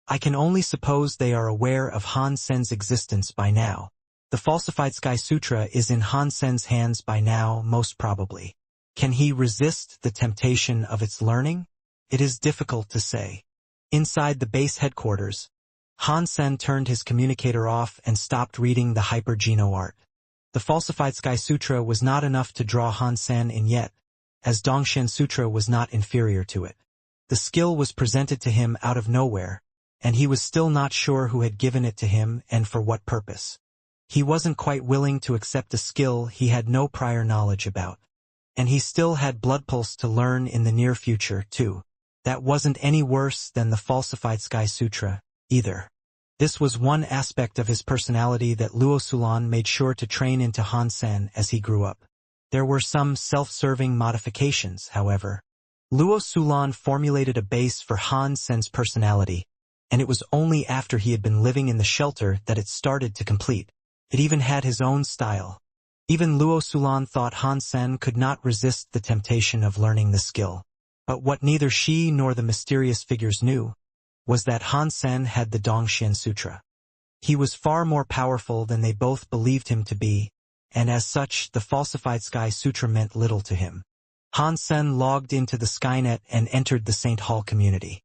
"I can only suppose they are aware of Han Sen's existence by now. The falsified Sky Sutra is in Han Sen's hands by now, most probably. Can he resist the temptation of its learning? It is difficult to say." Inside the base headquarters, Han Sen turned his communicator off and stopped reading the Hyper-Geno art. The falsified Sky Sutra was not enough to draw Han Sen in yet, as Dongshen Sutra was not inferior to it. The skill was presented to him out of nowhere, and he was still not sure who had given it to him and for what purpose. He wasn't quite willing to accept a skill he had no prior knowledge about. And he still had Blood Pulse to learn in the near future, too. That wasn't any worse than the falsified Sky Sutra, either. This was one aspect of his personality that Luo Sulan made sure to train into Han Sen as he grew up. There were some self-serving modifications, however. Luo Sulan formulated a base for Han Sen's personality, and it was only after he had been living in the shelter that it started to complete. It even had his own style. Even Luo Sulan thought Han Sen could not resist the temptation of learning the skill. But what neither she nor the mysterious figures knew was that Han Sen had the Dongshen Sutra. He was far more powerful than they both believed him to be, and as such the falsified Sky Sutra meant little to him. Han Sen logged into the Skynet and entered the St. Hall community.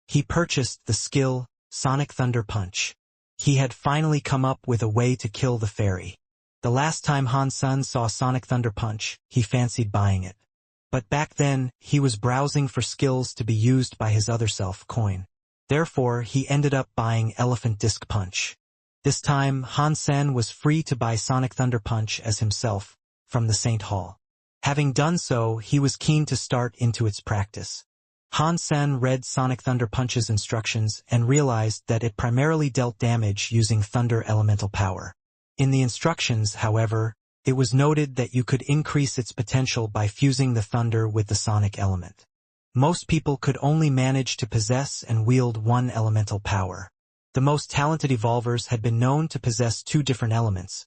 He purchased the skill, Sonic Thunder Punch. He had finally come up with a way to kill the fairy. The last time Han Sen saw Sonic Thunder Punch, he fancied buying it. But back then, he was browsing for skills to be used by his other self, Coin. Therefore, he ended up buying Elephant Disc Punch. This time, Han Sen was free to buy Sonic Thunder Punch as himself, from the St. Hall. Having done so, he was keen to start into its practice. Han Sen read Sonic Thunder Punch's instructions and realized that it primarily dealt damage using thunder elemental power. In the instructions, however, it was noted that you could increase its potential by fusing the thunder with the sonic element. Most people could only manage to possess and wield one elemental power. The most talented evolvers had been known to possess two different elements,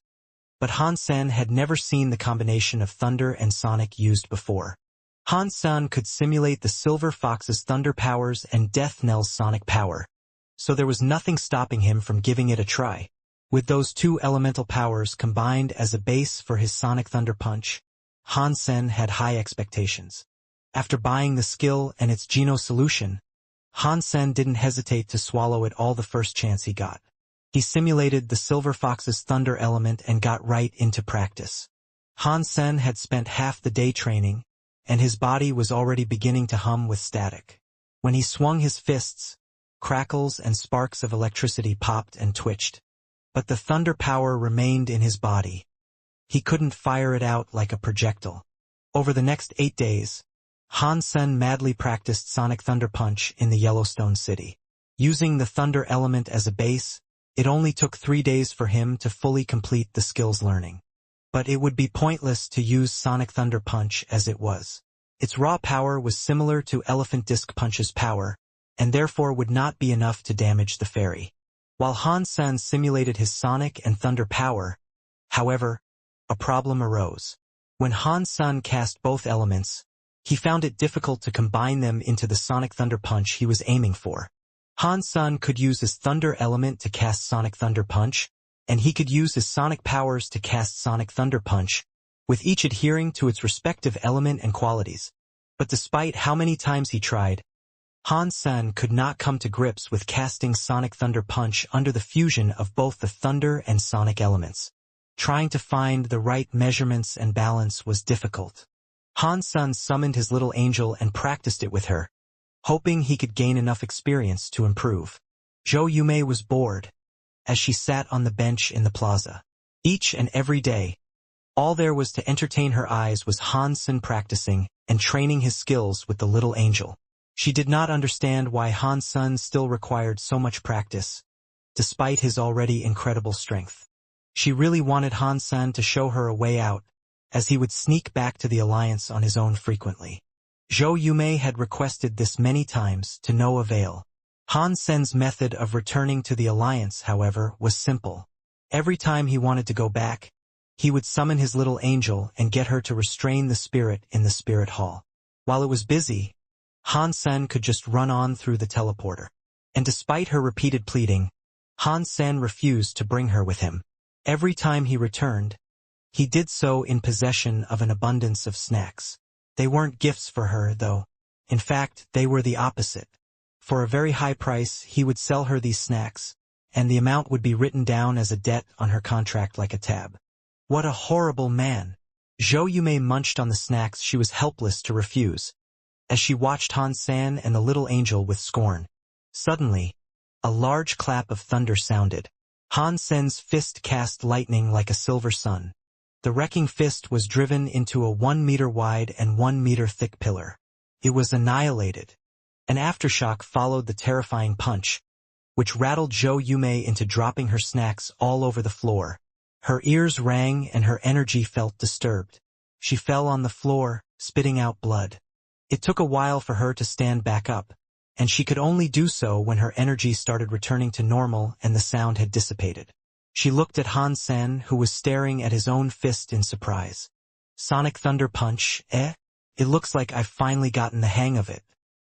but Han Sen had never seen the combination of thunder and sonic used before. Han Sen could simulate the Silver Fox's thunder powers and Death Knell's sonic power, so there was nothing stopping him from giving it a try. With those two elemental powers combined as a base for his Sonic Thunder Punch, Han Sen had high expectations. After buying the skill and its Geno solution, Han Sen didn't hesitate to swallow it all the first chance he got. He simulated the Silver Fox's thunder element and got right into practice. Han Sen had spent half the day training, and his body was already beginning to hum with static. When he swung his fists, crackles and sparks of electricity popped and twitched. But the thunder power remained in his body. He couldn't fire it out like a projectile. Over the next 8 days, Han Sen madly practiced Sonic Thunder Punch in the Yellowstone City. Using the thunder element as a base, it only took 3 days for him to fully complete the skill's learning. But it would be pointless to use Sonic Thunder Punch as it was. Its raw power was similar to Elephant Disc Punch's power, and therefore would not be enough to damage the fairy. While Han Sen simulated his sonic and thunder power, however, a problem arose. When Han Sen cast both elements, he found it difficult to combine them into the Sonic Thunder Punch he was aiming for. Han Sen could use his thunder element to cast Sonic Thunder Punch, and he could use his sonic powers to cast Sonic Thunder Punch, with each adhering to its respective element and qualities. But despite how many times he tried, Han Sen could not come to grips with casting Sonic Thunder Punch under the fusion of both the thunder and sonic elements. Trying to find the right measurements and balance was difficult. Han Sen summoned his little angel and practiced it with her, hoping he could gain enough experience to improve. Zhou Yumei was bored, as she sat on the bench in the plaza. Each and every day, all there was to entertain her eyes was Han Sen practicing, and training his skills with the little angel. She did not understand why Han Sen still required so much practice, despite his already incredible strength. She really wanted Han Sen to show her a way out, as he would sneak back to the Alliance on his own frequently. Zhou Yumei had requested this many times, to no avail. Han Sen's method of returning to the Alliance, however, was simple. Every time he wanted to go back, he would summon his little angel and get her to restrain the spirit in the spirit hall. While it was busy, Han Sen could just run on through the teleporter. And despite her repeated pleading, Han Sen refused to bring her with him. Every time he returned, he did so in possession of an abundance of snacks. They weren't gifts for her, though. In fact, they were the opposite. For a very high price, he would sell her these snacks, and the amount would be written down as a debt on her contract like a tab. What a horrible man! Zhou Yumei munched on the snacks she was helpless to refuse, as she watched Han Sen and the little angel with scorn. Suddenly, a large clap of thunder sounded. Han Sen's fist cast lightning like a silver sun. The wrecking fist was driven into a 1 meter wide and 1 meter thick pillar. It was annihilated. An aftershock followed the terrifying punch, which rattled Zhou Yumei into dropping her snacks all over the floor. Her ears rang and her energy felt disturbed. She fell on the floor, spitting out blood. It took a while for her to stand back up, and she could only do so when her energy started returning to normal and the sound had dissipated. She looked at Han Sen, who was staring at his own fist in surprise. Sonic Thunder Punch, eh? It looks like I've finally gotten the hang of it.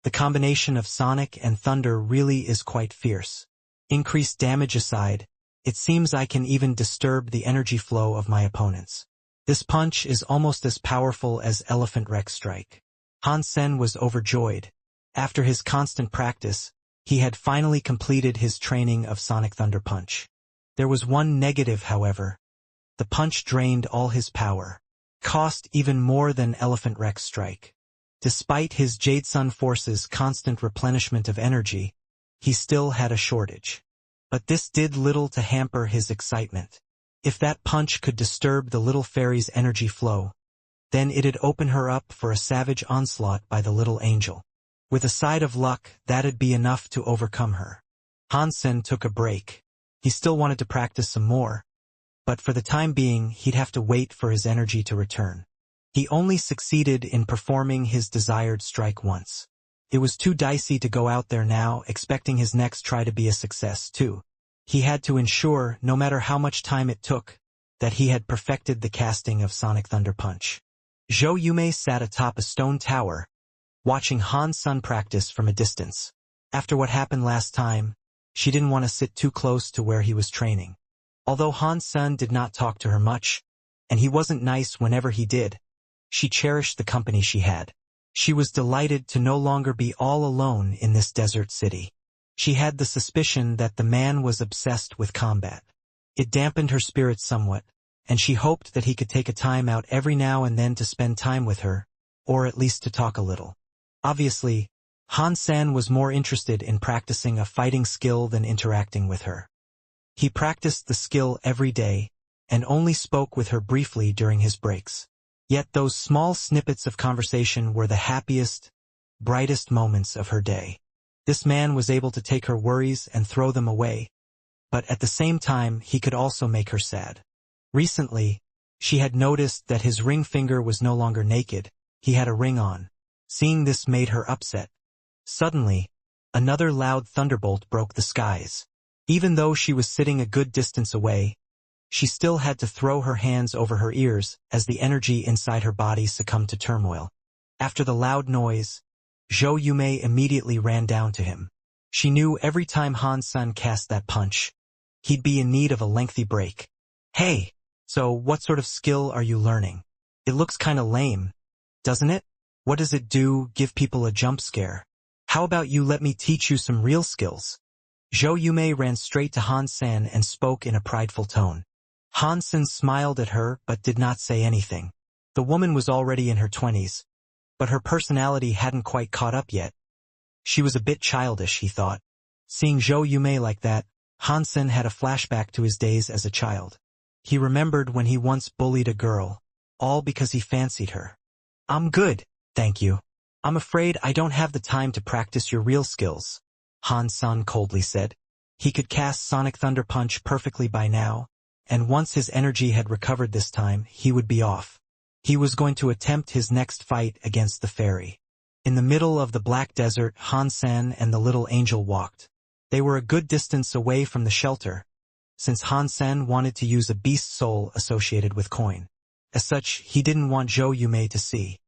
The combination of Sonic and Thunder really is quite fierce. Increased damage aside, it seems I can even disturb the energy flow of my opponents. This punch is almost as powerful as Elephant Rex Strike. Han Sen was overjoyed. After his constant practice, he had finally completed his training of Sonic Thunder Punch. There was one negative, however. The punch drained all his power. Cost even more than Elephant Rex Strike. Despite his Jade Sun Force's constant replenishment of energy, he still had a shortage. But this did little to hamper his excitement. If that punch could disturb the little fairy's energy flow, then it'd open her up for a savage onslaught by the little angel. With a side of luck, that'd be enough to overcome her. Han Sen took a break. He still wanted to practice some more, but for the time being he'd have to wait for his energy to return. He only succeeded in performing his desired strike once. It was too dicey to go out there now expecting his next try to be a success too. He had to ensure, no matter how much time it took, that he had perfected the casting of Sonic Thunder Punch. Zhou Yumei sat atop a stone tower, watching Han Sen practice from a distance. After what happened last time, she didn't want to sit too close to where he was training. Although Han Sen did not talk to her much, and he wasn't nice whenever he did, she cherished the company she had. She was delighted to no longer be all alone in this desert city. She had the suspicion that the man was obsessed with combat. It dampened her spirits somewhat, and she hoped that he could take a time out every now and then to spend time with her, or at least to talk a little. Obviously, Han Sen was more interested in practicing a fighting skill than interacting with her. He practiced the skill every day, and only spoke with her briefly during his breaks. Yet those small snippets of conversation were the happiest, brightest moments of her day. This man was able to take her worries and throw them away, but at the same time he could also make her sad. Recently, she had noticed that his ring finger was no longer naked, he had a ring on. Seeing this made her upset. Suddenly, another loud thunderbolt broke the skies. Even though she was sitting a good distance away, she still had to throw her hands over her ears as the energy inside her body succumbed to turmoil. After the loud noise, Zhou Yumei immediately ran down to him. She knew every time Han Sen cast that punch, he'd be in need of a lengthy break. Hey, so what sort of skill are you learning? It looks kinda lame, doesn't it? What does it do, give people a jump scare? How about you let me teach you some real skills? Zhou Yumei ran straight to Han Sen and spoke in a prideful tone. Han Sen smiled at her but did not say anything. The woman was already in her 20s, but her personality hadn't quite caught up yet. She was a bit childish, he thought. Seeing Zhou Yumei like that, Han Sen had a flashback to his days as a child. He remembered when he once bullied a girl, all because he fancied her. I'm good. Thank you. I'm afraid I don't have the time to practice your real skills, Han San coldly said. He could cast Sonic Thunder Punch perfectly by now, and once his energy had recovered this time, he would be off. He was going to attempt his next fight against the fairy. In the middle of the Black Desert, Han San and the little angel walked. They were a good distance away from the shelter, since Han San wanted to use a beast soul associated with coin. As such, he didn't want Zhou Yumei to see.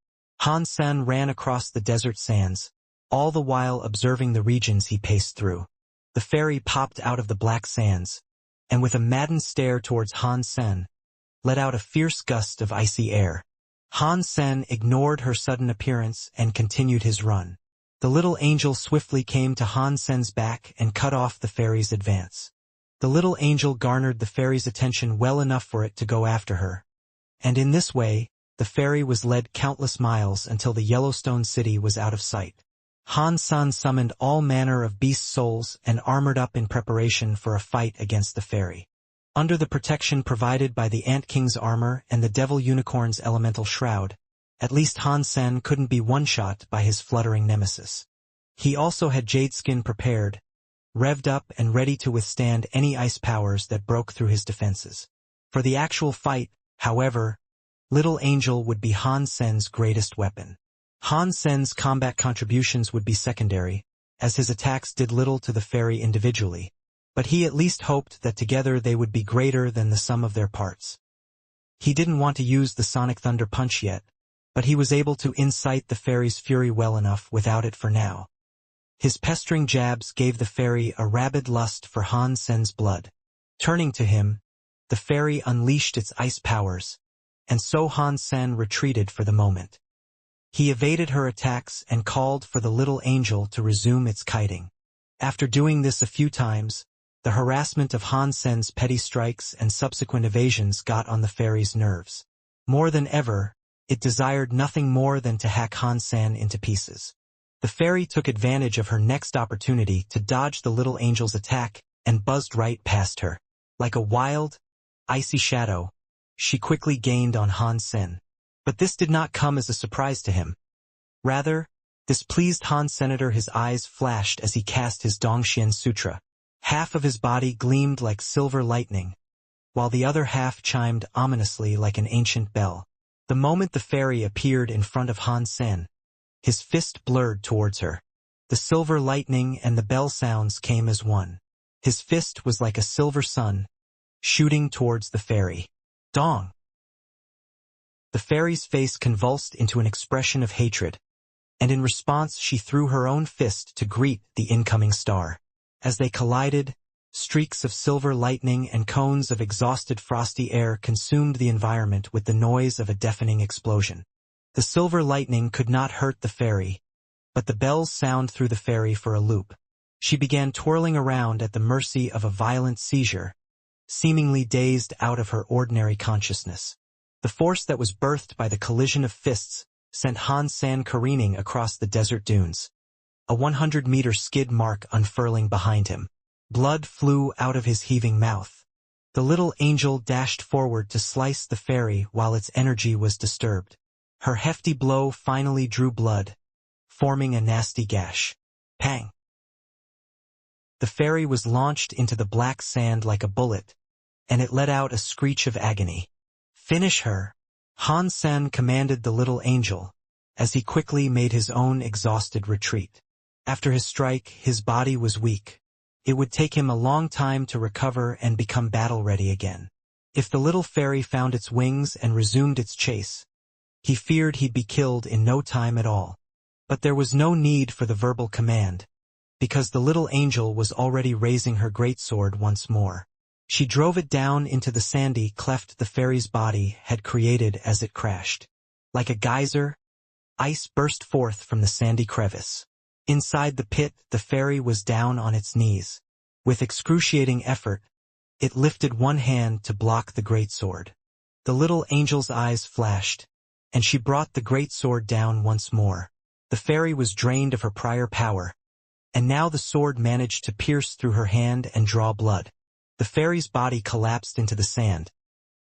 Han San ran across the desert sands, all the while observing the regions he paced through. The fairy popped out of the black sands, and with a maddened stare towards Han Sen, let out a fierce gust of icy air. Han Sen ignored her sudden appearance and continued his run. The little angel swiftly came to Han Sen's back and cut off the fairy's advance. The little angel garnered the fairy's attention well enough for it to go after her. And in this way, the fairy was led countless miles until the Yellowstone city was out of sight. Han San summoned all manner of beast souls and armored up in preparation for a fight against the fairy. Under the protection provided by the Ant King's armor and the Devil Unicorn's elemental shroud, at least Han Sen couldn't be one-shot by his fluttering nemesis. He also had Jade Skin prepared, revved up and ready to withstand any ice powers that broke through his defenses. For the actual fight, however, Little Angel would be Han Sen's greatest weapon. Han Sen's combat contributions would be secondary, as his attacks did little to the fairy individually, but he at least hoped that together they would be greater than the sum of their parts. He didn't want to use the Sonic Thunder Punch yet, but he was able to incite the fairy's fury well enough without it for now. His pestering jabs gave the fairy a rabid lust for Han Sen's blood. Turning to him, the fairy unleashed its ice powers, and so Han Sen retreated for the moment. He evaded her attacks and called for the little angel to resume its kiting. After doing this a few times, the harassment of Han Sen's petty strikes and subsequent evasions got on the fairy's nerves. More than ever, it desired nothing more than to hack Han Sen into pieces. The fairy took advantage of her next opportunity to dodge the little angel's attack and buzzed right past her. Like a wild, icy shadow, she quickly gained on Han Sen. But this did not come as a surprise to him. Rather, this pleased Han Senator. His eyes flashed as he cast his Dongxian Sutra. Half of his body gleamed like silver lightning, while the other half chimed ominously like an ancient bell. The moment the fairy appeared in front of Han Sen, his fist blurred towards her. The silver lightning and the bell sounds came as one. His fist was like a silver sun, shooting towards the fairy. Dong! The fairy's face convulsed into an expression of hatred, and in response she threw her own fist to greet the incoming star. As they collided, streaks of silver lightning and cones of exhausted frosty air consumed the environment with the noise of a deafening explosion. The silver lightning could not hurt the fairy, but the bells sound threw the fairy for a loop. She began twirling around at the mercy of a violent seizure, seemingly dazed out of her ordinary consciousness. The force that was birthed by the collision of fists sent Han San careening across the desert dunes, a 100-meter skid mark unfurling behind him. Blood flew out of his heaving mouth. The little angel dashed forward to slice the fairy while its energy was disturbed. Her hefty blow finally drew blood, forming a nasty gash. Pang! The fairy was launched into the black sand like a bullet, and it let out a screech of agony. Finish her! Han Sen commanded the little angel, as he quickly made his own exhausted retreat. After his strike, his body was weak. It would take him a long time to recover and become battle-ready again. If the little fairy found its wings and resumed its chase, he feared he'd be killed in no time at all. But there was no need for the verbal command, because the little angel was already raising her greatsword once more. She drove it down into the sandy cleft the fairy's body had created as it crashed. Like a geyser, ice burst forth from the sandy crevice. Inside the pit, the fairy was down on its knees. With excruciating effort, it lifted one hand to block the greatsword. The little angel's eyes flashed, and she brought the greatsword down once more. The fairy was drained of her prior power, and now the sword managed to pierce through her hand and draw blood. The fairy's body collapsed into the sand,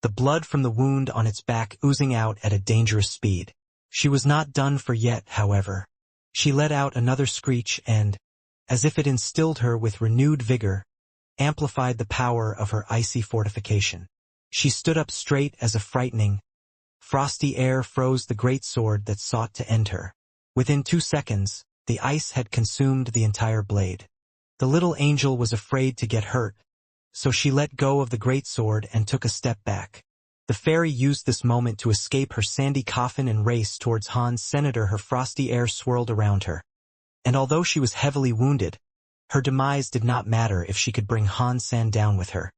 the blood from the wound on its back oozing out at a dangerous speed. She was not done for yet, however. She let out another screech and, as if it instilled her with renewed vigor, amplified the power of her icy fortification. She stood up straight as a frightening, frosty air froze the great sword that sought to end her. Within 2 seconds, the ice had consumed the entire blade. The little angel was afraid to get hurt, so she let go of the great sword and took a step back. The fairy used this moment to escape her sandy coffin and race towards Han's senator. Her frosty air swirled around her. And although she was heavily wounded, her demise did not matter if she could bring Han-san down with her.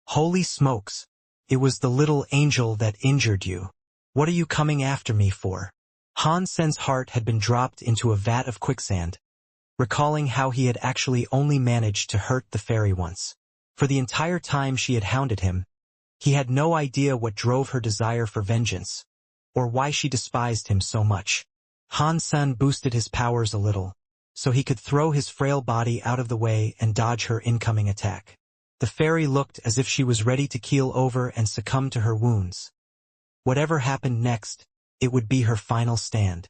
Holy smokes! It was the little angel that injured you. What are you coming after me for? Han-sen's heart had been dropped into a vat of quicksand, recalling how he had actually only managed to hurt the fairy once. For the entire time she had hounded him, he had no idea what drove her desire for vengeance, or why she despised him so much. Han-sen boosted his powers a little, so he could throw his frail body out of the way and dodge her incoming attack. The fairy looked as if she was ready to keel over and succumb to her wounds. Whatever happened next, it would be her final stand.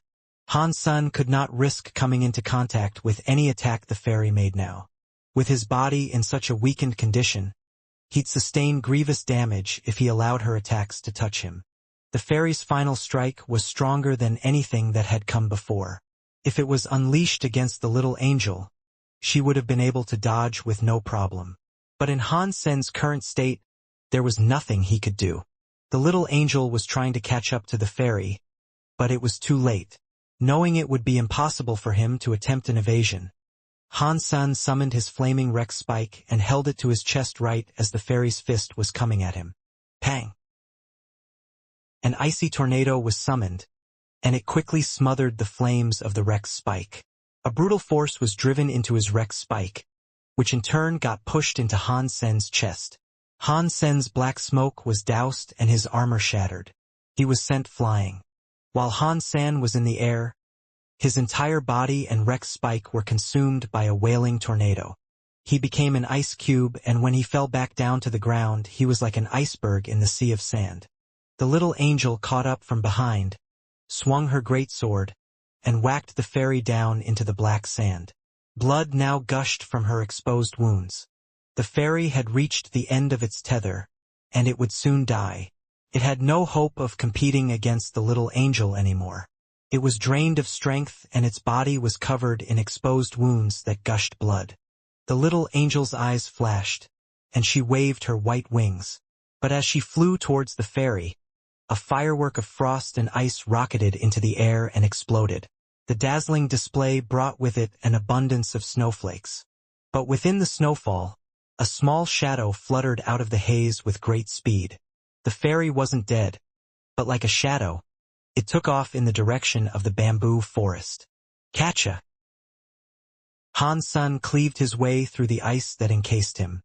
Han-sen could not risk coming into contact with any attack the fairy made now. With his body in such a weakened condition, he'd sustain grievous damage if he allowed her attacks to touch him. The fairy's final strike was stronger than anything that had come before. If it was unleashed against the little angel, she would have been able to dodge with no problem. But in Han-sen's current state, there was nothing he could do. The little angel was trying to catch up to the fairy, but it was too late. Knowing it would be impossible for him to attempt an evasion, Han-sen summoned his flaming Rex spike and held it to his chest right as the fairy's fist was coming at him. Pang! An icy tornado was summoned, and it quickly smothered the flames of the Rex spike. A brutal force was driven into his Rex spike, which in turn got pushed into Han-sen's chest. Han-sen's black smoke was doused and his armor shattered. He was sent flying. While Han-sen was in the air, his entire body and Rex spike were consumed by a wailing tornado. He became an ice cube, and when he fell back down to the ground, he was like an iceberg in the sea of sand. The little angel caught up from behind, swung her great sword, and whacked the fairy down into the black sand. Blood now gushed from her exposed wounds. The fairy had reached the end of its tether, and it would soon die. It had no hope of competing against the little angel anymore. It was drained of strength, and its body was covered in exposed wounds that gushed blood. The little angel's eyes flashed, and she waved her white wings. But as she flew towards the fairy, a firework of frost and ice rocketed into the air and exploded. The dazzling display brought with it an abundance of snowflakes. But within the snowfall, a small shadow fluttered out of the haze with great speed. The fairy wasn't dead, but like a shadow, it took off in the direction of the bamboo forest. Catcha! Han-sen cleaved his way through the ice that encased him.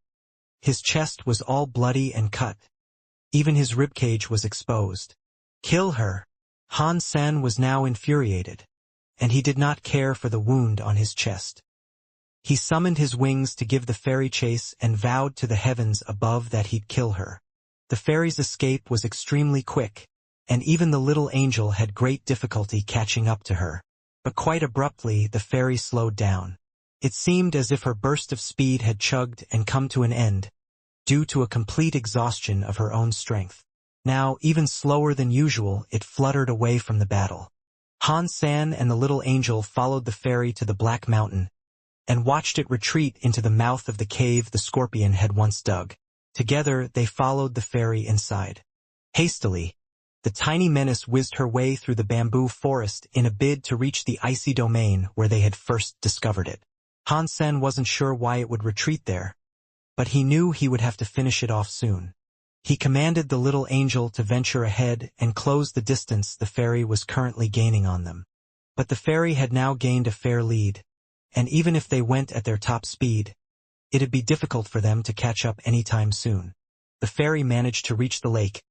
His chest was all bloody and cut. Even his ribcage was exposed. Kill her! Han-sen was now infuriated, and he did not care for the wound on his chest. He summoned his wings to give the fairy chase and vowed to the heavens above that he'd kill her. The fairy's escape was extremely quick, and even the little angel had great difficulty catching up to her. But quite abruptly the fairy slowed down. It seemed as if her burst of speed had chugged and come to an end, due to a complete exhaustion of her own strength. Now, even slower than usual, it fluttered away from the battle. Han-sen and the little angel followed the fairy to the Black Mountain, and watched it retreat into the mouth of the cave the scorpion had once dug. Together, they followed the fairy inside. Hastily, the tiny menace whizzed her way through the bamboo forest in a bid to reach the icy domain where they had first discovered it. Han-sen wasn't sure why it would retreat there, but he knew he would have to finish it off soon. He commanded the little angel to venture ahead and close the distance the fairy was currently gaining on them. But the fairy had now gained a fair lead, and even if they went at their top speed, it'd be difficult for them to catch up anytime soon. The fairy managed to reach the lake,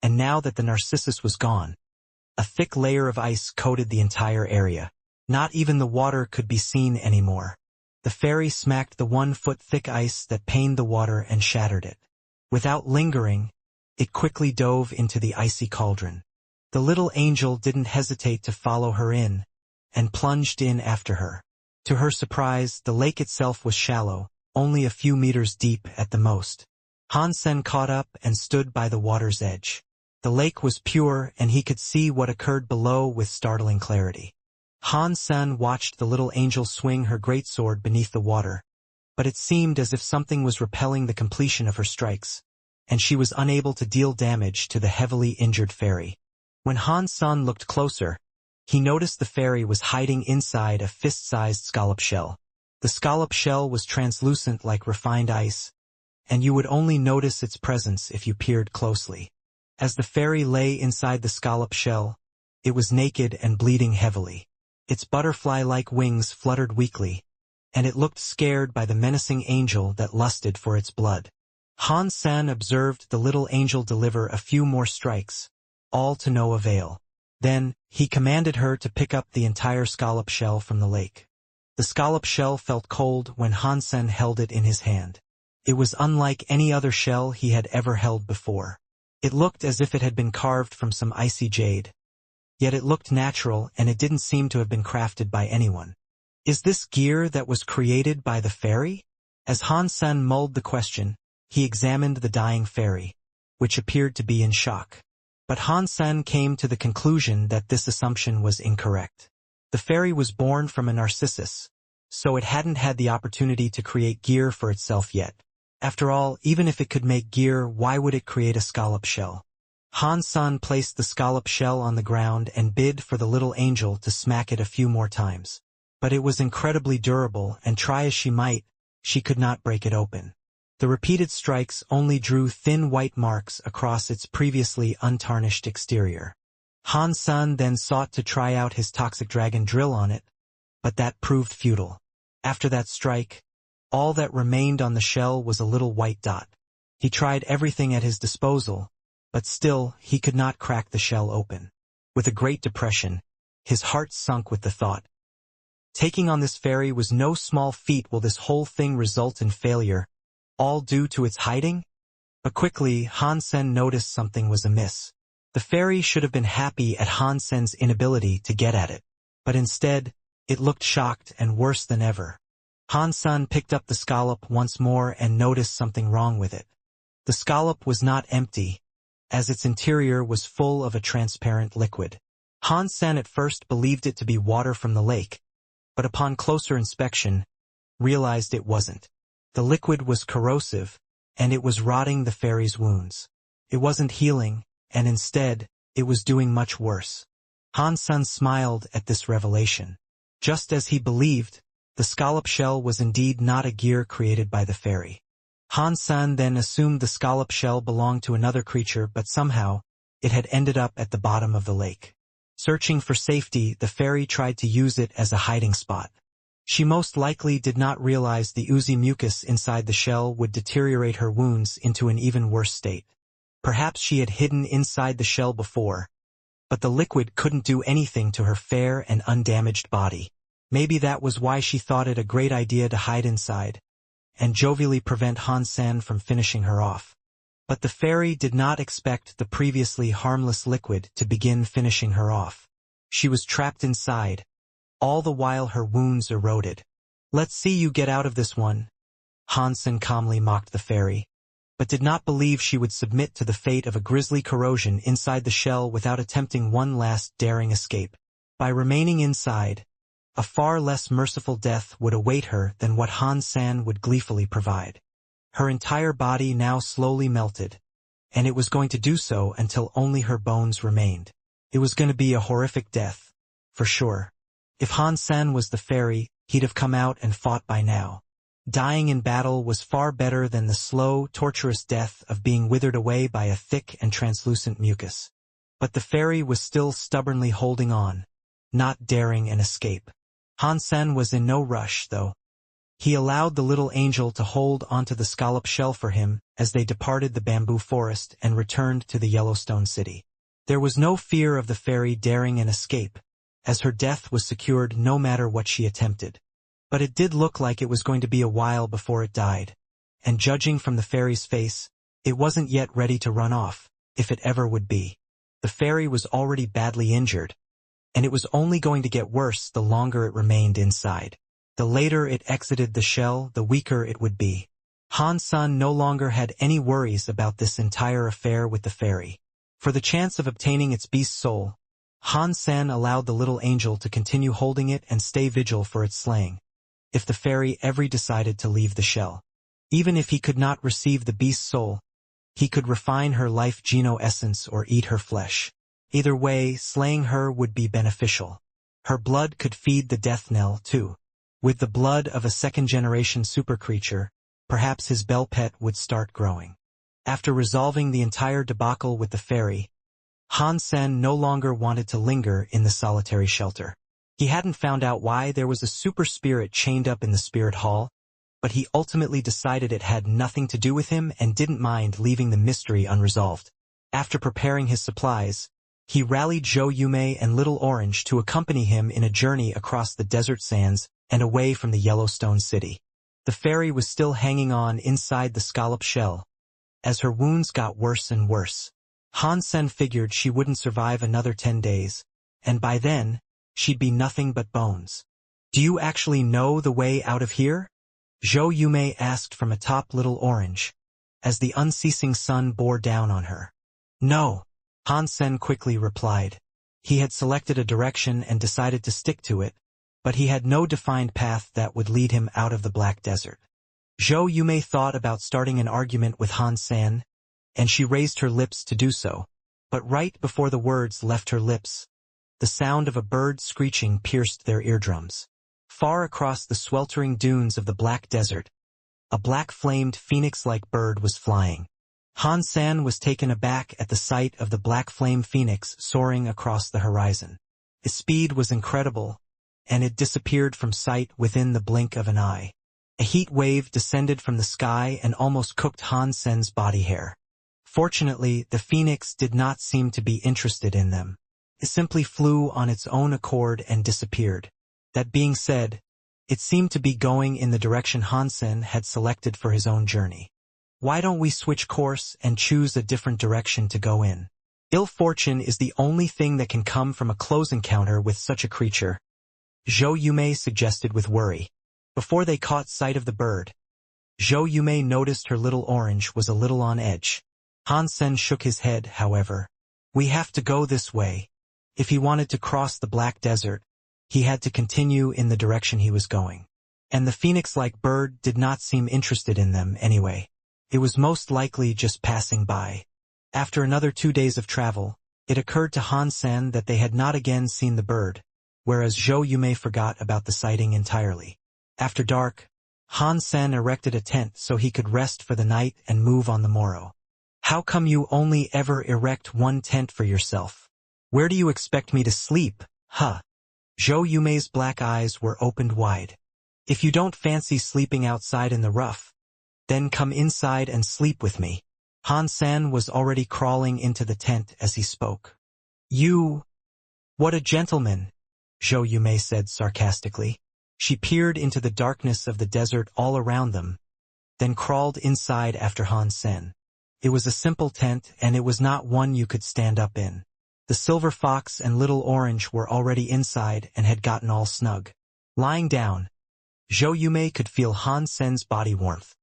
and now that the narcissus was gone, a thick layer of ice coated the entire area. Not even the water could be seen anymore. The fairy smacked the 1-foot-thick ice that paned the water and shattered it. Without lingering, it quickly dove into the icy cauldron. The little angel didn't hesitate to follow her in, and plunged in after her. To her surprise, the lake itself was shallow, only a few meters deep at the most. Hansen caught up and stood by the water's edge. The lake was pure, and he could see what occurred below with startling clarity. Hansen watched the little angel swing her greatsword beneath the water, but it seemed as if something was repelling the completion of her strikes, and she was unable to deal damage to the heavily injured fairy. When Hansen looked closer, he noticed the fairy was hiding inside a fist-sized scallop shell. The scallop shell was translucent like refined ice, and you would only notice its presence if you peered closely. As the fairy lay inside the scallop shell, it was naked and bleeding heavily. Its butterfly-like wings fluttered weakly, and it looked scared by the menacing angel that lusted for its blood. Hansen observed the little angel deliver a few more strikes, all to no avail. Then, he commanded her to pick up the entire scallop shell from the lake. The scallop shell felt cold when Hansen held it in his hand. It was unlike any other shell he had ever held before. It looked as if it had been carved from some icy jade. Yet it looked natural, and it didn't seem to have been crafted by anyone. Is this gear that was created by the fairy? As Hansen mulled the question, he examined the dying fairy, which appeared to be in shock. But Hansen came to the conclusion that this assumption was incorrect. The fairy was born from a narcissus, so it hadn't had the opportunity to create gear for itself yet. After all, even if it could make gear, why would it create a scallop shell? Hansen placed the scallop shell on the ground and bid for the little angel to smack it a few more times. But it was incredibly durable, and try as she might, she could not break it open. The repeated strikes only drew thin white marks across its previously untarnished exterior. Hansen then sought to try out his toxic dragon drill on it, but that proved futile. After that strike, all that remained on the shell was a little white dot. He tried everything at his disposal, but still he could not crack the shell open. With a great depression, his heart sunk with the thought. Taking on this fairy was no small feat. Will this whole thing result in failure, all due to its hiding? But quickly, Hansen noticed something was amiss. The fairy should have been happy at Hansen's inability to get at it, but instead, it looked shocked and worse than ever. Hansen picked up the scallop once more and noticed something wrong with it. The scallop was not empty, as its interior was full of a transparent liquid. Hansen at first believed it to be water from the lake, but upon closer inspection, realized it wasn't. The liquid was corrosive, and it was rotting the fairy's wounds. It wasn't healing, and instead, it was doing much worse. Hansen smiled at this revelation. Just as he believed, the scallop shell was indeed not a gear created by the fairy. Hansen then assumed the scallop shell belonged to another creature, but somehow, it had ended up at the bottom of the lake. Searching for safety, the fairy tried to use it as a hiding spot. She most likely did not realize the oozy mucus inside the shell would deteriorate her wounds into an even worse state. Perhaps she had hidden inside the shell before, but the liquid couldn't do anything to her fair and undamaged body. Maybe that was why she thought it a great idea to hide inside, and jovially prevent Hansen from finishing her off. But the fairy did not expect the previously harmless liquid to begin finishing her off. She was trapped inside, all the while her wounds eroded. "Let's see you get out of this one," Hansen calmly mocked the fairy, but did not believe she would submit to the fate of a grisly corrosion inside the shell without attempting one last daring escape. By remaining inside, a far less merciful death would await her than what Hansen would gleefully provide. Her entire body now slowly melted, and it was going to do so until only her bones remained. It was going to be a horrific death, for sure. If Hansen was the fairy, he'd have come out and fought by now. Dying in battle was far better than the slow, torturous death of being withered away by a thick and translucent mucus. But the fairy was still stubbornly holding on, not daring an escape. Hansen was in no rush, though. He allowed the little angel to hold onto the scallop shell for him as they departed the bamboo forest and returned to the Yellowstone city. There was no fear of the fairy daring an escape, as her death was secured no matter what she attempted. But it did look like it was going to be a while before it died, and judging from the fairy's face, it wasn't yet ready to run off, if it ever would be. The fairy was already badly injured, and it was only going to get worse the longer it remained inside. The later it exited the shell, the weaker it would be. Han-san no longer had any worries about this entire affair with the fairy. For the chance of obtaining its beast soul, Han-san allowed the little angel to continue holding it and stay vigil for its slaying, if the fairy ever decided to leave the shell. Even if he could not receive the beast soul, he could refine her life geno-essence or eat her flesh. Either way, slaying her would be beneficial. Her blood could feed the death knell, too. With the blood of a second-generation supercreature, perhaps his bell pet would start growing. After resolving the entire debacle with the fairy, Han-sen no longer wanted to linger in the solitary shelter. He hadn't found out why there was a super spirit chained up in the spirit hall, but he ultimately decided it had nothing to do with him and didn't mind leaving the mystery unresolved. After preparing his supplies, he rallied Zhou Yume and Little Orange to accompany him in a journey across the desert sands and away from the Yellowstone city. The fairy was still hanging on inside the scallop shell, as her wounds got worse and worse. Han-sen figured she wouldn't survive another 10 days, and by then, she'd be nothing but bones. "Do you actually know the way out of here?" Zhou Yume asked from atop Little Orange, as the unceasing sun bore down on her. "No," Han-sen quickly replied. He had selected a direction and decided to stick to it, but he had no defined path that would lead him out of the Black Desert. Zhou Yume thought about starting an argument with Han-sen, and she raised her lips to do so, but right before the words left her lips, the sound of a bird screeching pierced their eardrums. Far across the sweltering dunes of the Black Desert, a black-flamed phoenix-like bird was flying. Han-san was taken aback at the sight of the black flame phoenix soaring across the horizon. Its speed was incredible, and it disappeared from sight within the blink of an eye. A heat wave descended from the sky and almost cooked Han-sen's body hair. Fortunately, the phoenix did not seem to be interested in them. It simply flew on its own accord and disappeared. That being said, it seemed to be going in the direction Han-sen had selected for his own journey. "Why don't we switch course and choose a different direction to go in? Ill fortune is the only thing that can come from a close encounter with such a creature," Zhou Yume suggested with worry. Before they caught sight of the bird, Zhou Yume noticed her Little Orange was a little on edge. Han-sen shook his head, however. "We have to go this way." If he wanted to cross the Black Desert, he had to continue in the direction he was going. And the phoenix-like bird did not seem interested in them anyway. It was most likely just passing by. After another 2 days of travel, it occurred to Han-sen that they had not again seen the bird, whereas Zhou Yume forgot about the sighting entirely. After dark, Han-sen erected a tent so he could rest for the night and move on the morrow. "How come you only ever erect one tent for yourself? Where do you expect me to sleep, huh?" Zhou Yume's black eyes were opened wide. "If you don't fancy sleeping outside in the rough, then come inside and sleep with me." Han-sen was already crawling into the tent as he spoke. "You... what a gentleman," Zhou Yume said sarcastically. She peered into the darkness of the desert all around them, then crawled inside after Han-sen. It was a simple tent, and it was not one you could stand up in. The Silver Fox and Little Orange were already inside and had gotten all snug. Lying down, Zhou Yume could feel Han-sen's body warmth.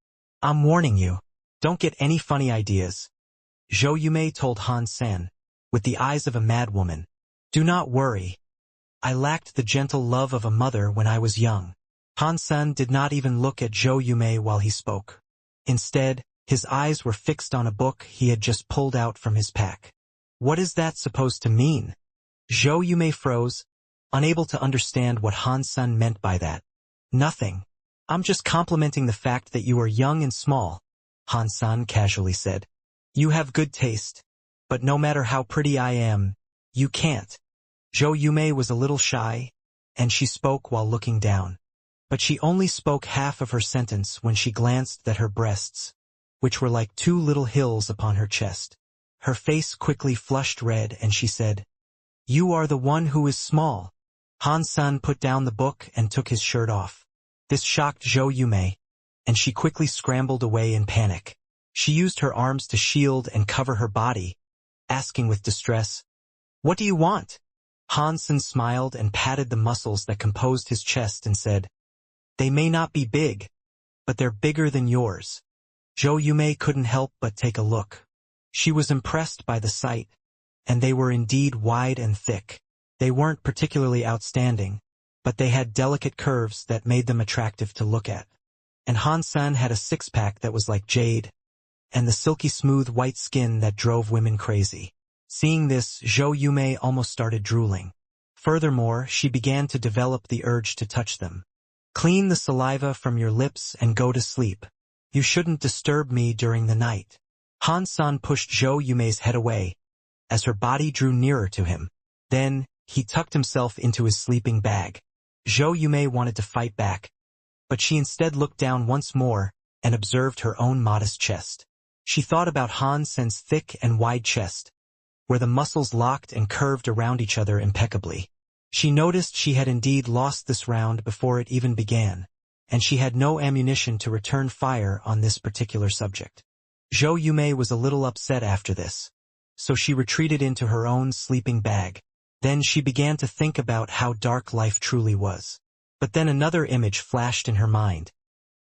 "I'm warning you, don't get any funny ideas," Zhou Yume told Han-sen, with the eyes of a madwoman. "Do not worry. I lacked the gentle love of a mother when I was young." Han-sen did not even look at Zhou Yume while he spoke. Instead, his eyes were fixed on a book he had just pulled out from his pack. "What is that supposed to mean?" Zhou Yume froze, unable to understand what Han-sen meant by that. "Nothing. I'm just complimenting the fact that you are young and small," Han-sen casually said. "You have good taste, but no matter how pretty I am, you can't." Zhou Yume was a little shy, and she spoke while looking down. But she only spoke half of her sentence when she glanced at her breasts, which were like 2 little hills upon her chest. Her face quickly flushed red and she said, "You are the one who is small." Han-sen put down the book and took his shirt off. This shocked Zhou Yume, and she quickly scrambled away in panic. She used her arms to shield and cover her body, asking with distress, What do you want? Hansen smiled and patted the muscles that composed his chest and said, They may not be big, but they're bigger than yours. Zhou Yumei couldn't help but take a look. She was impressed by the sight, and they were indeed wide and thick. They weren't particularly outstanding, but they had delicate curves that made them attractive to look at. And Hansen had a six-pack that was like jade, and the silky smooth white skin that drove women crazy. Seeing this, Zhou Yumei almost started drooling. Furthermore, she began to develop the urge to touch them. Clean the saliva from your lips and go to sleep. You shouldn't disturb me during the night. Hansen pushed Zhou Yumei's head away, as her body drew nearer to him. Then, he tucked himself into his sleeping bag. Zhou Yumei wanted to fight back, but she instead looked down once more and observed her own modest chest. She thought about Hansen's thick and wide chest, where the muscles locked and curved around each other impeccably. She noticed she had indeed lost this round before it even began, and she had no ammunition to return fire on this particular subject. Zhou Yumei was a little upset after this, so she retreated into her own sleeping bag. Then she began to think about how dark life truly was. But then another image flashed in her mind,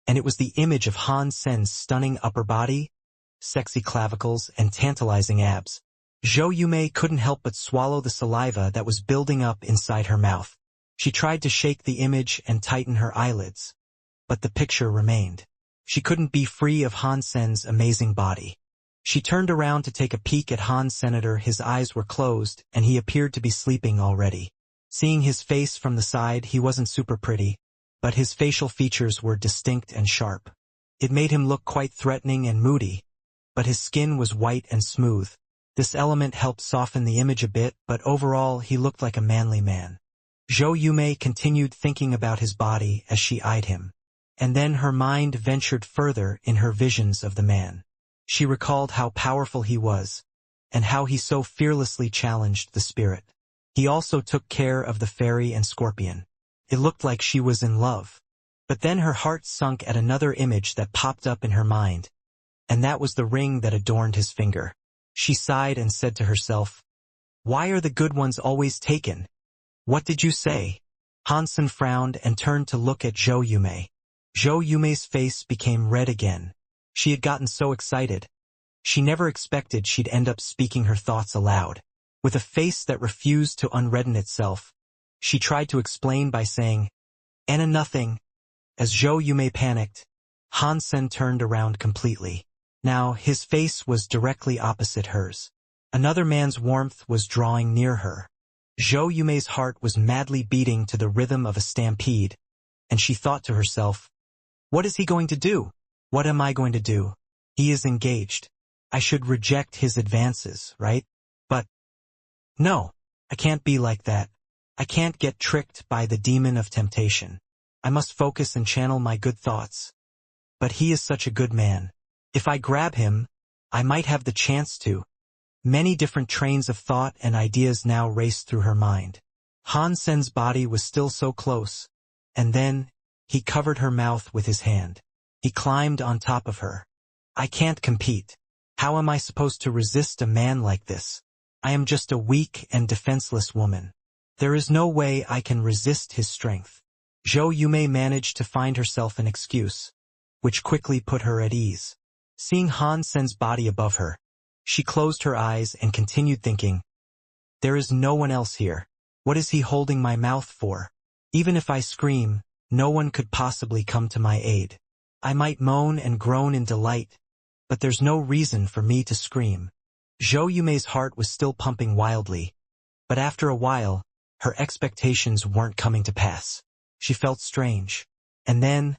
and it was the image of Hansen's stunning upper body, sexy clavicles, and tantalizing abs. Zhou Yumei couldn't help but swallow the saliva that was building up inside her mouth. She tried to shake the image and tighten her eyelids, but the picture remained. She couldn't be free of Hansen's amazing body. She turned around to take a peek at Hansen. His eyes were closed, and he appeared to be sleeping already. Seeing his face from the side, he wasn't super pretty, but his facial features were distinct and sharp. It made him look quite threatening and moody, but his skin was white and smooth. This element helped soften the image a bit, but overall he looked like a manly man. Zhou Yumei continued thinking about his body as she eyed him, and then her mind ventured further in her visions of the man. She recalled how powerful he was, and how he so fearlessly challenged the spirit. He also took care of the fairy and scorpion. It looked like she was in love. But then her heart sunk at another image that popped up in her mind, and that was the ring that adorned his finger. She sighed and said to herself, Why are the good ones always taken? What did you say? Hansen frowned and turned to look at Zhou Yumei. Zhou Yumei's face became red again. She had gotten so excited. She never expected she'd end up speaking her thoughts aloud. With a face that refused to unredden itself, she tried to explain by saying, Anna, nothing. As Zhou Yumei panicked, Hansen turned around completely. Now, his face was directly opposite hers. Another man's warmth was drawing near her. Zhou Yumei's heart was madly beating to the rhythm of a stampede, and she thought to herself, What is he going to do? What am I going to do? He is engaged. I should reject his advances, right? But no, I can't be like that. I can't get tricked by the demon of temptation. I must focus and channel my good thoughts. But he is such a good man. If I grab him, I might have the chance to. Many different trains of thought and ideas now raced through her mind. Hansen's body was still so close, and then he covered her mouth with his hand. He climbed on top of her. I can't compete. How am I supposed to resist a man like this? I am just a weak and defenseless woman. There is no way I can resist his strength. Zhou Yumei managed to find herself an excuse, which quickly put her at ease. Seeing Hansen's body above her, she closed her eyes and continued thinking, There is no one else here. What is he holding my mouth for? Even if I scream, no one could possibly come to my aid. I might moan and groan in delight, but there's no reason for me to scream. Zhou Yumei's heart was still pumping wildly, but after a while, her expectations weren't coming to pass. She felt strange, and then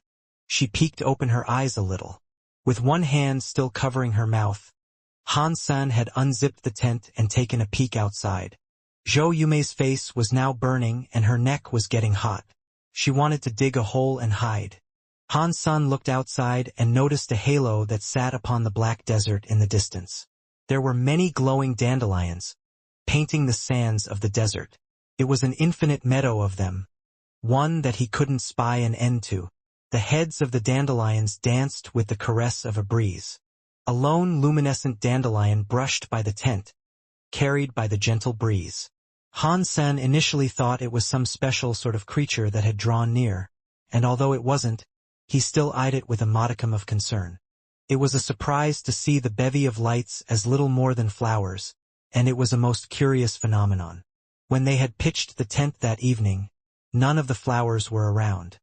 she peeked open her eyes a little. With one hand still covering her mouth, Hansen had unzipped the tent and taken a peek outside. Zhou Yumei's face was now burning and her neck was getting hot. She wanted to dig a hole and hide. Hansen looked outside and noticed a halo that sat upon the black desert in the distance. There were many glowing dandelions, painting the sands of the desert. It was an infinite meadow of them, one that he couldn't spy an end to. The heads of the dandelions danced with the caress of a breeze. A lone luminescent dandelion brushed by the tent, carried by the gentle breeze. Han Sen initially thought it was some special sort of creature that had drawn near, and although it wasn't, he still eyed it with a modicum of concern. It was a surprise to see the bevy of lights as little more than flowers, and it was a most curious phenomenon. When they had pitched the tent that evening, none of the flowers were around.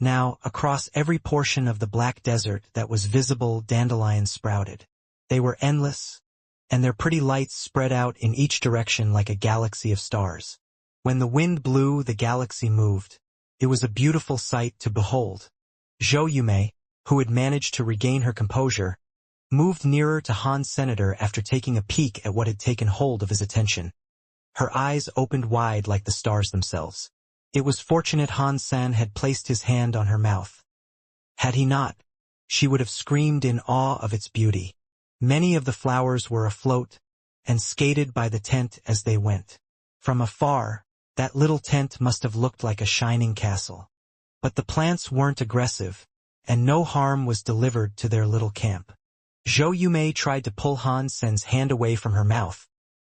Now, across every portion of the black desert that was visible, dandelions sprouted. They were endless, and their pretty lights spread out in each direction like a galaxy of stars. When the wind blew, the galaxy moved. It was a beautiful sight to behold. Zhou Yumei, who had managed to regain her composure, moved nearer to Han's senator after taking a peek at what had taken hold of his attention. Her eyes opened wide like the stars themselves. It was fortunate Han San had placed his hand on her mouth. Had he not, she would have screamed in awe of its beauty. Many of the flowers were afloat and skated by the tent as they went. From afar, that little tent must have looked like a shining castle. But the plants weren't aggressive, and no harm was delivered to their little camp. Zhou Yumei tried to pull Han Sen's hand away from her mouth,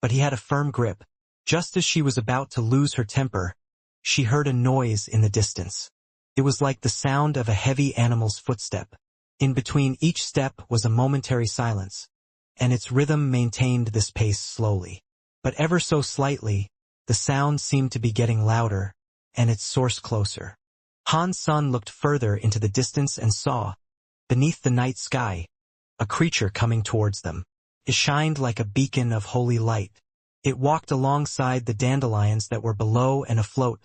but he had a firm grip. Just as she was about to lose her temper, she heard a noise in the distance. It was like the sound of a heavy animal's footstep. In between each step was a momentary silence, and its rhythm maintained this pace slowly. But ever so slightly, the sound seemed to be getting louder, and its source closer. Han Sun looked further into the distance and saw, beneath the night sky, a creature coming towards them. It shined like a beacon of holy light. It walked alongside the dandelions that were below and afloat,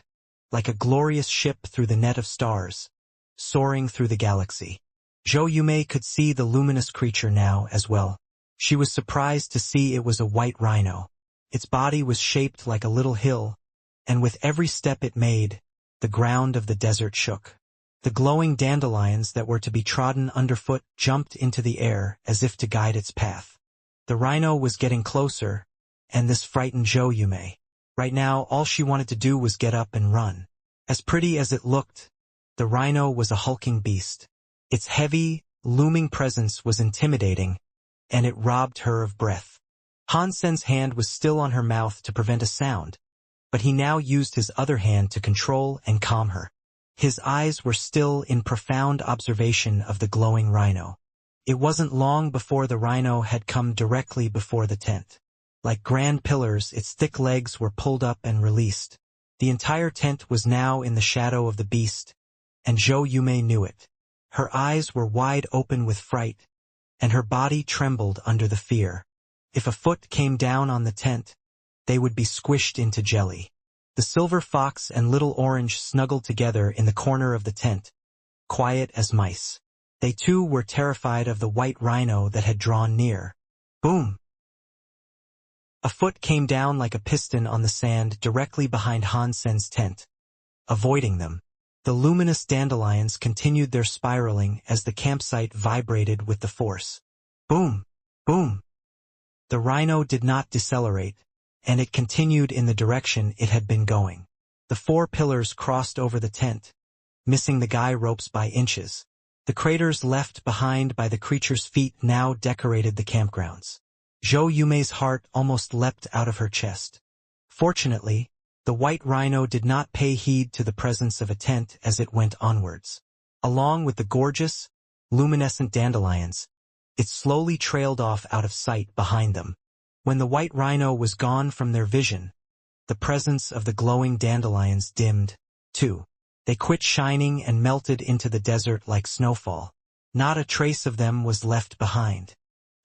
like a glorious ship through the net of stars, soaring through the galaxy. Zhou Yumei could see the luminous creature now as well. She was surprised to see it was a white rhino. Its body was shaped like a little hill, and with every step it made, the ground of the desert shook. The glowing dandelions that were to be trodden underfoot jumped into the air as if to guide its path. The rhino was getting closer, and this frightened Zhou Yumei. Right now, all she wanted to do was get up and run. As pretty as it looked, the rhino was a hulking beast. Its heavy, looming presence was intimidating, and it robbed her of breath. Han Sen's hand was still on her mouth to prevent a sound, but he now used his other hand to control and calm her. His eyes were still in profound observation of the glowing rhino. It wasn't long before the rhino had come directly before the tent. Like grand pillars, its thick legs were pulled up and released. The entire tent was now in the shadow of the beast, and Zhou Yumei knew it. Her eyes were wide open with fright, and her body trembled under the fear. If a foot came down on the tent, they would be squished into jelly. The silver fox and little orange snuggled together in the corner of the tent, quiet as mice. They too were terrified of the white rhino that had drawn near. Boom! A foot came down like a piston on the sand directly behind Han Sen's tent, avoiding them. The luminous dandelions continued their spiraling as the campsite vibrated with the force. Boom! Boom! The rhino did not decelerate, and it continued in the direction it had been going. The 4 pillars crossed over the tent, missing the guy ropes by inches. The craters left behind by the creature's feet now decorated the campgrounds. Zhou Yumei's heart almost leapt out of her chest. Fortunately, the white rhino did not pay heed to the presence of a tent as it went onwards. Along with the gorgeous, luminescent dandelions, it slowly trailed off out of sight behind them. When the white rhino was gone from their vision, the presence of the glowing dandelions dimmed, too. They quit shining and melted into the desert like snowfall. Not a trace of them was left behind.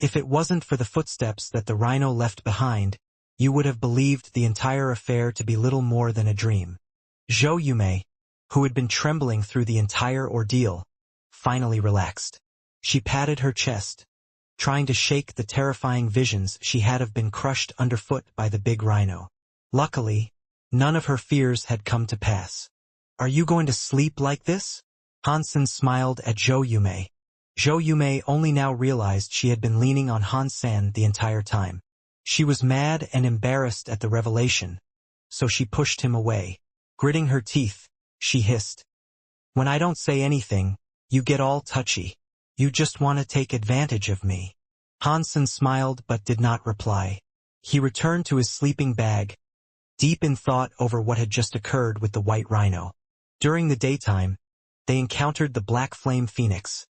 If it wasn't for the footsteps that the rhino left behind, you would have believed the entire affair to be little more than a dream. Zhou Yumei, who had been trembling through the entire ordeal, finally relaxed. She patted her chest, trying to shake the terrifying visions she had of being crushed underfoot by the big rhino. Luckily, none of her fears had come to pass. Are you going to sleep like this? Hansen smiled at Zhou Yumei. Zhou Yumei only now realized she had been leaning on Han San the entire time. She was mad and embarrassed at the revelation, so she pushed him away. Gritting her teeth, she hissed, "When I don't say anything, you get all touchy. You just want to take advantage of me." Hansen smiled but did not reply. He returned to his sleeping bag, deep in thought over what had just occurred with the white rhino. During the daytime, they encountered the black flame phoenix,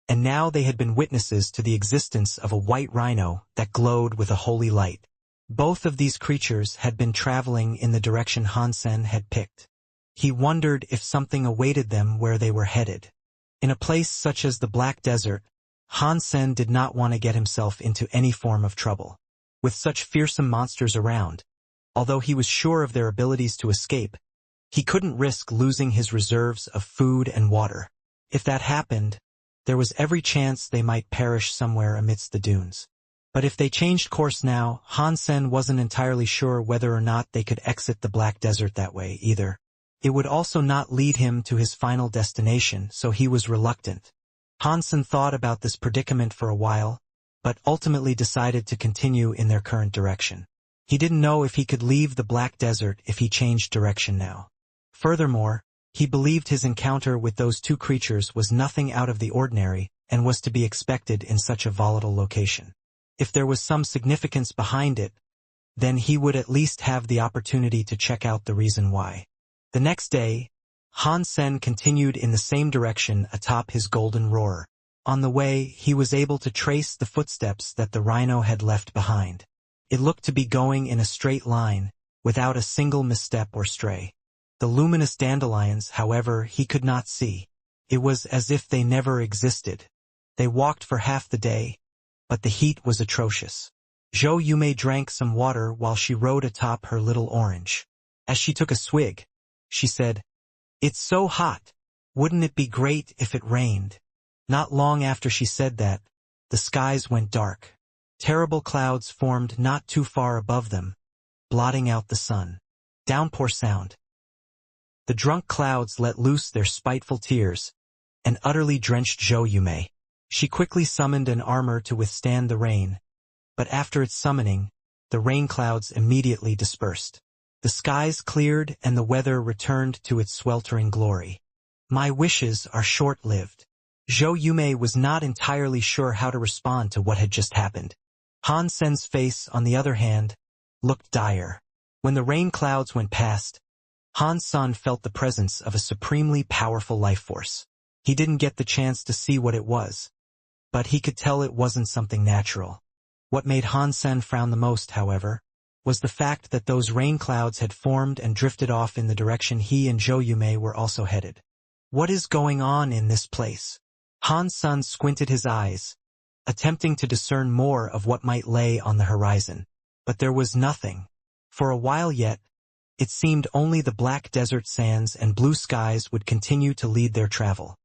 and now they had been witnesses to the existence of a white rhino that glowed with a holy light. Both of these creatures had been traveling in the direction Hansen had picked. He wondered if something awaited them where they were headed. In a place such as the Black Desert, Hansen did not want to get himself into any form of trouble. With such fearsome monsters around, although he was sure of their abilities to escape, he couldn't risk losing his reserves of food and water. If that happened, there was every chance they might perish somewhere amidst the dunes. But if they changed course now, Hansen wasn't entirely sure whether or not they could exit the Black Desert that way either. It would also not lead him to his final destination, so he was reluctant. Hansen thought about this predicament for a while, but ultimately decided to continue in their current direction. He didn't know if he could leave the Black Desert if he changed direction now. Furthermore, he believed his encounter with those two creatures was nothing out of the ordinary and was to be expected in such a volatile location. If there was some significance behind it, then he would at least have the opportunity to check out the reason why. The next day, Hansen continued in the same direction atop his golden roar. On the way, he was able to trace the footsteps that the rhino had left behind. It looked to be going in a straight line, without a single misstep or stray. The luminous dandelions, however, he could not see. It was as if they never existed. They walked for half the day, but the heat was atrocious. Zhou Yume drank some water while she rode atop her little orange. As she took a swig, she said, "It's so hot. Wouldn't it be great if it rained?" Not long after she said that, the skies went dark. Terrible clouds formed not too far above them, blotting out the sun. Downpour sound. The drunk clouds let loose their spiteful tears and utterly drenched Zhou Yume. She quickly summoned an armor to withstand the rain, but after its summoning, the rain clouds immediately dispersed. The skies cleared and the weather returned to its sweltering glory. My wishes are short-lived. Zhou Yume was not entirely sure how to respond to what had just happened. Hansen's face, on the other hand, looked dire. When the rain clouds went past, Hansen felt the presence of a supremely powerful life force. He didn't get the chance to see what it was, but he could tell it wasn't something natural. What made Hansen frown the most, however, was the fact that those rain clouds had formed and drifted off in the direction he and Zhou Yume were also headed. What is going on in this place? Hansen squinted his eyes, attempting to discern more of what might lay on the horizon. But there was nothing. For a while yet, it seemed only the black desert sands and blue skies would continue to lead their travel.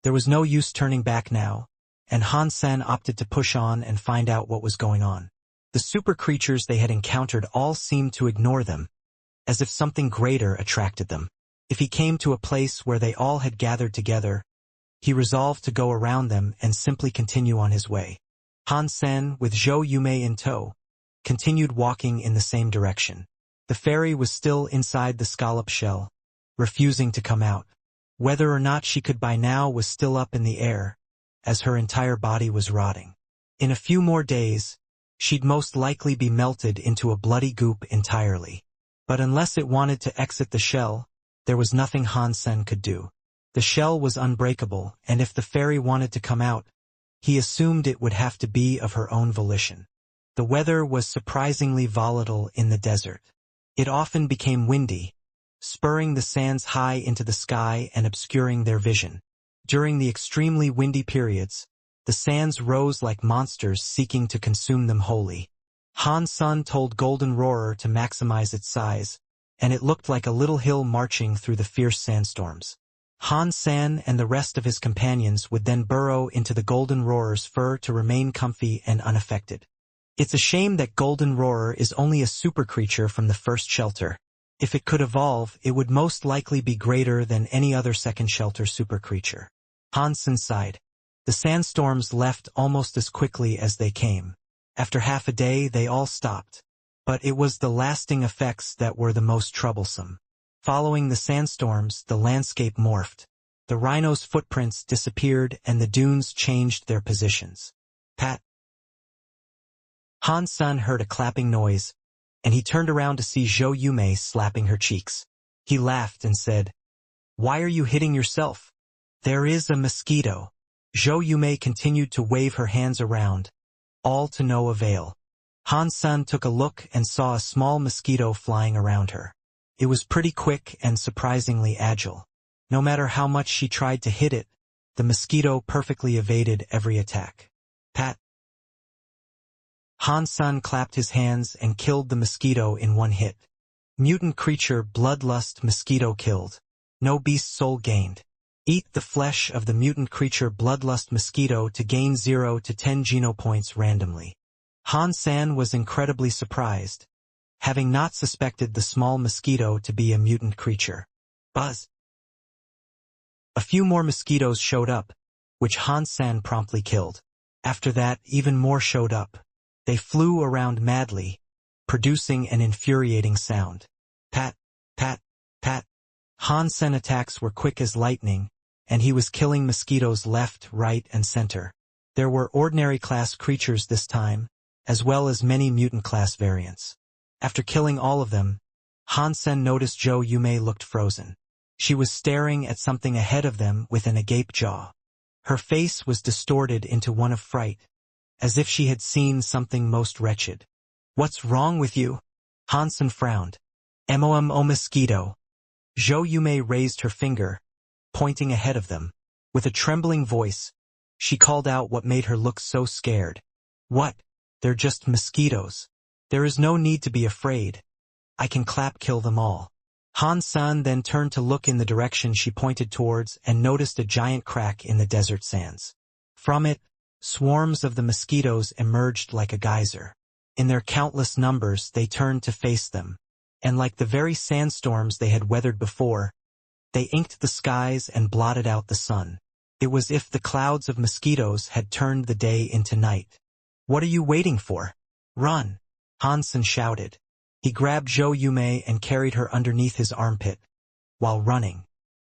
There was no use turning back now, and Hansen opted to push on and find out what was going on. The super creatures they had encountered all seemed to ignore them, as if something greater attracted them. If he came to a place where they all had gathered together, he resolved to go around them and simply continue on his way. Hansen, with Zhou Yume in tow, continued walking in the same direction. The fairy was still inside the scallop shell, refusing to come out. Whether or not she could by now was still up in the air, as her entire body was rotting. In a few more days, she'd most likely be melted into a bloody goop entirely. But unless it wanted to exit the shell, there was nothing Hansen could do. The shell was unbreakable, and if the fairy wanted to come out, he assumed it would have to be of her own volition. The weather was surprisingly volatile in the desert. It often became windy, spurring the sands high into the sky and obscuring their vision. During the extremely windy periods, the sands rose like monsters seeking to consume them wholly. Hansen told Golden Roarer to maximize its size, and it looked like a little hill marching through the fierce sandstorms. Hansen and the rest of his companions would then burrow into the Golden Roarer's fur to remain comfy and unaffected. It's a shame that Golden Roarer is only a super creature from the first shelter. If it could evolve, it would most likely be greater than any other second shelter super creature. Hansen sighed. The sandstorms left almost as quickly as they came. After half a day, they all stopped. But it was the lasting effects that were the most troublesome. Following the sandstorms, the landscape morphed. The rhino's footprints disappeared and the dunes changed their positions. Pat. Han-san heard a clapping noise, and he turned around to see Zhou Yumei slapping her cheeks. He laughed and said, "Why are you hitting yourself? There is a mosquito." Zhou Yumei continued to wave her hands around, all to no avail. Han-san took a look and saw a small mosquito flying around her. It was pretty quick and surprisingly agile. No matter how much she tried to hit it, the mosquito perfectly evaded every attack. Pat. Han-san clapped his hands and killed the mosquito in one hit. Mutant creature bloodlust mosquito killed. No beast soul gained. Eat the flesh of the mutant creature bloodlust mosquito to gain 0 to 10 genopoints randomly. Han-san was incredibly surprised, having not suspected the small mosquito to be a mutant creature. Buzz. A few more mosquitoes showed up, which Han-san promptly killed. After that, even more showed up. They flew around madly, producing an infuriating sound. Pat, pat, pat. Han-san attacks were quick as lightning, and he was killing mosquitoes left, right, and center. There were ordinary class creatures this time, as well as many mutant class variants. After killing all of them, Han-san noticed Zhou Yumei looked frozen. She was staring at something ahead of them with an agape jaw. Her face was distorted into one of fright, as if she had seen something most wretched. "What's wrong with you?" Han-san frowned. "MOM mosquito." Zhou Yumei raised her finger, pointing ahead of them. With a trembling voice, she called out what made her look so scared. "What? They're just mosquitoes. There is no need to be afraid. I can kill them all." Han-san then turned to look in the direction she pointed towards and noticed a giant crack in the desert sands. From it, swarms of the mosquitoes emerged like a geyser. In their countless numbers, they turned to face them, and like the very sandstorms they had weathered before, they inked the skies and blotted out the sun. It was as if the clouds of mosquitoes had turned the day into night. "What are you waiting for? Run!" Han-san shouted. He grabbed Zhou Yumei and carried her underneath his armpit. While running,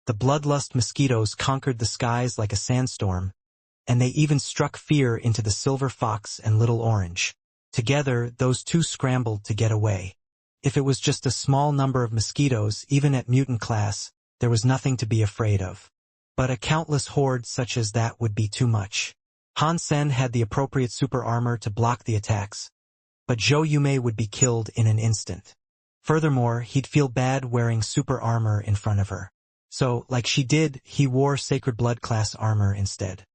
the bloodlust mosquitoes conquered the skies like a sandstorm, and they even struck fear into the silver fox and little orange. Together, those two scrambled to get away. If it was just a small number of mosquitoes, even at mutant class, there was nothing to be afraid of. But a countless horde such as that would be too much. Han-san had the appropriate super armor to block the attacks, but Zhou Yumei would be killed in an instant. Furthermore, he'd feel bad wearing super armor in front of her. So, like she did, he wore Sacred Blood class armor instead.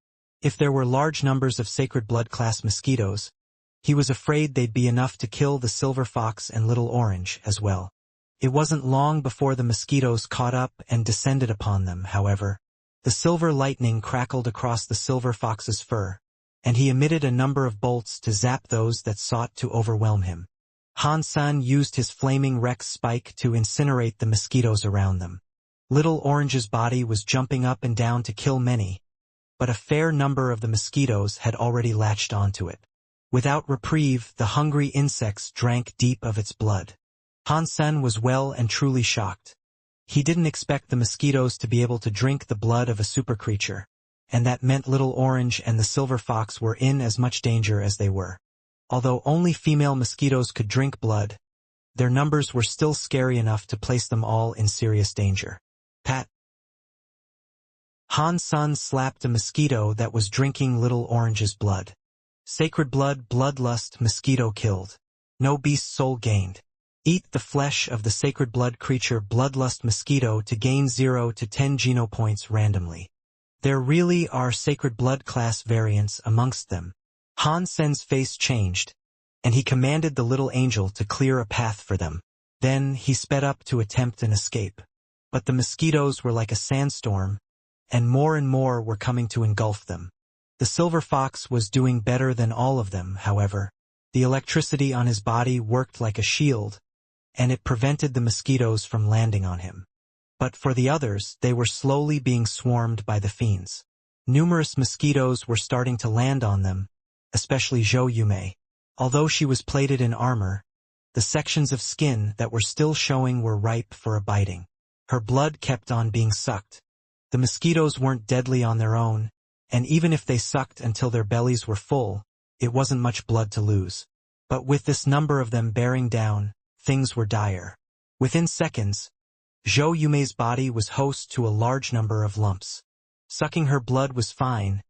If there were large numbers of Sacred Blood class mosquitoes, he was afraid they'd be enough to kill the silver fox and little orange as well. It wasn't long before the mosquitoes caught up and descended upon them, however. The silver lightning crackled across the silver fox's fur, and he emitted a number of bolts to zap those that sought to overwhelm him. Han-san used his flaming Rex spike to incinerate the mosquitoes around them. Little Orange's body was jumping up and down to kill many, but a fair number of the mosquitoes had already latched onto it. Without reprieve, the hungry insects drank deep of its blood. Han-san was well and truly shocked. He didn't expect the mosquitoes to be able to drink the blood of a super creature, and that meant Little Orange and the silver fox were in as much danger as they were. Although only female mosquitoes could drink blood, their numbers were still scary enough to place them all in serious danger. Pat. Han-san slapped a mosquito that was drinking Little Orange's blood. Sacred Blood bloodlust mosquito killed. No beast soul gained. Eat the flesh of the Sacred Blood creature bloodlust mosquito to gain 0 to 10 genopoints randomly. There really are Sacred Blood class variants amongst them. Han-sen's face changed, and he commanded the little angel to clear a path for them. Then he sped up to attempt an escape. But the mosquitoes were like a sandstorm, and more were coming to engulf them. The silver fox was doing better than all of them, however. The electricity on his body worked like a shield, and it prevented the mosquitoes from landing on him. But for the others, they were slowly being swarmed by the fiends. Numerous mosquitoes were starting to land on them, especially Zhou Yumei. Although she was plated in armor, the sections of skin that were still showing were ripe for a biting. Her blood kept on being sucked. The mosquitoes weren't deadly on their own, and even if they sucked until their bellies were full, it wasn't much blood to lose. But with this number of them bearing down, things were dire. Within seconds, Zhou Yumei's body was host to a large number of lumps. Sucking her blood was fine,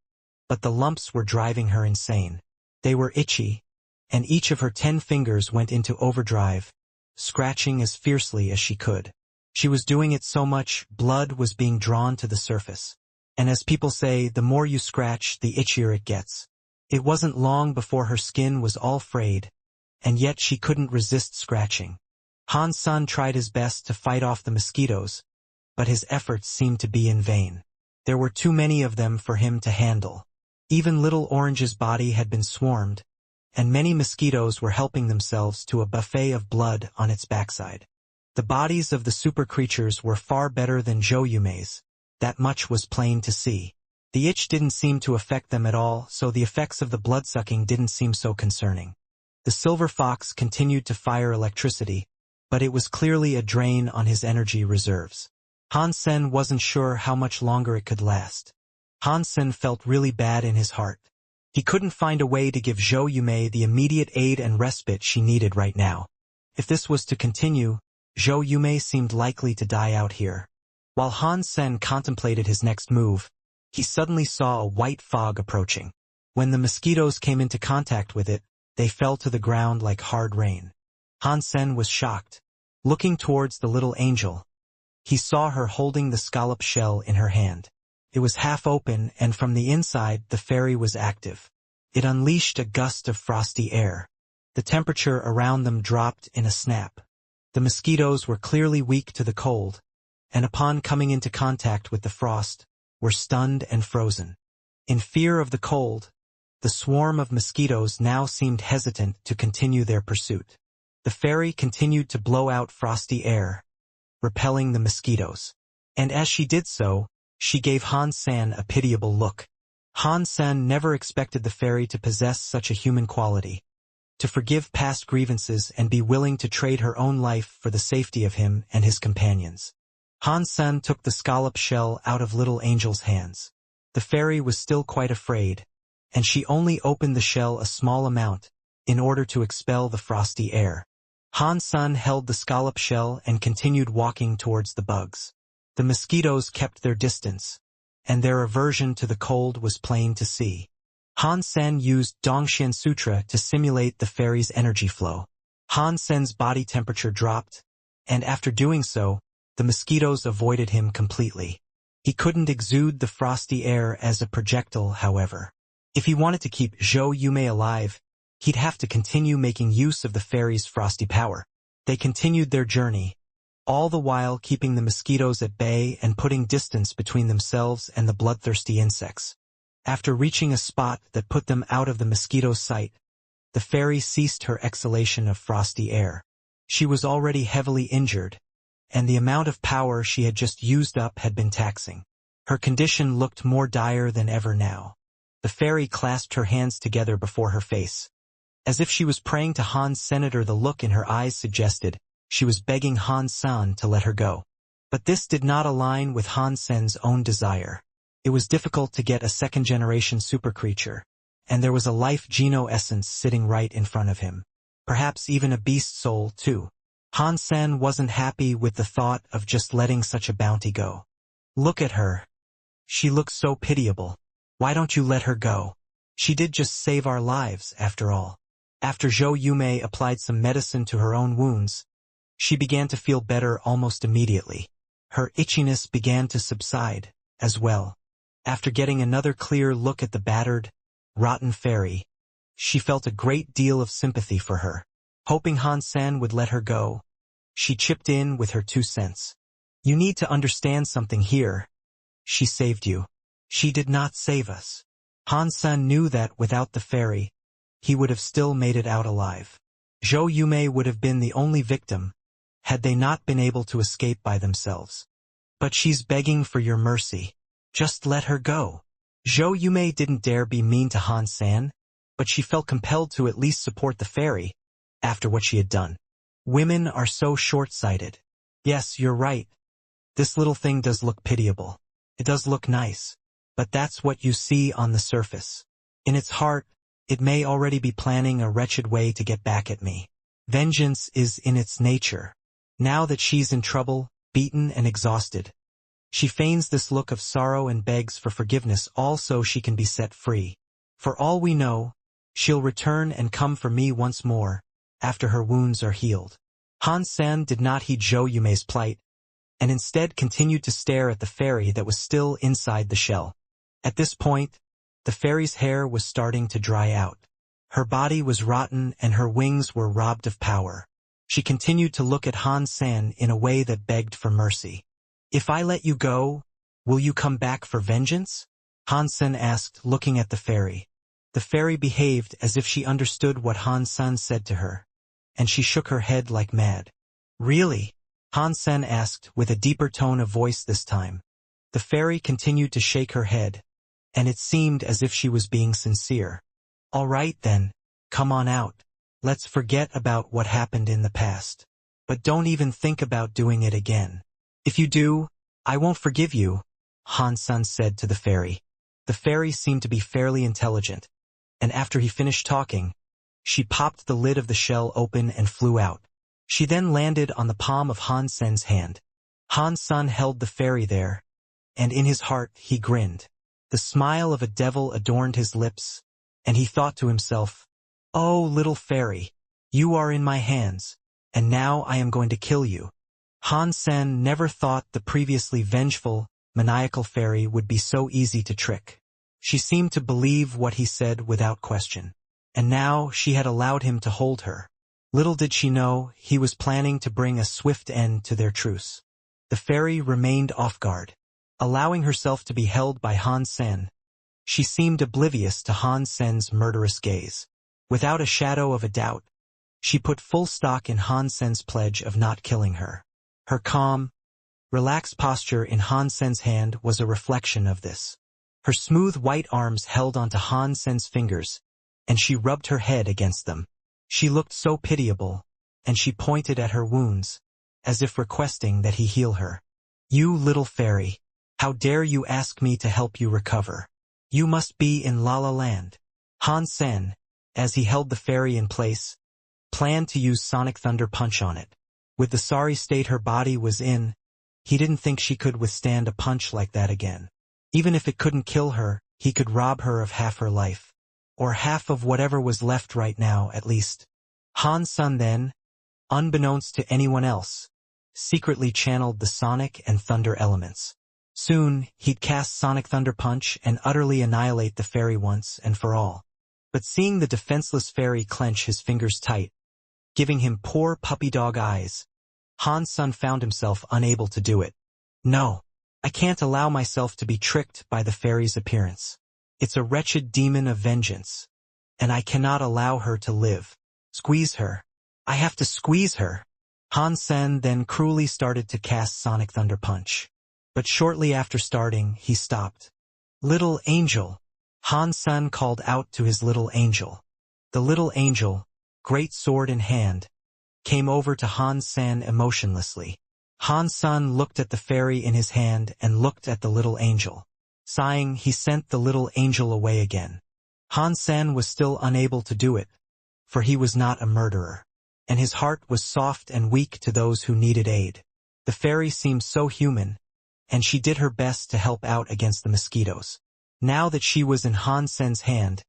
but the lumps were driving her insane. They were itchy, and each of her 10 fingers went into overdrive, scratching as fiercely as she could. She was doing it so much, blood was being drawn to the surface. And as people say, the more you scratch, the itchier it gets. It wasn't long before her skin was all frayed, and yet she couldn't resist scratching. Han Sun tried his best to fight off the mosquitoes, but his efforts seemed to be in vain. There were too many of them for him to handle. Even Little Orange's body had been swarmed, and many mosquitoes were helping themselves to a buffet of blood on its backside. The bodies of the super creatures were far better than Zhou Yumei's. That much was plain to see. The itch didn't seem to affect them at all, so the effects of the blood-sucking didn't seem so concerning. The silver fox continued to fire electricity, but it was clearly a drain on his energy reserves. Han Sen wasn't sure how much longer it could last. Han Sen felt really bad in his heart. He couldn't find a way to give Zhou Yumei the immediate aid and respite she needed right now. If this was to continue, Zhou Yumei seemed likely to die out here. While Han Sen contemplated his next move, he suddenly saw a white fog approaching. When the mosquitoes came into contact with it, they fell to the ground like hard rain. Han Sen was shocked. Looking towards the little angel, he saw her holding the scallop shell in her hand. It was half open, and from the inside the fairy was active. It unleashed a gust of frosty air. The temperature around them dropped in a snap. The mosquitoes were clearly weak to the cold, and upon coming into contact with the frost, were stunned and frozen. In fear of the cold, the swarm of mosquitoes now seemed hesitant to continue their pursuit. The fairy continued to blow out frosty air, repelling the mosquitoes. And as she did so, she gave Han San a pitiable look. Han San never expected the fairy to possess such a human quality, to forgive past grievances and be willing to trade her own life for the safety of him and his companions. Han San took the scallop shell out of Little Angel's hands. The fairy was still quite afraid, and she only opened the shell a small amount in order to expel the frosty air. Han San held the scallop shell and continued walking towards the bugs. The mosquitoes kept their distance, and their aversion to the cold was plain to see. Han Sen used Dongxian Sutra to simulate the fairy's energy flow. Han Sen's body temperature dropped, and after doing so, the mosquitoes avoided him completely. He couldn't exude the frosty air as a projectile, however. If he wanted to keep Zhou Yumei alive, he'd have to continue making use of the fairy's frosty power. They continued their journey, all the while keeping the mosquitoes at bay and putting distance between themselves and the bloodthirsty insects. After reaching a spot that put them out of the mosquito's sight, the fairy ceased her exhalation of frosty air. She was already heavily injured, and the amount of power she had just used up had been taxing. Her condition looked more dire than ever now. The fairy clasped her hands together before her face. As if she was praying to Han's senator, the look in her eyes suggested she was begging Han San to let her go. But this did not align with Han Sen's own desire. It was difficult to get a second-generation supercreature, and there was a life geno-essence sitting right in front of him. Perhaps even a beast soul, too. Han Sen wasn't happy with the thought of just letting such a bounty go. Look at her. She looks so pitiable. Why don't you let her go? She did just save our lives, after all. After Zhou Yumei applied some medicine to her own wounds, she began to feel better almost immediately. Her itchiness began to subside, as well. After getting another clear look at the battered, rotten fairy, she felt a great deal of sympathy for her. Hoping Han San would let her go, she chipped in with her 2 cents. You need to understand something here. She saved you. She did not save us. Han San knew that without the fairy, he would have still made it out alive. Zhou Yumei would have been the only victim, had they not been able to escape by themselves. But she's begging for your mercy. Just let her go. Zhou Yumei didn't dare be mean to Han San, but she felt compelled to at least support the fairy, after what she had done. Women are so short-sighted. Yes, you're right. This little thing does look pitiable. It does look nice. But that's what you see on the surface. In its heart, it may already be planning a wretched way to get back at me. Vengeance is in its nature. Now that she's in trouble, beaten and exhausted, she feigns this look of sorrow and begs for forgiveness all so she can be set free. For all we know, she'll return and come for me once more, after her wounds are healed. Han Sen did not heed Zhou Yumei's plight, and instead continued to stare at the fairy that was still inside the shell. At this point, the fairy's hair was starting to dry out. Her body was rotten and her wings were robbed of power. She continued to look at Han Sen in a way that begged for mercy. "If I let you go, will you come back for vengeance?" Han Sen asked, looking at the fairy. The fairy behaved as if she understood what Han Sen said to her, and she shook her head like mad. "Really?" Han Sen asked, with a deeper tone of voice this time. The fairy continued to shake her head, and it seemed as if she was being sincere. "All right then, come on out. Let's forget about what happened in the past. But don't even think about doing it again. If you do, I won't forgive you," Han Sen said to the fairy. The fairy seemed to be fairly intelligent, and after he finished talking, she popped the lid of the shell open and flew out. She then landed on the palm of Han Sen's hand. Han Sen held the fairy there, and in his heart he grinned. The smile of a devil adorned his lips, and he thought to himself, "Oh, little fairy, you are in my hands, and now I am going to kill you." Han Sen never thought the previously vengeful, maniacal fairy would be so easy to trick. She seemed to believe what he said without question, and now she had allowed him to hold her. Little did she know, he was planning to bring a swift end to their truce. The fairy remained off guard, allowing herself to be held by Han Sen. She seemed oblivious to Han Sen's murderous gaze. Without a shadow of a doubt, she put full stock in Han Sen's pledge of not killing her. Her calm, relaxed posture in Han Sen's hand was a reflection of this. Her smooth white arms held onto Han Sen's fingers, and she rubbed her head against them. She looked so pitiable, and she pointed at her wounds, as if requesting that he heal her. "You little fairy, how dare you ask me to help you recover? You must be in La La Land." Han Sen, as he held the fairy in place, planned to use Sonic Thunder Punch on it. With the sorry state her body was in, he didn't think she could withstand a punch like that again. Even if it couldn't kill her, he could rob her of half her life. Or half of whatever was left right now, at least. Han Sen then, unbeknownst to anyone else, secretly channeled the Sonic and Thunder elements. Soon, he'd cast Sonic Thunder Punch and utterly annihilate the fairy once and for all. But seeing the defenseless fairy clench his fingers tight, giving him poor puppy dog eyes, Han Sen found himself unable to do it. "No, I can't allow myself to be tricked by the fairy's appearance. It's a wretched demon of vengeance, and I cannot allow her to live. Squeeze her. I have to squeeze her." Han Sen then cruelly started to cast Sonic Thunder Punch. But shortly after starting, he stopped. "Little angel." Han Sen called out to his little angel. The little angel, great sword in hand, came over to Han Sen emotionlessly. Han Sen looked at the fairy in his hand and looked at the little angel. Sighing, he sent the little angel away again. Han Sen was still unable to do it, for he was not a murderer, and his heart was soft and weak to those who needed aid. The fairy seemed so human, and she did her best to help out against the mosquitoes. Now that she was in Han Sen's hand,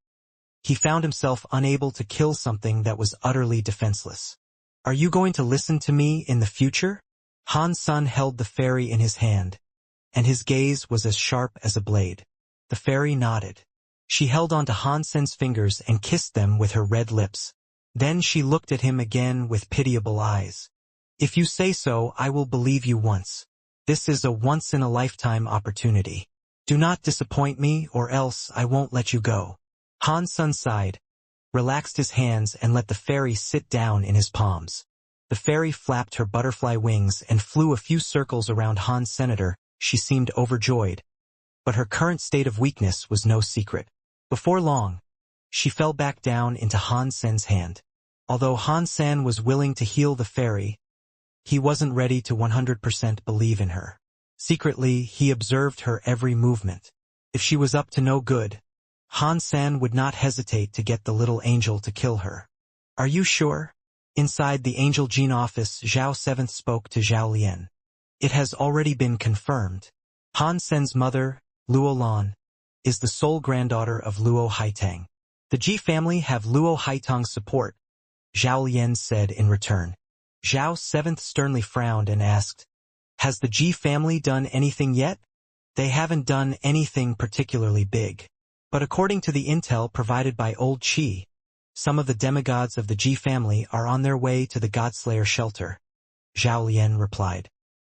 he found himself unable to kill something that was utterly defenseless. "Are you going to listen to me in the future?" Han Sen held the fairy in his hand, and his gaze was as sharp as a blade. The fairy nodded. She held onto Han Sen's fingers and kissed them with her red lips. Then she looked at him again with pitiable eyes. "If you say so, I will believe you once. This is a once-in-a-lifetime opportunity. Do not disappoint me, or else I won't let you go." Han Sen sighed, relaxed his hands and let the fairy sit down in his palms. The fairy flapped her butterfly wings and flew a few circles around Han's senator. She seemed overjoyed, but her current state of weakness was no secret. Before long, she fell back down into Han Sen's hand. Although Han Sen was willing to heal the fairy, he wasn't ready to 100% believe in her. Secretly, he observed her every movement. If she was up to no good, Han-san would not hesitate to get the little angel to kill her. Are you sure? Inside the Angel Gene office, Zhao Seventh spoke to Zhao Lian. It has already been confirmed. Han-sen's mother, Luo Lan, is the sole granddaughter of Luo Haitang. The Ji family have Luo Haitang's support, Zhao Lian said in return. Zhao Seventh sternly frowned and asked, has the Ji family done anything yet? They haven't done anything particularly big. But according to the intel provided by Old Qi, some of the demigods of the Ji family are on their way to the Godslayer shelter. Zhao Lian replied.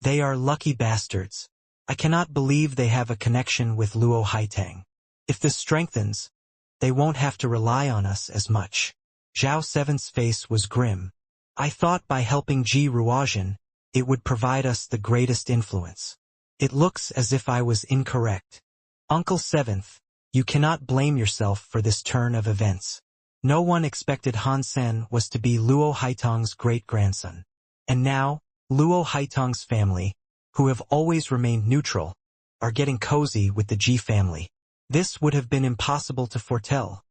They are lucky bastards. I cannot believe they have a connection with Luo Haitang. If this strengthens, they won't have to rely on us as much. Zhao Seventh's face was grim. I thought by helping Ji Ruojian, it would provide us the greatest influence. It looks as if I was incorrect. Uncle Seventh, you cannot blame yourself for this turn of events. No one expected Han Sen was to be Luo Haitang's great-grandson. And now, Luo Haitang's family, who have always remained neutral, are getting cozy with the Ji family. This would have been impossible to foretell,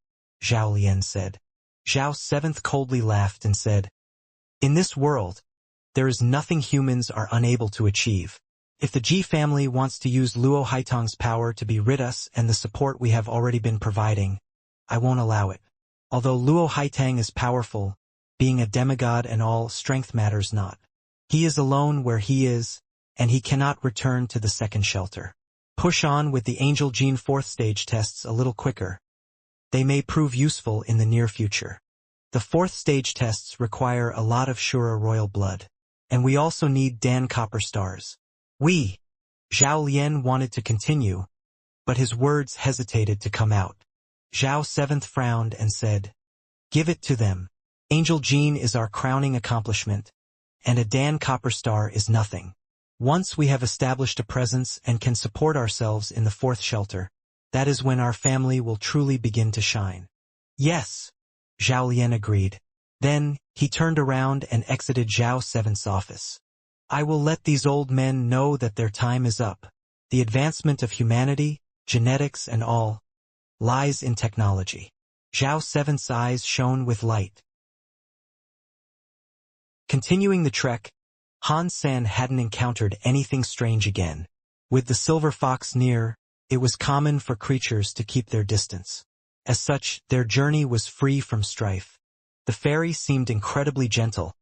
Zhao Lian said. Zhao Seventh coldly laughed and said, in this world, there is nothing humans are unable to achieve. If the Ji family wants to use Luo Haitang's power to be rid us and the support we have already been providing, I won't allow it. Although Luo Haitang is powerful, being a demigod and all, strength matters not. He is alone where he is, and he cannot return to the second shelter. Push on with the Angel Gene 4th stage tests a little quicker. They may prove useful in the near future. The 4th stage tests require a lot of Shura royal blood. And we also need Dan Copper stars. Zhao Lian wanted to continue, but his words hesitated to come out. Zhao Seventh frowned and said, give it to them. Angel Gene is our crowning accomplishment, and a Dan Copper star is nothing. Once we have established a presence and can support ourselves in the 4th shelter, that is when our family will truly begin to shine. Yes, Zhao Lian agreed. Then, he turned around and exited Zhao Seventh's office. I will let these old men know that their time is up. The advancement of humanity, genetics and all, lies in technology. Zhao Seventh's eyes shone with light. Continuing the trek, Han Sen hadn't encountered anything strange again. With the silver fox near, it was common for creatures to keep their distance. As such, their journey was free from strife. The fairy seemed incredibly gentle,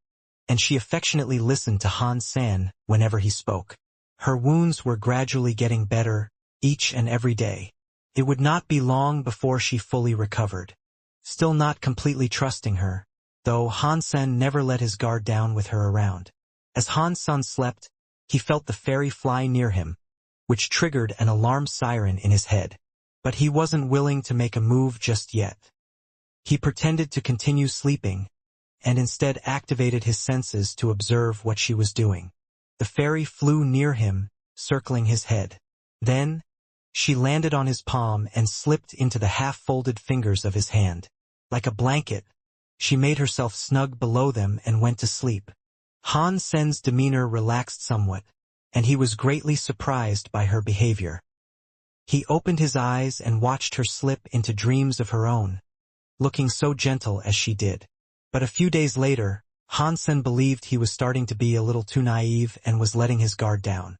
and she affectionately listened to Han Sen whenever he spoke. Her wounds were gradually getting better, each and every day. It would not be long before she fully recovered. Still not completely trusting her, though Han Sen never let his guard down with her around. As Han Sen slept, he felt the fairy fly near him, which triggered an alarm siren in his head. But he wasn't willing to make a move just yet. He pretended to continue sleeping, and instead activated his senses to observe what she was doing. The fairy flew near him, circling his head. Then, she landed on his palm and slipped into the half-folded fingers of his hand. Like a blanket, she made herself snug below them and went to sleep. Han Sen's demeanor relaxed somewhat, and he was greatly surprised by her behavior. He opened his eyes and watched her slip into dreams of her own, looking so gentle as she did. But a few days later, Han Sen believed he was starting to be a little too naive and was letting his guard down.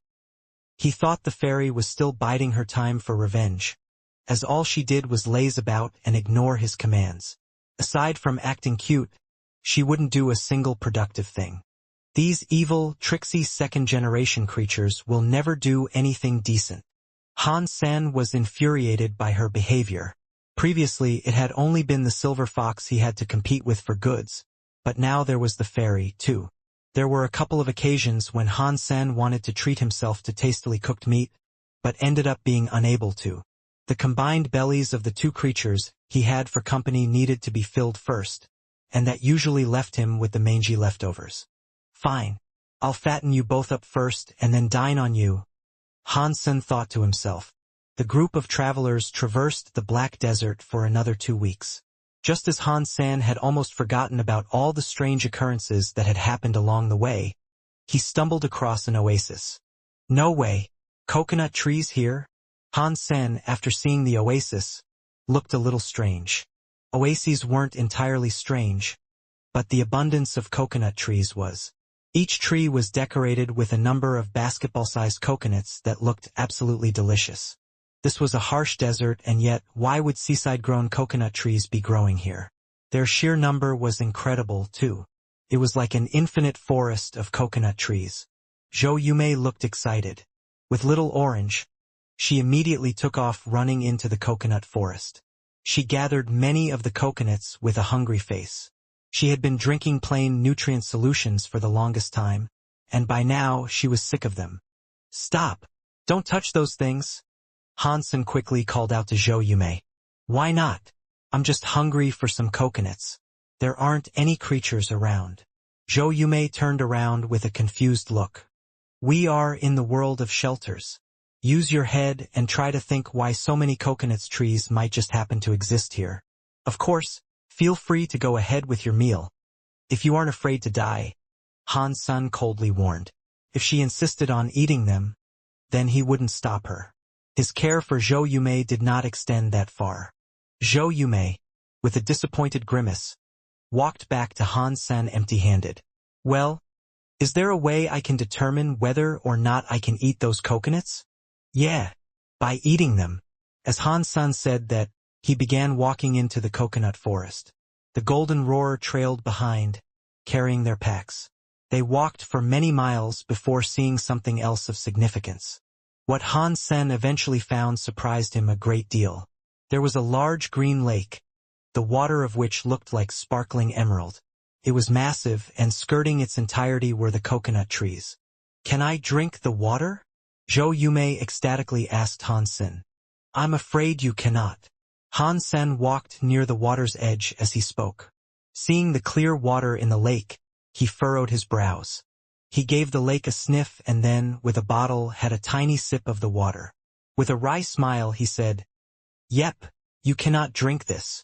He thought the fairy was still biding her time for revenge, as all she did was laze about and ignore his commands. Aside from acting cute, she wouldn't do a single productive thing. These evil, tricksy second-generation creatures will never do anything decent. Han Sen was infuriated by her behavior. Previously, it had only been the silver fox he had to compete with for goods, but now there was the fairy, too. There were a couple of occasions when Han Sen wanted to treat himself to tastily cooked meat, but ended up being unable to. The combined bellies of the two creatures he had for company needed to be filled first, and that usually left him with the mangy leftovers. Fine, I'll fatten you both up first and then dine on you, Han Sen thought to himself. The group of travelers traversed the Black Desert for another 2 weeks. Just as Han Sen had almost forgotten about all the strange occurrences that had happened along the way, he stumbled across an oasis. No way, coconut trees here? Han Sen, after seeing the oasis, looked a little strange. Oases weren't entirely strange, but the abundance of coconut trees was. Each tree was decorated with a number of basketball-sized coconuts that looked absolutely delicious. This was a harsh desert, and yet, why would seaside-grown coconut trees be growing here? Their sheer number was incredible, too. It was like an infinite forest of coconut trees. Zhou Yume looked excited. With Little Orange, she immediately took off running into the coconut forest. She gathered many of the coconuts with a hungry face. She had been drinking plain nutrient solutions for the longest time, and by now she was sick of them. "Stop! Don't touch those things!" Hansen quickly called out to Zhou Yume. "Why not? I'm just hungry for some coconuts. There aren't any creatures around." Zhou Yume turned around with a confused look. "We are in the world of shelters. Use your head and try to think why so many coconut trees might just happen to exist here. Of course, feel free to go ahead with your meal, if you aren't afraid to die," Han Sun coldly warned. If she insisted on eating them, then he wouldn't stop her. His care for Zhou Yume did not extend that far. Zhou Yume, with a disappointed grimace, walked back to Han Sen empty-handed. "Well, is there a way I can determine whether or not I can eat those coconuts?" "Yeah, by eating them." As Han Sun said that, he began walking into the coconut forest. The golden roar trailed behind, carrying their packs. They walked for many miles before seeing something else of significance. What Han Sen eventually found surprised him a great deal. There was a large green lake, the water of which looked like sparkling emerald. It was massive, and skirting its entirety were the coconut trees. "Can I drink the water?" Zhou Yume ecstatically asked Han Sen. "I'm afraid you cannot." Han Sen walked near the water's edge as he spoke. Seeing the clear water in the lake, he furrowed his brows. He gave the lake a sniff and then, with a bottle, had a tiny sip of the water. With a wry smile, he said, "Yep, you cannot drink this."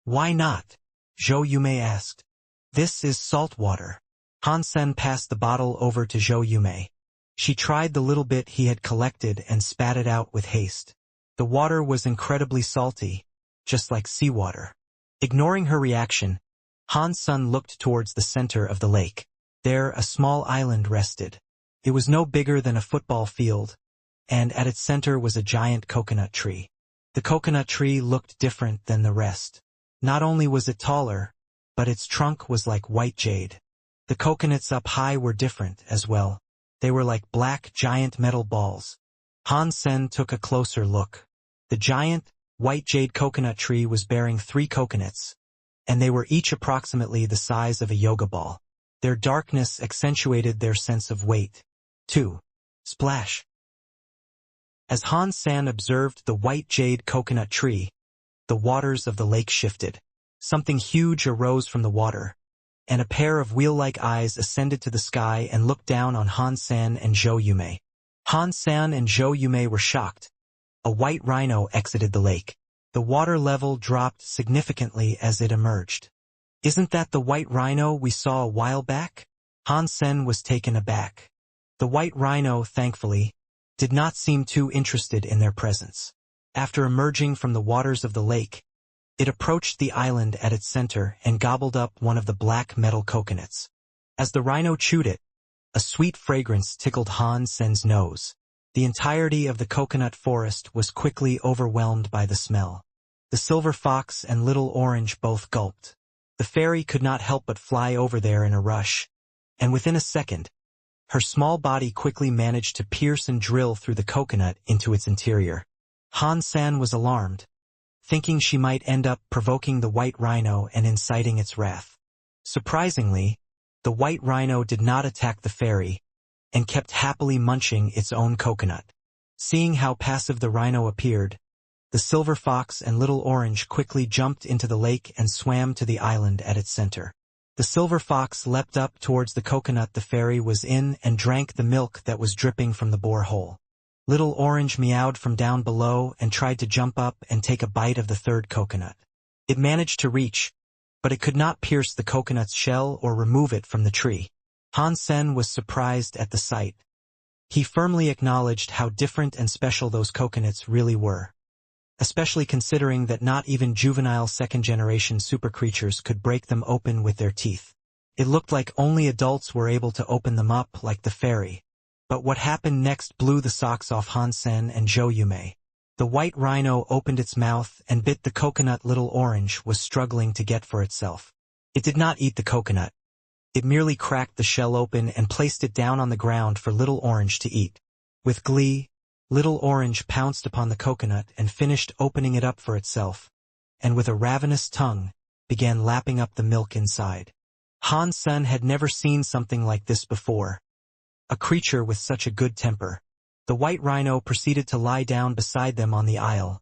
"Why not?" Zhou Yume asked. "This is salt water." Han Sen passed the bottle over to Zhou Yume. She tried the little bit he had collected and spat it out with haste. The water was incredibly salty, just like seawater. Ignoring her reaction, Han Sun looked towards the center of the lake. There, a small island rested. It was no bigger than a football field, and at its center was a giant coconut tree. The coconut tree looked different than the rest. Not only was it taller, but its trunk was like white jade. The coconuts up high were different as well. They were like black, giant metal balls. Han Sen took a closer look. The giant, white jade coconut tree was bearing 3 coconuts, and they were each approximately the size of a yoga ball. Their darkness accentuated their sense of weight. 2. Splash. As Han San observed the white jade coconut tree, the waters of the lake shifted. Something huge arose from the water, and a pair of wheel-like eyes ascended to the sky and looked down on Han San and Zhou Yume. Han San and Zhou Yume were shocked. A white rhino exited the lake. The water level dropped significantly as it emerged. "Isn't that the white rhino we saw a while back?" Han Sen was taken aback. The white rhino, thankfully, did not seem too interested in their presence. After emerging from the waters of the lake, it approached the island at its center and gobbled up one of the black metal coconuts. As the rhino chewed it, a sweet fragrance tickled Han Sen's nose. The entirety of the coconut forest was quickly overwhelmed by the smell. The silver fox and Little Orange both gulped. The fairy could not help but fly over there in a rush, and within a second, her small body quickly managed to pierce and drill through the coconut into its interior. Han San was alarmed, thinking she might end up provoking the white rhino and inciting its wrath. Surprisingly, the white rhino did not attack the fairy, and kept happily munching its own coconut. Seeing how passive the rhino appeared, the silver fox and Little Orange quickly jumped into the lake and swam to the island at its center. The silver fox leapt up towards the coconut the fairy was in and drank the milk that was dripping from the borehole. Little Orange meowed from down below and tried to jump up and take a bite of the 3rd coconut. It managed to reach, but it could not pierce the coconut's shell or remove it from the tree. Han Sen was surprised at the sight. He firmly acknowledged how different and special those coconuts really were. especially considering that not even juvenile second-generation supercreatures could break them open with their teeth. It looked like only adults were able to open them up like the fairy. But what happened next blew the socks off Hansen and Zhou Yumei. The white rhino opened its mouth and bit the coconut Little Orange was struggling to get for itself. It did not eat the coconut. It merely cracked the shell open and placed it down on the ground for Little Orange to eat. With glee, Little Orange pounced upon the coconut and finished opening it up for itself, and with a ravenous tongue, began lapping up the milk inside. Hansen had never seen something like this before. A creature with such a good temper. The white rhino proceeded to lie down beside them on the aisle,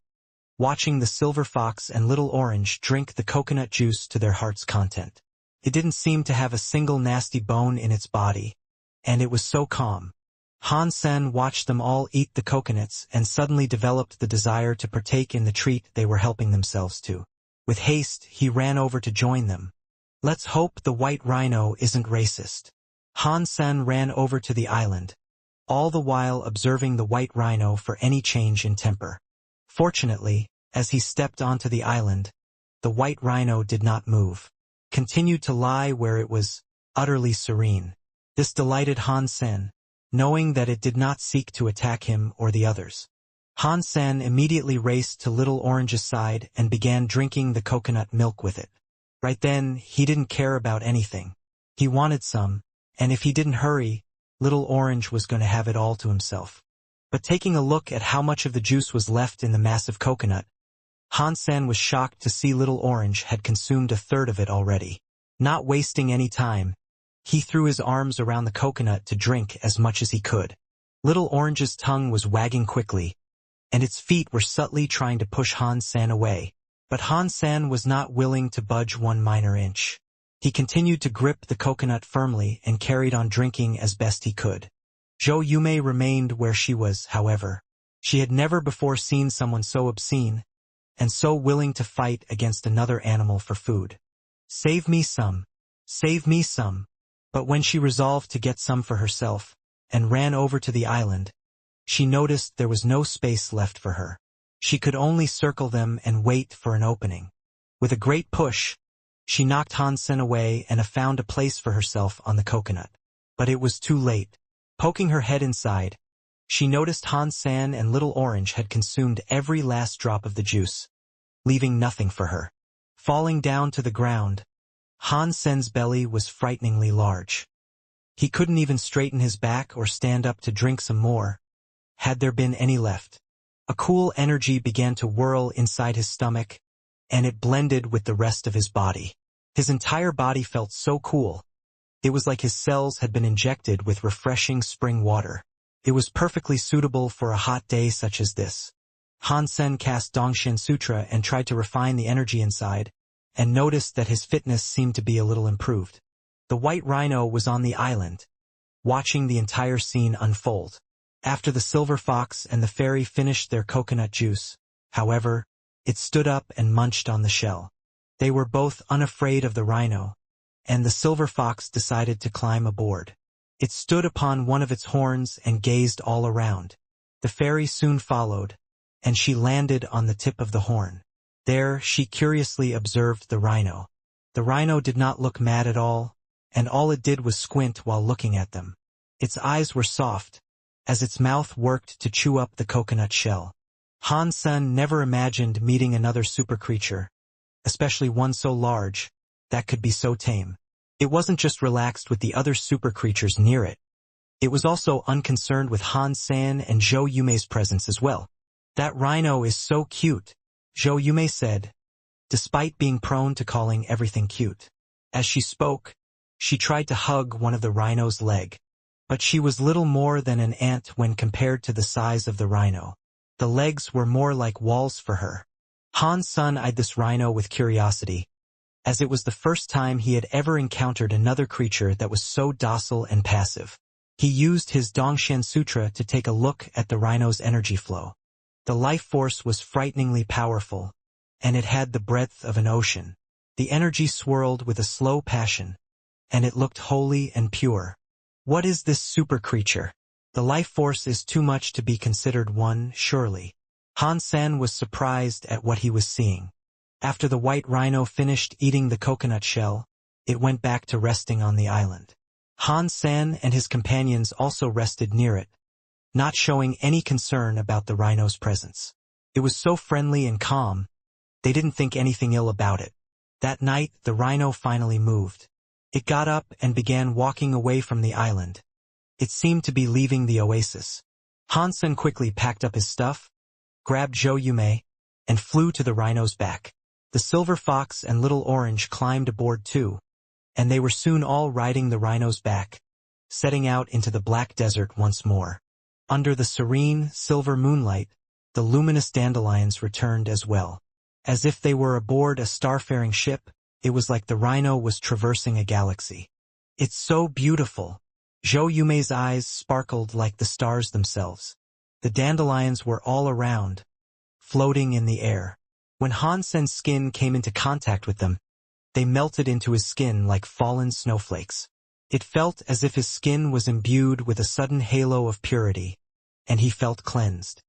watching the silver fox and Little Orange drink the coconut juice to their heart's content. It didn't seem to have a single nasty bone in its body, and it was so calm. Hansen watched them all eat the coconuts and suddenly developed the desire to partake in the treat they were helping themselves to. With haste, he ran over to join them. Let's hope the white rhino isn't racist. Hansen ran over to the island, all the while observing the white rhino for any change in temper. Fortunately, as he stepped onto the island, the white rhino did not move, continued to lie where it was, utterly serene. This delighted Hansen, knowing that it did not seek to attack him or the others. Hansen immediately raced to Little Orange's side and began drinking the coconut milk with it. Right then, he didn't care about anything. He wanted some, and if he didn't hurry, Little Orange was going to have it all to himself. But taking a look at how much of the juice was left in the massive coconut, Hansen was shocked to see Little Orange had consumed a third of it already. Not wasting any time, he threw his arms around the coconut to drink as much as he could. Little Orange's tongue was wagging quickly, and its feet were subtly trying to push Hansen away. But Hansen was not willing to budge one minor inch. He continued to grip the coconut firmly and carried on drinking as best he could. Zhou Yumei remained where she was, however. She had never before seen someone so obscene, and so willing to fight against another animal for food. Save me some. Save me some. But when she resolved to get some for herself, and ran over to the island, she noticed there was no space left for her. She could only circle them and wait for an opening. With a great push, she knocked Hansen away and found a place for herself on the coconut. But it was too late. Poking her head inside, she noticed Hansen and Little Orange had consumed every last drop of the juice, leaving nothing for her. Falling down to the ground, Hansen's belly was frighteningly large. He couldn't even straighten his back or stand up to drink some more, had there been any left. A cool energy began to whirl inside his stomach, and it blended with the rest of his body. His entire body felt so cool. It was like his cells had been injected with refreshing spring water. It was perfectly suitable for a hot day such as this. Hansen cast Dongshin Sutra and tried to refine the energy inside, and noticed that his fitness seemed to be a little improved. The white rhino was on the island, watching the entire scene unfold. After the silver fox and the fairy finished their coconut juice, however, it stood up and munched on the shell. They were both unafraid of the rhino, and the silver fox decided to climb aboard. It stood upon one of its horns and gazed all around. The fairy soon followed, and she landed on the tip of the horn. There she curiously observed the rhino. The rhino did not look mad at all, and all it did was squint while looking at them. Its eyes were soft, as its mouth worked to chew up the coconut shell. Hansen never imagined meeting another super creature, especially one so large, that could be so tame. It wasn't just relaxed with the other super creatures near it. It was also unconcerned with Hansen and Zhou Yumei's presence as well. That rhino is so cute, Zhou Yumei said, despite being prone to calling everything cute. As she spoke, she tried to hug one of the rhino's leg. But she was little more than an ant when compared to the size of the rhino. The legs were more like walls for her. Hansen eyed this rhino with curiosity, as it was the first time he had ever encountered another creature that was so docile and passive. He used his Dongshin Sutra to take a look at the rhino's energy flow. The life force was frighteningly powerful, and it had the breadth of an ocean. The energy swirled with a slow passion, and it looked holy and pure. What is this super creature? The life force is too much to be considered one, surely. Han Sen was surprised at what he was seeing. After the white rhino finished eating the coconut shell, it went back to resting on the island. Han Sen and his companions also rested near it, not showing any concern about the rhino's presence. It was so friendly and calm, they didn't think anything ill about it. That night, the rhino finally moved. It got up and began walking away from the island. It seemed to be leaving the oasis. Han Sen quickly packed up his stuff, grabbed Zhou Yumei, and flew to the rhino's back. The silver fox and little orange climbed aboard too, and they were soon all riding the rhino's back, setting out into the black desert once more. Under the serene, silver moonlight, the luminous dandelions returned as well. As if they were aboard a starfaring ship, it was like the rhino was traversing a galaxy. It's so beautiful. Zhou Yumei's eyes sparkled like the stars themselves. The dandelions were all around, floating in the air. When Han Sen's skin came into contact with them, they melted into his skin like fallen snowflakes. It felt as if his skin was imbued with a sudden halo of purity, and he felt cleansed.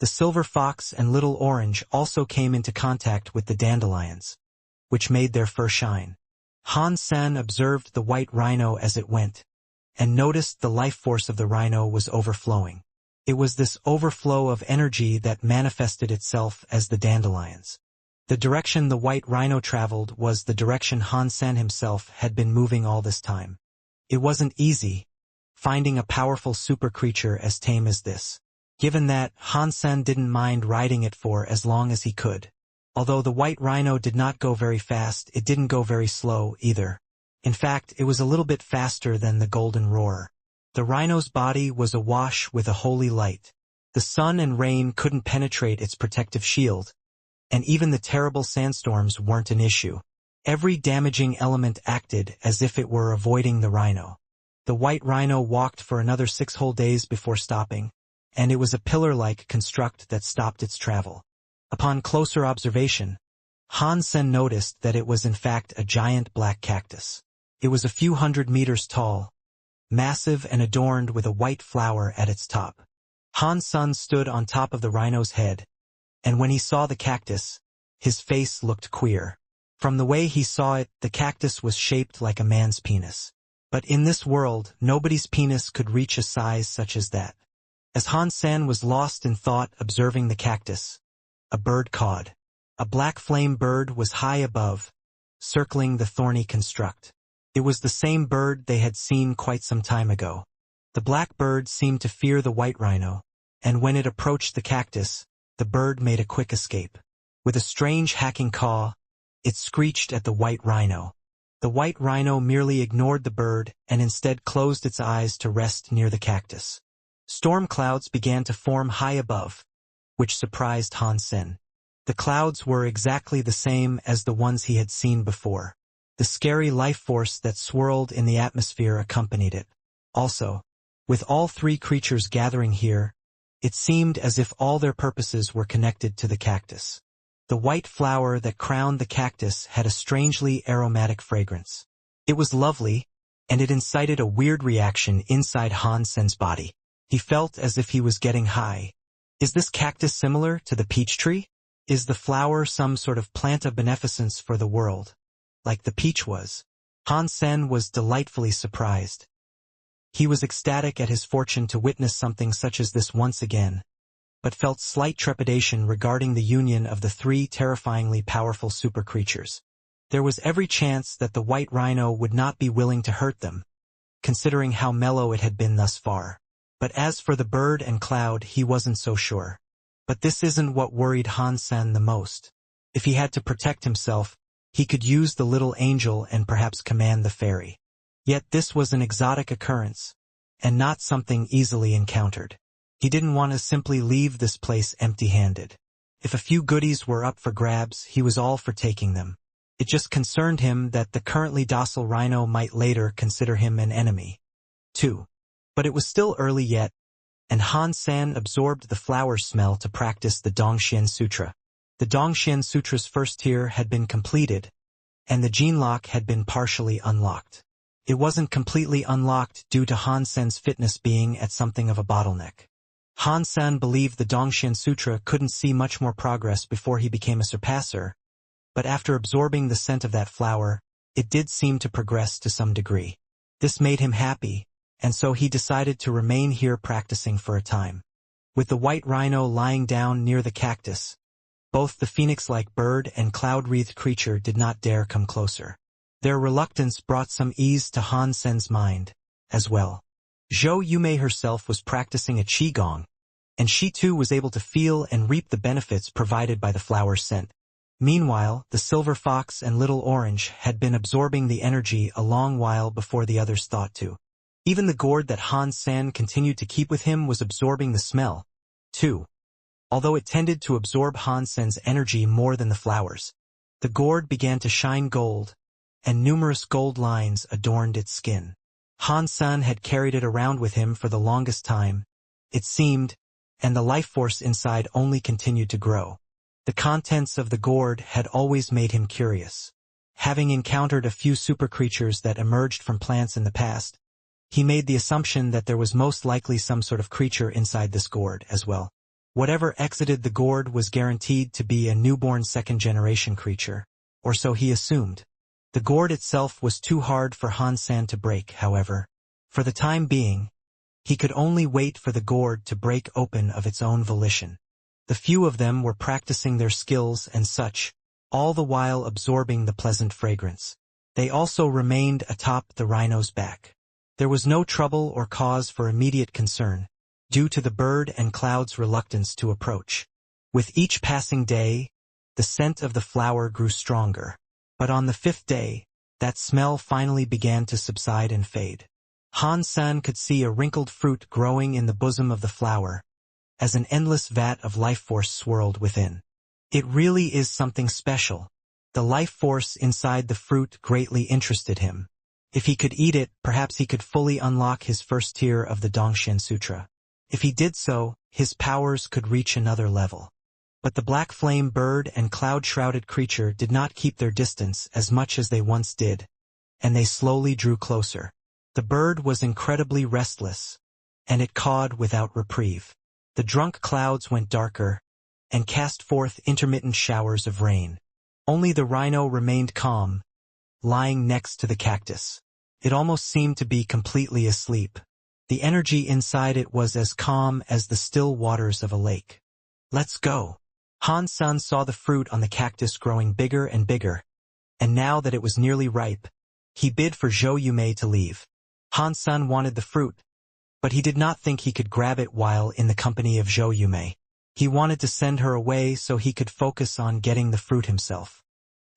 The silver fox and little orange also came into contact with the dandelions, which made their fur shine. Han Sen observed the white rhino as it went, and noticed the life force of the rhino was overflowing. It was this overflow of energy that manifested itself as the dandelions. The direction the white rhino traveled was the direction Han Sen himself had been moving all this time. It wasn't easy, finding a powerful super creature as tame as this. Given that, Han Sen didn't mind riding it for as long as he could. Although the white rhino did not go very fast, it didn't go very slow either. In fact, it was a little bit faster than the golden roar. The rhino's body was awash with a holy light. The sun and rain couldn't penetrate its protective shield, and even the terrible sandstorms weren't an issue. Every damaging element acted as if it were avoiding the rhino. The white rhino walked for another 6 whole days before stopping, and it was a pillar-like construct that stopped its travel. Upon closer observation, Han Sen noticed that it was in fact a giant black cactus. It was a few 100 meters tall, massive and adorned with a white flower at its top. Han Sen stood on top of the rhino's head, and when he saw the cactus, his face looked queer. From the way he saw it, the cactus was shaped like a man's penis. But in this world, nobody's penis could reach a size such as that. As Han Sen was lost in thought observing the cactus, a bird cawed. A black flame bird was high above, circling the thorny construct. It was the same bird they had seen quite some time ago. The black bird seemed to fear the white rhino, and when it approached the cactus, the bird made a quick escape. With a strange hacking caw, it screeched at the white rhino. The white rhino merely ignored the bird and instead closed its eyes to rest near the cactus. Storm clouds began to form high above, which surprised Han Sen. The clouds were exactly the same as the ones he had seen before. The scary life force that swirled in the atmosphere accompanied it. Also, with all 3 creatures gathering here, it seemed as if all their purposes were connected to the cactus. The white flower that crowned the cactus had a strangely aromatic fragrance. It was lovely, and it incited a weird reaction inside Han Sen's body. He felt as if he was getting high. Is this cactus similar to the peach tree? Is the flower some sort of plant of beneficence for the world, like the peach was? Han Sen was delightfully surprised. He was ecstatic at his fortune to witness something such as this once again, but felt slight trepidation regarding the union of the 3 terrifyingly powerful super creatures. There was every chance that the white rhino would not be willing to hurt them, considering how mellow it had been thus far. But as for the bird and cloud, he wasn't so sure. But this isn't what worried Han Sen the most. If he had to protect himself, he could use the little angel and perhaps command the fairy. Yet this was an exotic occurrence, and not something easily encountered. He didn't want to simply leave this place empty-handed. If a few goodies were up for grabs, he was all for taking them. It just concerned him that the currently docile rhino might later consider him an enemy, too. But it was still early yet, and Han Sen absorbed the flower smell to practice the Dongxian Sutra. The Dongxian Sutra's first tier had been completed, and the gene lock had been partially unlocked. It wasn't completely unlocked due to Han Sen's fitness being at something of a bottleneck. Han Sen believed the Dongxian Sutra couldn't see much more progress before he became a surpasser, but after absorbing the scent of that flower, it did seem to progress to some degree. This made him happy, and so he decided to remain here practicing for a time. With the white rhino lying down near the cactus, both the phoenix-like bird and cloud-wreathed creature did not dare come closer. Their reluctance brought some ease to Han Sen's mind, as well. Zhou Yumei herself was practicing a qigong, and she too was able to feel and reap the benefits provided by the flower's scent. Meanwhile, the silver fox and little orange had been absorbing the energy a long while before the others thought to. Even the gourd that Han Sen continued to keep with him was absorbing the smell, too. Although it tended to absorb Han Sen's energy more than the flowers. The gourd began to shine gold, and numerous gold lines adorned its skin. Han Sen had carried it around with him for the longest time, it seemed, and the life force inside only continued to grow. The contents of the gourd had always made him curious. Having encountered a few super creatures that emerged from plants in the past, he made the assumption that there was most likely some sort of creature inside this gourd as well. Whatever exited the gourd was guaranteed to be a newborn second-generation creature, or so he assumed. The gourd itself was too hard for Han Sen to break, however. For the time being, he could only wait for the gourd to break open of its own volition. The few of them were practicing their skills and such, all the while absorbing the pleasant fragrance. They also remained atop the rhino's back. There was no trouble or cause for immediate concern, due to the bird and cloud's reluctance to approach. With each passing day, the scent of the flower grew stronger. But on the 5th day, that smell finally began to subside and fade. Han Sen could see a wrinkled fruit growing in the bosom of the flower, as an endless vat of life force swirled within. It really is something special. The life force inside the fruit greatly interested him. If he could eat it, perhaps he could fully unlock his first tier of the Dongxian Sutra. If he did so, his powers could reach another level. But the black flame bird and cloud-shrouded creature did not keep their distance as much as they once did, and they slowly drew closer. The bird was incredibly restless, and it cawed without reprieve. The drunk clouds went darker, and cast forth intermittent showers of rain. Only the rhino remained calm, lying next to the cactus. It almost seemed to be completely asleep. The energy inside it was as calm as the still waters of a lake. Let's go. Han Sen saw the fruit on the cactus growing bigger and bigger, and now that it was nearly ripe, he bid for Zhou Yumei to leave. Han Sen wanted the fruit, but he did not think he could grab it while in the company of Zhou Yumei. He wanted to send her away so he could focus on getting the fruit himself.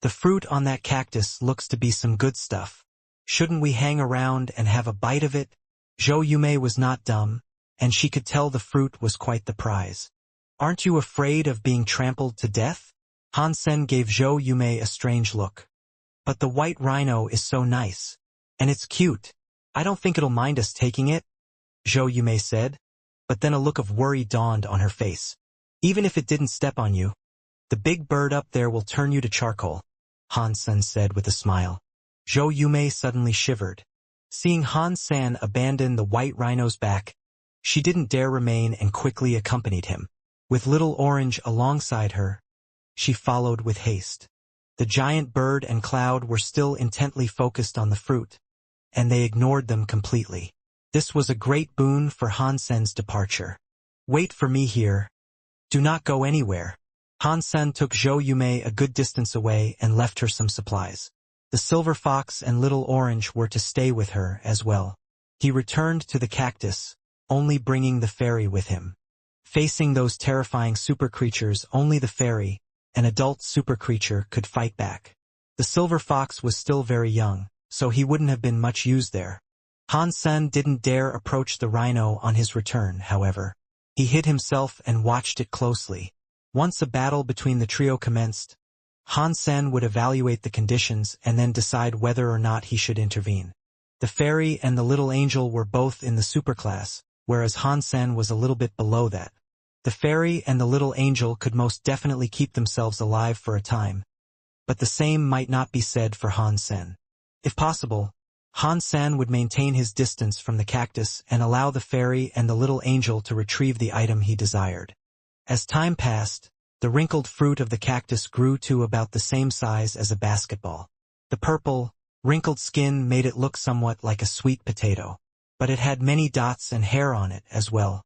The fruit on that cactus looks to be some good stuff. Shouldn't we hang around and have a bite of it? Zhou Yumei was not dumb, and she could tell the fruit was quite the prize. Aren't you afraid of being trampled to death? Han Sen gave Zhou Yumei a strange look. But the white rhino is so nice. And it's cute. I don't think it'll mind us taking it, Zhou Yumei said, but then a look of worry dawned on her face. Even if it didn't step on you, the big bird up there will turn you to charcoal, Han Sen said with a smile. Zhou Yumei suddenly shivered. Seeing Han Sen abandon the white rhino's back, she didn't dare remain and quickly accompanied him. With little orange alongside her, she followed with haste. The giant bird and cloud were still intently focused on the fruit, and they ignored them completely. This was a great boon for Han Sen's departure. Wait for me here. Do not go anywhere. Han Sen took Zhou Yumei a good distance away and left her some supplies. The silver fox and little orange were to stay with her as well. He returned to the cactus, only bringing the fairy with him. Facing those terrifying super creatures, only the fairy, an adult super creature, could fight back. The silver fox was still very young, so he wouldn't have been much use there. Han Sen didn't dare approach the rhino on his return, however. He hid himself and watched it closely. Once a battle between the trio commenced, Han Sen would evaluate the conditions and then decide whether or not he should intervene. The fairy and the little angel were both in the superclass, whereas Han Sen was a little bit below that. The fairy and the little angel could most definitely keep themselves alive for a time, but the same might not be said for Han Sen. If possible, Han-san would maintain his distance from the cactus and allow the fairy and the little angel to retrieve the item he desired. As time passed, the wrinkled fruit of the cactus grew to about the same size as a basketball. The purple, wrinkled skin made it look somewhat like a sweet potato, but it had many dots and hair on it as well.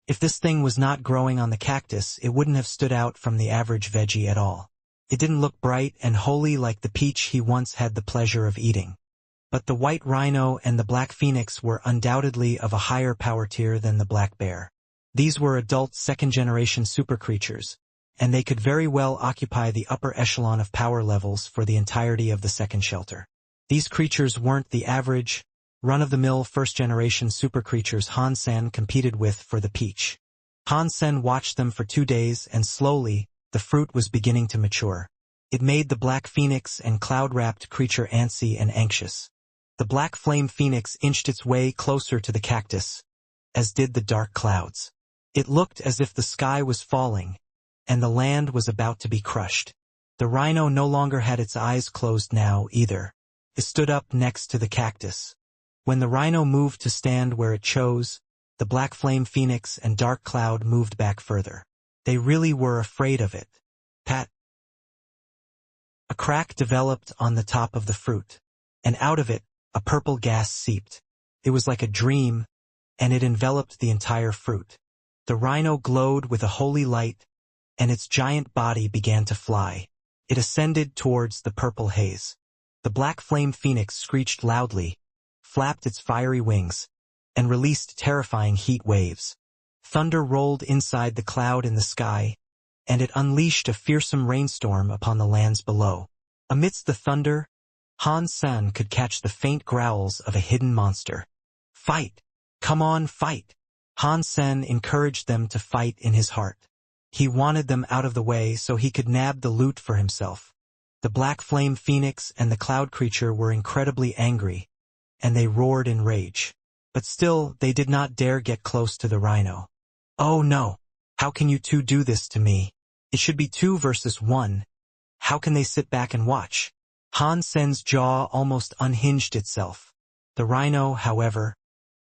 If this thing was not growing on the cactus, it wouldn't have stood out from the average veggie at all. It didn't look bright and holy like the peach he once had the pleasure of eating. But the white rhino and the black phoenix were undoubtedly of a higher power tier than the black bear. These were adult second-generation super creatures, and they could very well occupy the upper echelon of power levels for the entirety of the second shelter. These creatures weren't the average, run-of-the-mill first-generation super creatures Han-sen competed with for the peach. Han-sen watched them for 2 days, and slowly, the fruit was beginning to mature. It made the black phoenix and cloud-wrapped creature antsy and anxious. The black flame phoenix inched its way closer to the cactus, as did the dark clouds. It looked as if the sky was falling, and the land was about to be crushed. The rhino no longer had its eyes closed now, either. It stood up next to the cactus. When the rhino moved to stand where it chose, the black flame phoenix and dark cloud moved back further. They really were afraid of it. Pat. A crack developed on the top of the fruit, and out of it, a purple gas seeped. It was like a dream, and it enveloped the entire fruit. The rhino glowed with a holy light, and its giant body began to fly. It ascended towards the purple haze. The black flame phoenix screeched loudly, flapped its fiery wings, and released terrifying heat waves. Thunder rolled inside the cloud in the sky, and it unleashed a fearsome rainstorm upon the lands below. Amidst the thunder, Han-sen could catch the faint growls of a hidden monster. "Fight! Come on, fight!" Han-sen encouraged them to fight in his heart. He wanted them out of the way so he could nab the loot for himself. The black flame phoenix and the cloud creature were incredibly angry, and they roared in rage. But still, they did not dare get close to the rhino. "Oh no! How can you two do this to me? It should be 2 versus 1. How can they sit back and watch?" Han-sen's jaw almost unhinged itself. The rhino, however,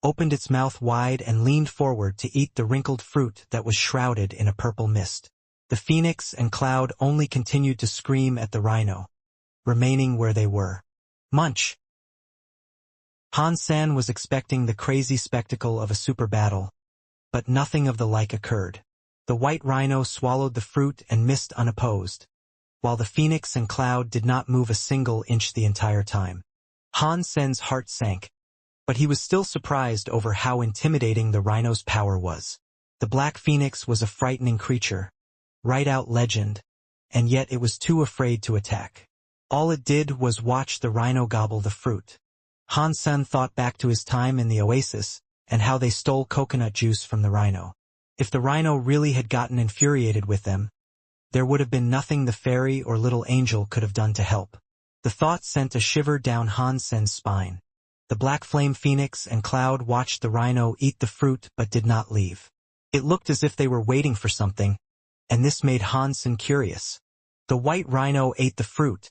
opened its mouth wide and leaned forward to eat the wrinkled fruit that was shrouded in a purple mist. The phoenix and cloud only continued to scream at the rhino, remaining where they were. Munch! Han-sen was expecting the crazy spectacle of a super battle, but nothing of the like occurred. The white rhino swallowed the fruit and missed unopposed, while the phoenix and cloud did not move a single inch the entire time. Han-sen's heart sank, but he was still surprised over how intimidating the rhino's power was. The black phoenix was a frightening creature, right out legend, and yet it was too afraid to attack. All it did was watch the rhino gobble the fruit. Han-sen thought back to his time in the oasis, and how they stole coconut juice from the rhino. If the rhino really had gotten infuriated with them, there would have been nothing the fairy or little angel could have done to help. The thought sent a shiver down Han-sen's spine. The black flame phoenix and cloud watched the rhino eat the fruit but did not leave. It looked as if they were waiting for something, and this made Han-sen curious. The white rhino ate the fruit.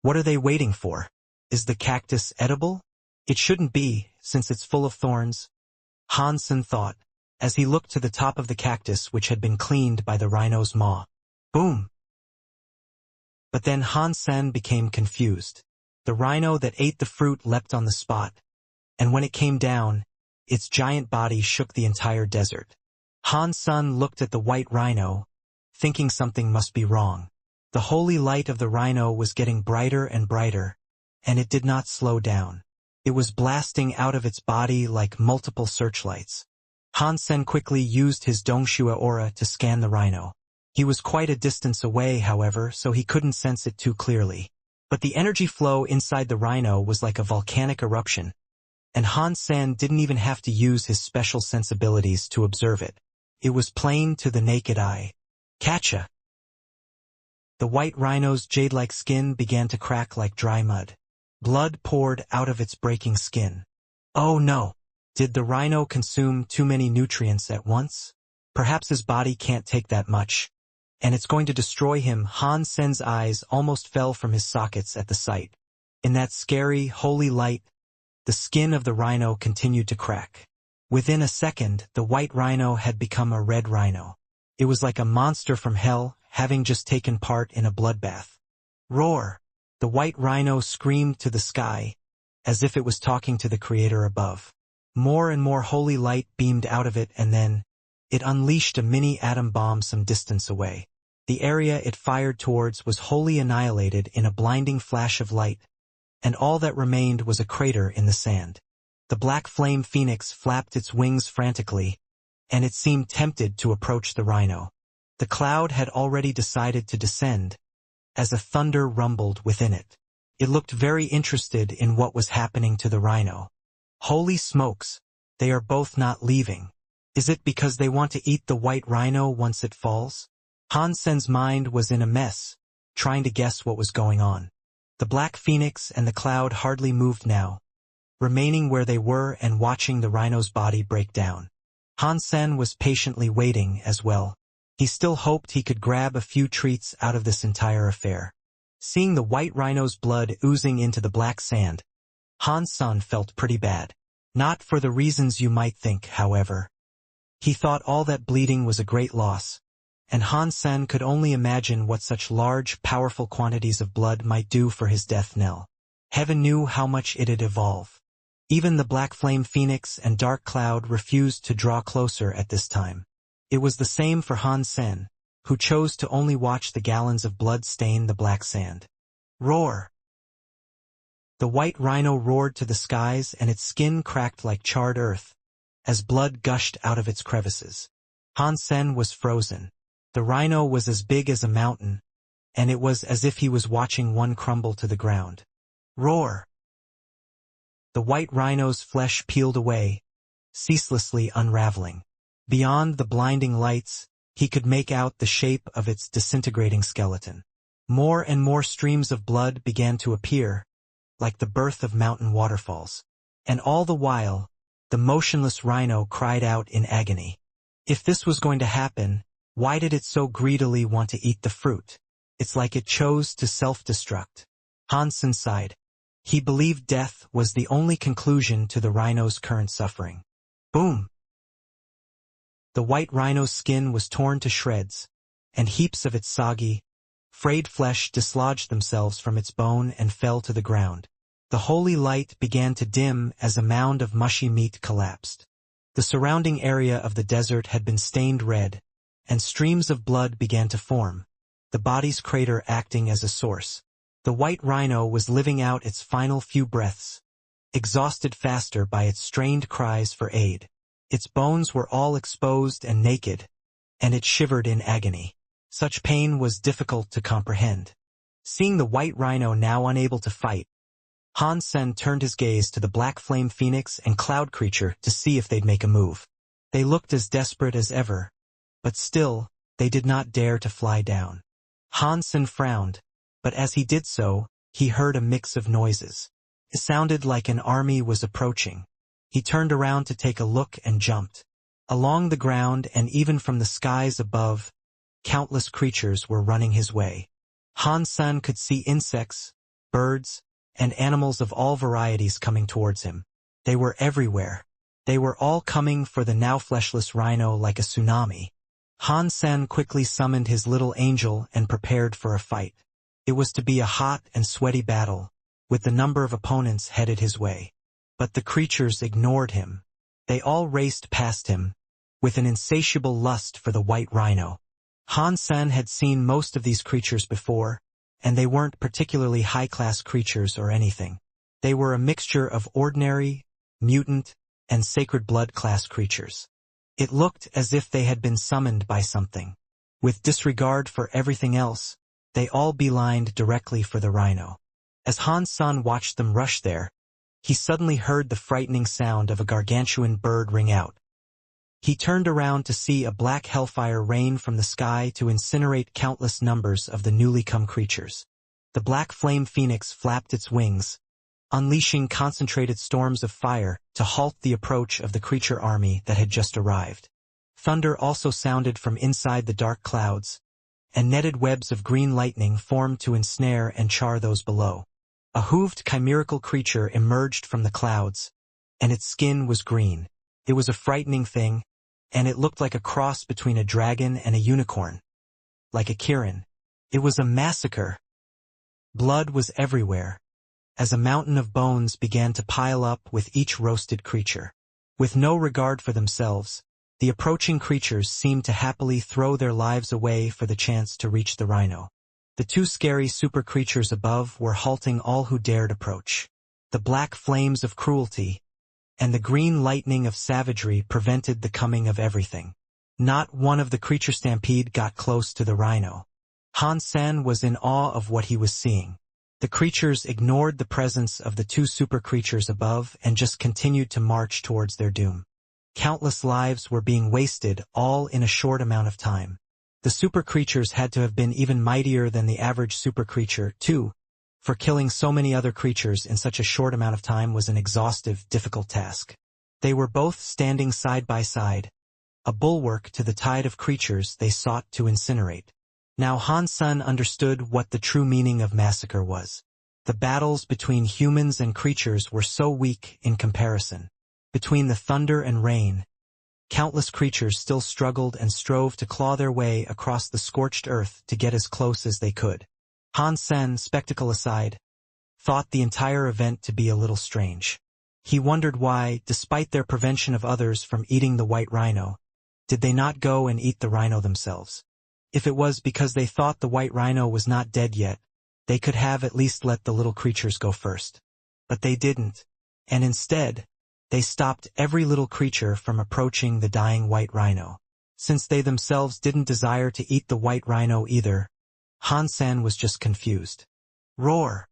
What are they waiting for? Is the cactus edible? It shouldn't be, since it's full of thorns, Han-sen thought, as he looked to the top of the cactus which had been cleaned by the rhino's maw. Boom! But then Han-sen became confused. The rhino that ate the fruit leapt on the spot, and when it came down, its giant body shook the entire desert. Han-sen looked at the white rhino, thinking something must be wrong. The holy light of the rhino was getting brighter and brighter, and it did not slow down. It was blasting out of its body like multiple searchlights. Han-sen quickly used his Dongxue aura to scan the rhino. He was quite a distance away, however, so he couldn't sense it too clearly. But the energy flow inside the rhino was like a volcanic eruption, and Han-sen didn't even have to use his special sensibilities to observe it. It was plain to the naked eye. Catcha! The white rhino's jade-like skin began to crack like dry mud. Blood poured out of its breaking skin. Oh no! Did the rhino consume too many nutrients at once? Perhaps his body can't take that much, and it's going to destroy him. Han-sen's eyes almost fell from his sockets at the sight. In that scary, holy light, The skin of the rhino continued to crack. Within a second, the white rhino had become a red rhino. It was like a monster from hell, having just taken part in a bloodbath. Roar! The white rhino screamed to the sky, as if it was talking to the creator above. More and more holy light beamed out of it, and then it unleashed a mini atom bomb some distance away. The area it fired towards was wholly annihilated in a blinding flash of light, and all that remained was a crater in the sand. The black flame phoenix flapped its wings frantically, and it seemed tempted to approach the rhino. The cloud had already decided to descend, as a thunder rumbled within it. It looked very interested in what was happening to the rhino. Holy smokes, they are both not leaving. Is it because they want to eat the white rhino once it falls? Han Sen's mind was in a mess, trying to guess what was going on. The black phoenix and the cloud hardly moved now, remaining where they were and watching the rhino's body break down. Han Sen was patiently waiting as well. He still hoped he could grab a few treats out of this entire affair. Seeing the white rhino's blood oozing into the black sand, Han Sen felt pretty bad. Not for the reasons you might think, however. He thought all that bleeding was a great loss, and Han Sen could only imagine what such large, powerful quantities of blood might do for his death knell. Heaven knew how much it'd evolve. Even the black flame phoenix and dark cloud refused to draw closer at this time. It was the same for Han Sen, who chose to only watch the gallons of blood stain the black sand. Roar! The white rhino roared to the skies, and its skin cracked like charred earth, as blood gushed out of its crevices. Han Sen was frozen. The rhino was as big as a mountain, and it was as if he was watching one crumble to the ground. Roar! The white rhino's flesh peeled away, ceaselessly unraveling. Beyond the blinding lights, he could make out the shape of its disintegrating skeleton. More and more streams of blood began to appear, like the birth of mountain waterfalls. And all the while, the motionless rhino cried out in agony. If this was going to happen, why did it so greedily want to eat the fruit? It's like it chose to self-destruct. Han Sen sighed. He believed death was the only conclusion to the rhino's current suffering. Boom! The white rhino's skin was torn to shreds, and heaps of its soggy, frayed flesh dislodged themselves from its bone and fell to the ground. The holy light began to dim as a mound of mushy meat collapsed. The surrounding area of the desert had been stained red, and streams of blood began to form, the body's crater acting as a source. The white rhino was living out its final few breaths, exhausted faster by its strained cries for aid. Its bones were all exposed and naked, and it shivered in agony. Such pain was difficult to comprehend. Seeing the white rhino now unable to fight, Han Sen turned his gaze to the black flame phoenix and cloud creature to see if they'd make a move. They looked as desperate as ever, but still, they did not dare to fly down. Han Sen frowned, but as he did so, he heard a mix of noises. It sounded like an army was approaching. He turned around to take a look and jumped. Along the ground and even from the skies above, countless creatures were running his way. Han Sen could see insects, birds, and animals of all varieties coming towards him. They were everywhere. They were all coming for the now fleshless rhino like a tsunami. Han Sen quickly summoned his little angel and prepared for a fight. It was to be a hot and sweaty battle, with the number of opponents headed his way. But the creatures ignored him. They all raced past him, with an insatiable lust for the white rhino. Han Sen had seen most of these creatures before, and they weren't particularly high-class creatures or anything. They were a mixture of ordinary, mutant, and sacred blood class creatures. It looked as if they had been summoned by something. With disregard for everything else, they all beelined directly for the rhino. As Han Sen watched them rush there, he suddenly heard the frightening sound of a gargantuan bird ring out. He turned around to see a black hellfire rain from the sky to incinerate countless numbers of the newly come creatures. The black flame phoenix flapped its wings, unleashing concentrated storms of fire to halt the approach of the creature army that had just arrived. Thunder also sounded from inside the dark clouds, and netted webs of green lightning formed to ensnare and char those below. A hooved chimerical creature emerged from the clouds, and its skin was green. It was a frightening thing, and it looked like a cross between a dragon and a unicorn. Like a Kirin. It was a massacre. Blood was everywhere, as a mountain of bones began to pile up with each roasted creature. With no regard for themselves, the approaching creatures seemed to happily throw their lives away for the chance to reach the rhino. The two scary super creatures above were halting all who dared approach. The black flames of cruelty and the green lightning of savagery prevented the coming of everything. Not one of the creature stampede got close to the rhino. Han Sen was in awe of what he was seeing. The creatures ignored the presence of the two super creatures above and just continued to march towards their doom. Countless lives were being wasted, all in a short amount of time. The super creatures had to have been even mightier than the average super creature, too, for killing so many other creatures in such a short amount of time was an exhaustive, difficult task. They were both standing side by side, a bulwark to the tide of creatures they sought to incinerate. Now Han Sen understood what the true meaning of massacre was. The battles between humans and creatures were so weak in comparison. Between the thunder and rain, countless creatures still struggled and strove to claw their way across the scorched earth to get as close as they could. Han Sen, spectacle aside, thought the entire event to be a little strange. He wondered why, despite their prevention of others from eating the white rhino, did they not go and eat the rhino themselves? If it was because they thought the white rhino was not dead yet, they could have at least let the little creatures go first. But they didn't, and instead, they stopped every little creature from approaching the dying white rhino. Since they themselves didn't desire to eat the white rhino either, Han Sen was just confused. Roar!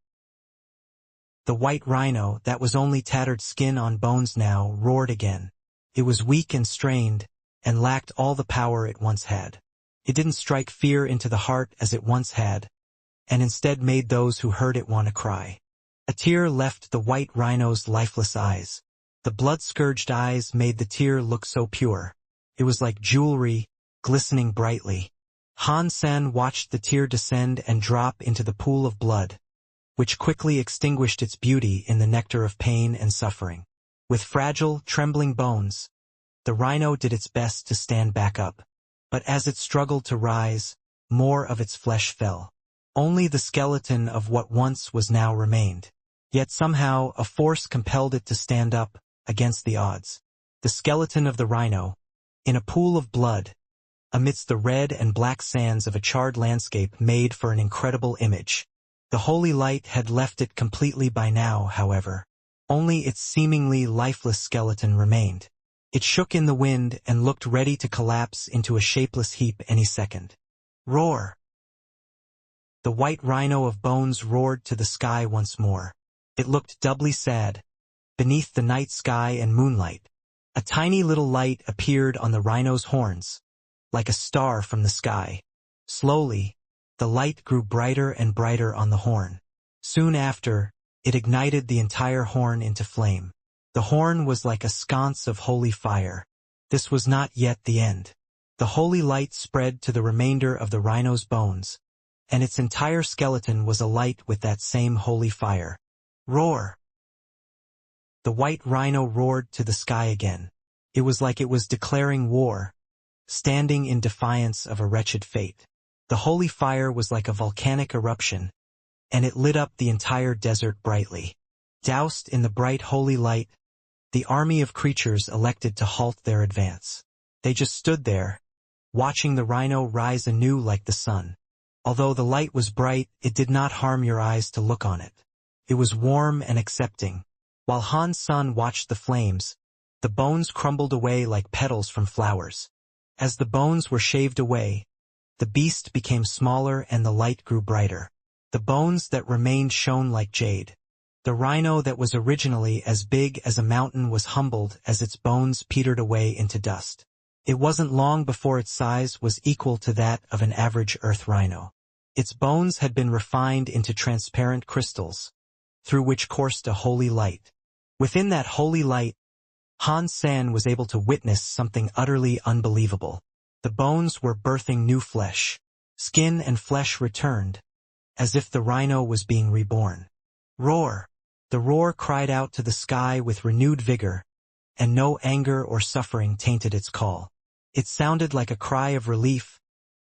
The white rhino, that was only tattered skin on bones now, roared again. It was weak and strained, and lacked all the power it once had. It didn't strike fear into the heart as it once had, and instead made those who heard it want to cry. A tear left the white rhino's lifeless eyes. The blood-scourged eyes made the tear look so pure. It was like jewelry, glistening brightly. Han Sen watched the tear descend and drop into the pool of blood, which quickly extinguished its beauty in the nectar of pain and suffering. With fragile, trembling bones, the rhino did its best to stand back up. But as it struggled to rise, more of its flesh fell. Only the skeleton of what once was now remained. Yet somehow a force compelled it to stand up, against the odds. The skeleton of the rhino, in a pool of blood, amidst the red and black sands of a charred landscape made for an incredible image. The holy light had left it completely by now, however. Only its seemingly lifeless skeleton remained. It shook in the wind and looked ready to collapse into a shapeless heap any second. Roar! The white rhino of bones roared to the sky once more. It looked doubly sad. Beneath the night sky and moonlight, a tiny little light appeared on the rhino's horns, like a star from the sky. Slowly, the light grew brighter and brighter on the horn. Soon after, it ignited the entire horn into flame. The horn was like a sconce of holy fire. This was not yet the end. The holy light spread to the remainder of the rhino's bones, and its entire skeleton was alight with that same holy fire. Roar! The white rhino roared to the sky again. It was like it was declaring war, standing in defiance of a wretched fate. The holy fire was like a volcanic eruption, and it lit up the entire desert brightly. Doused in the bright holy light, the army of creatures elected to halt their advance. They just stood there, watching the rhino rise anew like the sun. Although the light was bright, it did not harm your eyes to look on it. It was warm and accepting. While Han Sen watched the flames, the bones crumbled away like petals from flowers. As the bones were shaved away, the beast became smaller and the light grew brighter. The bones that remained shone like jade. The rhino that was originally as big as a mountain was humbled as its bones petered away into dust. It wasn't long before its size was equal to that of an average earth rhino. Its bones had been refined into transparent crystals, through which coursed a holy light. Within that holy light, Han Sen was able to witness something utterly unbelievable. The bones were birthing new flesh. Skin and flesh returned, as if the rhino was being reborn. Roar! The roar cried out to the sky with renewed vigor, and no anger or suffering tainted its call. It sounded like a cry of relief,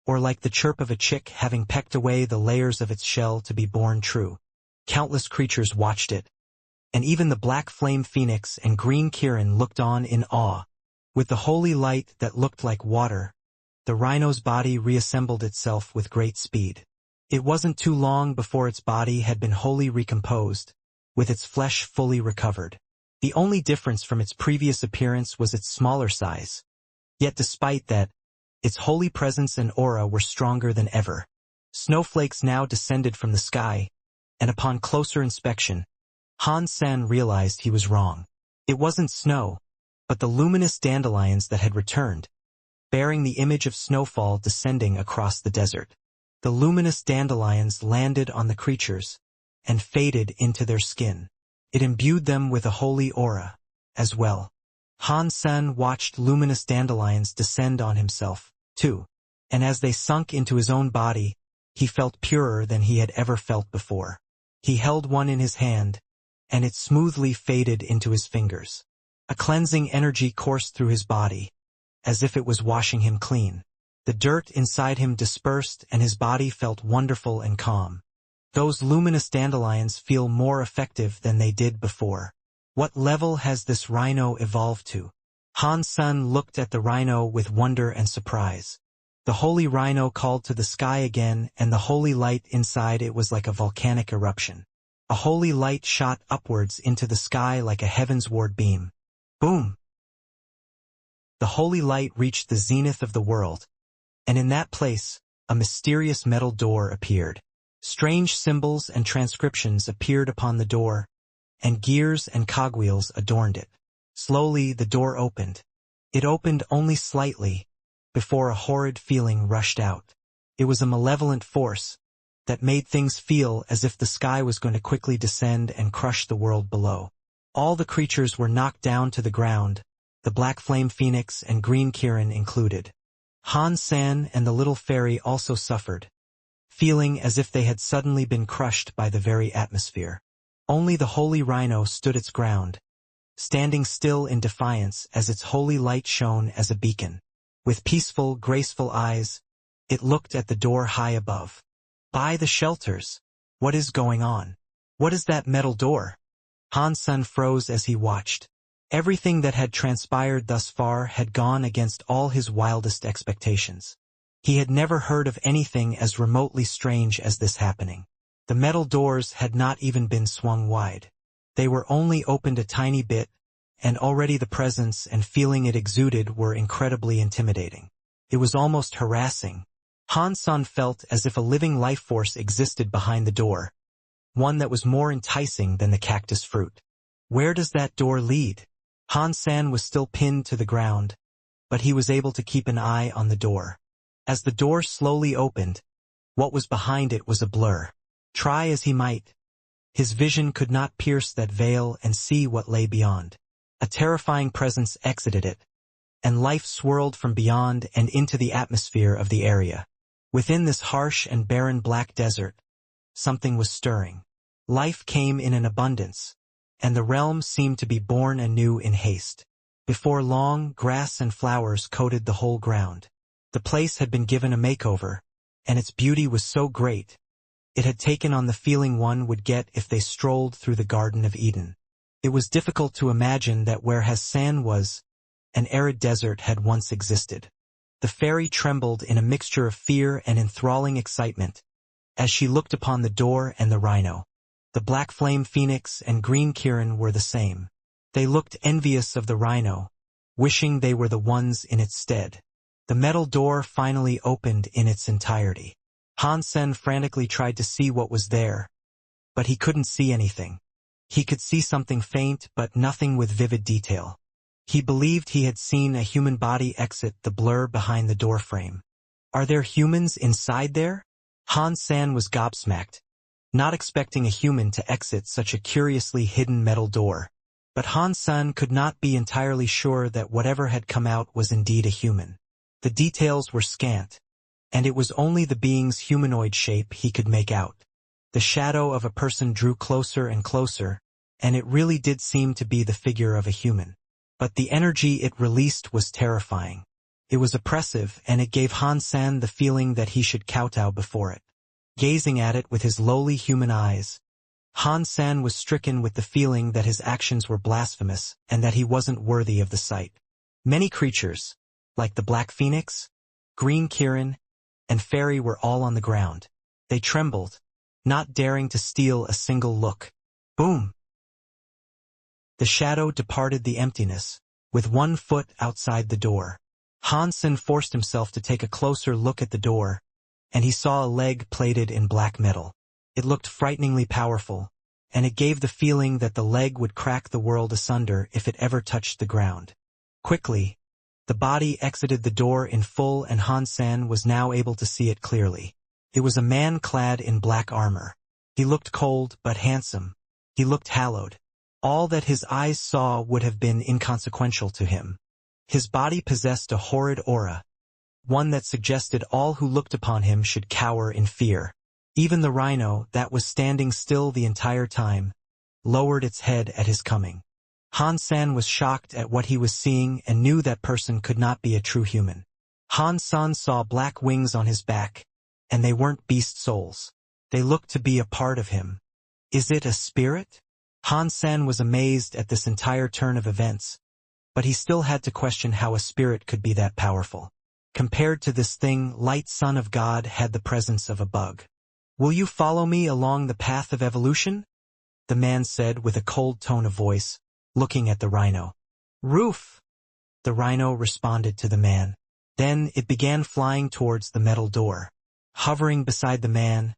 or like the chirp of a chick having pecked away the layers of its shell to be born true. Countless creatures watched it, and even the black flame phoenix and green Kirin looked on in awe. With the holy light that looked like water, the rhino's body reassembled itself with great speed. It wasn't too long before its body had been wholly recomposed, with its flesh fully recovered. The only difference from its previous appearance was its smaller size. Yet despite that, its holy presence and aura were stronger than ever. Snowflakes now descended from the sky, and upon closer inspection, Han Sen realized he was wrong. It wasn't snow, but the luminous dandelions that had returned, bearing the image of snowfall descending across the desert. The luminous dandelions landed on the creatures, and faded into their skin. It imbued them with a holy aura, as well. Han Sen watched luminous dandelions descend on himself, too, and as they sunk into his own body, he felt purer than he had ever felt before. He held one in his hand, and it smoothly faded into his fingers. A cleansing energy coursed through his body, as if it was washing him clean. The dirt inside him dispersed and his body felt wonderful and calm. Those luminous dandelions feel more effective than they did before. What level has this rhino evolved to? Han Sen looked at the rhino with wonder and surprise. The holy rhino called to the sky again, and the holy light inside it was like a volcanic eruption. A holy light shot upwards into the sky like a heavensward beam. Boom! The holy light reached the zenith of the world, and in that place, a mysterious metal door appeared. Strange symbols and transcriptions appeared upon the door, and gears and cogwheels adorned it. Slowly the door opened. It opened only slightly, before a horrid feeling rushed out. It was a malevolent force that made things feel as if the sky was going to quickly descend and crush the world below. All the creatures were knocked down to the ground, the black flame phoenix and green Kirin included. Han Sen and the little fairy also suffered, feeling as if they had suddenly been crushed by the very atmosphere. Only the holy rhino stood its ground, standing still in defiance as its holy light shone as a beacon. With peaceful, graceful eyes, it looked at the door high above. By the shelters, what is going on? What is that metal door? Han Sen froze as he watched. Everything that had transpired thus far had gone against all his wildest expectations. He had never heard of anything as remotely strange as this happening. The metal doors had not even been swung wide. They were only opened a tiny bit, and already the presence and feeling it exuded were incredibly intimidating. It was almost harassing. Han Sen felt as if a living life force existed behind the door, one that was more enticing than the cactus fruit. Where does that door lead? Han Sen was still pinned to the ground, but he was able to keep an eye on the door. As the door slowly opened, what was behind it was a blur. Try as he might, his vision could not pierce that veil and see what lay beyond. A terrifying presence exited it, and life swirled from beyond and into the atmosphere of the area. Within this harsh and barren black desert, something was stirring. Life came in an abundance, and the realm seemed to be born anew in haste. Before long, grass and flowers coated the whole ground. The place had been given a makeover, and its beauty was so great, it had taken on the feeling one would get if they strolled through the Garden of Eden. It was difficult to imagine that where Hassan was, an arid desert had once existed. The fairy trembled in a mixture of fear and enthralling excitement as she looked upon the door and the rhino. The black flame phoenix and green Kirin were the same. They looked envious of the rhino, wishing they were the ones in its stead. The metal door finally opened in its entirety. Han Sen frantically tried to see what was there, but he couldn't see anything. He could see something faint, but nothing with vivid detail. He believed he had seen a human body exit the blur behind the doorframe. Are there humans inside there? Han Sen was gobsmacked, not expecting a human to exit such a curiously hidden metal door. But Han Sen could not be entirely sure that whatever had come out was indeed a human. The details were scant, and it was only the being's humanoid shape he could make out. The shadow of a person drew closer and closer, and it really did seem to be the figure of a human. But the energy it released was terrifying. It was oppressive, and it gave Han San the feeling that he should kowtow before it. Gazing at it with his lowly human eyes, Han San was stricken with the feeling that his actions were blasphemous and that he wasn't worthy of the sight. Many creatures, like the Black Phoenix, Green Kirin, and Fairy were all on the ground. They trembled, not daring to steal a single look. Boom! The shadow departed the emptiness, with one foot outside the door. Han San forced himself to take a closer look at the door, and he saw a leg plated in black metal. It looked frighteningly powerful, and it gave the feeling that the leg would crack the world asunder if it ever touched the ground. Quickly, the body exited the door in full, and Han San was now able to see it clearly. It was a man clad in black armor. He looked cold but handsome. He looked hallowed. All that his eyes saw would have been inconsequential to him. His body possessed a horrid aura, one that suggested all who looked upon him should cower in fear. Even the rhino, that was standing still the entire time, lowered its head at his coming. Han San was shocked at what he was seeing and knew that person could not be a true human. Han San saw black wings on his back, and they weren't beast souls. They looked to be a part of him. Is it a spirit? Han San was amazed at this entire turn of events, but he still had to question how a spirit could be that powerful. Compared to this thing, Light Son of God had the presence of a bug. "Will you follow me along the path of evolution?" the man said with a cold tone of voice, looking at the rhino. "Roof!" the rhino responded to the man. Then it began flying towards the metal door. Hovering beside the man,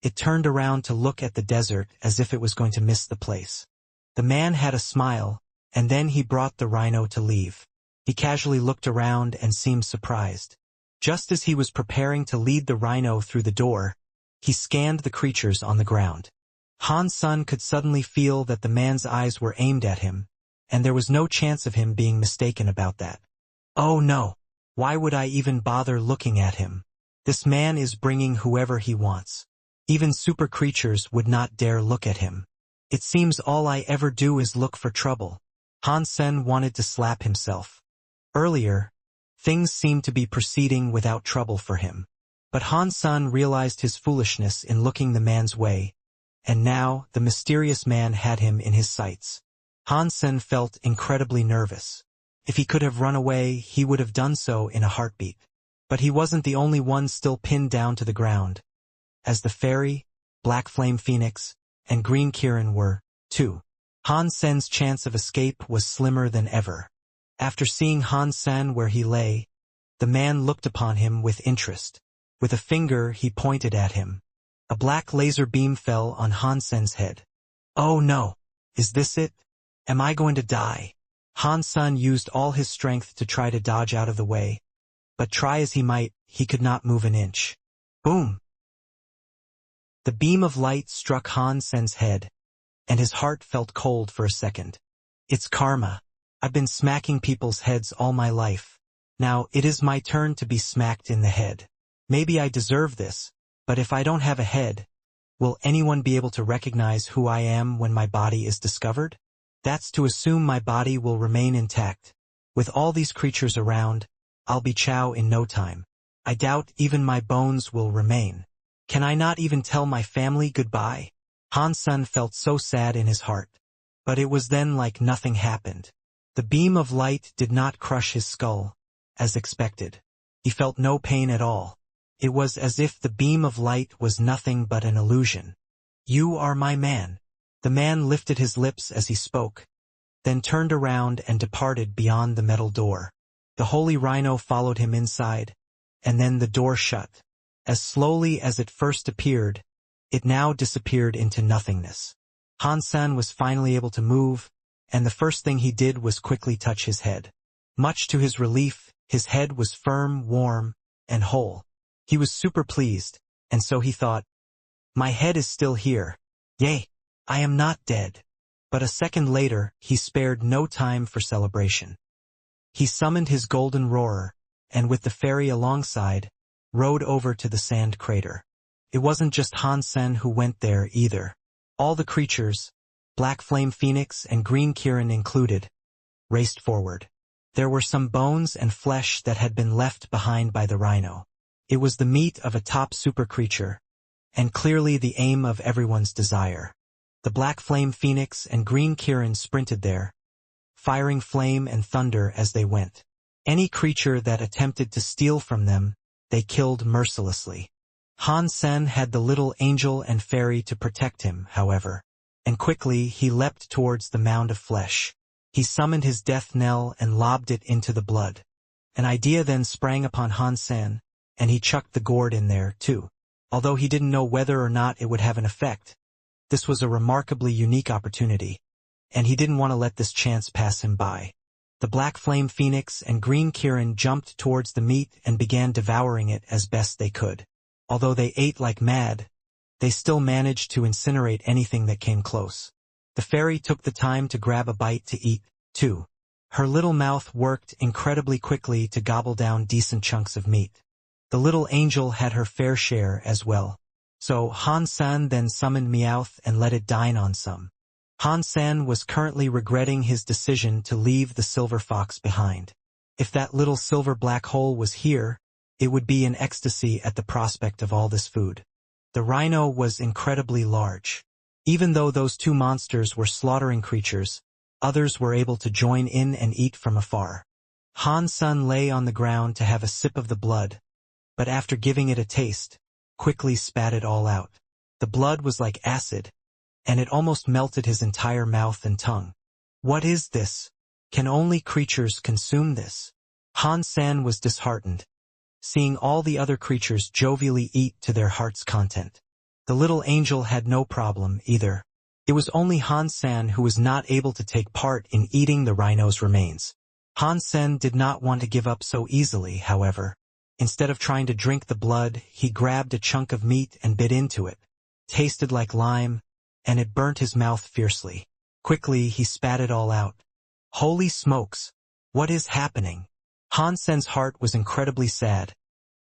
it turned around to look at the desert as if it was going to miss the place. The man had a smile, and then he brought the rhino to leave. He casually looked around and seemed surprised. Just as he was preparing to lead the rhino through the door, he scanned the creatures on the ground. Han San could suddenly feel that the man's eyes were aimed at him, and there was no chance of him being mistaken about that. Oh no! Why would I even bother looking at him? This man is bringing whoever he wants. Even super creatures would not dare look at him. It seems all I ever do is look for trouble. Han San wanted to slap himself. Earlier, things seemed to be proceeding without trouble for him. But Han San realized his foolishness in looking the man's way, and now the mysterious man had him in his sights. Han San felt incredibly nervous. If he could have run away, he would have done so in a heartbeat. But he wasn't the only one still pinned down to the ground, as the Fairy, Black Flame Phoenix, and Green Kirin were, too. Han San's chance of escape was slimmer than ever. After seeing Han San where he lay, the man looked upon him with interest. With a finger he pointed at him. A black laser beam fell on Han San's head. Oh no! Is this it? Am I going to die? Han San used all his strength to try to dodge out of the way, but try as he might, he could not move an inch. Boom! The beam of light struck Han San's head, and his heart felt cold for a second. It's karma. I've been smacking people's heads all my life. Now it is my turn to be smacked in the head. Maybe I deserve this, but if I don't have a head, will anyone be able to recognize who I am when my body is discovered? That's to assume my body will remain intact. With all these creatures around, I'll be chow in no time. I doubt even my bones will remain. Can I not even tell my family goodbye? Han San felt so sad in his heart. But it was then like nothing happened. The beam of light did not crush his skull, as expected. He felt no pain at all. It was as if the beam of light was nothing but an illusion. You are my man. The man lifted his lips as he spoke, then turned around and departed beyond the metal door. The holy rhino followed him inside, and then the door shut. As slowly as it first appeared, it now disappeared into nothingness. Han San was finally able to move, and the first thing he did was quickly touch his head. Much to his relief, his head was firm, warm, and whole. He was super pleased, and so he thought, my head is still here. Yay, I am not dead. But a second later, he spared no time for celebration. He summoned his golden roarer, and with the fairy alongside, rode over to the sand crater. It wasn't just Han Sen who went there either. All the creatures, Black Flame Phoenix and Green Kirin included, raced forward. There were some bones and flesh that had been left behind by the rhino. It was the meat of a top super creature, and clearly the aim of everyone's desire. The Black Flame Phoenix and Green Kirin sprinted there, firing flame and thunder as they went. Any creature that attempted to steal from them, they killed mercilessly. Han Sen had the little angel and fairy to protect him, however, and quickly he leapt towards the mound of flesh. He summoned his death knell and lobbed it into the blood. An idea then sprang upon Han Sen, and he chucked the gourd in there, too. Although he didn't know whether or not it would have an effect, this was a remarkably unique opportunity, and he didn't want to let this chance pass him by. The Black Flame Phoenix and Green Kirin jumped towards the meat and began devouring it as best they could. Although they ate like mad, they still managed to incinerate anything that came close. The fairy took the time to grab a bite to eat, too. Her little mouth worked incredibly quickly to gobble down decent chunks of meat. The little angel had her fair share as well. So Han Sen then summoned Meowth and let it dine on some. Han Sen was currently regretting his decision to leave the silver fox behind. If that little silver black hole was here, it would be in ecstasy at the prospect of all this food. The rhino was incredibly large. Even though those two monsters were slaughtering creatures, others were able to join in and eat from afar. Han Sen lay on the ground to have a sip of the blood, but after giving it a taste, quickly spat it all out. The blood was like acid, and it almost melted his entire mouth and tongue. What is this? Can only creatures consume this? Han Sen was disheartened, seeing all the other creatures jovially eat to their heart's content. The little angel had no problem either. It was only Han Sen who was not able to take part in eating the rhino's remains. Han Sen did not want to give up so easily, however. Instead of trying to drink the blood, he grabbed a chunk of meat and bit into it. Tasted like lime, and it burnt his mouth fiercely. Quickly, he spat it all out. Holy smokes! What is happening? Han Sen's heart was incredibly sad,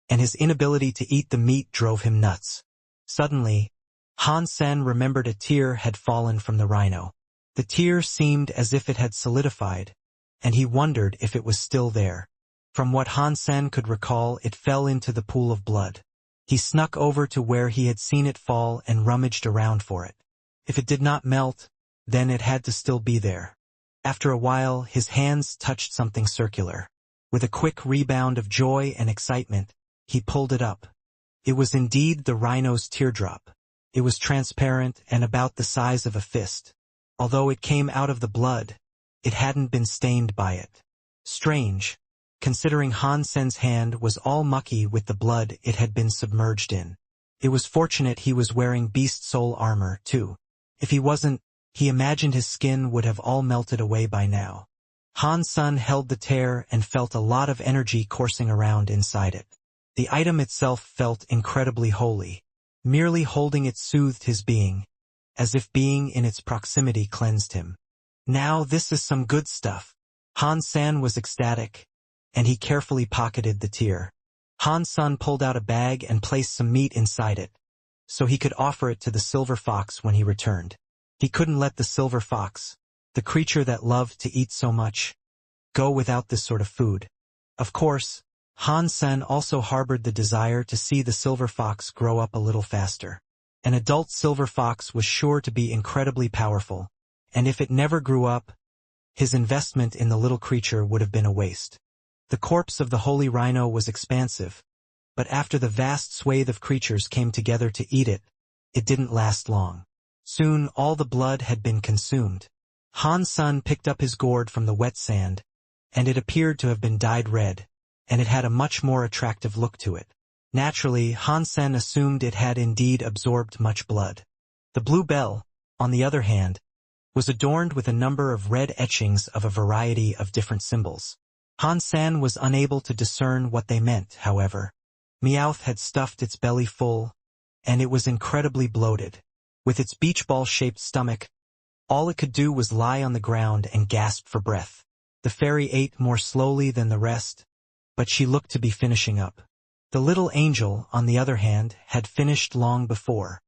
and his inability to eat the meat drove him nuts. Suddenly, Han Sen remembered a tear had fallen from the rhino. The tear seemed as if it had solidified, and he wondered if it was still there. From what Han Sen could recall, it fell into the pool of blood. He snuck over to where he had seen it fall and rummaged around for it. If it did not melt, then it had to still be there. After a while, his hands touched something circular. With a quick rebound of joy and excitement, he pulled it up. It was indeed the rhino's teardrop. It was transparent and about the size of a fist. Although it came out of the blood, it hadn't been stained by it. Strange, considering Han Sen's hand was all mucky with the blood it had been submerged in. It was fortunate he was wearing beast soul armor, too. If he wasn't, he imagined his skin would have all melted away by now. Han Sen held the tear and felt a lot of energy coursing around inside it. The item itself felt incredibly holy. Merely holding it soothed his being, as if being in its proximity cleansed him. Now this is some good stuff. Han Sen was ecstatic, and he carefully pocketed the tear. Han Sen pulled out a bag and placed some meat inside it, so he could offer it to the silver fox when he returned. He couldn't let the silver fox, the creature that loved to eat so much, go without this sort of food. Of course, Han Sen also harbored the desire to see the silver fox grow up a little faster. An adult silver fox was sure to be incredibly powerful, and if it never grew up, his investment in the little creature would have been a waste. The corpse of the holy rhino was expansive, but after the vast swathe of creatures came together to eat it, it didn't last long. Soon all the blood had been consumed. Han Sen picked up his gourd from the wet sand, and it appeared to have been dyed red, and it had a much more attractive look to it. Naturally, Han Sen assumed it had indeed absorbed much blood. The blue bell, on the other hand, was adorned with a number of red etchings of a variety of different symbols. Han Sen was unable to discern what they meant, however. Meowth had stuffed its belly full, and it was incredibly bloated. With its beach ball-shaped stomach, all it could do was lie on the ground and gasp for breath. The fairy ate more slowly than the rest, but she looked to be finishing up. The little angel, on the other hand, had finished long before.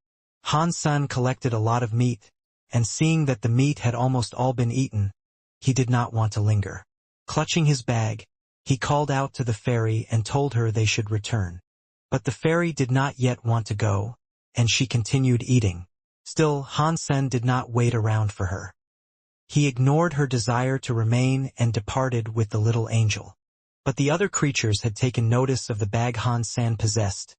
Han-san collected a lot of meat, and seeing that the meat had almost all been eaten, he did not want to linger. Clutching his bag, he called out to the fairy and told her they should return. But the fairy did not yet want to go, and she continued eating. Still, Han-sen did not wait around for her. He ignored her desire to remain and departed with the little angel. But the other creatures had taken notice of the bag Han-san possessed,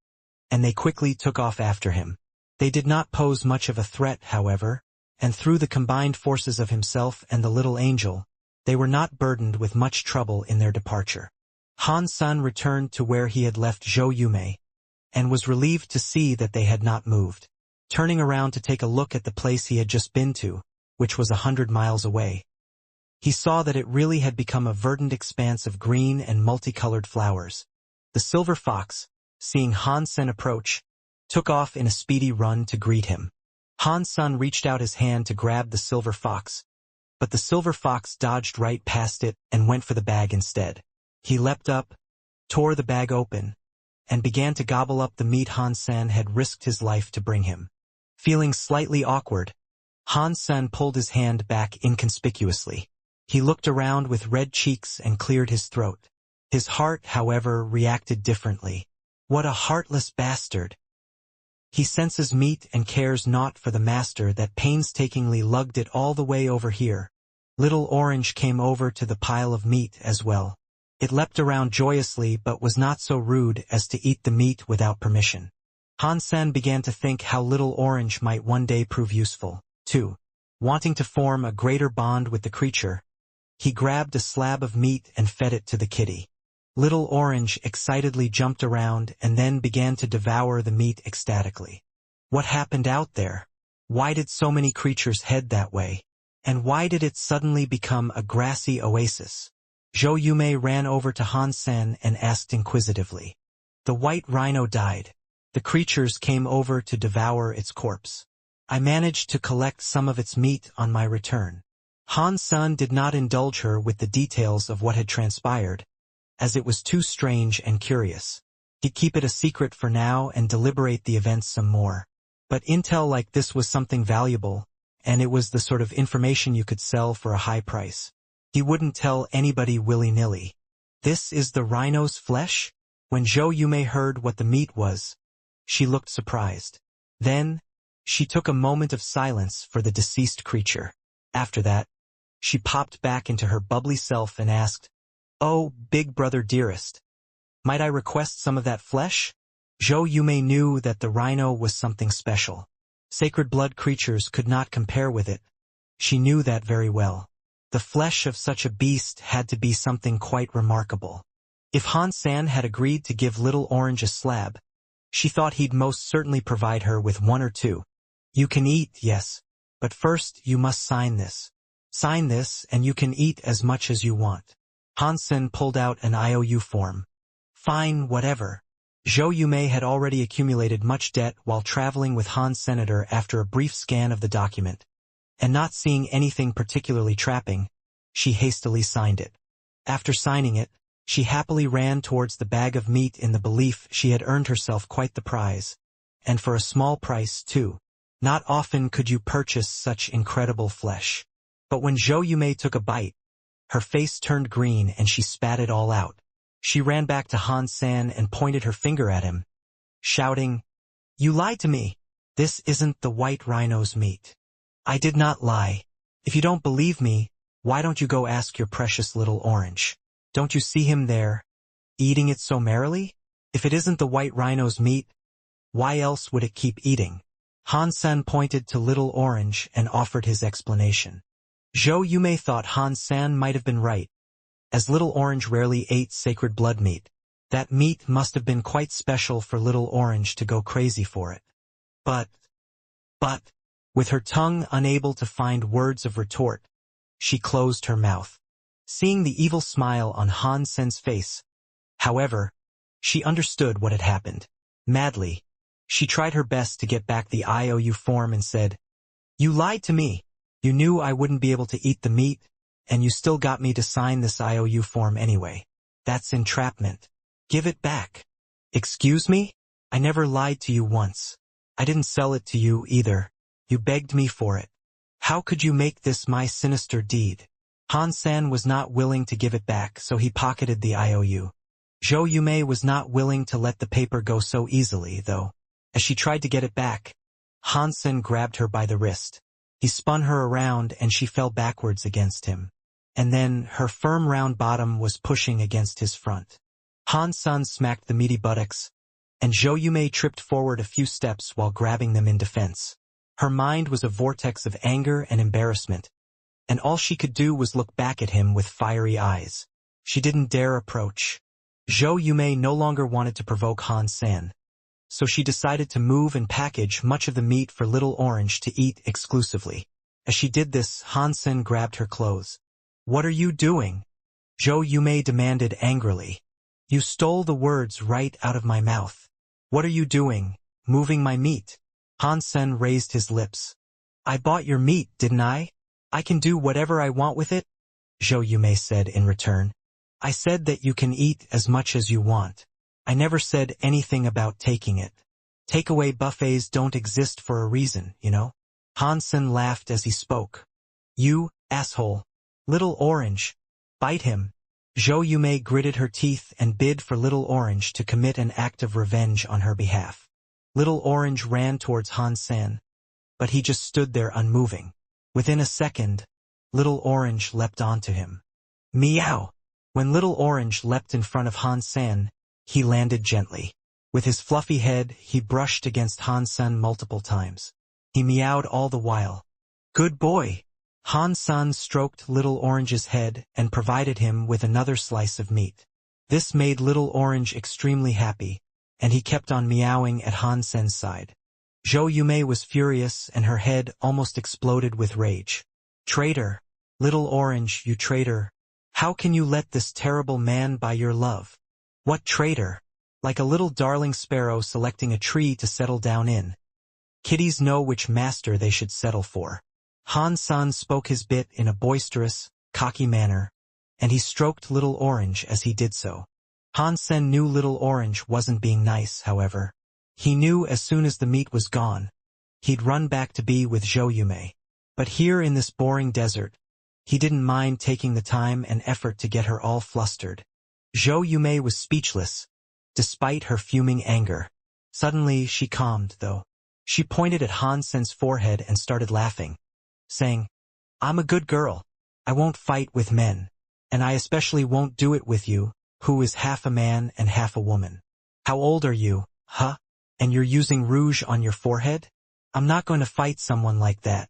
and they quickly took off after him. They did not pose much of a threat, however, and through the combined forces of himself and the little angel, they were not burdened with much trouble in their departure. Han-san returned to where he had left Zhou Yume, and was relieved to see that they had not moved. Turning around to take a look at the place he had just been to, which was 100 miles away, he saw that it really had become a verdant expanse of green and multicolored flowers. The silver fox, seeing Han-sen approach, took off in a speedy run to greet him. Han-san reached out his hand to grab the silver fox, but the silver fox dodged right past it and went for the bag instead. He leapt up, tore the bag open, and began to gobble up the meat Han-san had risked his life to bring him. Feeling slightly awkward, Han-san pulled his hand back inconspicuously. He looked around with red cheeks and cleared his throat. His heart, however, reacted differently. What a heartless bastard! He senses meat and cares naught for the master that painstakingly lugged it all the way over here. Little Orange came over to the pile of meat as well. It leapt around joyously but was not so rude as to eat the meat without permission. Han-san began to think how Little Orange might one day prove useful, too. Wanting to form a greater bond with the creature, he grabbed a slab of meat and fed it to the kitty. Little Orange excitedly jumped around and then began to devour the meat ecstatically. What happened out there? Why did so many creatures head that way? And why did it suddenly become a grassy oasis? Zhou Yume ran over to Han-sen and asked inquisitively. The white rhino died. The creatures came over to devour its corpse. I managed to collect some of its meat on my return. Han-san did not indulge her with the details of what had transpired, as it was too strange and curious. He'd keep it a secret for now and deliberate the events some more. But intel like this was something valuable, and it was the sort of information you could sell for a high price. He wouldn't tell anybody willy-nilly. This is the rhino's flesh? When Zhou Yume heard what the meat was, she looked surprised. Then, she took a moment of silence for the deceased creature. After that, she popped back into her bubbly self and asked, "Oh, big brother dearest, might I request some of that flesh?" Zhou Yume knew that the rhino was something special. Sacred blood creatures could not compare with it. She knew that very well. The flesh of such a beast had to be something quite remarkable. If Han-san had agreed to give Little Orange a slab, she thought he'd most certainly provide her with one or two. You can eat, yes, but first you must sign this. Sign this and you can eat as much as you want. Han-sen pulled out an IOU form. Fine, whatever. Zhou Yume had already accumulated much debt while traveling with Han Senator after a brief scan of the document, and not seeing anything particularly trapping, she hastily signed it. After signing it, she happily ran towards the bag of meat in the belief she had earned herself quite the prize, and for a small price, too. Not often could you purchase such incredible flesh. But when Zhou Yume took a bite, her face turned green and she spat it all out. She ran back to Han-san and pointed her finger at him, shouting, "You lied to me! This isn't the white rhino's meat." "I did not lie. If you don't believe me, why don't you go ask your precious Little Orange? Don't you see him there, eating it so merrily? If it isn't the white rhino's meat, why else would it keep eating?" Han-san pointed to Little Orange and offered his explanation. Zhou Yume thought Han-san might have been right. As Little Orange rarely ate sacred blood meat, that meat must have been quite special for Little Orange to go crazy for it. But, with her tongue unable to find words of retort, she closed her mouth. Seeing the evil smile on Han-sen's face, however, she understood what had happened. Madly, she tried her best to get back the IOU form and said, "You lied to me. You knew I wouldn't be able to eat the meat, and you still got me to sign this IOU form anyway. That's entrapment. Give it back." Excuse me? I never lied to you once. I didn't sell it to you either. You begged me for it. How could you make this my sinister deed? Han-san was not willing to give it back, so he pocketed the IOU. Zhou Yumei was not willing to let the paper go so easily, though. As she tried to get it back, Han-san grabbed her by the wrist. He spun her around and she fell backwards against him. And then, her firm round bottom was pushing against his front. Han-san smacked the meaty buttocks, and Zhou Yumei tripped forward a few steps while grabbing them in defense. Her mind was a vortex of anger and embarrassment, and all she could do was look back at him with fiery eyes. She didn't dare approach. Zhou Yumei no longer wanted to provoke Han-san, so she decided to move and package much of the meat for Little Orange to eat exclusively. As she did this, Han-san grabbed her clothes. "What are you doing?" Zhou Yumei demanded angrily. "You stole the words right out of my mouth. What are you doing, moving my meat?" Han-san raised his lips. "I bought your meat, didn't I? I can do whatever I want with it," Zhou Yumei said in return. "I said that you can eat as much as you want. I never said anything about taking it. Takeaway buffets don't exist for a reason, you know?" Han-san laughed as he spoke. "You, asshole. Little Orange. Bite him." Zhou Yumei gritted her teeth and bid for Little Orange to commit an act of revenge on her behalf. Little Orange ran towards Han-san, but he just stood there unmoving. Within a second, Little Orange leapt onto him. Meow! When Little Orange leapt in front of Han-san, he landed gently. With his fluffy head, he brushed against Han-san multiple times. He meowed all the while. "Good boy." Han-san stroked Little Orange's head and provided him with another slice of meat. This made Little Orange extremely happy, and he kept on meowing at Han-san's side. Zhou Yumei was furious and her head almost exploded with rage. "Traitor! Little Orange, you traitor! How can you let this terrible man buy your love?" "What traitor?" Like a little darling sparrow selecting a tree to settle down in. Kitties know which master they should settle for. Han-san spoke his bit in a boisterous, cocky manner, and he stroked Little Orange as he did so. Han-san knew Little Orange wasn't being nice, however. He knew as soon as the meat was gone, he'd run back to be with Zhou Yumei. But here in this boring desert, he didn't mind taking the time and effort to get her all flustered. Zhou Yumei was speechless, despite her fuming anger. Suddenly she calmed, though. She pointed at Han-san's forehead and started laughing, saying, "I'm a good girl. I won't fight with men, and I especially won't do it with you, who is half a man and half a woman. How old are you, huh? And you're using rouge on your forehead? I'm not going to fight someone like that."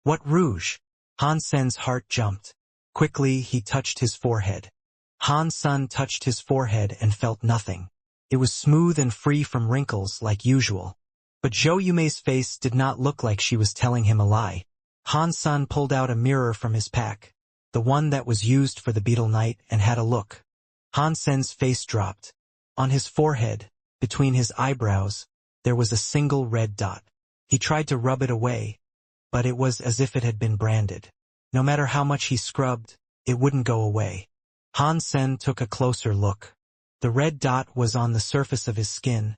"What rouge?" Han-san's heart jumped. Quickly he touched his forehead. Han-san touched his forehead and felt nothing. It was smooth and free from wrinkles like usual. But Zhou Yumei's face did not look like she was telling him a lie. Han-san pulled out a mirror from his pack, the one that was used for the beetle night, and had a look. Han-san's face dropped. On his forehead, between his eyebrows, there was a single red dot. He tried to rub it away, but it was as if it had been branded. No matter how much he scrubbed, it wouldn't go away. Han-san took a closer look. The red dot was on the surface of his skin,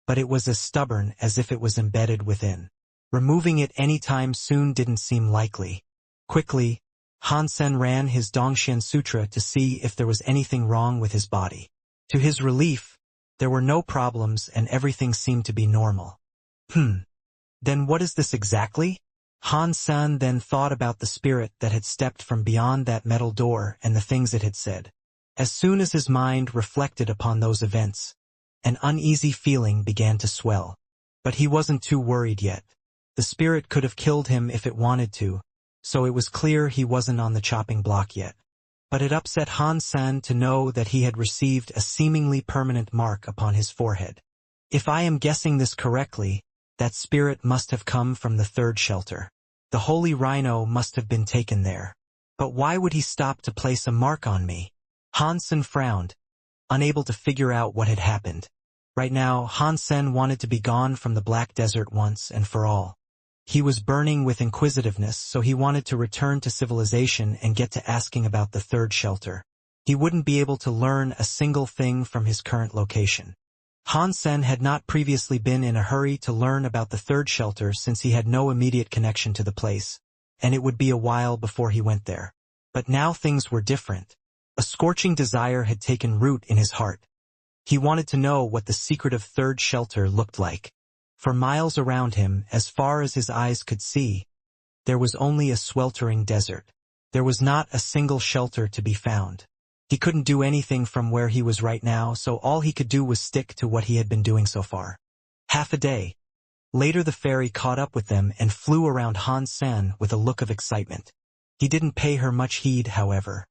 but it was as stubborn as if it was embedded within. Removing it any time soon didn't seem likely. Quickly, Han-san ran his Dongxian Sutra to see if there was anything wrong with his body. To his relief, there were no problems and everything seemed to be normal. Then what is this exactly? Han-san then thought about the spirit that had stepped from beyond that metal door and the things it had said. As soon as his mind reflected upon those events, an uneasy feeling began to swell. But he wasn't too worried yet. The spirit could have killed him if it wanted to, so it was clear he wasn't on the chopping block yet. But it upset Han-san to know that he had received a seemingly permanent mark upon his forehead. If I am guessing this correctly, that spirit must have come from the third shelter. The holy rhino must have been taken there. But why would he stop to place a mark on me? Han-san frowned, unable to figure out what had happened. Right now, Han-san wanted to be gone from the Black Desert once and for all. He was burning with inquisitiveness, so he wanted to return to civilization and get to asking about the third shelter. He wouldn't be able to learn a single thing from his current location. Han Sen had not previously been in a hurry to learn about the third shelter since he had no immediate connection to the place, and it would be a while before he went there. But now things were different. A scorching desire had taken root in his heart. He wanted to know what the secretive third shelter looked like. For miles around him, as far as his eyes could see, there was only a sweltering desert. There was not a single shelter to be found. He couldn't do anything from where he was right now, so all he could do was stick to what he had been doing so far. Half a day. Later the fairy caught up with them and flew around Han Sen with a look of excitement. He didn't pay her much heed, however.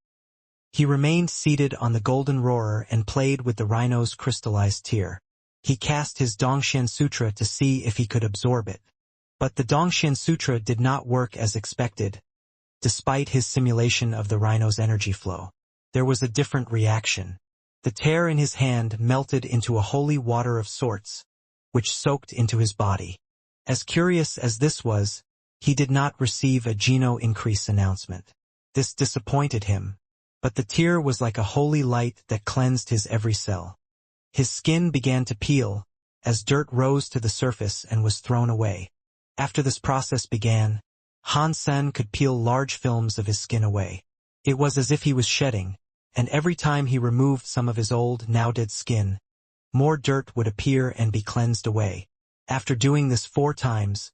He remained seated on the golden roarer and played with the rhino's crystallized tear. He cast his Dongxian Sutra to see if he could absorb it. But the Dongxian Sutra did not work as expected, despite his simulation of the rhino's energy flow. There was a different reaction. The tear in his hand melted into a holy water of sorts, which soaked into his body. As curious as this was, he did not receive a geno increase announcement. This disappointed him, but the tear was like a holy light that cleansed his every cell. His skin began to peel, as dirt rose to the surface and was thrown away. After this process began, Han Sen could peel large films of his skin away. It was as if he was shedding, and every time he removed some of his old, now-dead skin, more dirt would appear and be cleansed away. After doing this 4 times,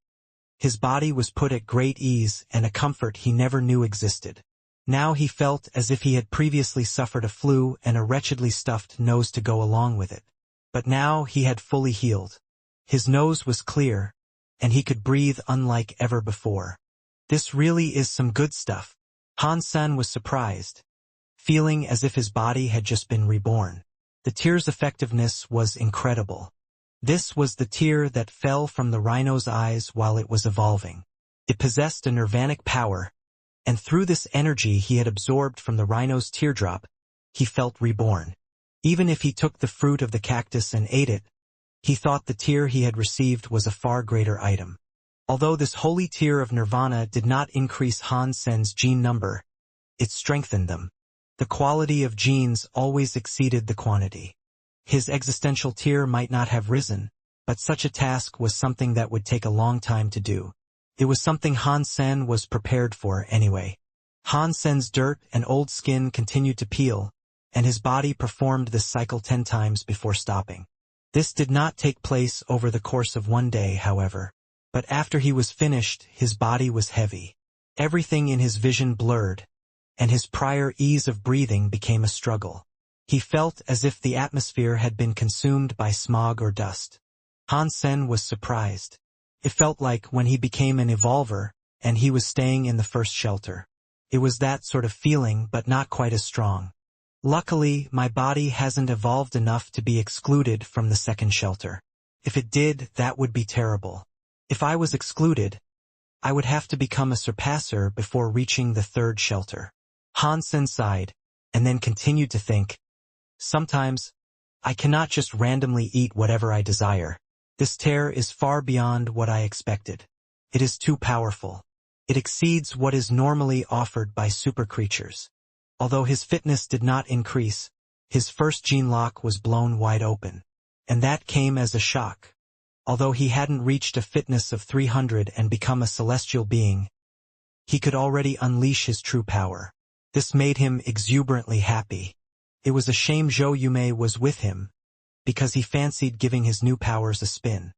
his body was put at great ease and a comfort he never knew existed. Now he felt as if he had previously suffered a flu and a wretchedly stuffed nose to go along with it. But now he had fully healed. His nose was clear, and he could breathe unlike ever before. This really is some good stuff. Han Sen was surprised, feeling as if his body had just been reborn. The tear's effectiveness was incredible. This was the tear that fell from the rhino's eyes while it was evolving. It possessed a nirvanic power, and through this energy he had absorbed from the rhino's teardrop, he felt reborn. Even if he took the fruit of the cactus and ate it, he thought the tear he had received was a far greater item. Although this holy tear of nirvana did not increase Han Sen's gene number, it strengthened them. The quality of genes always exceeded the quantity. His existential tear might not have risen, but such a task was something that would take a long time to do. It was something Han Sen was prepared for anyway. Han Sen's dirt and old skin continued to peel, and his body performed this cycle 10 times before stopping. This did not take place over the course of 1 day, however. But after he was finished, his body was heavy. Everything in his vision blurred, and his prior ease of breathing became a struggle. He felt as if the atmosphere had been consumed by smog or dust. Han Sen was surprised. It felt like when he became an evolver, and he was staying in the first shelter. It was that sort of feeling, but not quite as strong. Luckily, my body hasn't evolved enough to be excluded from the second shelter. If it did, that would be terrible. If I was excluded, I would have to become a surpasser before reaching the third shelter. Han Sen sighed, and then continued to think, sometimes, I cannot just randomly eat whatever I desire. This tear is far beyond what I expected. It is too powerful. It exceeds what is normally offered by super creatures. Although his fitness did not increase, his first gene lock was blown wide open. And that came as a shock. Although he hadn't reached a fitness of 300 and become a celestial being, he could already unleash his true power. This made him exuberantly happy. It was a shame Zhou Yumei was with him, because he fancied giving his new powers a spin.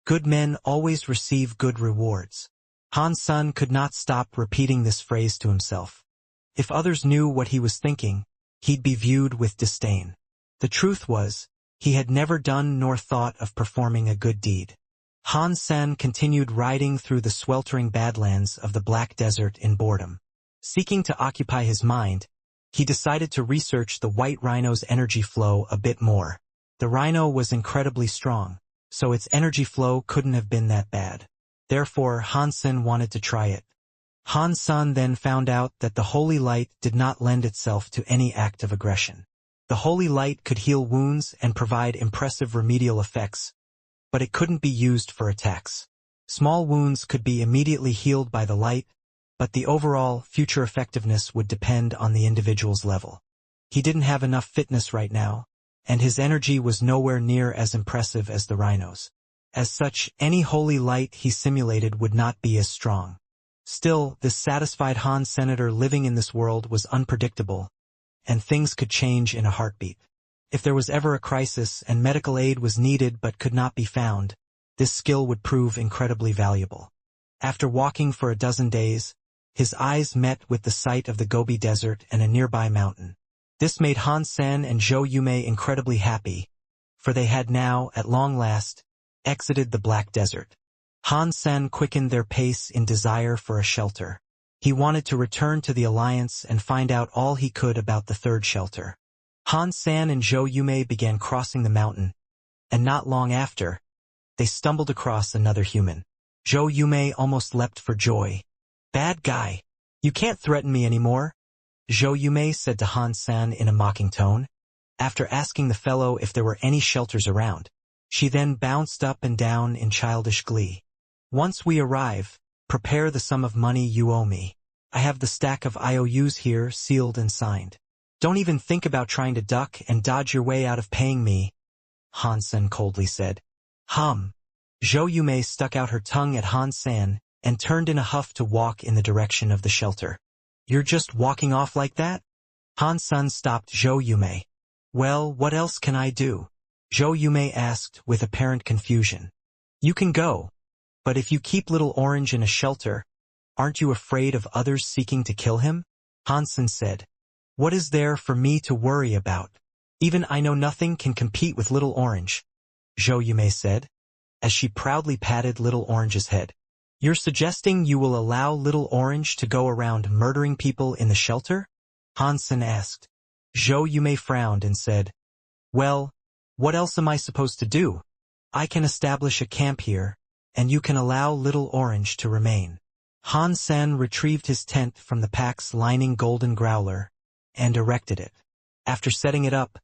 Good men always receive good rewards. Han Sen could not stop repeating this phrase to himself. If others knew what he was thinking, he'd be viewed with disdain. The truth was, he had never done nor thought of performing a good deed. Han Sen continued riding through the sweltering badlands of the Black Desert in boredom. Seeking to occupy his mind, he decided to research the white rhino's energy flow a bit more. The rhino was incredibly strong, so its energy flow couldn't have been that bad. Therefore, Han Sen wanted to try it. Han Sen then found out that the holy light did not lend itself to any act of aggression. The holy light could heal wounds and provide impressive remedial effects, but it couldn't be used for attacks. Small wounds could be immediately healed by the light, but the overall future effectiveness would depend on the individual's level. He didn't have enough fitness right now, and his energy was nowhere near as impressive as the rhino's. As such, any holy light he simulated would not be as strong. Still, this satisfied Han senator living in this world was unpredictable, and things could change in a heartbeat. If there was ever a crisis and medical aid was needed but could not be found, this skill would prove incredibly valuable. After walking for a dozen days, his eyes met with the sight of the Gobi Desert and a nearby mountain. This made Han Sen and Zhou Yume incredibly happy, for they had now, at long last, exited the Black Desert. Han Sen quickened their pace in desire for a shelter. He wanted to return to the Alliance and find out all he could about the third shelter. Han Sen and Zhou Yume began crossing the mountain, and not long after, they stumbled across another human. Zhou Yume almost leapt for joy. "Bad guy. You can't threaten me anymore," Zhou Yume said to Han Sen in a mocking tone. After asking the fellow if there were any shelters around, she then bounced up and down in childish glee. "Once we arrive, prepare the sum of money you owe me. I have the stack of IOUs here, sealed and signed. Don't even think about trying to duck and dodge your way out of paying me," Han Sen coldly said. Zhou Yume stuck out her tongue at Han Sen and turned in a huff to walk in the direction of the shelter. "You're just walking off like that?" Han Sen stopped Zhou Yume. "Well, what else can I do?" Zhou Yume asked with apparent confusion. "You can go, but if you keep Little Orange in a shelter, aren't you afraid of others seeking to kill him?" Han Sen said. "What is there for me to worry about? Even I Know Nothing can compete with Little Orange," Zhou Yume said, as she proudly patted Little Orange's head. "You're suggesting you will allow Little Orange to go around murdering people in the shelter?" Han Sen asked. Zhou Yume frowned and said, "Well, what else am I supposed to do? I can establish a camp here, and you can allow Little Orange to remain." Han Sen retrieved his tent from the pack's lining golden growler and erected it. After setting it up,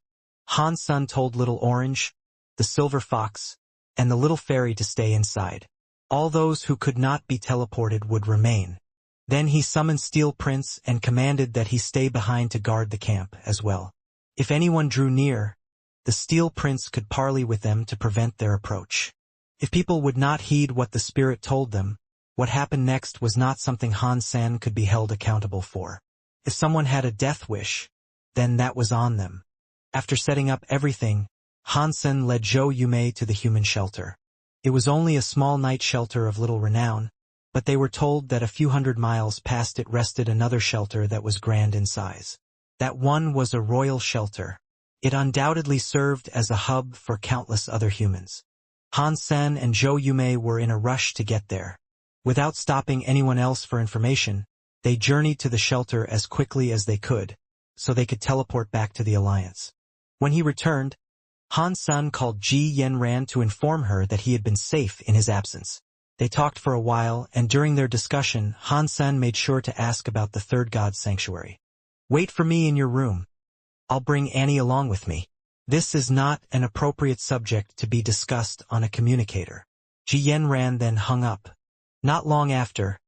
Han Sen told Little Orange, the Silver Fox, and the Little Fairy to stay inside. All those who could not be teleported would remain. Then he summoned Steel Prince and commanded that he stay behind to guard the camp as well. If anyone drew near, the Steel Prince could parley with them to prevent their approach. If people would not heed what the spirit told them, what happened next was not something Han Sen could be held accountable for. If someone had a death wish, then that was on them. After setting up everything, Han Sen led Zhou Yume to the human shelter. It was only a small night shelter of little renown, but they were told that a few hundred miles past it rested another shelter that was grand in size. That one was a royal shelter. It undoubtedly served as a hub for countless other humans. Han Sen and Zhou Yume were in a rush to get there. Without stopping anyone else for information, they journeyed to the shelter as quickly as they could, so they could teleport back to the Alliance. When he returned, Han Sen called Ji Yanran to inform her that he had been safe in his absence. They talked for a while, and during their discussion, Han Sen made sure to ask about the third god's sanctuary. "Wait for me in your room. I'll bring Annie along with me. This is not an appropriate subject to be discussed on a communicator." Ji Yanran then hung up. Not long after,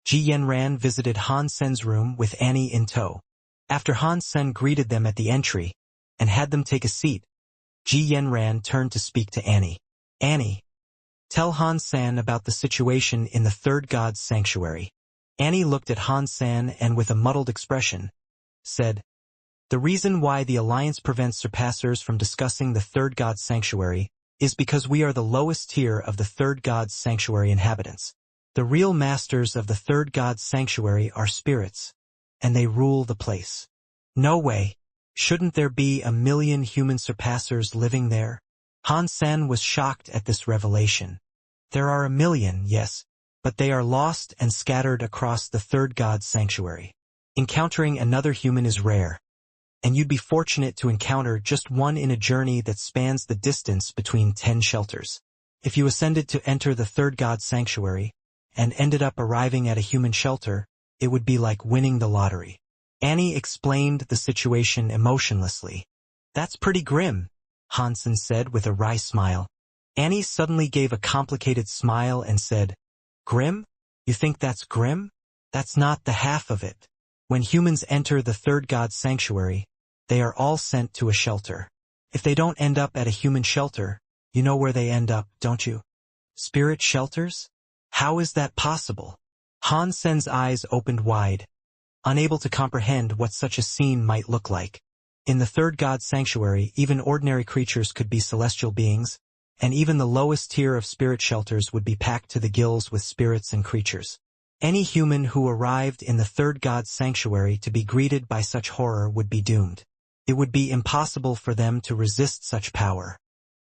Ji Yanran visited Han Sen's room with Annie in tow. After Han Sen greeted them at the entry and had them take a seat, Ji Yanran turned to speak to Annie. "Annie, tell Han Sen about the situation in the third god's sanctuary." Annie looked at Han Sen and with a muddled expression, said, "The reason why the Alliance prevents surpassers from discussing the third god's sanctuary is because we are the lowest tier of the third god's sanctuary inhabitants. The real masters of the third god's sanctuary are spirits, and they rule the place. No way. Shouldn't there be 1,000,000 human surpassers living there?" Han Sen was shocked at this revelation. "There are 1,000,000, yes, but they are lost and scattered across the third god's sanctuary. Encountering another human is rare, and you'd be fortunate to encounter just one in a journey that spans the distance between 10 shelters. If you ascended to enter the third god's sanctuary and ended up arriving at a human shelter, it would be like winning the lottery." Annie explained the situation emotionlessly. "That's pretty grim," Han Sen said with a wry smile. Annie suddenly gave a complicated smile and said, "Grim? You think that's grim? That's not the half of it. When humans enter the third god's sanctuary, they are all sent to a shelter. If they don't end up at a human shelter, you know where they end up, don't you? Spirit shelters? How is that possible? Han Sen's eyes opened wide, unable to comprehend what such a scene might look like. In the third god sanctuary, even ordinary creatures could be celestial beings, and even the lowest tier of spirit shelters would be packed to the gills with spirits and creatures. Any human who arrived in the third god's sanctuary to be greeted by such horror would be doomed. It would be impossible for them to resist such power.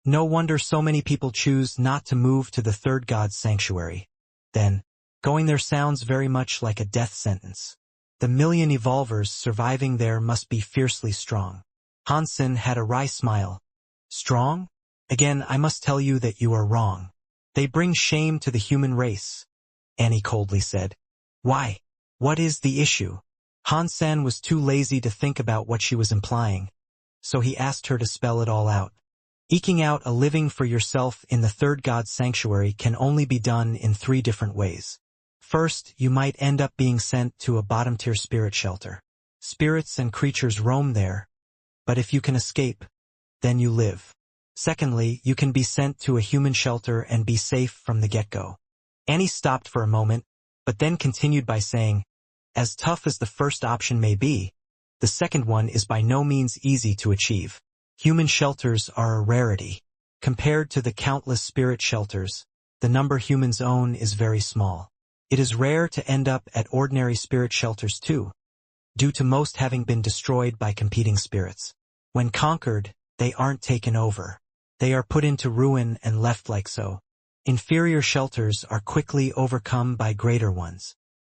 No wonder so many people choose not to move to the third god's sanctuary. Then, going there sounds very much like a death sentence. The million evolvers surviving there must be fiercely strong. Han Sen had a wry smile. Strong? Again, I must tell you that you are wrong. They bring shame to the human race, Annie coldly said. Why? What is the issue? Han Sen was too lazy to think about what she was implying, so he asked her to spell it all out. Eking out a living for yourself in the third god's sanctuary can only be done in 3 different ways. First, you might end up being sent to a bottom-tier spirit shelter. Spirits and creatures roam there, but if you can escape, then you live. Secondly, you can be sent to a human shelter and be safe from the get-go. Annie stopped for a moment, but then continued by saying, as tough as the first option may be, the second one is by no means easy to achieve. Human shelters are a rarity. Compared to the countless spirit shelters, the number humans own is very small. It is rare to end up at ordinary spirit shelters too, due to most having been destroyed by competing spirits. When conquered, they aren't taken over. They are put into ruin and left like so. Inferior shelters are quickly overcome by greater ones.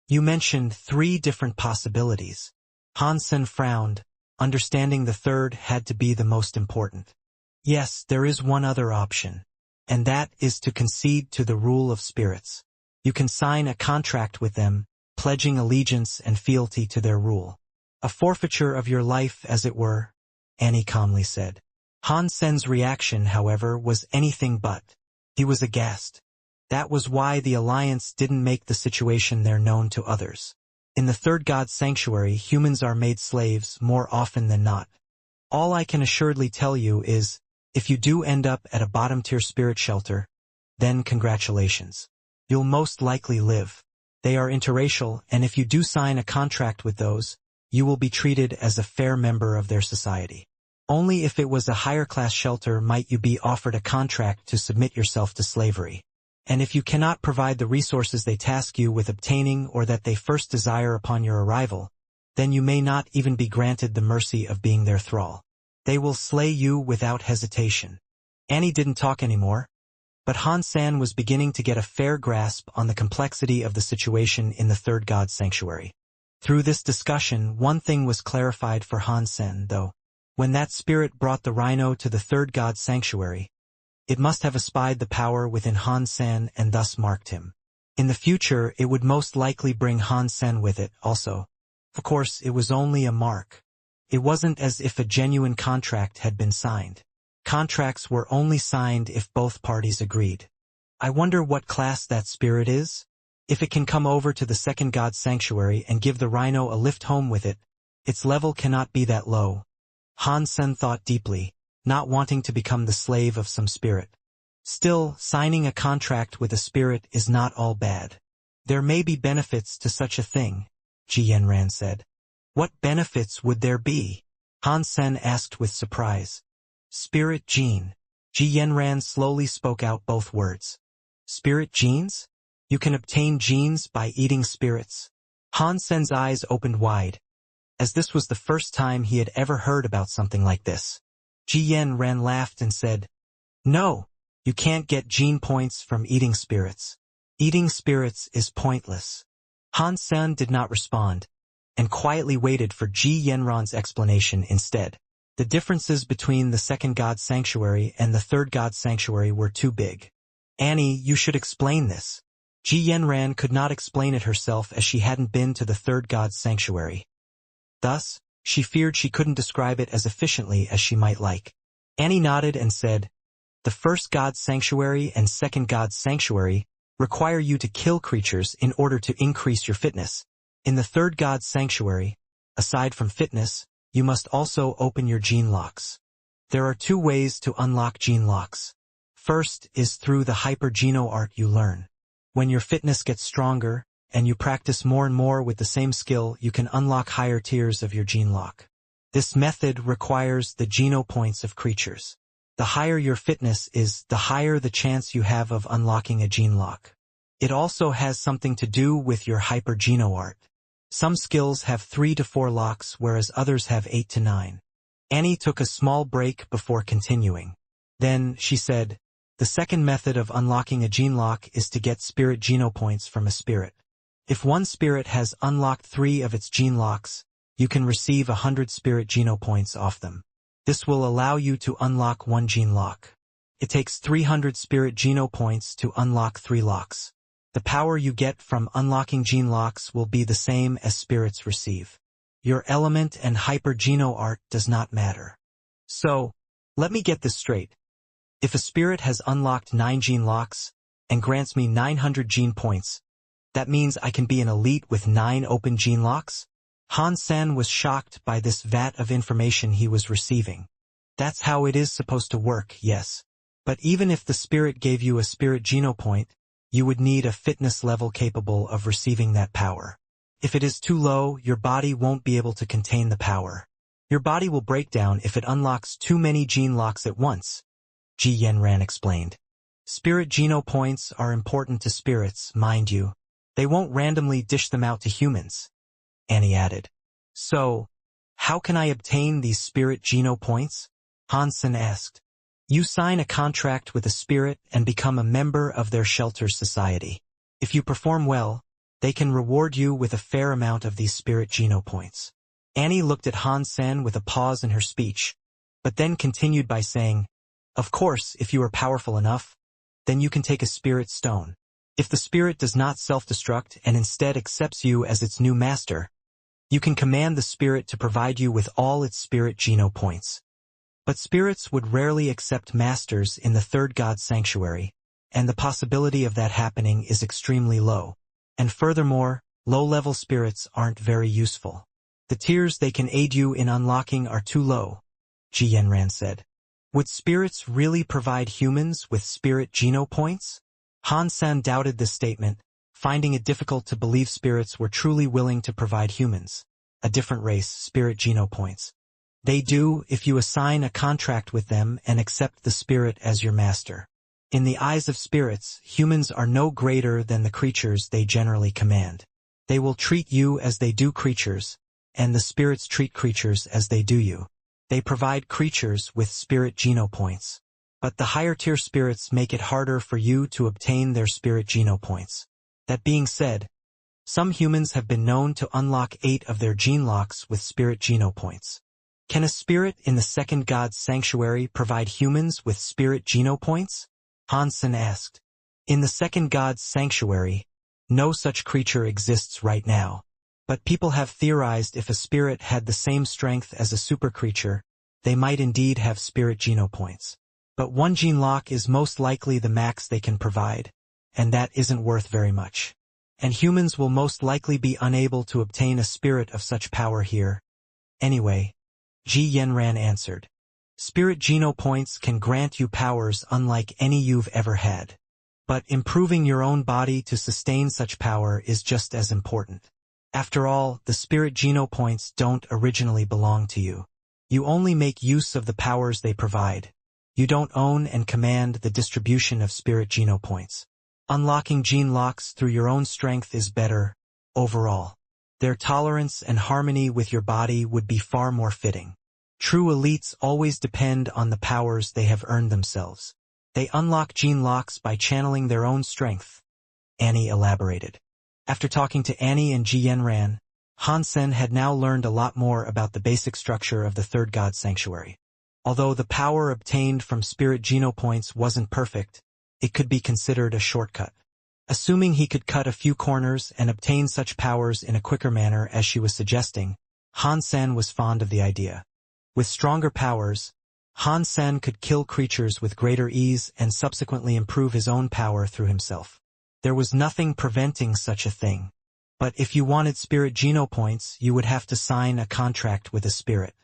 You mentioned 3 different possibilities. Han Sen frowned, understanding the third had to be the most important. Yes, there is one other option, and that is to concede to the rule of spirits. You can sign a contract with them, pledging allegiance and fealty to their rule. A forfeiture of your life, as it were, Annie calmly said. Han Sen's reaction, however, was anything but. He was aghast. That was why the Alliance didn't make the situation there known to others. In the third god's sanctuary, humans are made slaves more often than not. All I can assuredly tell you is, if you do end up at a bottom-tier spirit shelter, then congratulations. You'll most likely live. They are interracial, and if you do sign a contract with those, you will be treated as a fair member of their society. Only if it was a higher-class shelter might you be offered a contract to submit yourself to slavery. And if you cannot provide the resources they task you with obtaining or that they first desire upon your arrival, then you may not even be granted the mercy of being their thrall. They will slay you without hesitation. Annie didn't talk anymore, but Han Sen was beginning to get a fair grasp on the complexity of the situation in the third god's sanctuary. Through this discussion, one thing was clarified for Han Sen, though. When that spirit brought the rhino to the third god's sanctuary, it must have espied the power within Han Sen and thus marked him. In the future, it would most likely bring Han Sen with it also. Of course, it was only a mark. It wasn't as if a genuine contract had been signed. Contracts were only signed if both parties agreed. I wonder what class that spirit is? If it can come over to the second god's sanctuary and give the rhino a lift home with it, its level cannot be that low. Han Sen thought deeply, not wanting to become the slave of some spirit. Still, signing a contract with a spirit is not all bad. There may be benefits to such a thing, Ji Yanran said. What benefits would there be? Han Sen asked with surprise. Spirit gene. Ji Yanran slowly spoke out both words. Spirit genes? You can obtain genes by eating spirits. Han Sen's eyes opened wide, as this was the first time he had ever heard about something like this. Ji Yanran laughed and said, No, you can't get gene points from eating spirits. Eating spirits is pointless. Han Sen did not respond, and quietly waited for Ji Yanran's explanation instead. The differences between the second god's sanctuary and the third god's sanctuary were too big. Annie, you should explain this. Ji Yanran could not explain it herself as she hadn't been to the third god's sanctuary. Thus, she feared she couldn't describe it as efficiently as she might like. Annie nodded and said, The first god's sanctuary and second god's sanctuary require you to kill creatures in order to increase your fitness. In the third god's sanctuary, aside from fitness, you must also open your gene locks. There are two ways to unlock gene locks. First is through the hyper-geno art you learn. When your fitness gets stronger, and you practice more and more with the same skill, you can unlock higher tiers of your gene lock. This method requires the geno points of creatures. The higher your fitness is, the higher the chance you have of unlocking a gene lock. It also has something to do with your hyper-geno art. Some skills have 3 to 4 locks, whereas others have 8 to 9. Annie took a small break before continuing. Then, she said, the second method of unlocking a gene lock is to get spirit geno points from a spirit. If one spirit has unlocked 3 of its gene locks, you can receive 100 spirit geno points off them. This will allow you to unlock 1 gene lock. It takes 300 spirit geno points to unlock 3 locks. The power you get from unlocking gene locks will be the same as spirits receive. Your element and hyper-geno art does not matter. So, let me get this straight. If a spirit has unlocked 9 gene locks, and grants me 900 gene points, that means I can be an elite with 9 open gene locks? Han-san was shocked by this vat of information he was receiving. That's how it is supposed to work, yes. But even if the spirit gave you a spirit geno point, you would need a fitness level capable of receiving that power. If it is too low, your body won't be able to contain the power. Your body will break down if it unlocks too many gene locks at once, Ji Yanran explained. Spirit geno points are important to spirits, mind you. They won't randomly dish them out to humans, Annie added. So, how can I obtain these spirit geno points? Han-san asked. You sign a contract with a spirit and become a member of their shelter society. If you perform well, they can reward you with a fair amount of these spirit geno points. Annie looked at Han-san with a pause in her speech, but then continued by saying, of course, if you are powerful enough, then you can take a spirit stone. If the spirit does not self-destruct and instead accepts you as its new master, you can command the spirit to provide you with all its spirit geno points. But spirits would rarely accept masters in the third god sanctuary, and the possibility of that happening is extremely low. And furthermore, low-level spirits aren't very useful. The tiers they can aid you in unlocking are too low, Ji Yanran said. Would spirits really provide humans with spirit geno points? Han-san doubted this statement, finding it difficult to believe spirits were truly willing to provide humans, a different race, spirit geno points. They do if you assign a contract with them and accept the spirit as your master. In the eyes of spirits, humans are no greater than the creatures they generally command. They will treat you as they do creatures, and the spirits treat creatures as they do you. They provide creatures with spirit geno points. But the higher-tier spirits make it harder for you to obtain their spirit geno points. That being said, some humans have been known to unlock 8 of their gene locks with spirit geno points. Can a spirit in the second god's sanctuary provide humans with spirit geno points? Han-san asked. In the second god's sanctuary, no such creature exists right now. But people have theorized if a spirit had the same strength as a super creature, they might indeed have spirit geno points. But 1 gene lock is most likely the max they can provide, and that isn't worth very much. And humans will most likely be unable to obtain a spirit of such power here. Anyway, Ji Yanran answered. Spirit geno points can grant you powers unlike any you've ever had. But improving your own body to sustain such power is just as important. After all, the spirit geno points don't originally belong to you. You only make use of the powers they provide. You don't own and command the distribution of spirit geno points. Unlocking gene locks through your own strength is better, overall. Their tolerance and harmony with your body would be far more fitting. True elites always depend on the powers they have earned themselves. They unlock gene locks by channeling their own strength, Annie elaborated. After talking to Annie and Ji Yanran, Han-sen had now learned a lot more about the basic structure of the third god sanctuary. Although the power obtained from spirit geno points wasn't perfect, it could be considered a shortcut. Assuming he could cut a few corners and obtain such powers in a quicker manner as she was suggesting, Han-sen was fond of the idea. With stronger powers, Han-sen could kill creatures with greater ease and subsequently improve his own power through himself. There was nothing preventing such a thing. But if you wanted spirit geno points, you would have to sign a contract with a spirit.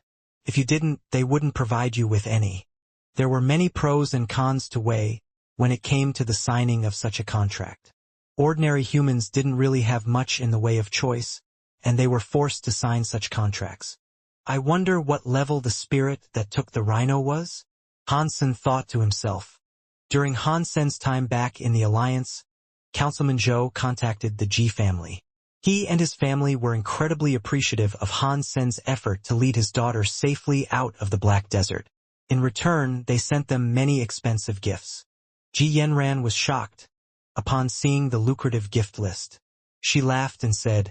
If you didn't, they wouldn't provide you with any. There were many pros and cons to weigh when it came to the signing of such a contract. Ordinary humans didn't really have much in the way of choice, and they were forced to sign such contracts. I wonder what level the spirit that took the rhino was? Hansen thought to himself. During Hansen's time back in the Alliance, Councilman Zhou contacted the Ji family. He and his family were incredibly appreciative of Hansen's effort to lead his daughter safely out of the Black Desert. In return, they sent them many expensive gifts. Ji Yanran was shocked upon seeing the lucrative gift list. She laughed and said,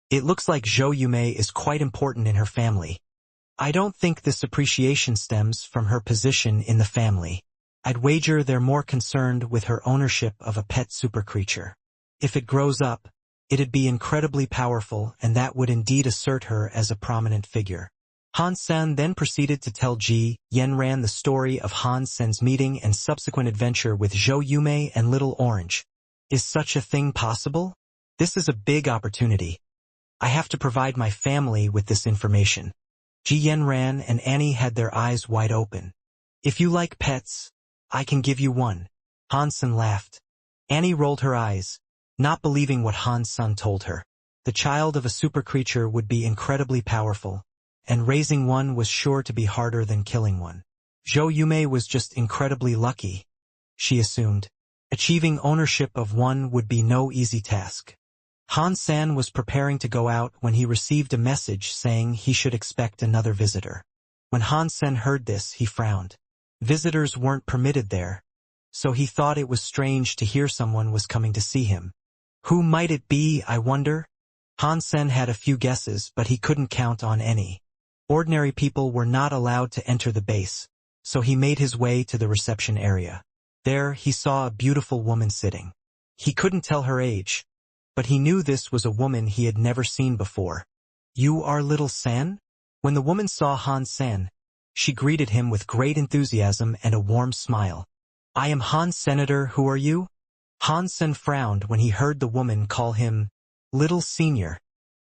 "It looks like Zhou Yumei is quite important in her family. I don't think this appreciation stems from her position in the family. I'd wager they're more concerned with her ownership of a pet super creature. If it grows up, it'd be incredibly powerful, and that would indeed assert her as a prominent figure." Hansen then proceeded to tell Ji Yanran the story of Hansen's meeting and subsequent adventure with Zhou Yumei and Little Orange. Is such a thing possible? This is a big opportunity. I have to provide my family with this information. Ji Yanran and Annie had their eyes wide open. If you like pets, I can give you one. Hansen laughed. Annie rolled her eyes, not believing what Hansen told her. The child of a super creature would be incredibly powerful, and raising one was sure to be harder than killing one. Zhou Yumei was just incredibly lucky, she assumed. Achieving ownership of one would be no easy task. Hansen was preparing to go out when he received a message saying he should expect another visitor. When Hansen heard this, he frowned. Visitors weren't permitted there, so he thought it was strange to hear someone was coming to see him. Who might it be, I wonder? Hansen had a few guesses, but he couldn't count on any. Ordinary people were not allowed to enter the base, so he made his way to the reception area. There he saw a beautiful woman sitting. He couldn't tell her age, but he knew this was a woman he had never seen before. "You are Little San?" When the woman saw Hansen, she greeted him with great enthusiasm and a warm smile. "I am Han Senator, who are you?" Hansen frowned when he heard the woman call him Little Senior.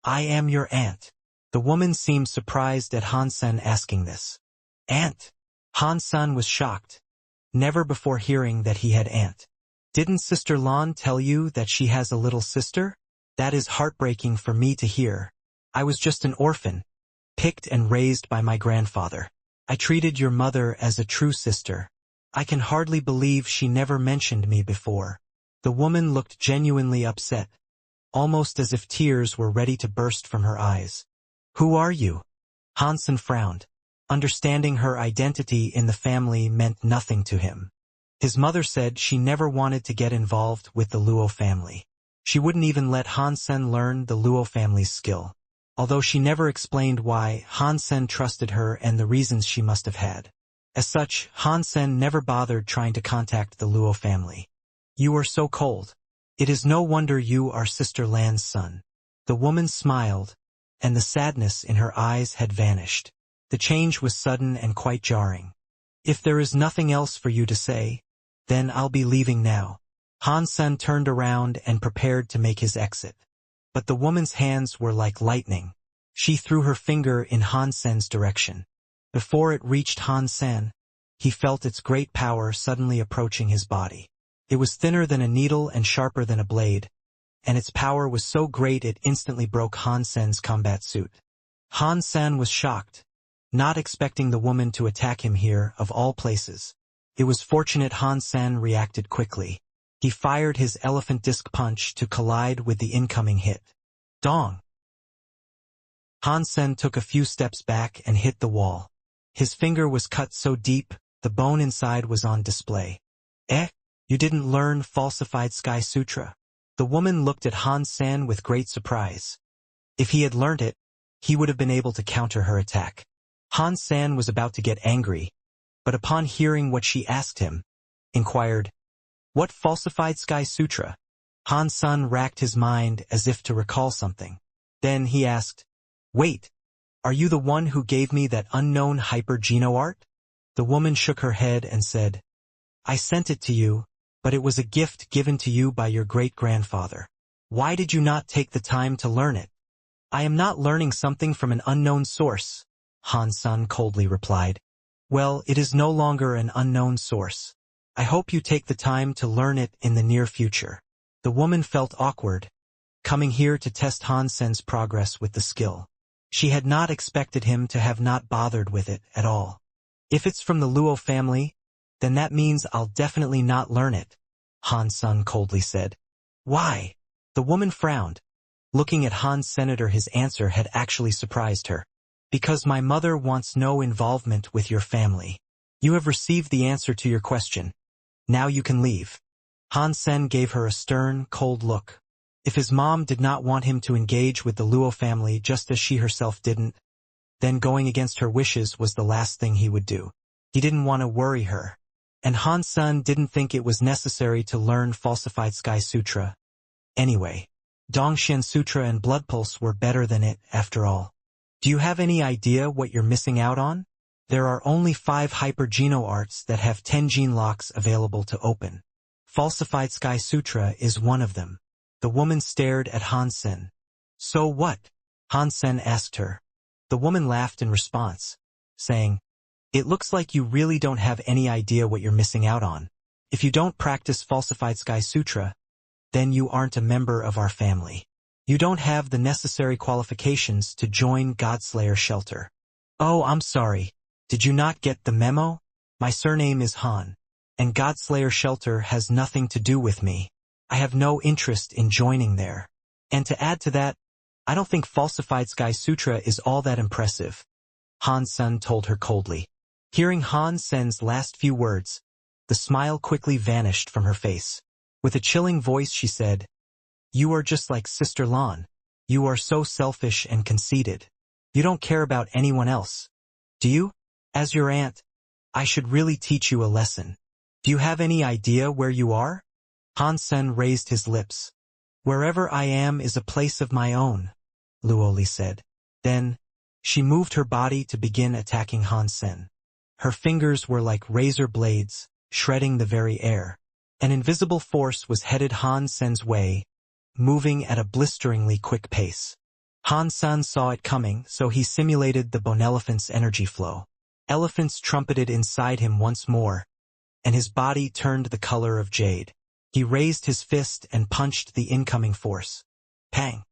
"I am your aunt." The woman seemed surprised at Hansen asking this. "Aunt?" Hansen was shocked, never before hearing that he had aunt. "Didn't Sister Lan tell you that she has a little sister? That is heartbreaking for me to hear. I was just an orphan, picked and raised by my grandfather. I treated your mother as a true sister. I can hardly believe she never mentioned me before." The woman looked genuinely upset, almost as if tears were ready to burst from her eyes. "Who are you?" Hansen frowned. Understanding her identity in the family meant nothing to him. His mother said she never wanted to get involved with the Luo family. She wouldn't even let Hansen learn the Luo family's skill. Although she never explained why, Hansen trusted her and the reasons she must have had. As such, Hansen never bothered trying to contact the Luo family. "You are so cold. It is no wonder you are Sister Lan's son." The woman smiled, and the sadness in her eyes had vanished. The change was sudden and quite jarring. "If there is nothing else for you to say, then I'll be leaving now." Hansen turned around and prepared to make his exit. But the woman's hands were like lightning. She threw her finger in Hansen's direction. Before it reached Hansen, he felt its great power suddenly approaching his body. It was thinner than a needle and sharper than a blade, and its power was so great it instantly broke Hansen's combat suit. Hansen was shocked, not expecting the woman to attack him here, of all places. It was fortunate Hansen reacted quickly. He fired his elephant disc punch to collide with the incoming hit. Dong! Hansen took a few steps back and hit the wall. His finger was cut so deep, the bone inside was on display. "Eh? You didn't learn falsified Sky Sutra?" The woman looked at Hansen with great surprise. If he had learned it, he would have been able to counter her attack. Hansen was about to get angry, but upon hearing what she asked him, inquired, "What falsified Sky Sutra?" Hansen racked his mind as if to recall something. Then he asked, "Wait, are you the one who gave me that unknown hyper-geno art?" The woman shook her head and said, "I sent it to you, but it was a gift given to you by your great-grandfather. Why did you not take the time to learn it?" "I am not learning something from an unknown source. Han Sen coldly replied. Well, it is no longer an unknown source. I hope you take the time to learn it in the near future. The woman felt awkward, coming here to test Han Sen's progress with the skill. She had not expected him to have not bothered with it at all. If it's from the Luo family, then that means I'll definitely not learn it, Han Sen coldly said. Why? The woman frowned. Looking at Han's senator, his answer had actually surprised her. Because my mother wants no involvement with your family. You have received the answer to your question. Now you can leave. Han Sen gave her a stern, cold look. If his mom did not want him to engage with the Luo family just as she herself didn't, then going against her wishes was the last thing he would do. He didn't want to worry her. And Han Sen didn't think it was necessary to learn falsified Sky Sutra. Anyway, Dongxian Sutra and Blood Pulse were better than it, after all. Do you have any idea what you're missing out on? There are only 5 hyper-geno arts that have 10 gene locks available to open. Falsified Sky Sutra is one of them. The woman stared at Han Sen. So what? Han Sen asked her. The woman laughed in response, saying, It looks like you really don't have any idea what you're missing out on. If you don't practice Falsified Sky Sutra, then you aren't a member of our family. You don't have the necessary qualifications to join Godslayer Shelter. Oh, I'm sorry. Did you not get the memo? My surname is Han, and Godslayer Shelter has nothing to do with me. I have no interest in joining there. And to add to that, I don't think Falsified Sky Sutra is all that impressive, Han Sen told her coldly. Hearing Han Sen's last few words, the smile quickly vanished from her face. With a chilling voice she said, You are just like Sister Lan. You are so selfish and conceited. You don't care about anyone else. Do you? As your aunt, I should really teach you a lesson. Do you have any idea where you are? Han Sen raised his lips. Wherever I am is a place of my own, Luoli said. Then, she moved her body to begin attacking Han Sen. Her fingers were like razor blades, shredding the very air. An invisible force was headed Han Sen's way, moving at a blisteringly quick pace. Han Sen saw it coming, so he simulated the Bonelephant's energy flow. Elephants trumpeted inside him once more, and his body turned the color of jade. He raised his fist and punched the incoming force. Pang!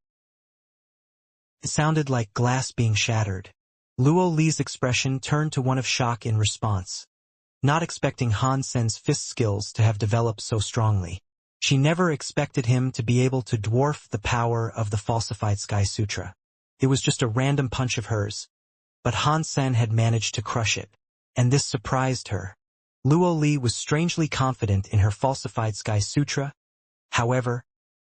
It sounded like glass being shattered. Luo Li's expression turned to one of shock in response, not expecting Han Sen's fist skills to have developed so strongly. She never expected him to be able to dwarf the power of the Falsified Sky Sutra. It was just a random punch of hers, but Han Sen had managed to crush it, and this surprised her. Luo Li was strangely confident in her Falsified Sky Sutra, however,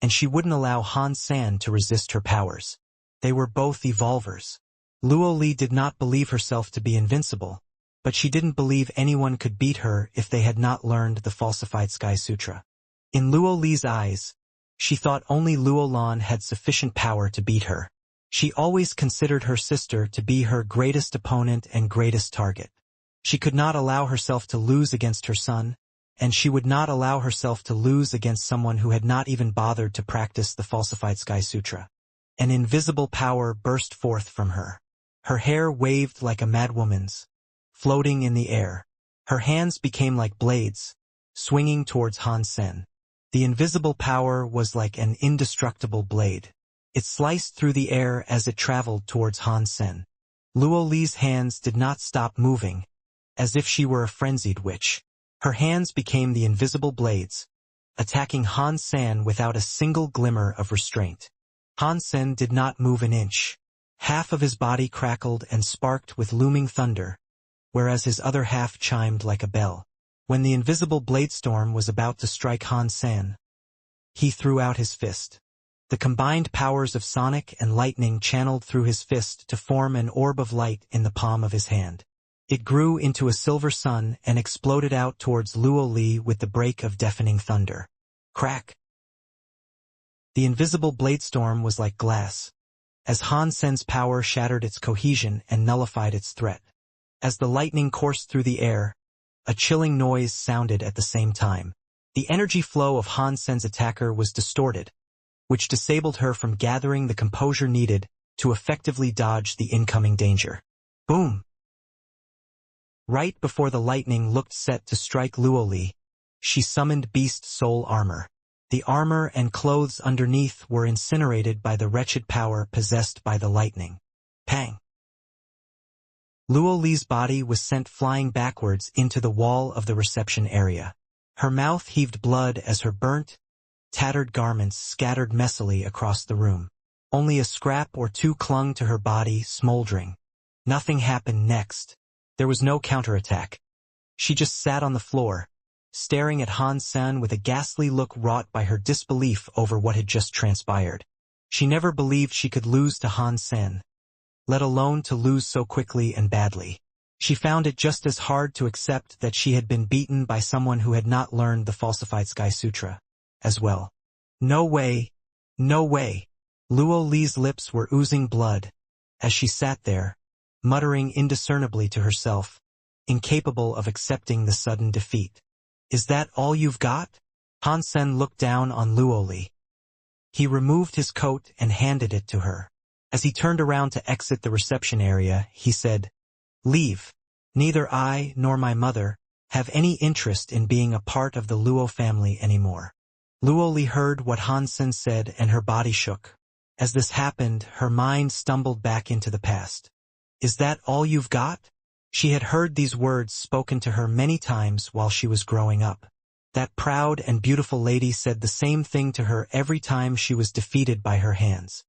and she wouldn't allow Han Sen to resist her powers. They were both evolvers. Luo Li did not believe herself to be invincible, but she didn't believe anyone could beat her if they had not learned the Falsified Sky Sutra. In Luo Li's eyes, she thought only Luo Lan had sufficient power to beat her. She always considered her sister to be her greatest opponent and greatest target. She could not allow herself to lose against her son, and she would not allow herself to lose against someone who had not even bothered to practice the Falsified Sky Sutra. An invisible power burst forth from her. Her hair waved like a madwoman's, floating in the air. Her hands became like blades, swinging towards Han Sen. The invisible power was like an indestructible blade. It sliced through the air as it traveled towards Han Sen. Luo Li's hands did not stop moving, as if she were a frenzied witch. Her hands became the invisible blades, attacking Han Sen without a single glimmer of restraint. Han Sen did not move an inch. Half of his body crackled and sparked with looming thunder, whereas his other half chimed like a bell. When the invisible blade storm was about to strike Han Sen, he threw out his fist. The combined powers of sonic and lightning channeled through his fist to form an orb of light in the palm of his hand. It grew into a silver sun and exploded out towards Luo Li with the break of deafening thunder. Crack! The invisible blade storm was like glass, as Han Sen's power shattered its cohesion and nullified its threat. As the lightning coursed through the air, a chilling noise sounded at the same time. The energy flow of Han Sen's attacker was distorted, which disabled her from gathering the composure needed to effectively dodge the incoming danger. Boom! Right before the lightning looked set to strike Luoli, she summoned beast soul armor. The armor and clothes underneath were incinerated by the wretched power possessed by the lightning. Pang! Luoli's body was sent flying backwards into the wall of the reception area. Her mouth heaved blood as her burnt, tattered garments scattered messily across the room. Only a scrap or two clung to her body, smoldering. Nothing happened next. There was no counterattack. She just sat on the floor, staring at Han-san with a ghastly look wrought by her disbelief over what had just transpired. She never believed she could lose to Han-san, let alone to lose so quickly and badly. She found it just as hard to accept that she had been beaten by someone who had not learned the falsified Sky Sutra as well. No way, no way. Luo Li's lips were oozing blood as she sat there, muttering indiscernibly to herself, incapable of accepting the sudden defeat. Is that all you've got? Han-sen looked down on Luo Li. He removed his coat and handed it to her. As he turned around to exit the reception area, he said, "Leave. Neither I nor my mother have any interest in being a part of the Luo family anymore." Luo Li heard what Han-sen said and her body shook. As this happened, her mind stumbled back into the past. Is that all you've got? She had heard these words spoken to her many times while she was growing up. That proud and beautiful lady said the same thing to her every time she was defeated by her hands.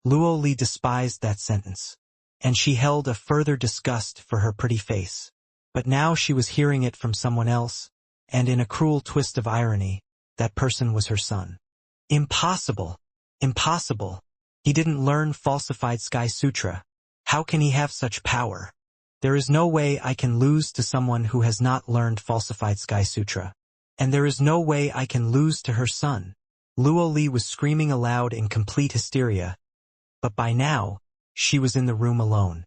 Luo Li despised that sentence, and she held a further disgust for her pretty face. But now she was hearing it from someone else, and in a cruel twist of irony, that person was her son. Impossible! Impossible! He didn't learn falsified Sky Sutra. How can he have such power? There is no way I can lose to someone who has not learned falsified Sky Sutra. And there is no way I can lose to her son. Luo Li was screaming aloud in complete hysteria, but by now, she was in the room alone.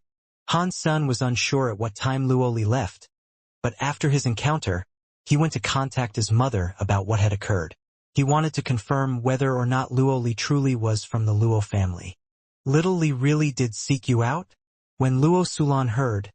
Han-san was unsure at what time Luo Li left, but after his encounter, he went to contact his mother about what had occurred. He wanted to confirm whether or not Luo Li truly was from the Luo family. Little Li really did seek you out? When Luo Sulan heard,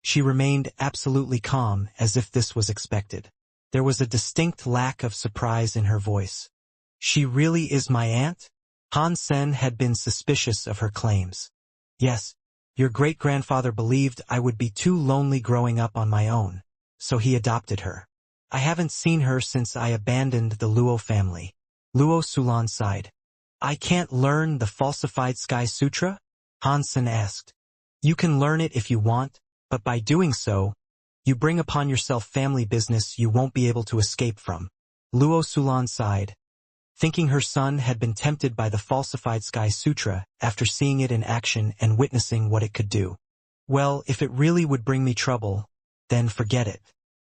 she remained absolutely calm as if this was expected. There was a distinct lack of surprise in her voice. She really is my aunt? Han-sen had been suspicious of her claims. Yes, your great-grandfather believed I would be too lonely growing up on my own, so he adopted her. I haven't seen her since I abandoned the Luo family. Luo Sulan sighed. I can't learn the falsified Sky Sutra? Han-sen asked. You can learn it if you want, but by doing so, you bring upon yourself family business you won't be able to escape from. Luo Sulan sighed, thinking her son had been tempted by the falsified Sky Sutra after seeing it in action and witnessing what it could do. Well, if it really would bring me trouble, then forget it.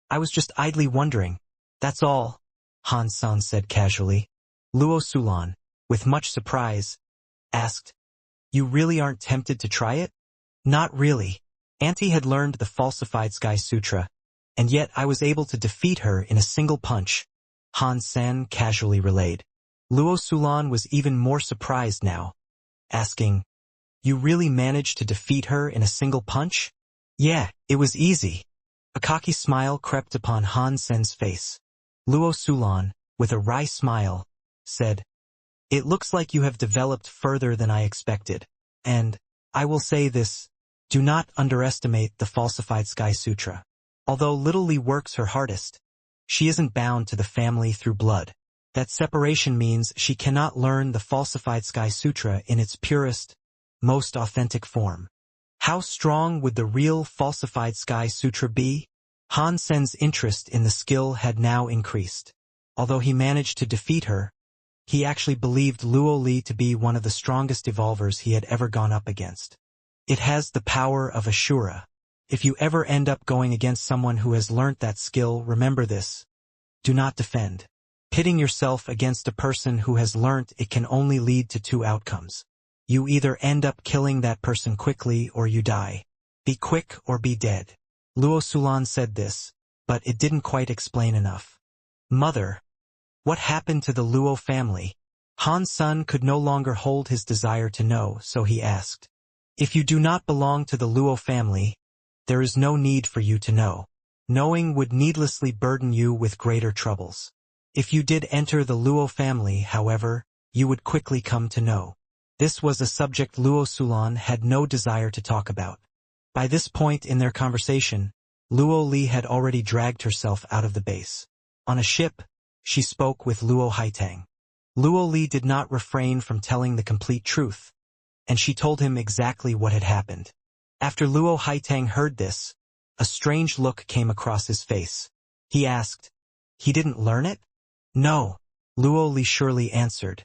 I was just idly wondering. That's all, Han-san said casually. Luo Sulan, with much surprise, asked, You really aren't tempted to try it? Not really. Auntie had learned the falsified Sky Sutra, and yet I was able to defeat her in a single punch, Han-san casually relayed. Luo Sulan was even more surprised now, asking, You really managed to defeat her in a single punch? Yeah, it was easy. A cocky smile crept upon Han-sen's face. Luo Sulan, with a wry smile, said, It looks like you have developed further than I expected, and, I will say this, do not underestimate the falsified Sky Sutra. Although Little Li works her hardest, she isn't bound to the family through blood. That separation means she cannot learn the falsified Sky Sutra in its purest, most authentic form. How strong would the real falsified Sky Sutra be? Han-sen's interest in the skill had now increased. Although he managed to defeat her, he actually believed Luo Li to be one of the strongest evolvers he had ever gone up against. It has the power of Ashura. If you ever end up going against someone who has learnt that skill, remember this. Do not defend. Pitting yourself against a person who has learnt it can only lead to two outcomes. You either end up killing that person quickly or you die. Be quick or be dead. Luo Sulan said this, but it didn't quite explain enough. Mother, what happened to the Luo family? Han-san could no longer hold his desire to know, so he asked. If you do not belong to the Luo family, There is no need for you to know. Knowing would needlessly burden you with greater troubles. If you did enter the Luo family, however, you would quickly come to know. This was a subject Luo Sulan had no desire to talk about. By this point in their conversation, Luo Li had already dragged herself out of the base. On a ship, she spoke with Luo Haitang. Luo Li did not refrain from telling the complete truth, and she told him exactly what had happened. After Luo Haitang heard this, a strange look came across his face. He asked, "He didn't learn it?" "No," Luo Li surely answered.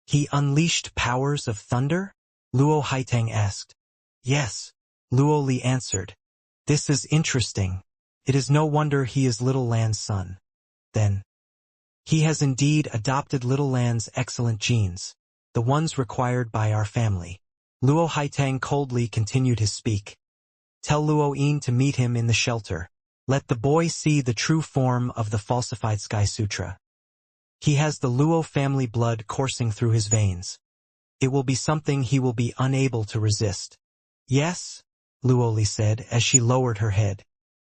"He unleashed powers of thunder?" Luo Haitang asked. "Yes," Luo Li answered. "This is interesting. It is no wonder he is Little Lan's son. Then, he has indeed adopted Little Lan's excellent genes, the ones required by our family." Luo Haitang coldly continued his speak. "Tell Luo Yin to meet him in the shelter. Let the boy see the true form of the falsified Sky Sutra. He has the Luo family blood coursing through his veins. It will be something he will be unable to resist." "Yes," Luo Li said as she lowered her head.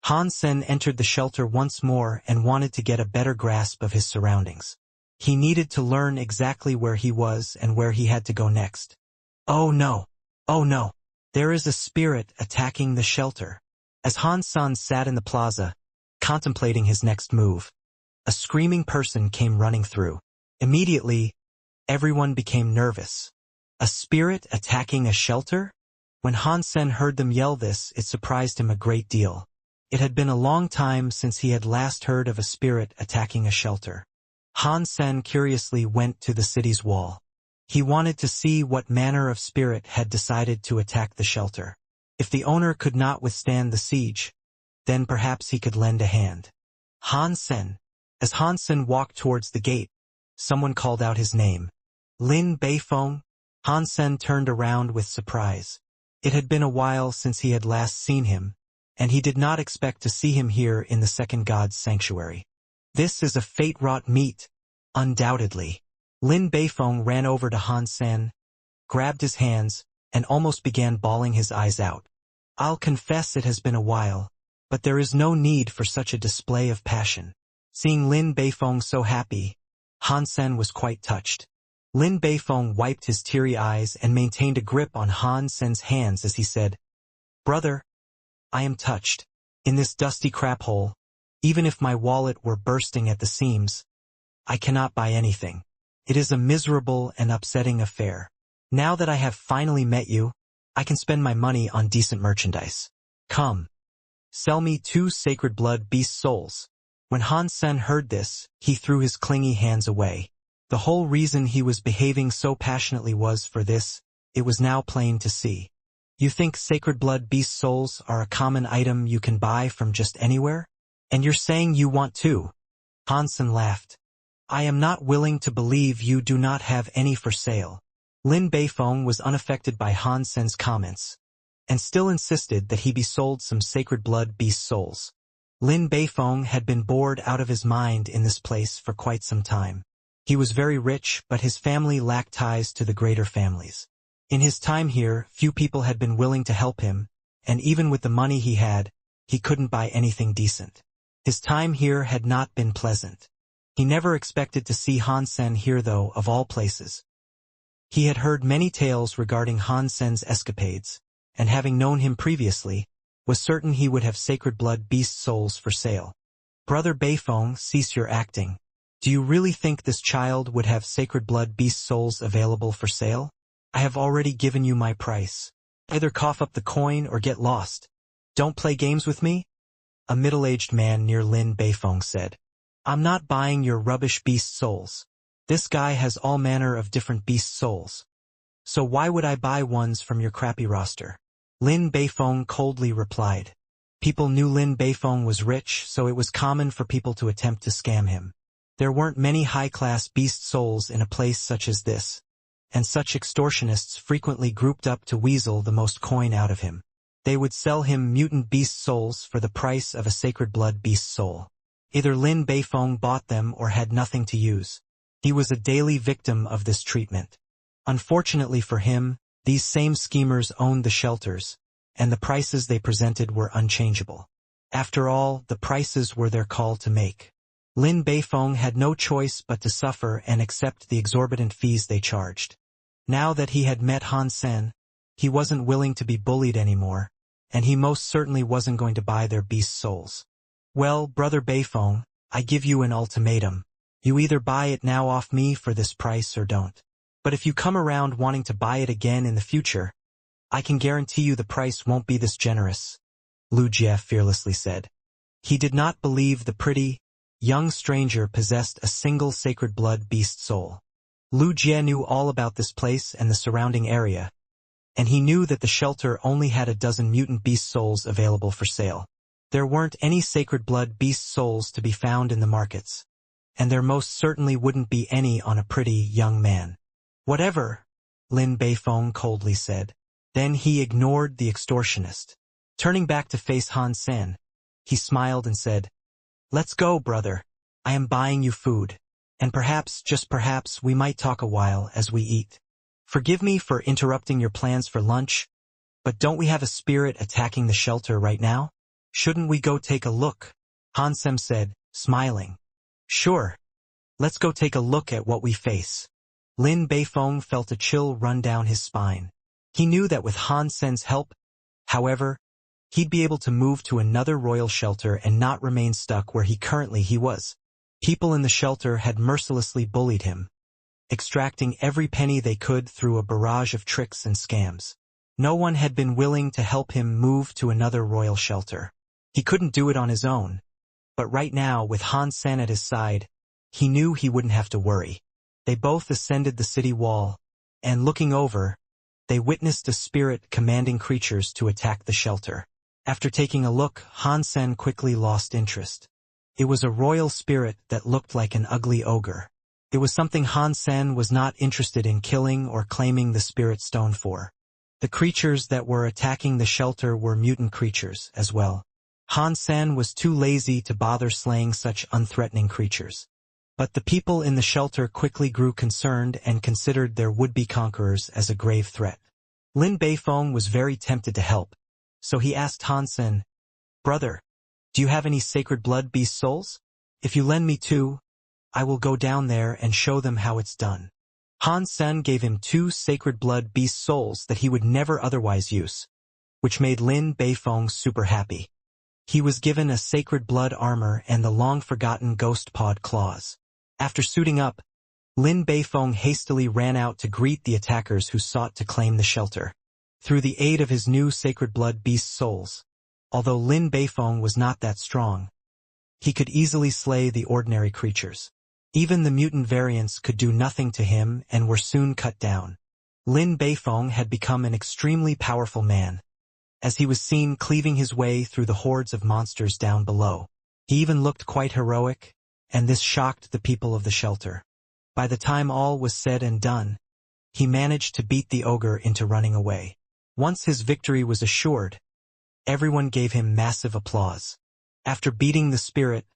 Han Sen entered the shelter once more and wanted to get a better grasp of his surroundings. He needed to learn exactly where he was and where he had to go next. "Oh no! Oh no! There is a spirit attacking the shelter." As Han Sen sat in the plaza, contemplating his next move, a screaming person came running through. Immediately, everyone became nervous. A spirit attacking a shelter? When Han Sen heard them yell this, it surprised him a great deal. It had been a long time since he had last heard of a spirit attacking a shelter. Han Sen curiously went to the city's wall. He wanted to see what manner of spirit had decided to attack the shelter. If the owner could not withstand the siege, then perhaps he could lend a hand. Han Sen. As Han Sen walked towards the gate, someone called out his name. "Lin Beifeng?" Han Sen turned around with surprise. It had been a while since he had last seen him, and he did not expect to see him here in the second god's sanctuary. "This is a fate-wrought meet, undoubtedly." Lin Beifeng ran over to Han Sen, grabbed his hands, and almost began bawling his eyes out. "I'll confess it has been a while, but there is no need for such a display of passion." Seeing Lin Beifeng so happy, Han Sen was quite touched. Lin Beifeng wiped his teary eyes and maintained a grip on Han Sen's hands as he said, "Brother, I am touched. In this dusty crap hole, even if my wallet were bursting at the seams, I cannot buy anything. It is a miserable and upsetting affair. Now that I have finally met you, I can spend my money on decent merchandise. Come, sell me 2 sacred blood beast souls." When Han Sen heard this, he threw his clingy hands away. The whole reason he was behaving so passionately was for this, it was now plain to see. "You think sacred blood beast souls are a common item you can buy from just anywhere? And you're saying you want 2? Han Sen laughed. "I am not willing to believe you do not have any for sale." Lin Beifeng was unaffected by Han Sen's comments, and still insisted that he be sold some sacred blood beast souls. Lin Beifeng had been bored out of his mind in this place for quite some time. He was very rich, but his family lacked ties to the greater families. In his time here, few people had been willing to help him, and even with the money he had, he couldn't buy anything decent. His time here had not been pleasant. He never expected to see Han Sen here though, of all places. He had heard many tales regarding Han Sen's escapades, and having known him previously, was certain he would have sacred blood beast souls for sale. "Brother Beifeng, cease your acting. Do you really think this child would have sacred blood beast souls available for sale? I have already given you my price. Either cough up the coin or get lost. Don't play games with me?" A middle-aged man near Lin Beifeng said. "I'm not buying your rubbish beast souls. This guy has all manner of different beast souls. So why would I buy ones from your crappy roster?" Lin Beifeng coldly replied. People knew Lin Beifeng was rich, so it was common for people to attempt to scam him. There weren't many high-class beast souls in a place such as this, and such extortionists frequently grouped up to weasel the most coin out of him. They would sell him mutant beast souls for the price of a sacred blood beast soul. Either Lin Beifeng bought them or had nothing to use. He was a daily victim of this treatment. Unfortunately for him, these same schemers owned the shelters, and the prices they presented were unchangeable. After all, the prices were their call to make. Lin Beifeng had no choice but to suffer and accept the exorbitant fees they charged. Now that he had met Han Sen, he wasn't willing to be bullied anymore, and he most certainly wasn't going to buy their beast souls. Well, Brother Beifeng, I give you an ultimatum. You either buy it now off me for this price or don't. But if you come around wanting to buy it again in the future, I can guarantee you the price won't be this generous, Lu Jie fearlessly said. He did not believe the pretty, young stranger possessed a single sacred blood beast soul. Lu Jie knew all about this place and the surrounding area, and he knew that the shelter only had a dozen mutant beast souls available for sale. There weren't any sacred blood beast souls to be found in the markets, and there most certainly wouldn't be any on a pretty young man. Whatever, Lin Beifeng coldly said. Then he ignored the extortionist. Turning back to face Han Sen, he smiled and said, "Let's go, brother. I am buying you food. And perhaps, just perhaps, we might talk a while as we eat. Forgive me for interrupting your plans for lunch, but don't we have a spirit attacking the shelter right now? Shouldn't we go take a look?" Han Sen said, smiling. "Sure. Let's go take a look at what we face." Lin Beifeng felt a chill run down his spine. He knew that with Han Sen's help, however, he'd be able to move to another royal shelter and not remain stuck where he currently was. People in the shelter had mercilessly bullied him, extracting every penny they could through a barrage of tricks and scams. No one had been willing to help him move to another royal shelter. He couldn't do it on his own, but right now, with Han Sen at his side, he knew he wouldn't have to worry. They both ascended the city wall, and looking over, they witnessed a spirit commanding creatures to attack the shelter. After taking a look, Han Sen quickly lost interest. It was a royal spirit that looked like an ugly ogre. It was something Han Sen was not interested in killing or claiming the spirit stone for. The creatures that were attacking the shelter were mutant creatures as well. Han Sen was too lazy to bother slaying such unthreatening creatures. But the people in the shelter quickly grew concerned and considered their would-be conquerors as a grave threat. Lin Beifeng was very tempted to help, so he asked Han Sen, "Brother, do you have any sacred blood beast souls? If you lend me 2, I will go down there and show them how it's done." Han Sen gave him 2 sacred blood beast souls that he would never otherwise use, which made Lin Beifeng super happy. He was given a sacred blood armor and the long-forgotten ghost pod claws. After suiting up, Lin Beifeng hastily ran out to greet the attackers who sought to claim the shelter. Through the aid of his new sacred blood beast souls, although Lin Beifeng was not that strong, he could easily slay the ordinary creatures. Even the mutant variants could do nothing to him and were soon cut down. Lin Beifeng had become an extremely powerful man, as he was seen cleaving his way through the hordes of monsters down below. He even looked quite heroic, and this shocked the people of the shelter. By the time all was said and done, he managed to beat the ogre into running away. Once his victory was assured, everyone gave him massive applause. After beating the spirit,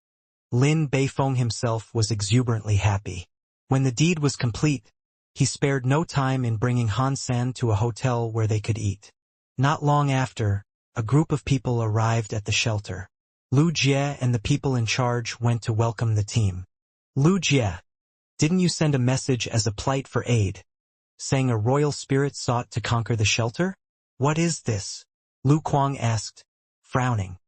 Lin Beifeng himself was exuberantly happy. When the deed was complete, he spared no time in bringing Han Sen to a hotel where they could eat. Not long after, a group of people arrived at the shelter. Lu Jie and the people in charge went to welcome the team. "Lu Jie, didn't you send a message as a plight for aid, saying a royal spirit sought to conquer the shelter? What is this?" Lu Kuang asked, frowning.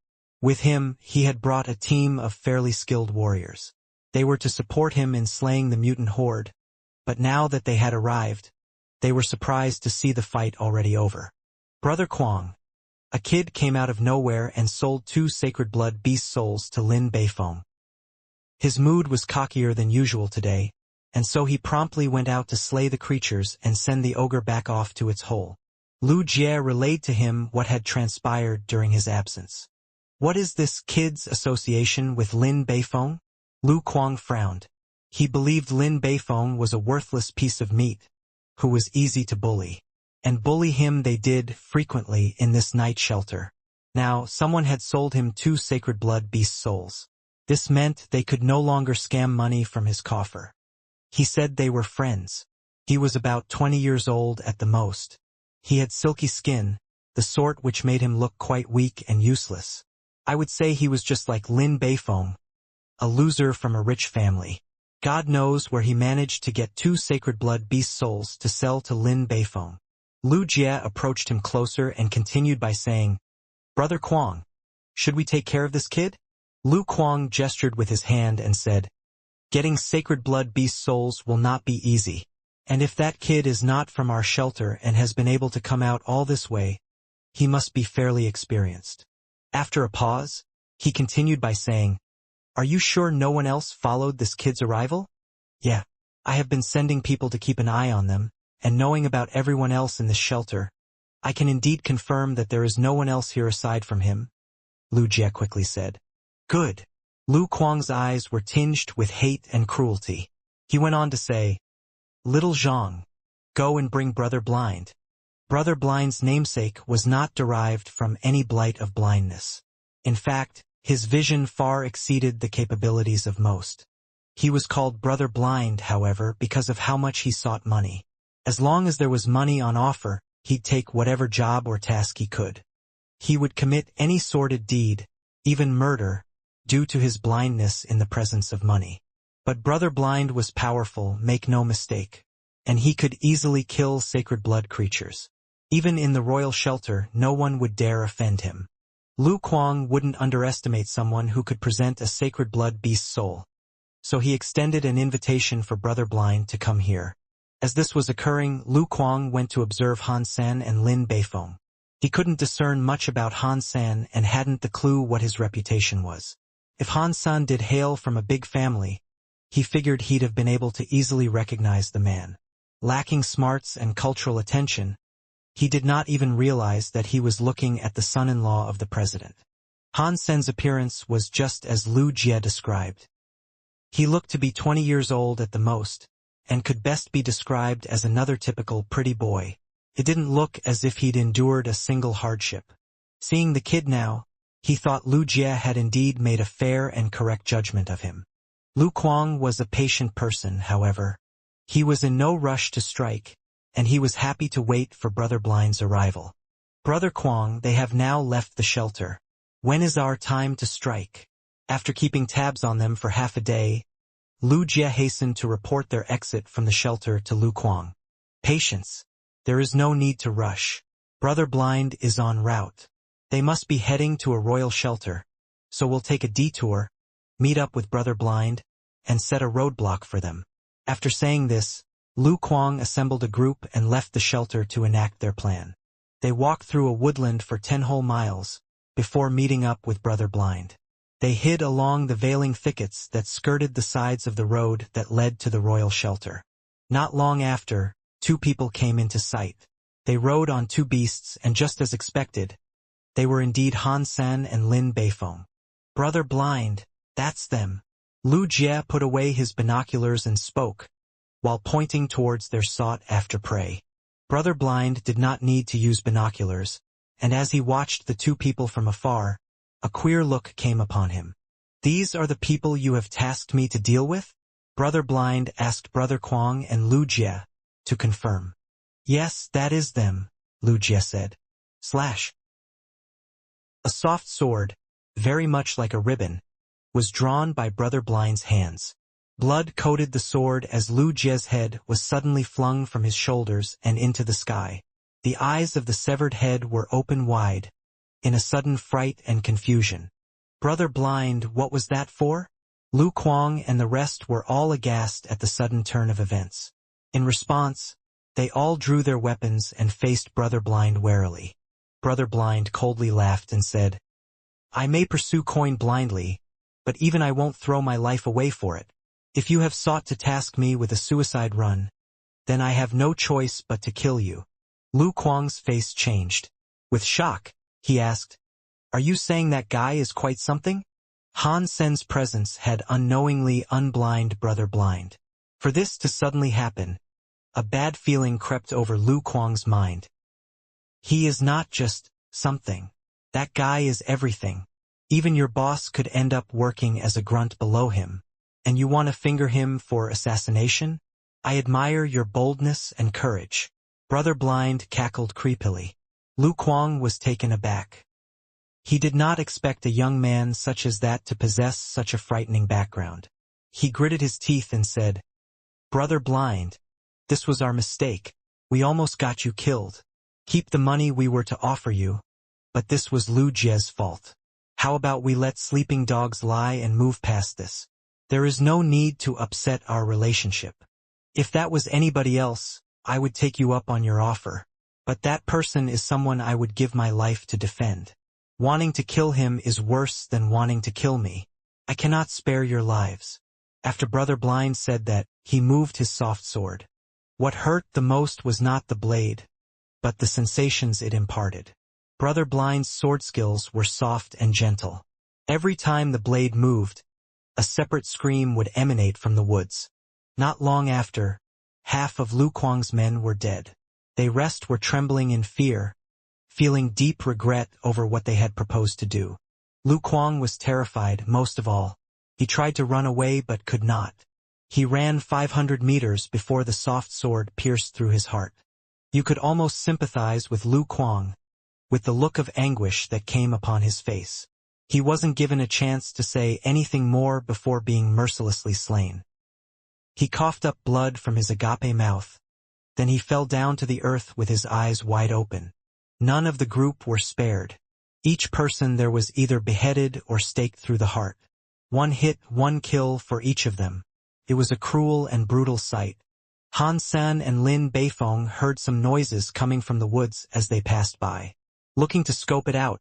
With him, he had brought a team of fairly skilled warriors. They were to support him in slaying the mutant horde, but now that they had arrived, they were surprised to see the fight already over. "Brother Kuang, a kid came out of nowhere and sold 2 sacred blood beast souls to Lin Beifeng. His mood was cockier than usual today, and so he promptly went out to slay the creatures and send the ogre back off to its hole." Lu Jie relayed to him what had transpired during his absence. "What is this kid's association with Lin Beifeng?" Lu Kuang frowned. He believed Lin Beifeng was a worthless piece of meat, who was easy to bully. And bully him they did frequently in this night shelter. Now, someone had sold him 2 sacred blood beast souls. This meant they could no longer scam money from his coffer. He said they were friends. He was about 20 years old at the most. He had silky skin, the sort which made him look quite weak and useless. I would say he was just like Lin Beifeng, a loser from a rich family. God knows where he managed to get 2 sacred blood beast souls to sell to Lin Beifeng. Lu Jie approached him closer and continued by saying, "Brother Kuang, should we take care of this kid?" Lu Kuang gestured with his hand and said, "Getting sacred blood beast souls will not be easy. And if that kid is not from our shelter and has been able to come out all this way, he must be fairly experienced." After a pause, he continued by saying, "Are you sure no one else followed this kid's arrival?" "Yeah. I have been sending people to keep an eye on them, and knowing about everyone else in this shelter, I can indeed confirm that there is no one else here aside from him," Lu Jie quickly said. "Good." Lu Kuang's eyes were tinged with hate and cruelty. He went on to say, "Little Zhang, go and bring Brother Blind." Brother Blind's namesake was not derived from any blight of blindness. In fact, his vision far exceeded the capabilities of most. He was called Brother Blind, however, because of how much he sought money. As long as there was money on offer, he'd take whatever job or task he could. He would commit any sordid deed, even murder, due to his blindness in the presence of money. But Brother Blind was powerful, make no mistake, and he could easily kill sacred blood creatures. Even in the royal shelter, no one would dare offend him. Lu Kuang wouldn't underestimate someone who could present a sacred blood beast soul. So he extended an invitation for Brother Blind to come here. As this was occurring, Lu Kuang went to observe Han San and Lin Beifeng. He couldn't discern much about Han San and hadn't the clue what his reputation was. If Han San did hail from a big family, he figured he'd have been able to easily recognize the man. Lacking smarts and cultural attention, he did not even realize that he was looking at the son-in-law of the president. Han Sen's appearance was just as Lu Jie described. He looked to be 20 years old at the most, and could best be described as another typical pretty boy. It didn't look as if he'd endured a single hardship. Seeing the kid now, he thought Lu Jie had indeed made a fair and correct judgment of him. Lu Kuang was a patient person, however. He was in no rush to strike, and he was happy to wait for Brother Blind's arrival. "Brother Kuang, they have now left the shelter. When is our time to strike?" After keeping tabs on them for half a day, Lu Jie hastened to report their exit from the shelter to Lu Kuang. "Patience. There is no need to rush. Brother Blind is en route. They must be heading to a royal shelter, so we'll take a detour, meet up with Brother Blind, and set a roadblock for them." After saying this, Lu Kuang assembled a group and left the shelter to enact their plan. They walked through a woodland for 10 whole miles, before meeting up with Brother Blind. They hid along the veiling thickets that skirted the sides of the road that led to the royal shelter. Not long after, 2 people came into sight. They rode on 2 beasts, and just as expected, they were indeed Han San and Lin Beifeng. "Brother Blind, that's them." Lu Jie put away his binoculars and spoke, while pointing towards their sought-after prey. Brother Blind did not need to use binoculars, and as he watched the 2 people from afar, a queer look came upon him. "These are the people you have tasked me to deal with?" Brother Blind asked Brother Kuang and Lu Jie to confirm. "Yes, that is them," Lu Jie said. Slash. A soft sword, very much like a ribbon, was drawn by Brother Blind's hands. Blood coated the sword as Lu Jie's head was suddenly flung from his shoulders and into the sky. The eyes of the severed head were open wide, in a sudden fright and confusion. "Brother Blind, what was that for?" Lu Kuang and the rest were all aghast at the sudden turn of events. In response, they all drew their weapons and faced Brother Blind warily. Brother Blind coldly laughed and said, "I may pursue coin blindly, but even I won't throw my life away for it. If you have sought to task me with a suicide run, then I have no choice but to kill you." Lu Kuang's face changed. With shock, he asked, "Are you saying that guy is quite something?" Han Sen's presence had unknowingly unblind Brother Blind. For this to suddenly happen, a bad feeling crept over Lu Kuang's mind. He is not just something. That guy is everything. Even your boss could end up working as a grunt below him. And you want to finger him for assassination? I admire your boldness and courage. Brother Blind cackled creepily. Lu Kuang was taken aback. He did not expect a young man such as that to possess such a frightening background. He gritted his teeth and said, "Brother Blind, this was our mistake. We almost got you killed. Keep the money we were to offer you, but this was Lu Jie's fault. How about we let sleeping dogs lie and move past this? There is no need to upset our relationship. If that was anybody else, I would take you up on your offer. But that person is someone I would give my life to defend. Wanting to kill him is worse than wanting to kill me. I cannot spare your lives." After Brother Blind said that, he moved his soft sword. What hurt the most was not the blade, but the sensations it imparted. Brother Blind's sword skills were soft and gentle. Every time the blade moved, a separate scream would emanate from the woods. Not long after, half of Lu Kuang's men were dead. The rest were trembling in fear, feeling deep regret over what they had proposed to do. Lu Kuang was terrified most of all. He tried to run away but could not. He ran 500 meters before the soft sword pierced through his heart. You could almost sympathize with Lu Kuang, with the look of anguish that came upon his face. He wasn't given a chance to say anything more before being mercilessly slain. He coughed up blood from his agape mouth. Then he fell down to the earth with his eyes wide open. None of the group were spared. Each person there was either beheaded or staked through the heart. One hit, one kill for each of them. It was a cruel and brutal sight. Han San and Lin Beifeng heard some noises coming from the woods as they passed by. Looking to scope it out,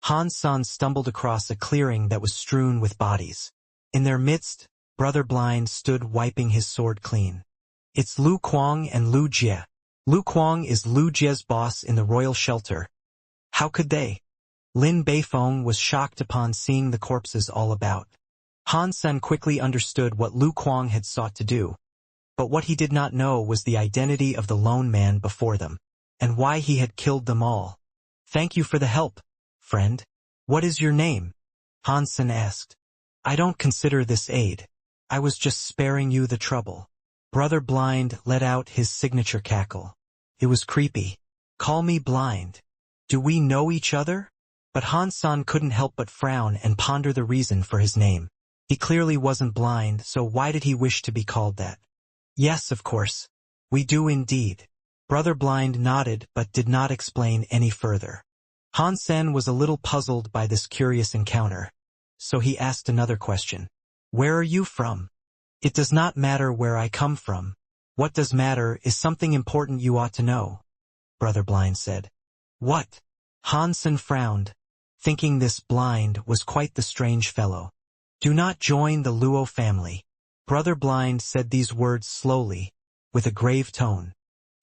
Han San stumbled across a clearing that was strewn with bodies. In their midst, Brother Blind stood wiping his sword clean. "It's Lu Kuang and Lu Jie. Lu Kuang is Lu Jie's boss in the royal shelter. How could they?" Lin Beifeng was shocked upon seeing the corpses all about. Han Sen quickly understood what Lu Kuang had sought to do, but what he did not know was the identity of the lone man before them, and why he had killed them all. "Thank you for the help, friend. What is your name?" Han Sen asked. "I don't consider this aid. I was just sparing you the trouble." Brother Blind let out his signature cackle. It was creepy. "Call me Blind. Do we know each other?" But Han San couldn't help but frown and ponder the reason for his name. He clearly wasn't blind, so why did he wish to be called that? "Yes, of course. We do indeed." Brother Blind nodded but did not explain any further. Han Sen was a little puzzled by this curious encounter, so he asked another question. "Where are you from?" "It does not matter where I come from. What does matter is something important you ought to know," Brother Blind said. "What?" Han Sen frowned, thinking this Blind was quite the strange fellow. "Do not join the Luo family." Brother Blind said these words slowly, with a grave tone.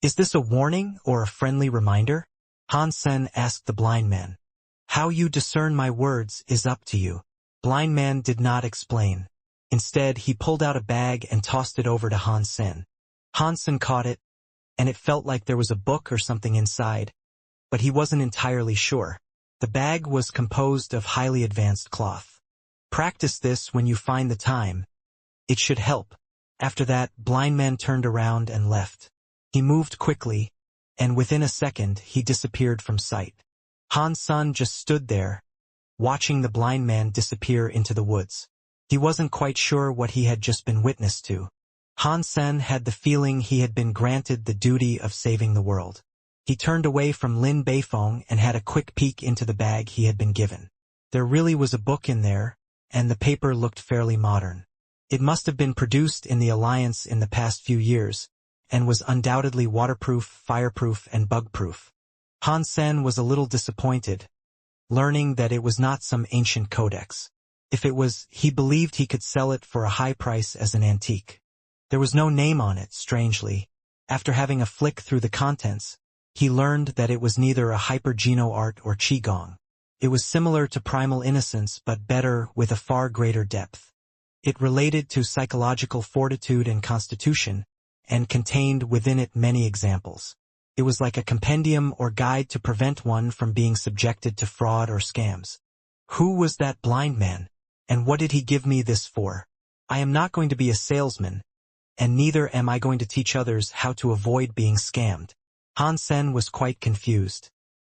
"Is this a warning or a friendly reminder?" Han Sen asked the blind man. "How you discern my words is up to you." Blind man did not explain. Instead, he pulled out a bag and tossed it over to Han Sen. Han Sen caught it, and it felt like there was a book or something inside, but he wasn't entirely sure. The bag was composed of highly advanced cloth. "Practice this when you find the time. It should help." After that, Blind Man turned around and left. He moved quickly, and within a second he disappeared from sight. Han San just stood there, watching the blind man disappear into the woods. He wasn't quite sure what he had just been witness to. Han Sen had the feeling he had been granted the duty of saving the world. He turned away from Lin Beifeng and had a quick peek into the bag he had been given. There really was a book in there, and the paper looked fairly modern. It must have been produced in the Alliance in the past few years, and was undoubtedly waterproof, fireproof, and bug-proof. Han Sen was a little disappointed, learning that it was not some ancient codex. If it was, he believed he could sell it for a high price as an antique. There was no name on it, strangely. After having a flick through the contents, he learned that it was neither a hyper-geno art or qigong. It was similar to Primal Innocence but better with a far greater depth. It related to psychological fortitude and constitution, and contained within it many examples. It was like a compendium or guide to prevent one from being subjected to fraud or scams. Who was that blind man, and what did he give me this for? I am not going to be a salesman, and neither am I going to teach others how to avoid being scammed. Han Sen was quite confused.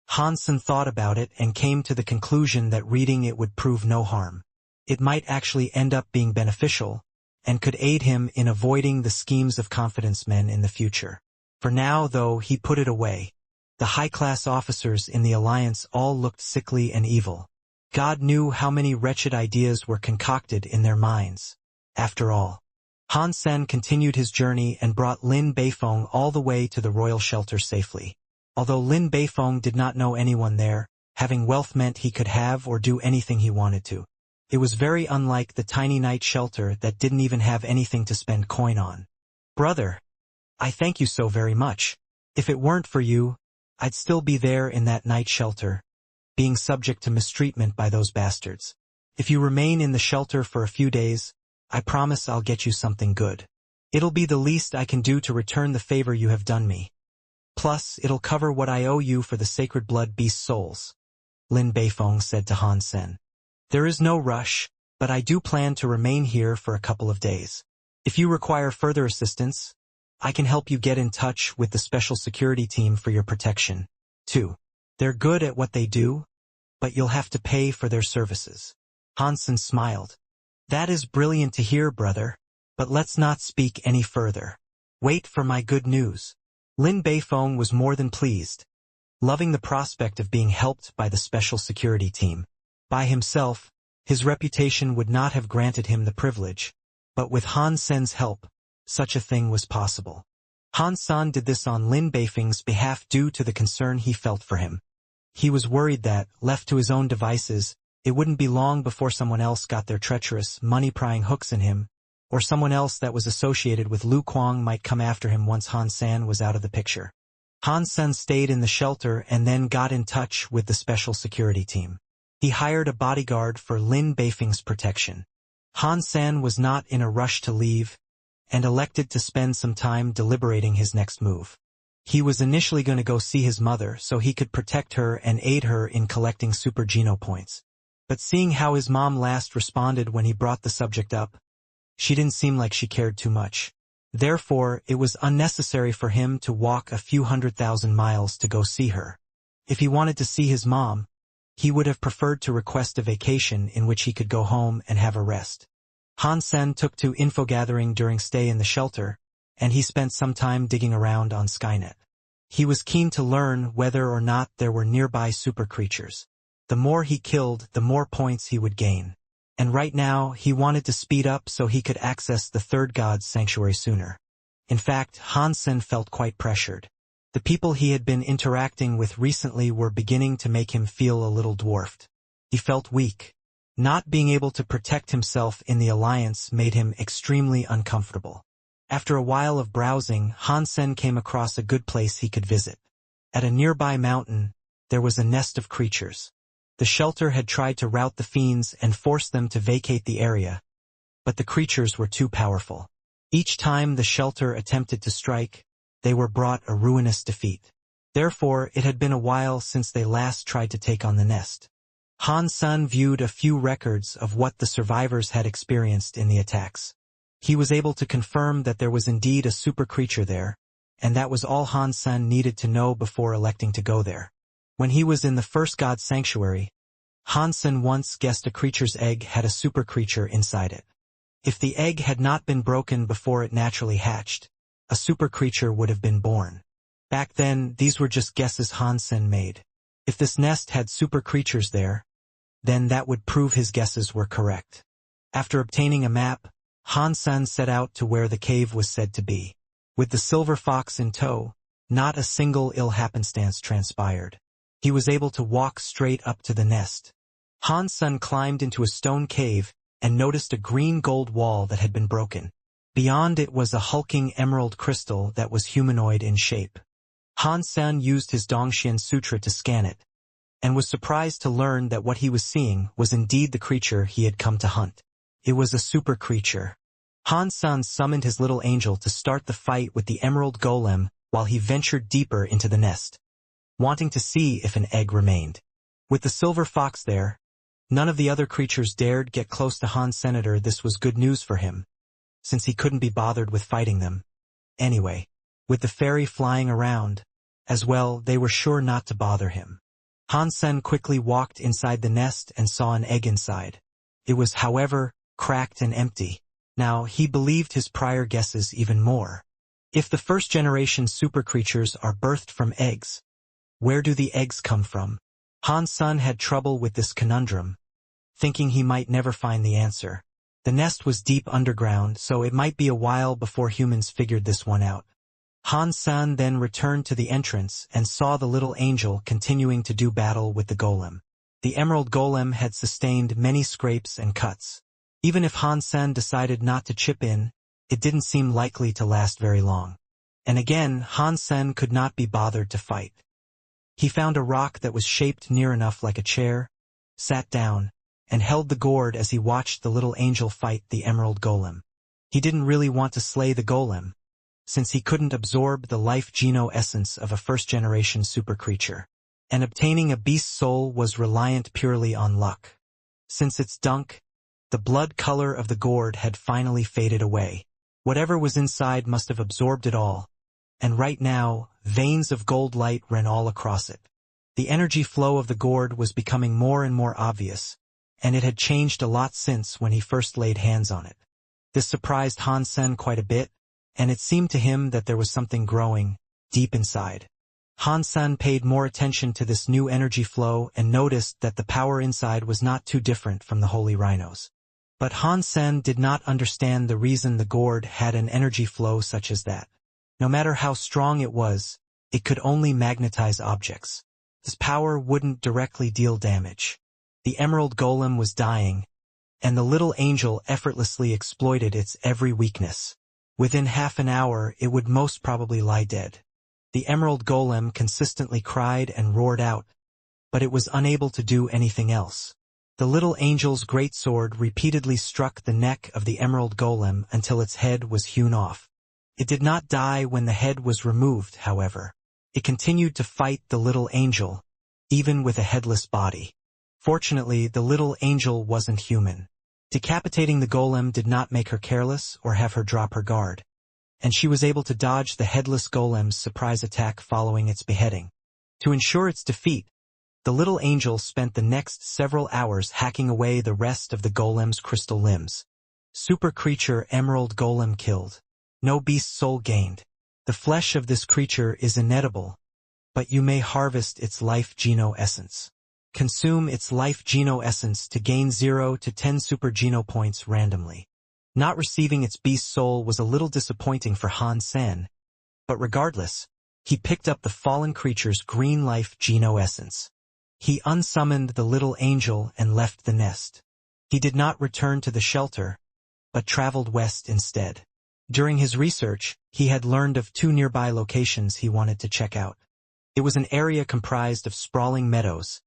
Hansen thought about it and came to the conclusion that reading it would prove no harm. It might actually end up being beneficial, and could aid him in avoiding the schemes of confidence men in the future. For now, though, he put it away. The high-class officers in the Alliance all looked sickly and evil. God knew how many wretched ideas were concocted in their minds. After all, Han Sen continued his journey and brought Lin Beifeng all the way to the royal shelter safely. Although Lin Beifeng did not know anyone there, having wealth meant he could have or do anything he wanted to. It was very unlike the tiny night shelter that didn't even have anything to spend coin on. Brother, I thank you so very much. If it weren't for you, I'd still be there in that night shelter, being subject to mistreatment by those bastards. If you remain in the shelter for a few days, I promise I'll get you something good. It'll be the least I can do to return the favor you have done me. Plus, it'll cover what I owe you for the sacred blood beast souls, Lin Beifeng said to Han Sen. There is no rush, but I do plan to remain here for a couple of days. If you require further assistance, I can help you get in touch with the special security team for your protection, too. They're good at what they do, but you'll have to pay for their services. Hansen smiled. That is brilliant to hear, brother, but let's not speak any further. Wait for my good news. Lin Beifeng was more than pleased, loving the prospect of being helped by the special security team. By himself, his reputation would not have granted him the privilege, but with Han Sen's help, such a thing was possible. Han Sen did this on Lin Beifeng's behalf due to the concern he felt for him. He was worried that, left to his own devices, it wouldn't be long before someone else got their treacherous, money-prying hooks in him, or someone else that was associated with Lu Kuang might come after him once Han Sen was out of the picture. Han Sen stayed in the shelter and then got in touch with the special security team. He hired a bodyguard for Lin Beifeng's protection. Han Sen was not in a rush to leave, and elected to spend some time deliberating his next move. He was initially going to go see his mother so he could protect her and aid her in collecting Super Geno points. But seeing how his mom last responded when he brought the subject up, she didn't seem like she cared too much. Therefore, it was unnecessary for him to walk a few 100,000 miles to go see her. If he wanted to see his mom, he would have preferred to request a vacation in which he could go home and have a rest. Han Sen took to infogathering during stay in the shelter, and he spent some time digging around on Skynet. He was keen to learn whether or not there were nearby super creatures. The more he killed, the more points he would gain. And right now, he wanted to speed up so he could access the third god's sanctuary sooner. In fact, Han Sen felt quite pressured. The people he had been interacting with recently were beginning to make him feel a little dwarfed. He felt weak. Not being able to protect himself in the Alliance made him extremely uncomfortable. After a while of browsing, Han Sen came across a good place he could visit. At a nearby mountain, there was a nest of creatures. The shelter had tried to rout the fiends and force them to vacate the area, but the creatures were too powerful. Each time the shelter attempted to strike, they were brought a ruinous defeat. Therefore, it had been a while since they last tried to take on the nest. Han Sen viewed a few records of what the survivors had experienced in the attacks. He was able to confirm that there was indeed a super creature there, and that was all Han Sen needed to know before electing to go there. When he was in the first god's sanctuary, Han Sen once guessed a creature's egg had a super creature inside it. If the egg had not been broken before it naturally hatched, a super creature would have been born. Back then, these were just guesses Han Sen made. If this nest had super creatures there, then that would prove his guesses were correct. After obtaining a map, Han Sen set out to where the cave was said to be. With the silver fox in tow, not a single ill happenstance transpired. He was able to walk straight up to the nest. Han Sen climbed into a stone cave and noticed a green gold wall that had been broken. Beyond it was a hulking emerald crystal that was humanoid in shape. Han Sen used his Dongxian Sutra to scan it, and was surprised to learn that what he was seeing was indeed the creature he had come to hunt. It was a super creature. Han Sen summoned his little angel to start the fight with the emerald golem while he ventured deeper into the nest, wanting to see if an egg remained. With the silver fox there, none of the other creatures dared get close to Han Senator. This was good news for him, since he couldn't be bothered with fighting them. Anyway, with the fairy flying around, as well, they were sure not to bother him. Hansen quickly walked inside the nest and saw an egg inside. It was, however, cracked and empty. Now, he believed his prior guesses even more. If the first-generation super creatures are birthed from eggs, where do the eggs come from? Hansen had trouble with this conundrum, thinking he might never find the answer. The nest was deep underground, so it might be a while before humans figured this one out. Hansen then returned to the entrance and saw the little angel continuing to do battle with the golem. The emerald golem had sustained many scrapes and cuts. Even if Hansen decided not to chip in, it didn't seem likely to last very long. And again, Hansen could not be bothered to fight. He found a rock that was shaped near enough like a chair, sat down, and held the gourd as he watched the little angel fight the emerald golem. He didn't really want to slay the golem, since he couldn't absorb the life geno-essence of a first-generation super creature. And obtaining a beast's soul was reliant purely on luck. Since its dunk, the blood color of the gourd had finally faded away. Whatever was inside must have absorbed it all, and right now, veins of gold light ran all across it. The energy flow of the gourd was becoming more and more obvious, and it had changed a lot since when he first laid hands on it. This surprised Hansen quite a bit, and it seemed to him that there was something growing deep inside. Hansen paid more attention to this new energy flow and noticed that the power inside was not too different from the holy rhinos. But Hansen did not understand the reason the gourd had an energy flow such as that. No matter how strong it was, it could only magnetize objects. This power wouldn't directly deal damage. The emerald golem was dying, and the little angel effortlessly exploited its every weakness. Within half an hour, it would most probably lie dead. The emerald golem consistently cried and roared out, but it was unable to do anything else. The little angel's greatsword repeatedly struck the neck of the emerald golem until its head was hewn off. It did not die when the head was removed, however. It continued to fight the little angel, even with a headless body. Fortunately, the little angel wasn't human. Decapitating the golem did not make her careless or have her drop her guard, and she was able to dodge the headless golem's surprise attack following its beheading. To ensure its defeat, the little angel spent the next several hours hacking away the rest of the golem's crystal limbs. Super creature emerald golem killed. No beast soul gained. The flesh of this creature is inedible, but you may harvest its life geno-essence. Consume its life geno-essence to gain 0 to 10 super geno points randomly. Not receiving its beast soul was a little disappointing for Hansen, but regardless, he picked up the fallen creature's green life geno-essence. He unsummoned the little angel and left the nest. He did not return to the shelter, but traveled west instead. During his research, he had learned of 2 nearby locations he wanted to check out. It was an area comprised of sprawling meadows,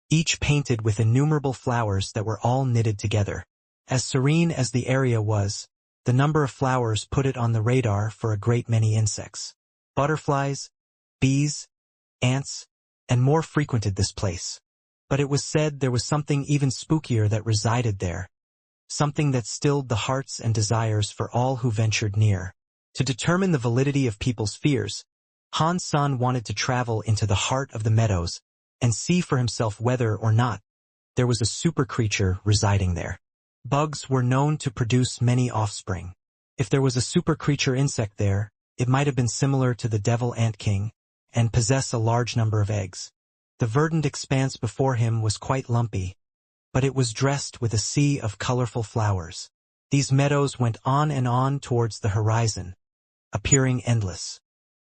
each painted with innumerable flowers that were all knitted together. As serene as the area was, the number of flowers put it on the radar for a great many insects. Butterflies, bees, ants, and more frequented this place. But it was said there was something even spookier that resided there. Something that stilled the hearts and desires for all who ventured near. To determine the validity of people's fears, Hansen wanted to travel into the heart of the meadows and see for himself whether or not there was a super creature residing there. Bugs were known to produce many offspring. If there was a super creature insect there, it might have been similar to the devil ant king and possess a large number of eggs. The verdant expanse before him was quite lumpy, but it was dressed with a sea of colorful flowers. These meadows went on and on towards the horizon, appearing endless.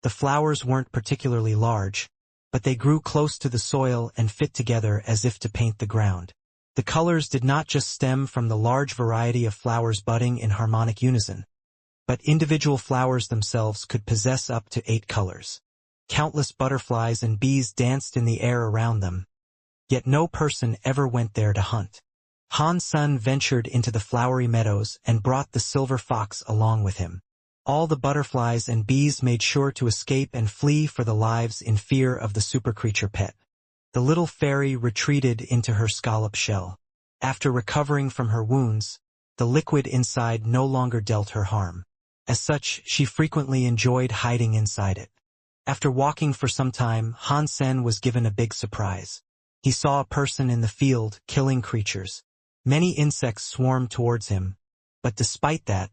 The flowers weren't particularly large, but they grew close to the soil and fit together as if to paint the ground. The colors did not just stem from the large variety of flowers budding in harmonic unison, but individual flowers themselves could possess up to 8 colors. Countless butterflies and bees danced in the air around them, yet no person ever went there to hunt. Hansen ventured into the flowery meadows and brought the silver fox along with him. All the butterflies and bees made sure to escape and flee for the lives in fear of the super creature pet. The little fairy retreated into her scallop shell. After recovering from her wounds, the liquid inside no longer dealt her harm. As such, she frequently enjoyed hiding inside it. After walking for some time, Hansen was given a big surprise. He saw a person in the field killing creatures. Many insects swarmed towards him, but despite that,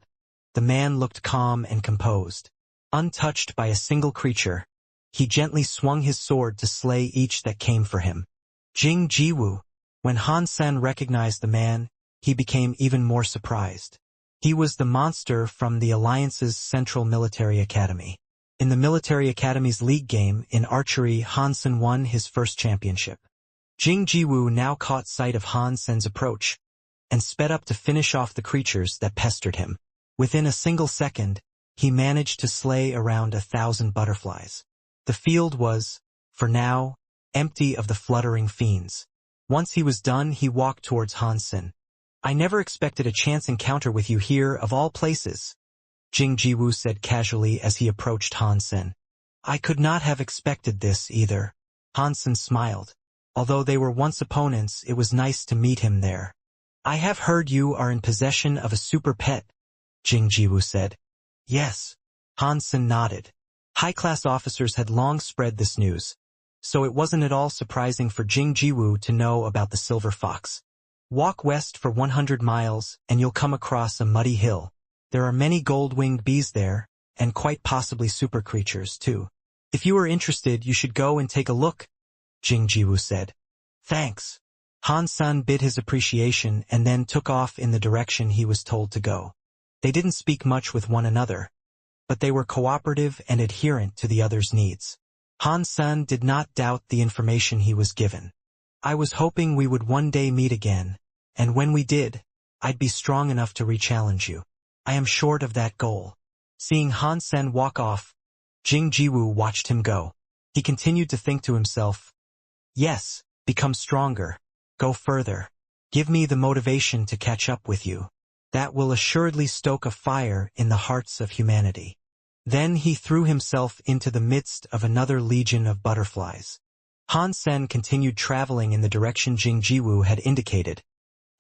the man looked calm and composed. Untouched by a single creature, he gently swung his sword to slay each that came for him. Jing Jiwu. When Han Sen recognized the man, he became even more surprised. He was the monster from the Alliance's Central Military Academy. In the Military Academy's league game in archery, Han Sen won his first championship. Jing Jiwu now caught sight of Han Sen's approach and sped up to finish off the creatures that pestered him. Within a single second, he managed to slay around 1,000 butterflies. The field was, for now, empty of the fluttering fiends. Once he was done, he walked towards Han Sen. "I never expected a chance encounter with you here of all places," Jing Jiwu said casually as he approached Han Sen. "I could not have expected this either." Han Sen smiled. Although they were once opponents, it was nice to meet him there. "I have heard you are in possession of a super pet," Jing Jiwu said. "Yes." Han Sen nodded. High-class officers had long spread this news, so it wasn't at all surprising for Jing Jiwu to know about the silver fox. "Walk west for 100 miles and you'll come across a muddy hill. There are many gold-winged bees there, and quite possibly super creatures too. If you are interested, you should go and take a look," Jing Jiwu said. "Thanks." Han Sen bid his appreciation and then took off in the direction he was told to go. They didn't speak much with one another, but they were cooperative and adherent to the other's needs. Han Sen did not doubt the information he was given. "I was hoping we would one day meet again, and when we did, I'd be strong enough to re-challenge you. I am short of that goal." Seeing Han Sen walk off, Jing Jiwu watched him go. He continued to think to himself, "Yes, become stronger. Go further. Give me the motivation to catch up with you. That will assuredly stoke a fire in the hearts of humanity." Then he threw himself into the midst of another legion of butterflies. Han Sen continued traveling in the direction Jing Jiwu had indicated,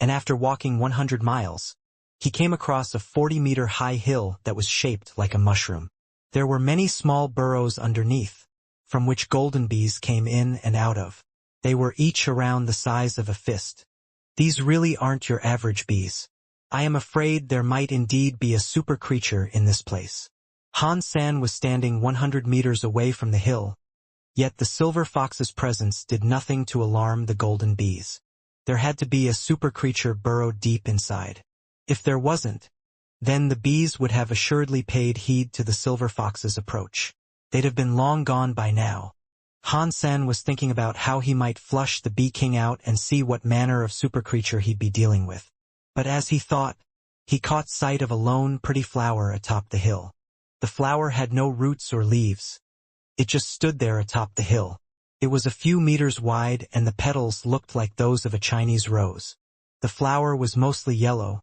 and after walking 100 miles, he came across a 40-meter-high hill that was shaped like a mushroom. There were many small burrows underneath, from which golden bees came in and out of. They were each around the size of a fist. "These really aren't your average bees. I am afraid there might indeed be a super creature in this place." Han Sen was standing 100 meters away from the hill, yet the silver fox's presence did nothing to alarm the golden bees. There had to be a super creature burrowed deep inside. If there wasn't, then the bees would have assuredly paid heed to the silver fox's approach. They'd have been long gone by now. Han Sen was thinking about how he might flush the bee king out and see what manner of super creature he'd be dealing with. But as he thought, he caught sight of a lone, pretty flower atop the hill. The flower had no roots or leaves. It just stood there atop the hill. It was a few meters wide and the petals looked like those of a Chinese rose. The flower was mostly yellow,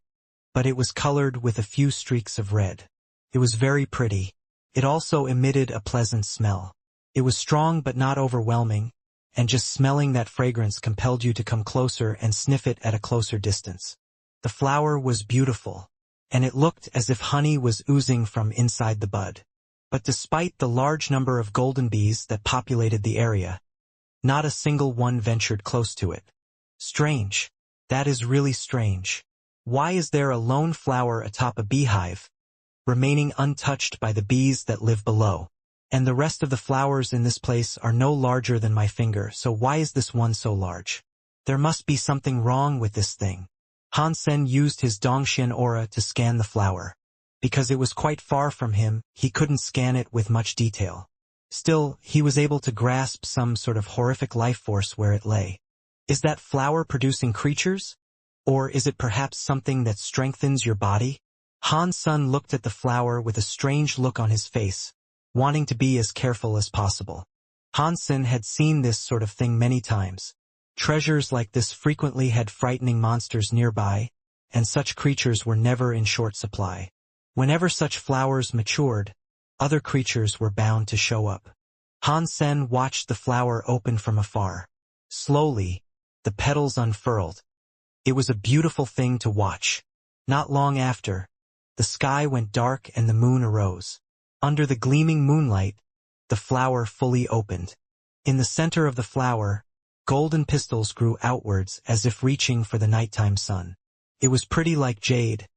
but it was colored with a few streaks of red. It was very pretty. It also emitted a pleasant smell. It was strong but not overwhelming, and just smelling that fragrance compelled you to come closer and sniff it at a closer distance. The flower was beautiful, and it looked as if honey was oozing from inside the bud. But despite the large number of golden bees that populated the area, not a single one ventured close to it. Strange. That is really strange. Why is there a lone flower atop a beehive, remaining untouched by the bees that live below? And the rest of the flowers in this place are no larger than my finger, so why is this one so large? There must be something wrong with this thing. Han Sen used his Dongxian aura to scan the flower. Because it was quite far from him, he couldn't scan it with much detail. Still, he was able to grasp some sort of horrific life force where it lay. Is that flower producing creatures? Or is it perhaps something that strengthens your body? Han Sen looked at the flower with a strange look on his face, wanting to be as careful as possible. Han Sen had seen this sort of thing many times. Treasures like this frequently had frightening monsters nearby, and such creatures were never in short supply. Whenever such flowers matured, other creatures were bound to show up. Han Sen watched the flower open from afar. Slowly, the petals unfurled. It was a beautiful thing to watch. Not long after, the sky went dark and the moon arose. Under the gleaming moonlight, the flower fully opened. In the center of the flower, Golden pistils grew outwards as if reaching for the nighttime sun. It was pretty like jade,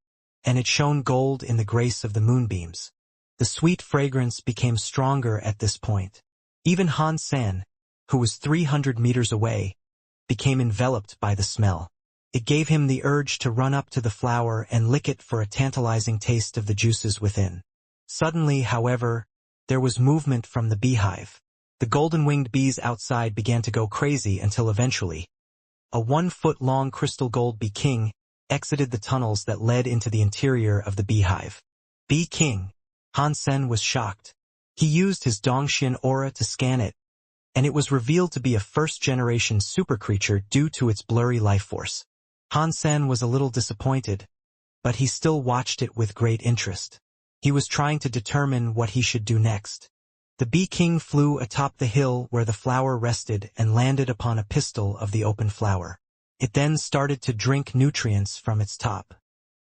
and it shone gold in the grace of the moonbeams. The sweet fragrance became stronger at this point. Even Han San, who was 300 meters away, became enveloped by the smell. It gave him the urge to run up to the flower and lick it for a tantalizing taste of the juices within. Suddenly, however, there was movement from the beehive. The golden-winged bees outside began to go crazy until eventually, a 1-foot-long crystal gold bee king exited the tunnels that led into the interior of the beehive. Bee King. Han Sen was shocked. He used his Dongxian aura to scan it, and it was revealed to be a first-generation super creature due to its blurry life force. Han Sen was a little disappointed, but he still watched it with great interest. He was trying to determine what he should do next. The Bee King flew atop the hill where the flower rested and landed upon a pistil of the open flower. It then started to drink nutrients from its top.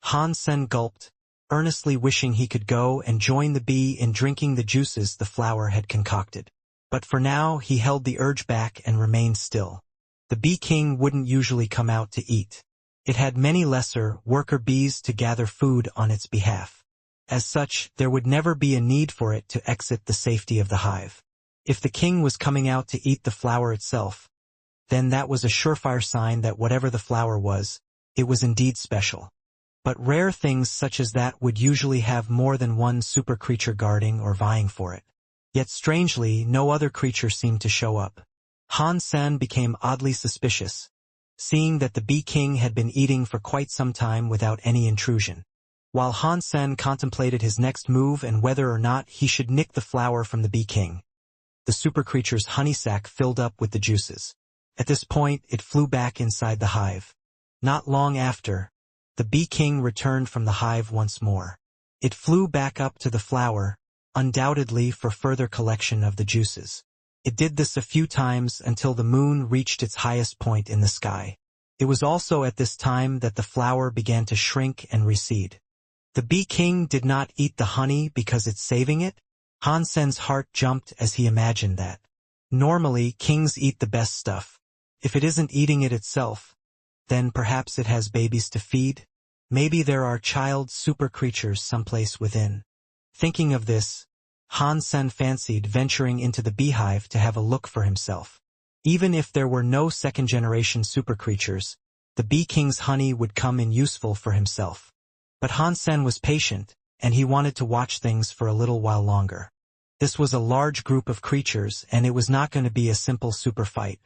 Han Sen gulped, earnestly wishing he could go and join the bee in drinking the juices the flower had concocted. But for now he held the urge back and remained still. The Bee King wouldn't usually come out to eat. It had many lesser, worker bees to gather food on its behalf. As such, there would never be a need for it to exit the safety of the hive. If the king was coming out to eat the flower itself, then that was a surefire sign that whatever the flower was, it was indeed special. But rare things such as that would usually have more than one super creature guarding or vying for it. Yet strangely, no other creature seemed to show up. Han Sen became oddly suspicious, seeing that the Bee King had been eating for quite some time without any intrusion. While Han Sen contemplated his next move and whether or not he should nick the flower from the Bee King, the super creature's honey sac filled up with the juices. At this point, it flew back inside the hive. Not long after, the Bee King returned from the hive once more. It flew back up to the flower, undoubtedly for further collection of the juices. It did this a few times until the moon reached its highest point in the sky. It was also at this time that the flower began to shrink and recede. The Bee King did not eat the honey because it's saving it? Han Sen's heart jumped as he imagined that. Normally, kings eat the best stuff. If it isn't eating it itself, then perhaps it has babies to feed. Maybe there are child super creatures someplace within. Thinking of this, Han Sen fancied venturing into the beehive to have a look for himself. Even if there were no second-generation super creatures, the Bee King's honey would come in useful for himself. But Han Sen was patient, and he wanted to watch things for a little while longer. This was a large group of creatures, and it was not going to be a simple super fight.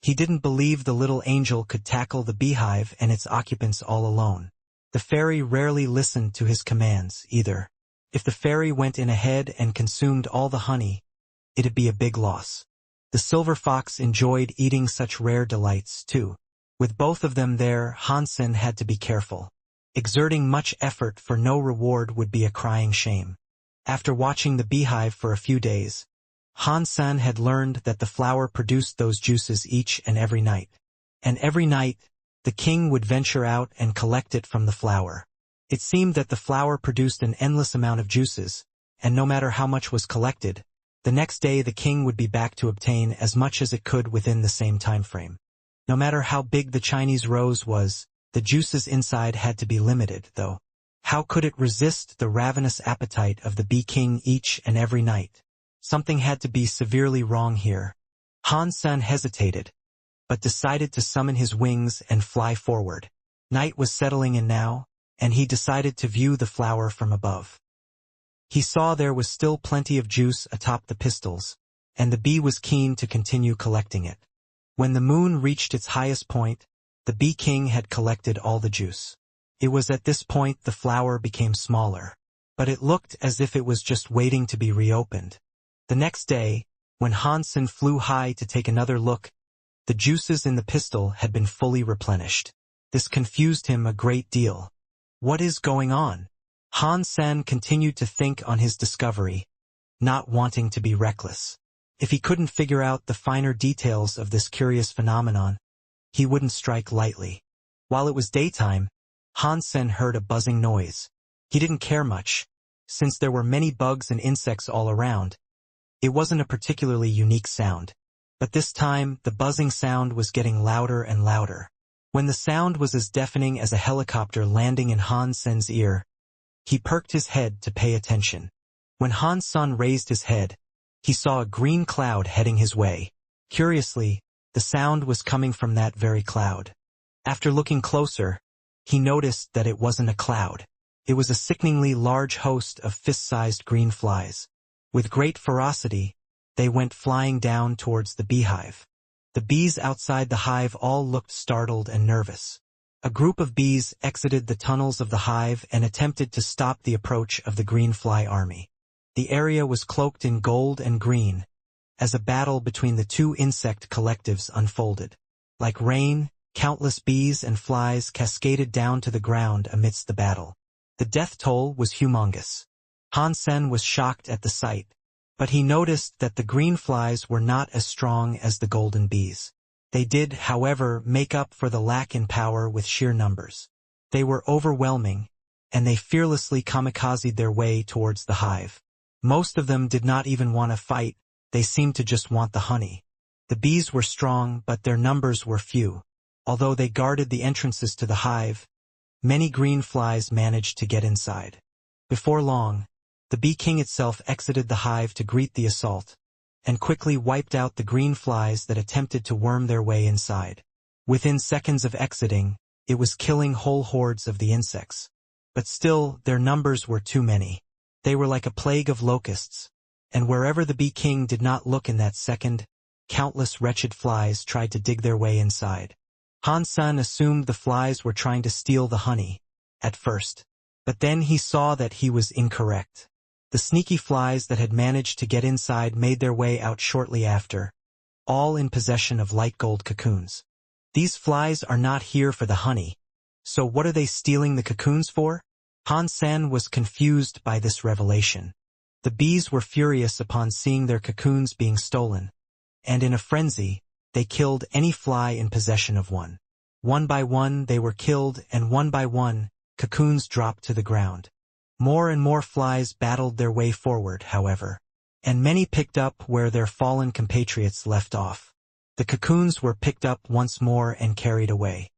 He didn't believe the little angel could tackle the beehive and its occupants all alone. The fairy rarely listened to his commands, either. If the fairy went in ahead and consumed all the honey, it'd be a big loss. The silver fox enjoyed eating such rare delights, too. With both of them there, Han Sen had to be careful. Exerting much effort for no reward would be a crying shame. After watching the beehive for a few days, Han Sen had learned that the flower produced those juices each and every night. And every night, the king would venture out and collect it from the flower. It seemed that the flower produced an endless amount of juices, and no matter how much was collected, the next day the king would be back to obtain as much as it could within the same time frame. No matter how big the Chinese rose was, the juices inside had to be limited, though. How could it resist the ravenous appetite of the Bee King each and every night? Something had to be severely wrong here. Han Sen hesitated, but decided to summon his wings and fly forward. Night was settling in now, and he decided to view the flower from above. He saw there was still plenty of juice atop the pistils, and the bee was keen to continue collecting it. When the moon reached its highest point, the Bee King had collected all the juice. It was at this point the flower became smaller, but it looked as if it was just waiting to be reopened. The next day, when Han Sen flew high to take another look, the juices in the pistil had been fully replenished. This confused him a great deal. What is going on? Han Sen continued to think on his discovery, not wanting to be reckless. If he couldn't figure out the finer details of this curious phenomenon, he wouldn't strike lightly. While it was daytime, Han Sen heard a buzzing noise. He didn't care much, since there were many bugs and insects all around. It wasn't a particularly unique sound. But this time, the buzzing sound was getting louder and louder. When the sound was as deafening as a helicopter landing in Han Sen's ear, he perked his head to pay attention. When Han Sen raised his head, he saw a green cloud heading his way. Curiously, the sound was coming from that very cloud. After looking closer, he noticed that it wasn't a cloud. It was a sickeningly large host of fist-sized green flies. With great ferocity, they went flying down towards the beehive. The bees outside the hive all looked startled and nervous. A group of bees exited the tunnels of the hive and attempted to stop the approach of the green fly army. The area was cloaked in gold and green, as a battle between the two insect collectives unfolded. Like rain, countless bees and flies cascaded down to the ground amidst the battle. The death toll was humongous. Han Sen was shocked at the sight, but he noticed that the green flies were not as strong as the golden bees. They did, however, make up for the lack in power with sheer numbers. They were overwhelming, and they fearlessly kamikazed their way towards the hive. Most of them did not even want to fight, they seemed to just want the honey. The bees were strong, but their numbers were few. Although they guarded the entrances to the hive, many green flies managed to get inside. Before long, the bee king itself exited the hive to greet the assault, and quickly wiped out the green flies that attempted to worm their way inside. Within seconds of exiting, it was killing whole hordes of the insects. But still, their numbers were too many. They were like a plague of locusts, and wherever the bee king did not look in that second, countless wretched flies tried to dig their way inside. Han Sen assumed the flies were trying to steal the honey, at first. But then he saw that he was incorrect. The sneaky flies that had managed to get inside made their way out shortly after, all in possession of light gold cocoons. These flies are not here for the honey, so what are they stealing the cocoons for? Han Sen was confused by this revelation. The bees were furious upon seeing their cocoons being stolen, and in a frenzy, they killed any fly in possession of one. One by one they were killed, and one by one, cocoons dropped to the ground. More and more flies battled their way forward, however, and many picked up where their fallen compatriots left off. The cocoons were picked up once more and carried away.